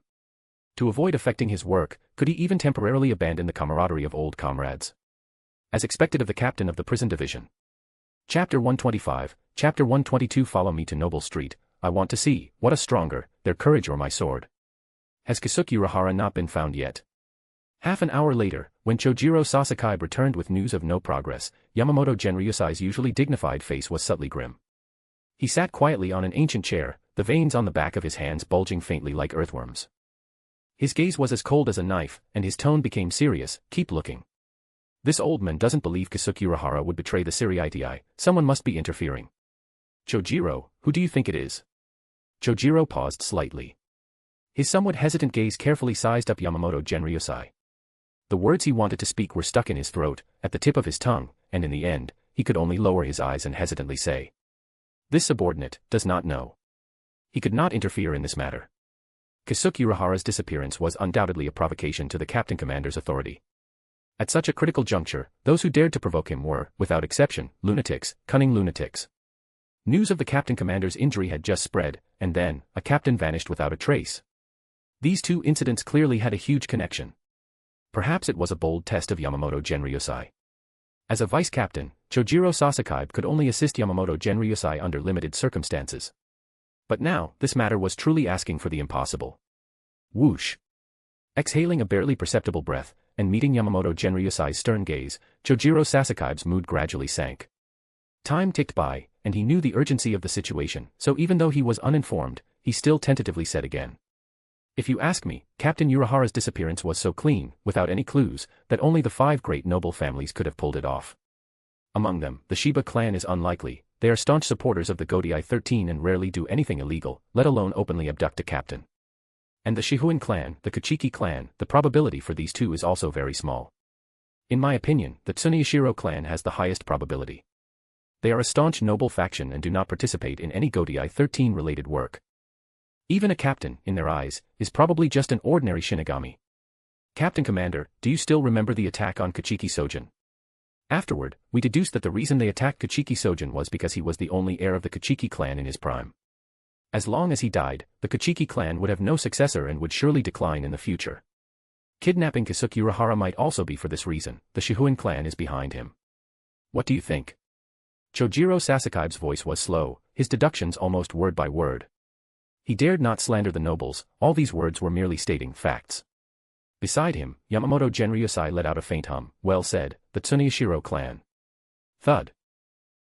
To avoid affecting his work, could he even temporarily abandon the camaraderie of old comrades? As expected of the captain of the prison division. Chapter 125, Chapter 122. Follow me to Noble Street, I want to see, what is stronger, their courage or my sword. Has Kisuke Urahara not been found yet? Half an hour later, when Chojiro Sasaki returned with news of no progress, Yamamoto Genryosai's usually dignified face was subtly grim. He sat quietly on an ancient chair, the veins on the back of his hands bulging faintly like earthworms. His gaze was as cold as a knife, and his tone became serious. Keep looking. This old man doesn't believe Kisuke Urahara would betray the Siriidi. Someone must be interfering. Chojiro, who do you think it is? Chojiro paused slightly. His somewhat hesitant gaze carefully sized up Yamamoto Genryosai. The words he wanted to speak were stuck in his throat, at the tip of his tongue, and in the end, he could only lower his eyes and hesitantly say. This subordinate does not know. He could not interfere in this matter. Kisuke Urahara's disappearance was undoubtedly a provocation to the captain commander's authority. At such a critical juncture, those who dared to provoke him were, without exception, lunatics, cunning lunatics. News of the captain commander's injury had just spread, and then, a captain vanished without a trace. These two incidents clearly had a huge connection. Perhaps it was a bold test of Yamamoto Genryosai. As a vice-captain, Chojiro Sasaki could only assist Yamamoto Genryosai under limited circumstances. But now, this matter was truly asking for the impossible. Whoosh. Exhaling a barely perceptible breath, and meeting Yamamoto Genryosai's stern gaze, Chojiro Sasakabe's mood gradually sank. Time ticked by, and he knew the urgency of the situation, so even though he was uninformed, he still tentatively said again. If you ask me, Captain Urahara's disappearance was so clean, without any clues, that only the 5 great noble families could have pulled it off. Among them, the Shiba clan is unlikely. They are staunch supporters of the Godai 13 and rarely do anything illegal, let alone openly abduct a captain. And the Shihuin clan, the Kuchiki clan, the probability for these two is also very small. In my opinion, the Tsuneyashiro clan has the highest probability. They are a staunch noble faction and do not participate in any Godai 13 related work. Even a captain, in their eyes, is probably just an ordinary Shinigami. Captain Commander, do you still remember the attack on Kuchiki Sojin? Afterward, we deduced that the reason they attacked Kuchiki Sojin was because he was the only heir of the Kuchiki clan in his prime. As long as he died, the Kuchiki clan would have no successor and would surely decline in the future. Kidnapping Kasuke Urahara might also be for this reason. The Shihoin clan is behind him. What do you think? Chojiro Sasakai's voice was slow, his deductions almost word by word. He dared not slander the nobles, all these words were merely stating facts. Beside him, Yamamoto Genryusai let out a faint hum. Well said, the Tsuneyashiro clan. Thud.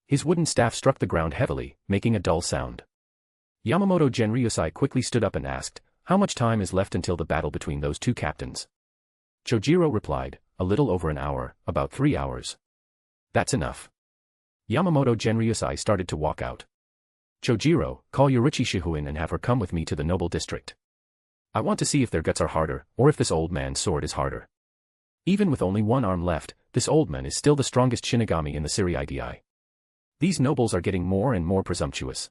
His wooden staff struck the ground heavily, making a dull sound. Yamamoto Genryusai quickly stood up and asked, how much time is left until the battle between those two captains? Chojiro replied, a little over an hour, about 3 hours. That's enough. Yamamoto Genryusai started to walk out. Chojiro, call Yoriichi Shihoin and have her come with me to the noble district. I want to see if their guts are harder, or if this old man's sword is harder. Even with only one arm left, this old man is still the strongest Shinigami in the Seirei. These nobles are getting more and more presumptuous.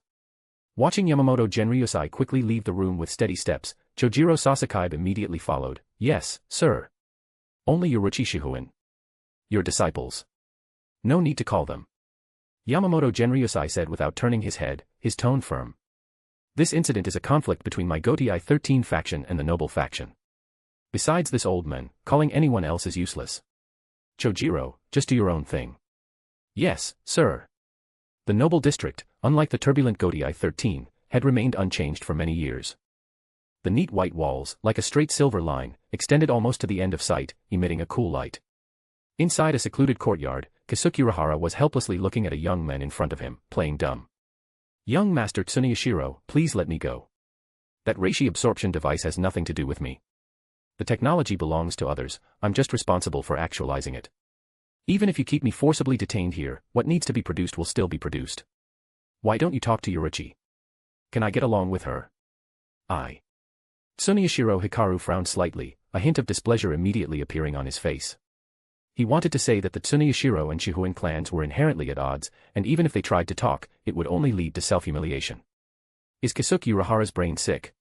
Watching Yamamoto Genryusai quickly leave the room with steady steps, Chojiro Sasakaibe immediately followed. Yes, sir. Only Yoriichi Shihoin. Your disciples. No need to call them. Yamamoto Genryusai said without turning his head, his tone firm. This incident is a conflict between my Gotei 13 faction and the noble faction. Besides this old man, calling anyone else is useless. Chojiro, just do your own thing. Yes, sir. The noble district, unlike the turbulent Gotei 13, had remained unchanged for many years. The neat white walls, like a straight silver line, extended almost to the end of sight, emitting a cool light. Inside a secluded courtyard, Kasuke Urahara was helplessly looking at a young man in front of him, playing dumb. Young Master Tsuneyashiro, please let me go. That reishi absorption device has nothing to do with me. The technology belongs to others, I'm just responsible for actualizing it. Even if you keep me forcibly detained here, what needs to be produced will still be produced. Why don't you talk to Yoriichi? Can I get along with her? Tsuneyashiro Hikaru frowned slightly, a hint of displeasure immediately appearing on his face. He wanted to say that the Tsuneyashiro and Shihoin clans were inherently at odds, and even if they tried to talk, it would only lead to self-humiliation. Is Kasuke Urahara's brain sick?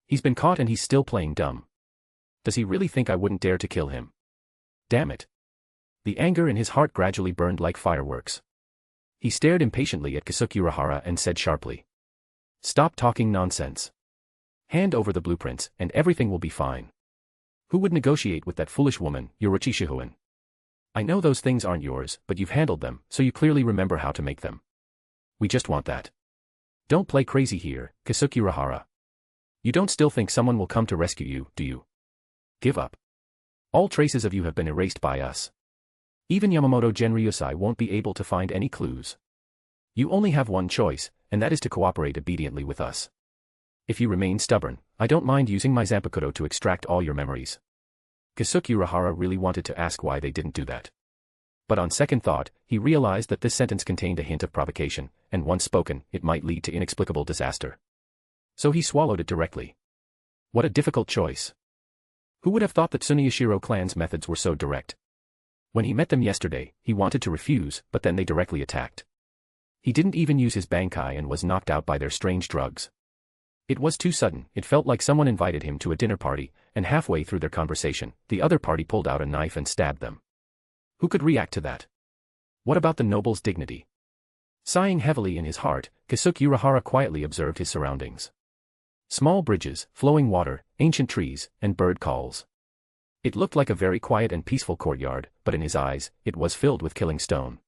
He's been caught and he's still playing dumb. Does he really think I wouldn't dare to kill him? Damn it. The anger in his heart gradually burned like fireworks. He stared impatiently at Kasuke Urahara and said sharply. Stop talking nonsense. Hand over the blueprints, and everything will be fine. Who would negotiate with that foolish woman, Yoriichi Shihoin? I know those things aren't yours, but you've handled them, so you clearly remember how to make them. We just want that. Don't play crazy here, Kasuke Urahara. You don't still think someone will come to rescue you, do you? Give up. All traces of you have been erased by us. Even Yamamoto Genryusai won't be able to find any clues. You only have one choice, and that is to cooperate obediently with us. If you remain stubborn, I don't mind using my Zanpakuto to extract all your memories. Kasuke Urahara really wanted to ask why they didn't do that. But on second thought, he realized that this sentence contained a hint of provocation, and once spoken, it might lead to inexplicable disaster. So he swallowed it directly. What a difficult choice. Who would have thought that Tsuneyashiro clan's methods were so direct? When he met them yesterday, he wanted to refuse, but then they directly attacked. He didn't even use his bankai and was knocked out by their strange drugs. It was too sudden, it felt like someone invited him to a dinner party, and halfway through their conversation, the other party pulled out a knife and stabbed them. Who could react to that? What about the noble's dignity? Sighing heavily in his heart, Kasuke Urahara quietly observed his surroundings. Small bridges, flowing water, ancient trees, and bird calls. It looked like a very quiet and peaceful courtyard, but in his eyes, it was filled with killing stone.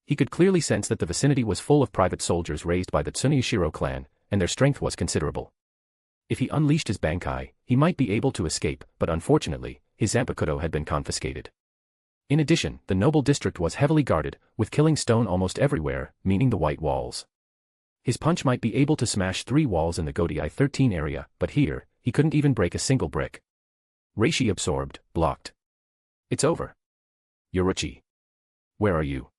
He could clearly sense that the vicinity was full of private soldiers raised by the Tsuneyashiro clan, and their strength was considerable. If he unleashed his bankai, he might be able to escape, but unfortunately, his Zanpakuto had been confiscated. In addition, the noble district was heavily guarded, with killing stone almost everywhere, meaning the white walls. His punch might be able to smash 3 walls in the Gotei 13 area, but here, he couldn't even break a single brick. Reishi absorbed, blocked. It's over. Yoriichi. Where are you?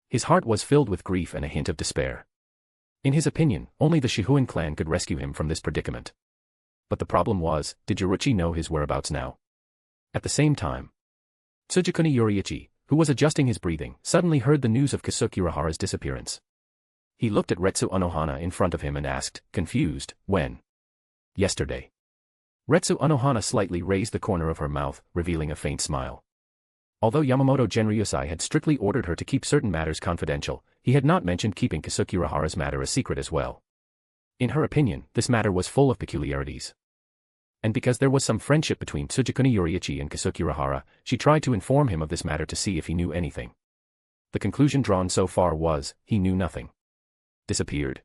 His heart was filled with grief and a hint of despair. In his opinion, only the Shihoin clan could rescue him from this predicament. But the problem was, did Yoriichi know his whereabouts now? At the same time, Tsugikuni Yoriichi, who was adjusting his breathing, suddenly heard the news of Kasuke Urahara's disappearance. He looked at Retsu Unohana in front of him and asked, confused, when? Yesterday. Retsu Unohana slightly raised the corner of her mouth, revealing a faint smile. Although Yamamoto Genryusai had strictly ordered her to keep certain matters confidential, he had not mentioned keeping Kasuke Urahara's matter a secret as well. In her opinion, this matter was full of peculiarities. And because there was some friendship between Tsugikuni Yoriichi and Tsukiguni, she tried to inform him of this matter to see if he knew anything. The conclusion drawn so far was, he knew nothing. Disappeared.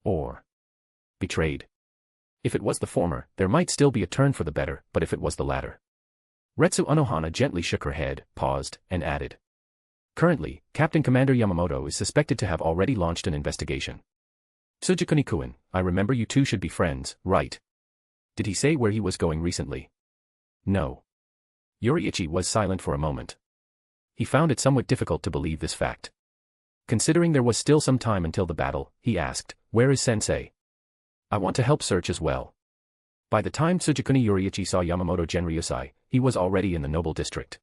Or betrayed. If it was the former, there might still be a turn for the better, but if it was the latter. Retsu Unohana gently shook her head, paused, and added. Currently, Captain Commander Yamamoto is suspected to have already launched an investigation. Tsugikuni-kun, I remember you two should be friends, right? Did he say where he was going recently? No. Yoriichi was silent for a moment. He found it somewhat difficult to believe this fact. Considering there was still some time until the battle, he asked, where is Sensei? I want to help search as well. By the time Tsugikuni Yoriichi saw Yamamoto Genryusai, he was already in the noble district.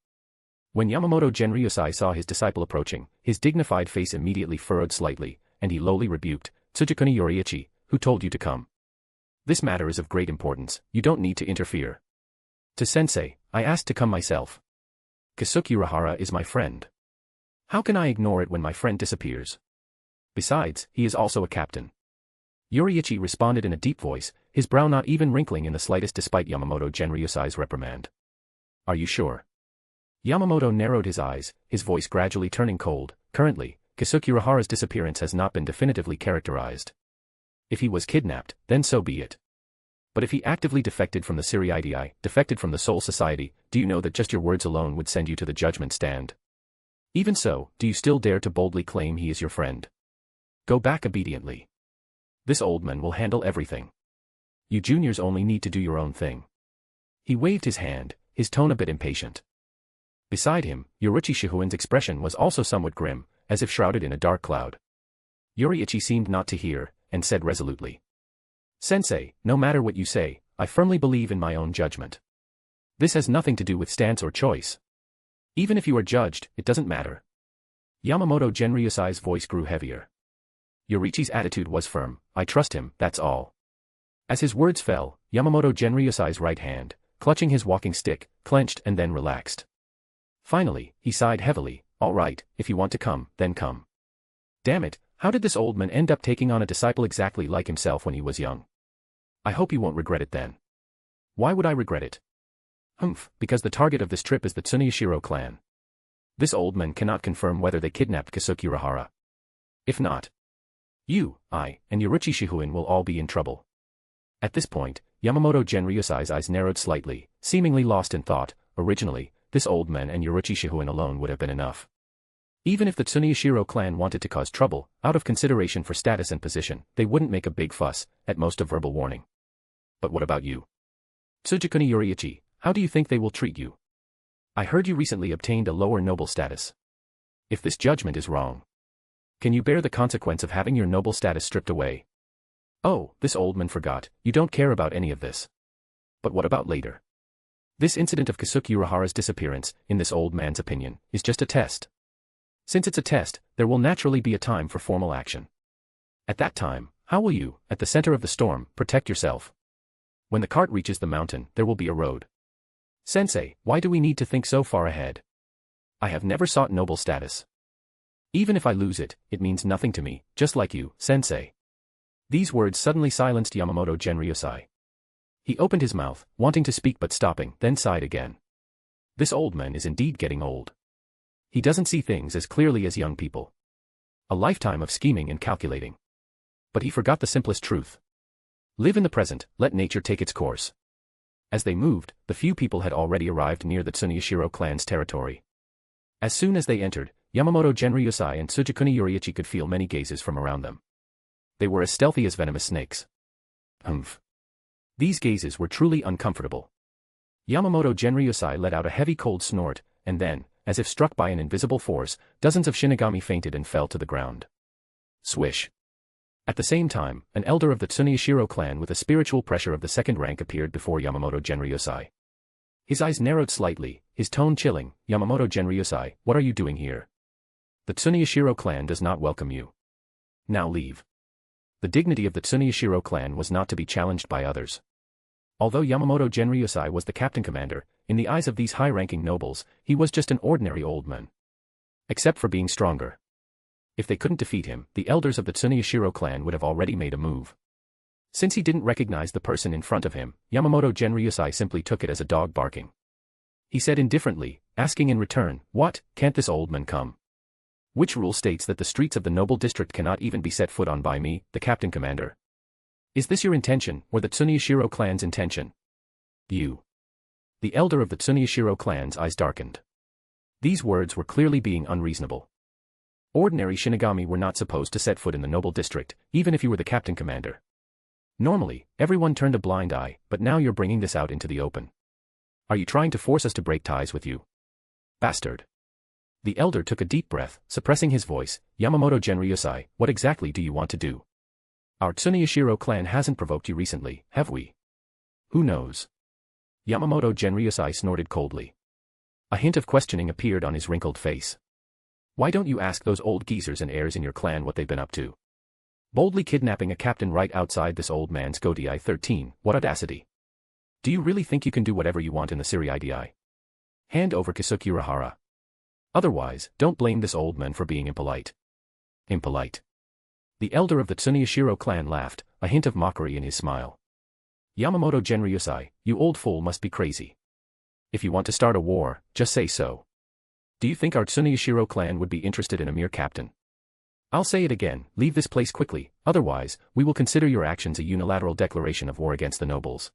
When Yamamoto Genryusai saw his disciple approaching, his dignified face immediately furrowed slightly, and he lowly rebuked, Tsugikuni Yoriichi, who told you to come? This matter is of great importance, you don't need to interfere. To Sensei, I asked to come myself. Tsukiguni is my friend. How can I ignore it when my friend disappears? Besides, he is also a captain. Yoriichi responded in a deep voice, his brow not even wrinkling in the slightest despite Yamamoto Genryusai's reprimand. Are you sure? Yamamoto narrowed his eyes, his voice gradually turning cold. Currently, Tsukiguni's disappearance has not been definitively characterized. If he was kidnapped, then so be it. But if he actively defected from the Siriidii, defected from the Soul Society, do you know that just your words alone would send you to the judgment stand? Even so, do you still dare to boldly claim he is your friend? Go back obediently. This old man will handle everything. You juniors only need to do your own thing. He waved his hand, his tone a bit impatient. Beside him, Yoriichi Shihuin's expression was also somewhat grim, as if shrouded in a dark cloud. Yoriichi seemed not to hear, and said resolutely. Sensei, no matter what you say, I firmly believe in my own judgment. This has nothing to do with stance or choice. Even if you are judged, it doesn't matter. Yamamoto Genryusai's voice grew heavier. Yoriichi's attitude was firm, I trust him, that's all. As his words fell, Yamamoto Genryusai's right hand, clutching his walking stick, clenched and then relaxed. Finally, he sighed heavily, all right, if you want to come, then come. Damn it, how did this old man end up taking on a disciple exactly like himself when he was young? I hope he won't regret it then. Why would I regret it? Because the target of this trip is the Tsuneyashiro clan. This old man cannot confirm whether they kidnapped Tsukiguni. If not, you, I, and Yoriichi Shihuin will all be in trouble. At this point, Yamamoto Genryusai's eyes narrowed slightly, seemingly lost in thought. Originally, this old man and Yoriichi Shihuin alone would have been enough. Even if the Tsuneyashiro clan wanted to cause trouble, out of consideration for status and position, they wouldn't make a big fuss, at most a verbal warning. But what about you? Tsugikuni Yoriichi, how do you think they will treat you? I heard you recently obtained a lower noble status. If this judgment is wrong, can you bear the consequence of having your noble status stripped away? Oh, this old man forgot, you don't care about any of this. But what about later? This incident of Tsukiguni's disappearance, in this old man's opinion, is just a test. Since it's a test, there will naturally be a time for formal action. At that time, how will you, at the center of the storm, protect yourself? When the cart reaches the mountain, there will be a road. Sensei, why do we need to think so far ahead? I have never sought noble status. Even if I lose it, it means nothing to me, just like you, Sensei. These words suddenly silenced Yamamoto Genryusai. He opened his mouth, wanting to speak but stopping, then sighed again. This old man is indeed getting old. He doesn't see things as clearly as young people. A lifetime of scheming and calculating. But he forgot the simplest truth. Live in the present, let nature take its course. As they moved, the few people had already arrived near the Tsuneyashiro clan's territory. As soon as they entered, Yamamoto Genryusai and Tsugikuni Yoriichi could feel many gazes from around them. They were as stealthy as venomous snakes. These gazes were truly uncomfortable. Yamamoto Genryusai let out a heavy cold snort, and then, as if struck by an invisible force, dozens of Shinigami fainted and fell to the ground. Swish. At the same time, an elder of the Tsuneyashiro clan with a spiritual pressure of the second rank appeared before Yamamoto Genryusai. His eyes narrowed slightly, his tone chilling. Yamamoto Genryusai, what are you doing here? The Tsuneyashiro clan does not welcome you. Now leave. The dignity of the Tsuneyashiro clan was not to be challenged by others. Although Yamamoto Genryusai was the captain commander, in the eyes of these high-ranking nobles, he was just an ordinary old man. Except for being stronger. If they couldn't defeat him, the elders of the Tsuneyashiro clan would have already made a move. Since he didn't recognize the person in front of him, Yamamoto Genryusai simply took it as a dog barking. He said indifferently, asking in return, "What, can't this old man come? Which rule states that the streets of the noble district cannot even be set foot on by me, the captain commander? Is this your intention, or the Tsuneyashiro clan's intention?" "You." The elder of the Tsuneyashiro clan's eyes darkened. These words were clearly being unreasonable. Ordinary Shinigami were not supposed to set foot in the noble district, even if you were the captain commander. Normally, everyone turned a blind eye, but now you're bringing this out into the open. Are you trying to force us to break ties with you? Bastard. The elder took a deep breath, suppressing his voice. "Yamamoto Genryusai, what exactly do you want to do? Our Tsuneyashiro clan hasn't provoked you recently, have we?" "Who knows?" Yamamoto Genryusai snorted coldly. A hint of questioning appeared on his wrinkled face. "Why don't you ask those old geezers and heirs in your clan what they've been up to? Boldly kidnapping a captain right outside this old man's Godii 13, what audacity. Do you really think you can do whatever you want in the Siri? Hand over Kisuke Urahara. Otherwise, don't blame this old man for being impolite." "Impolite?" The elder of the Tsuneyashiro clan laughed, a hint of mockery in his smile. "Yamamoto Genryusai, you old fool must be crazy. If you want to start a war, just say so. Do you think our Tsuneyashiro clan would be interested in a mere captain? I'll say it again, leave this place quickly, otherwise, we will consider your actions a unilateral declaration of war against the nobles."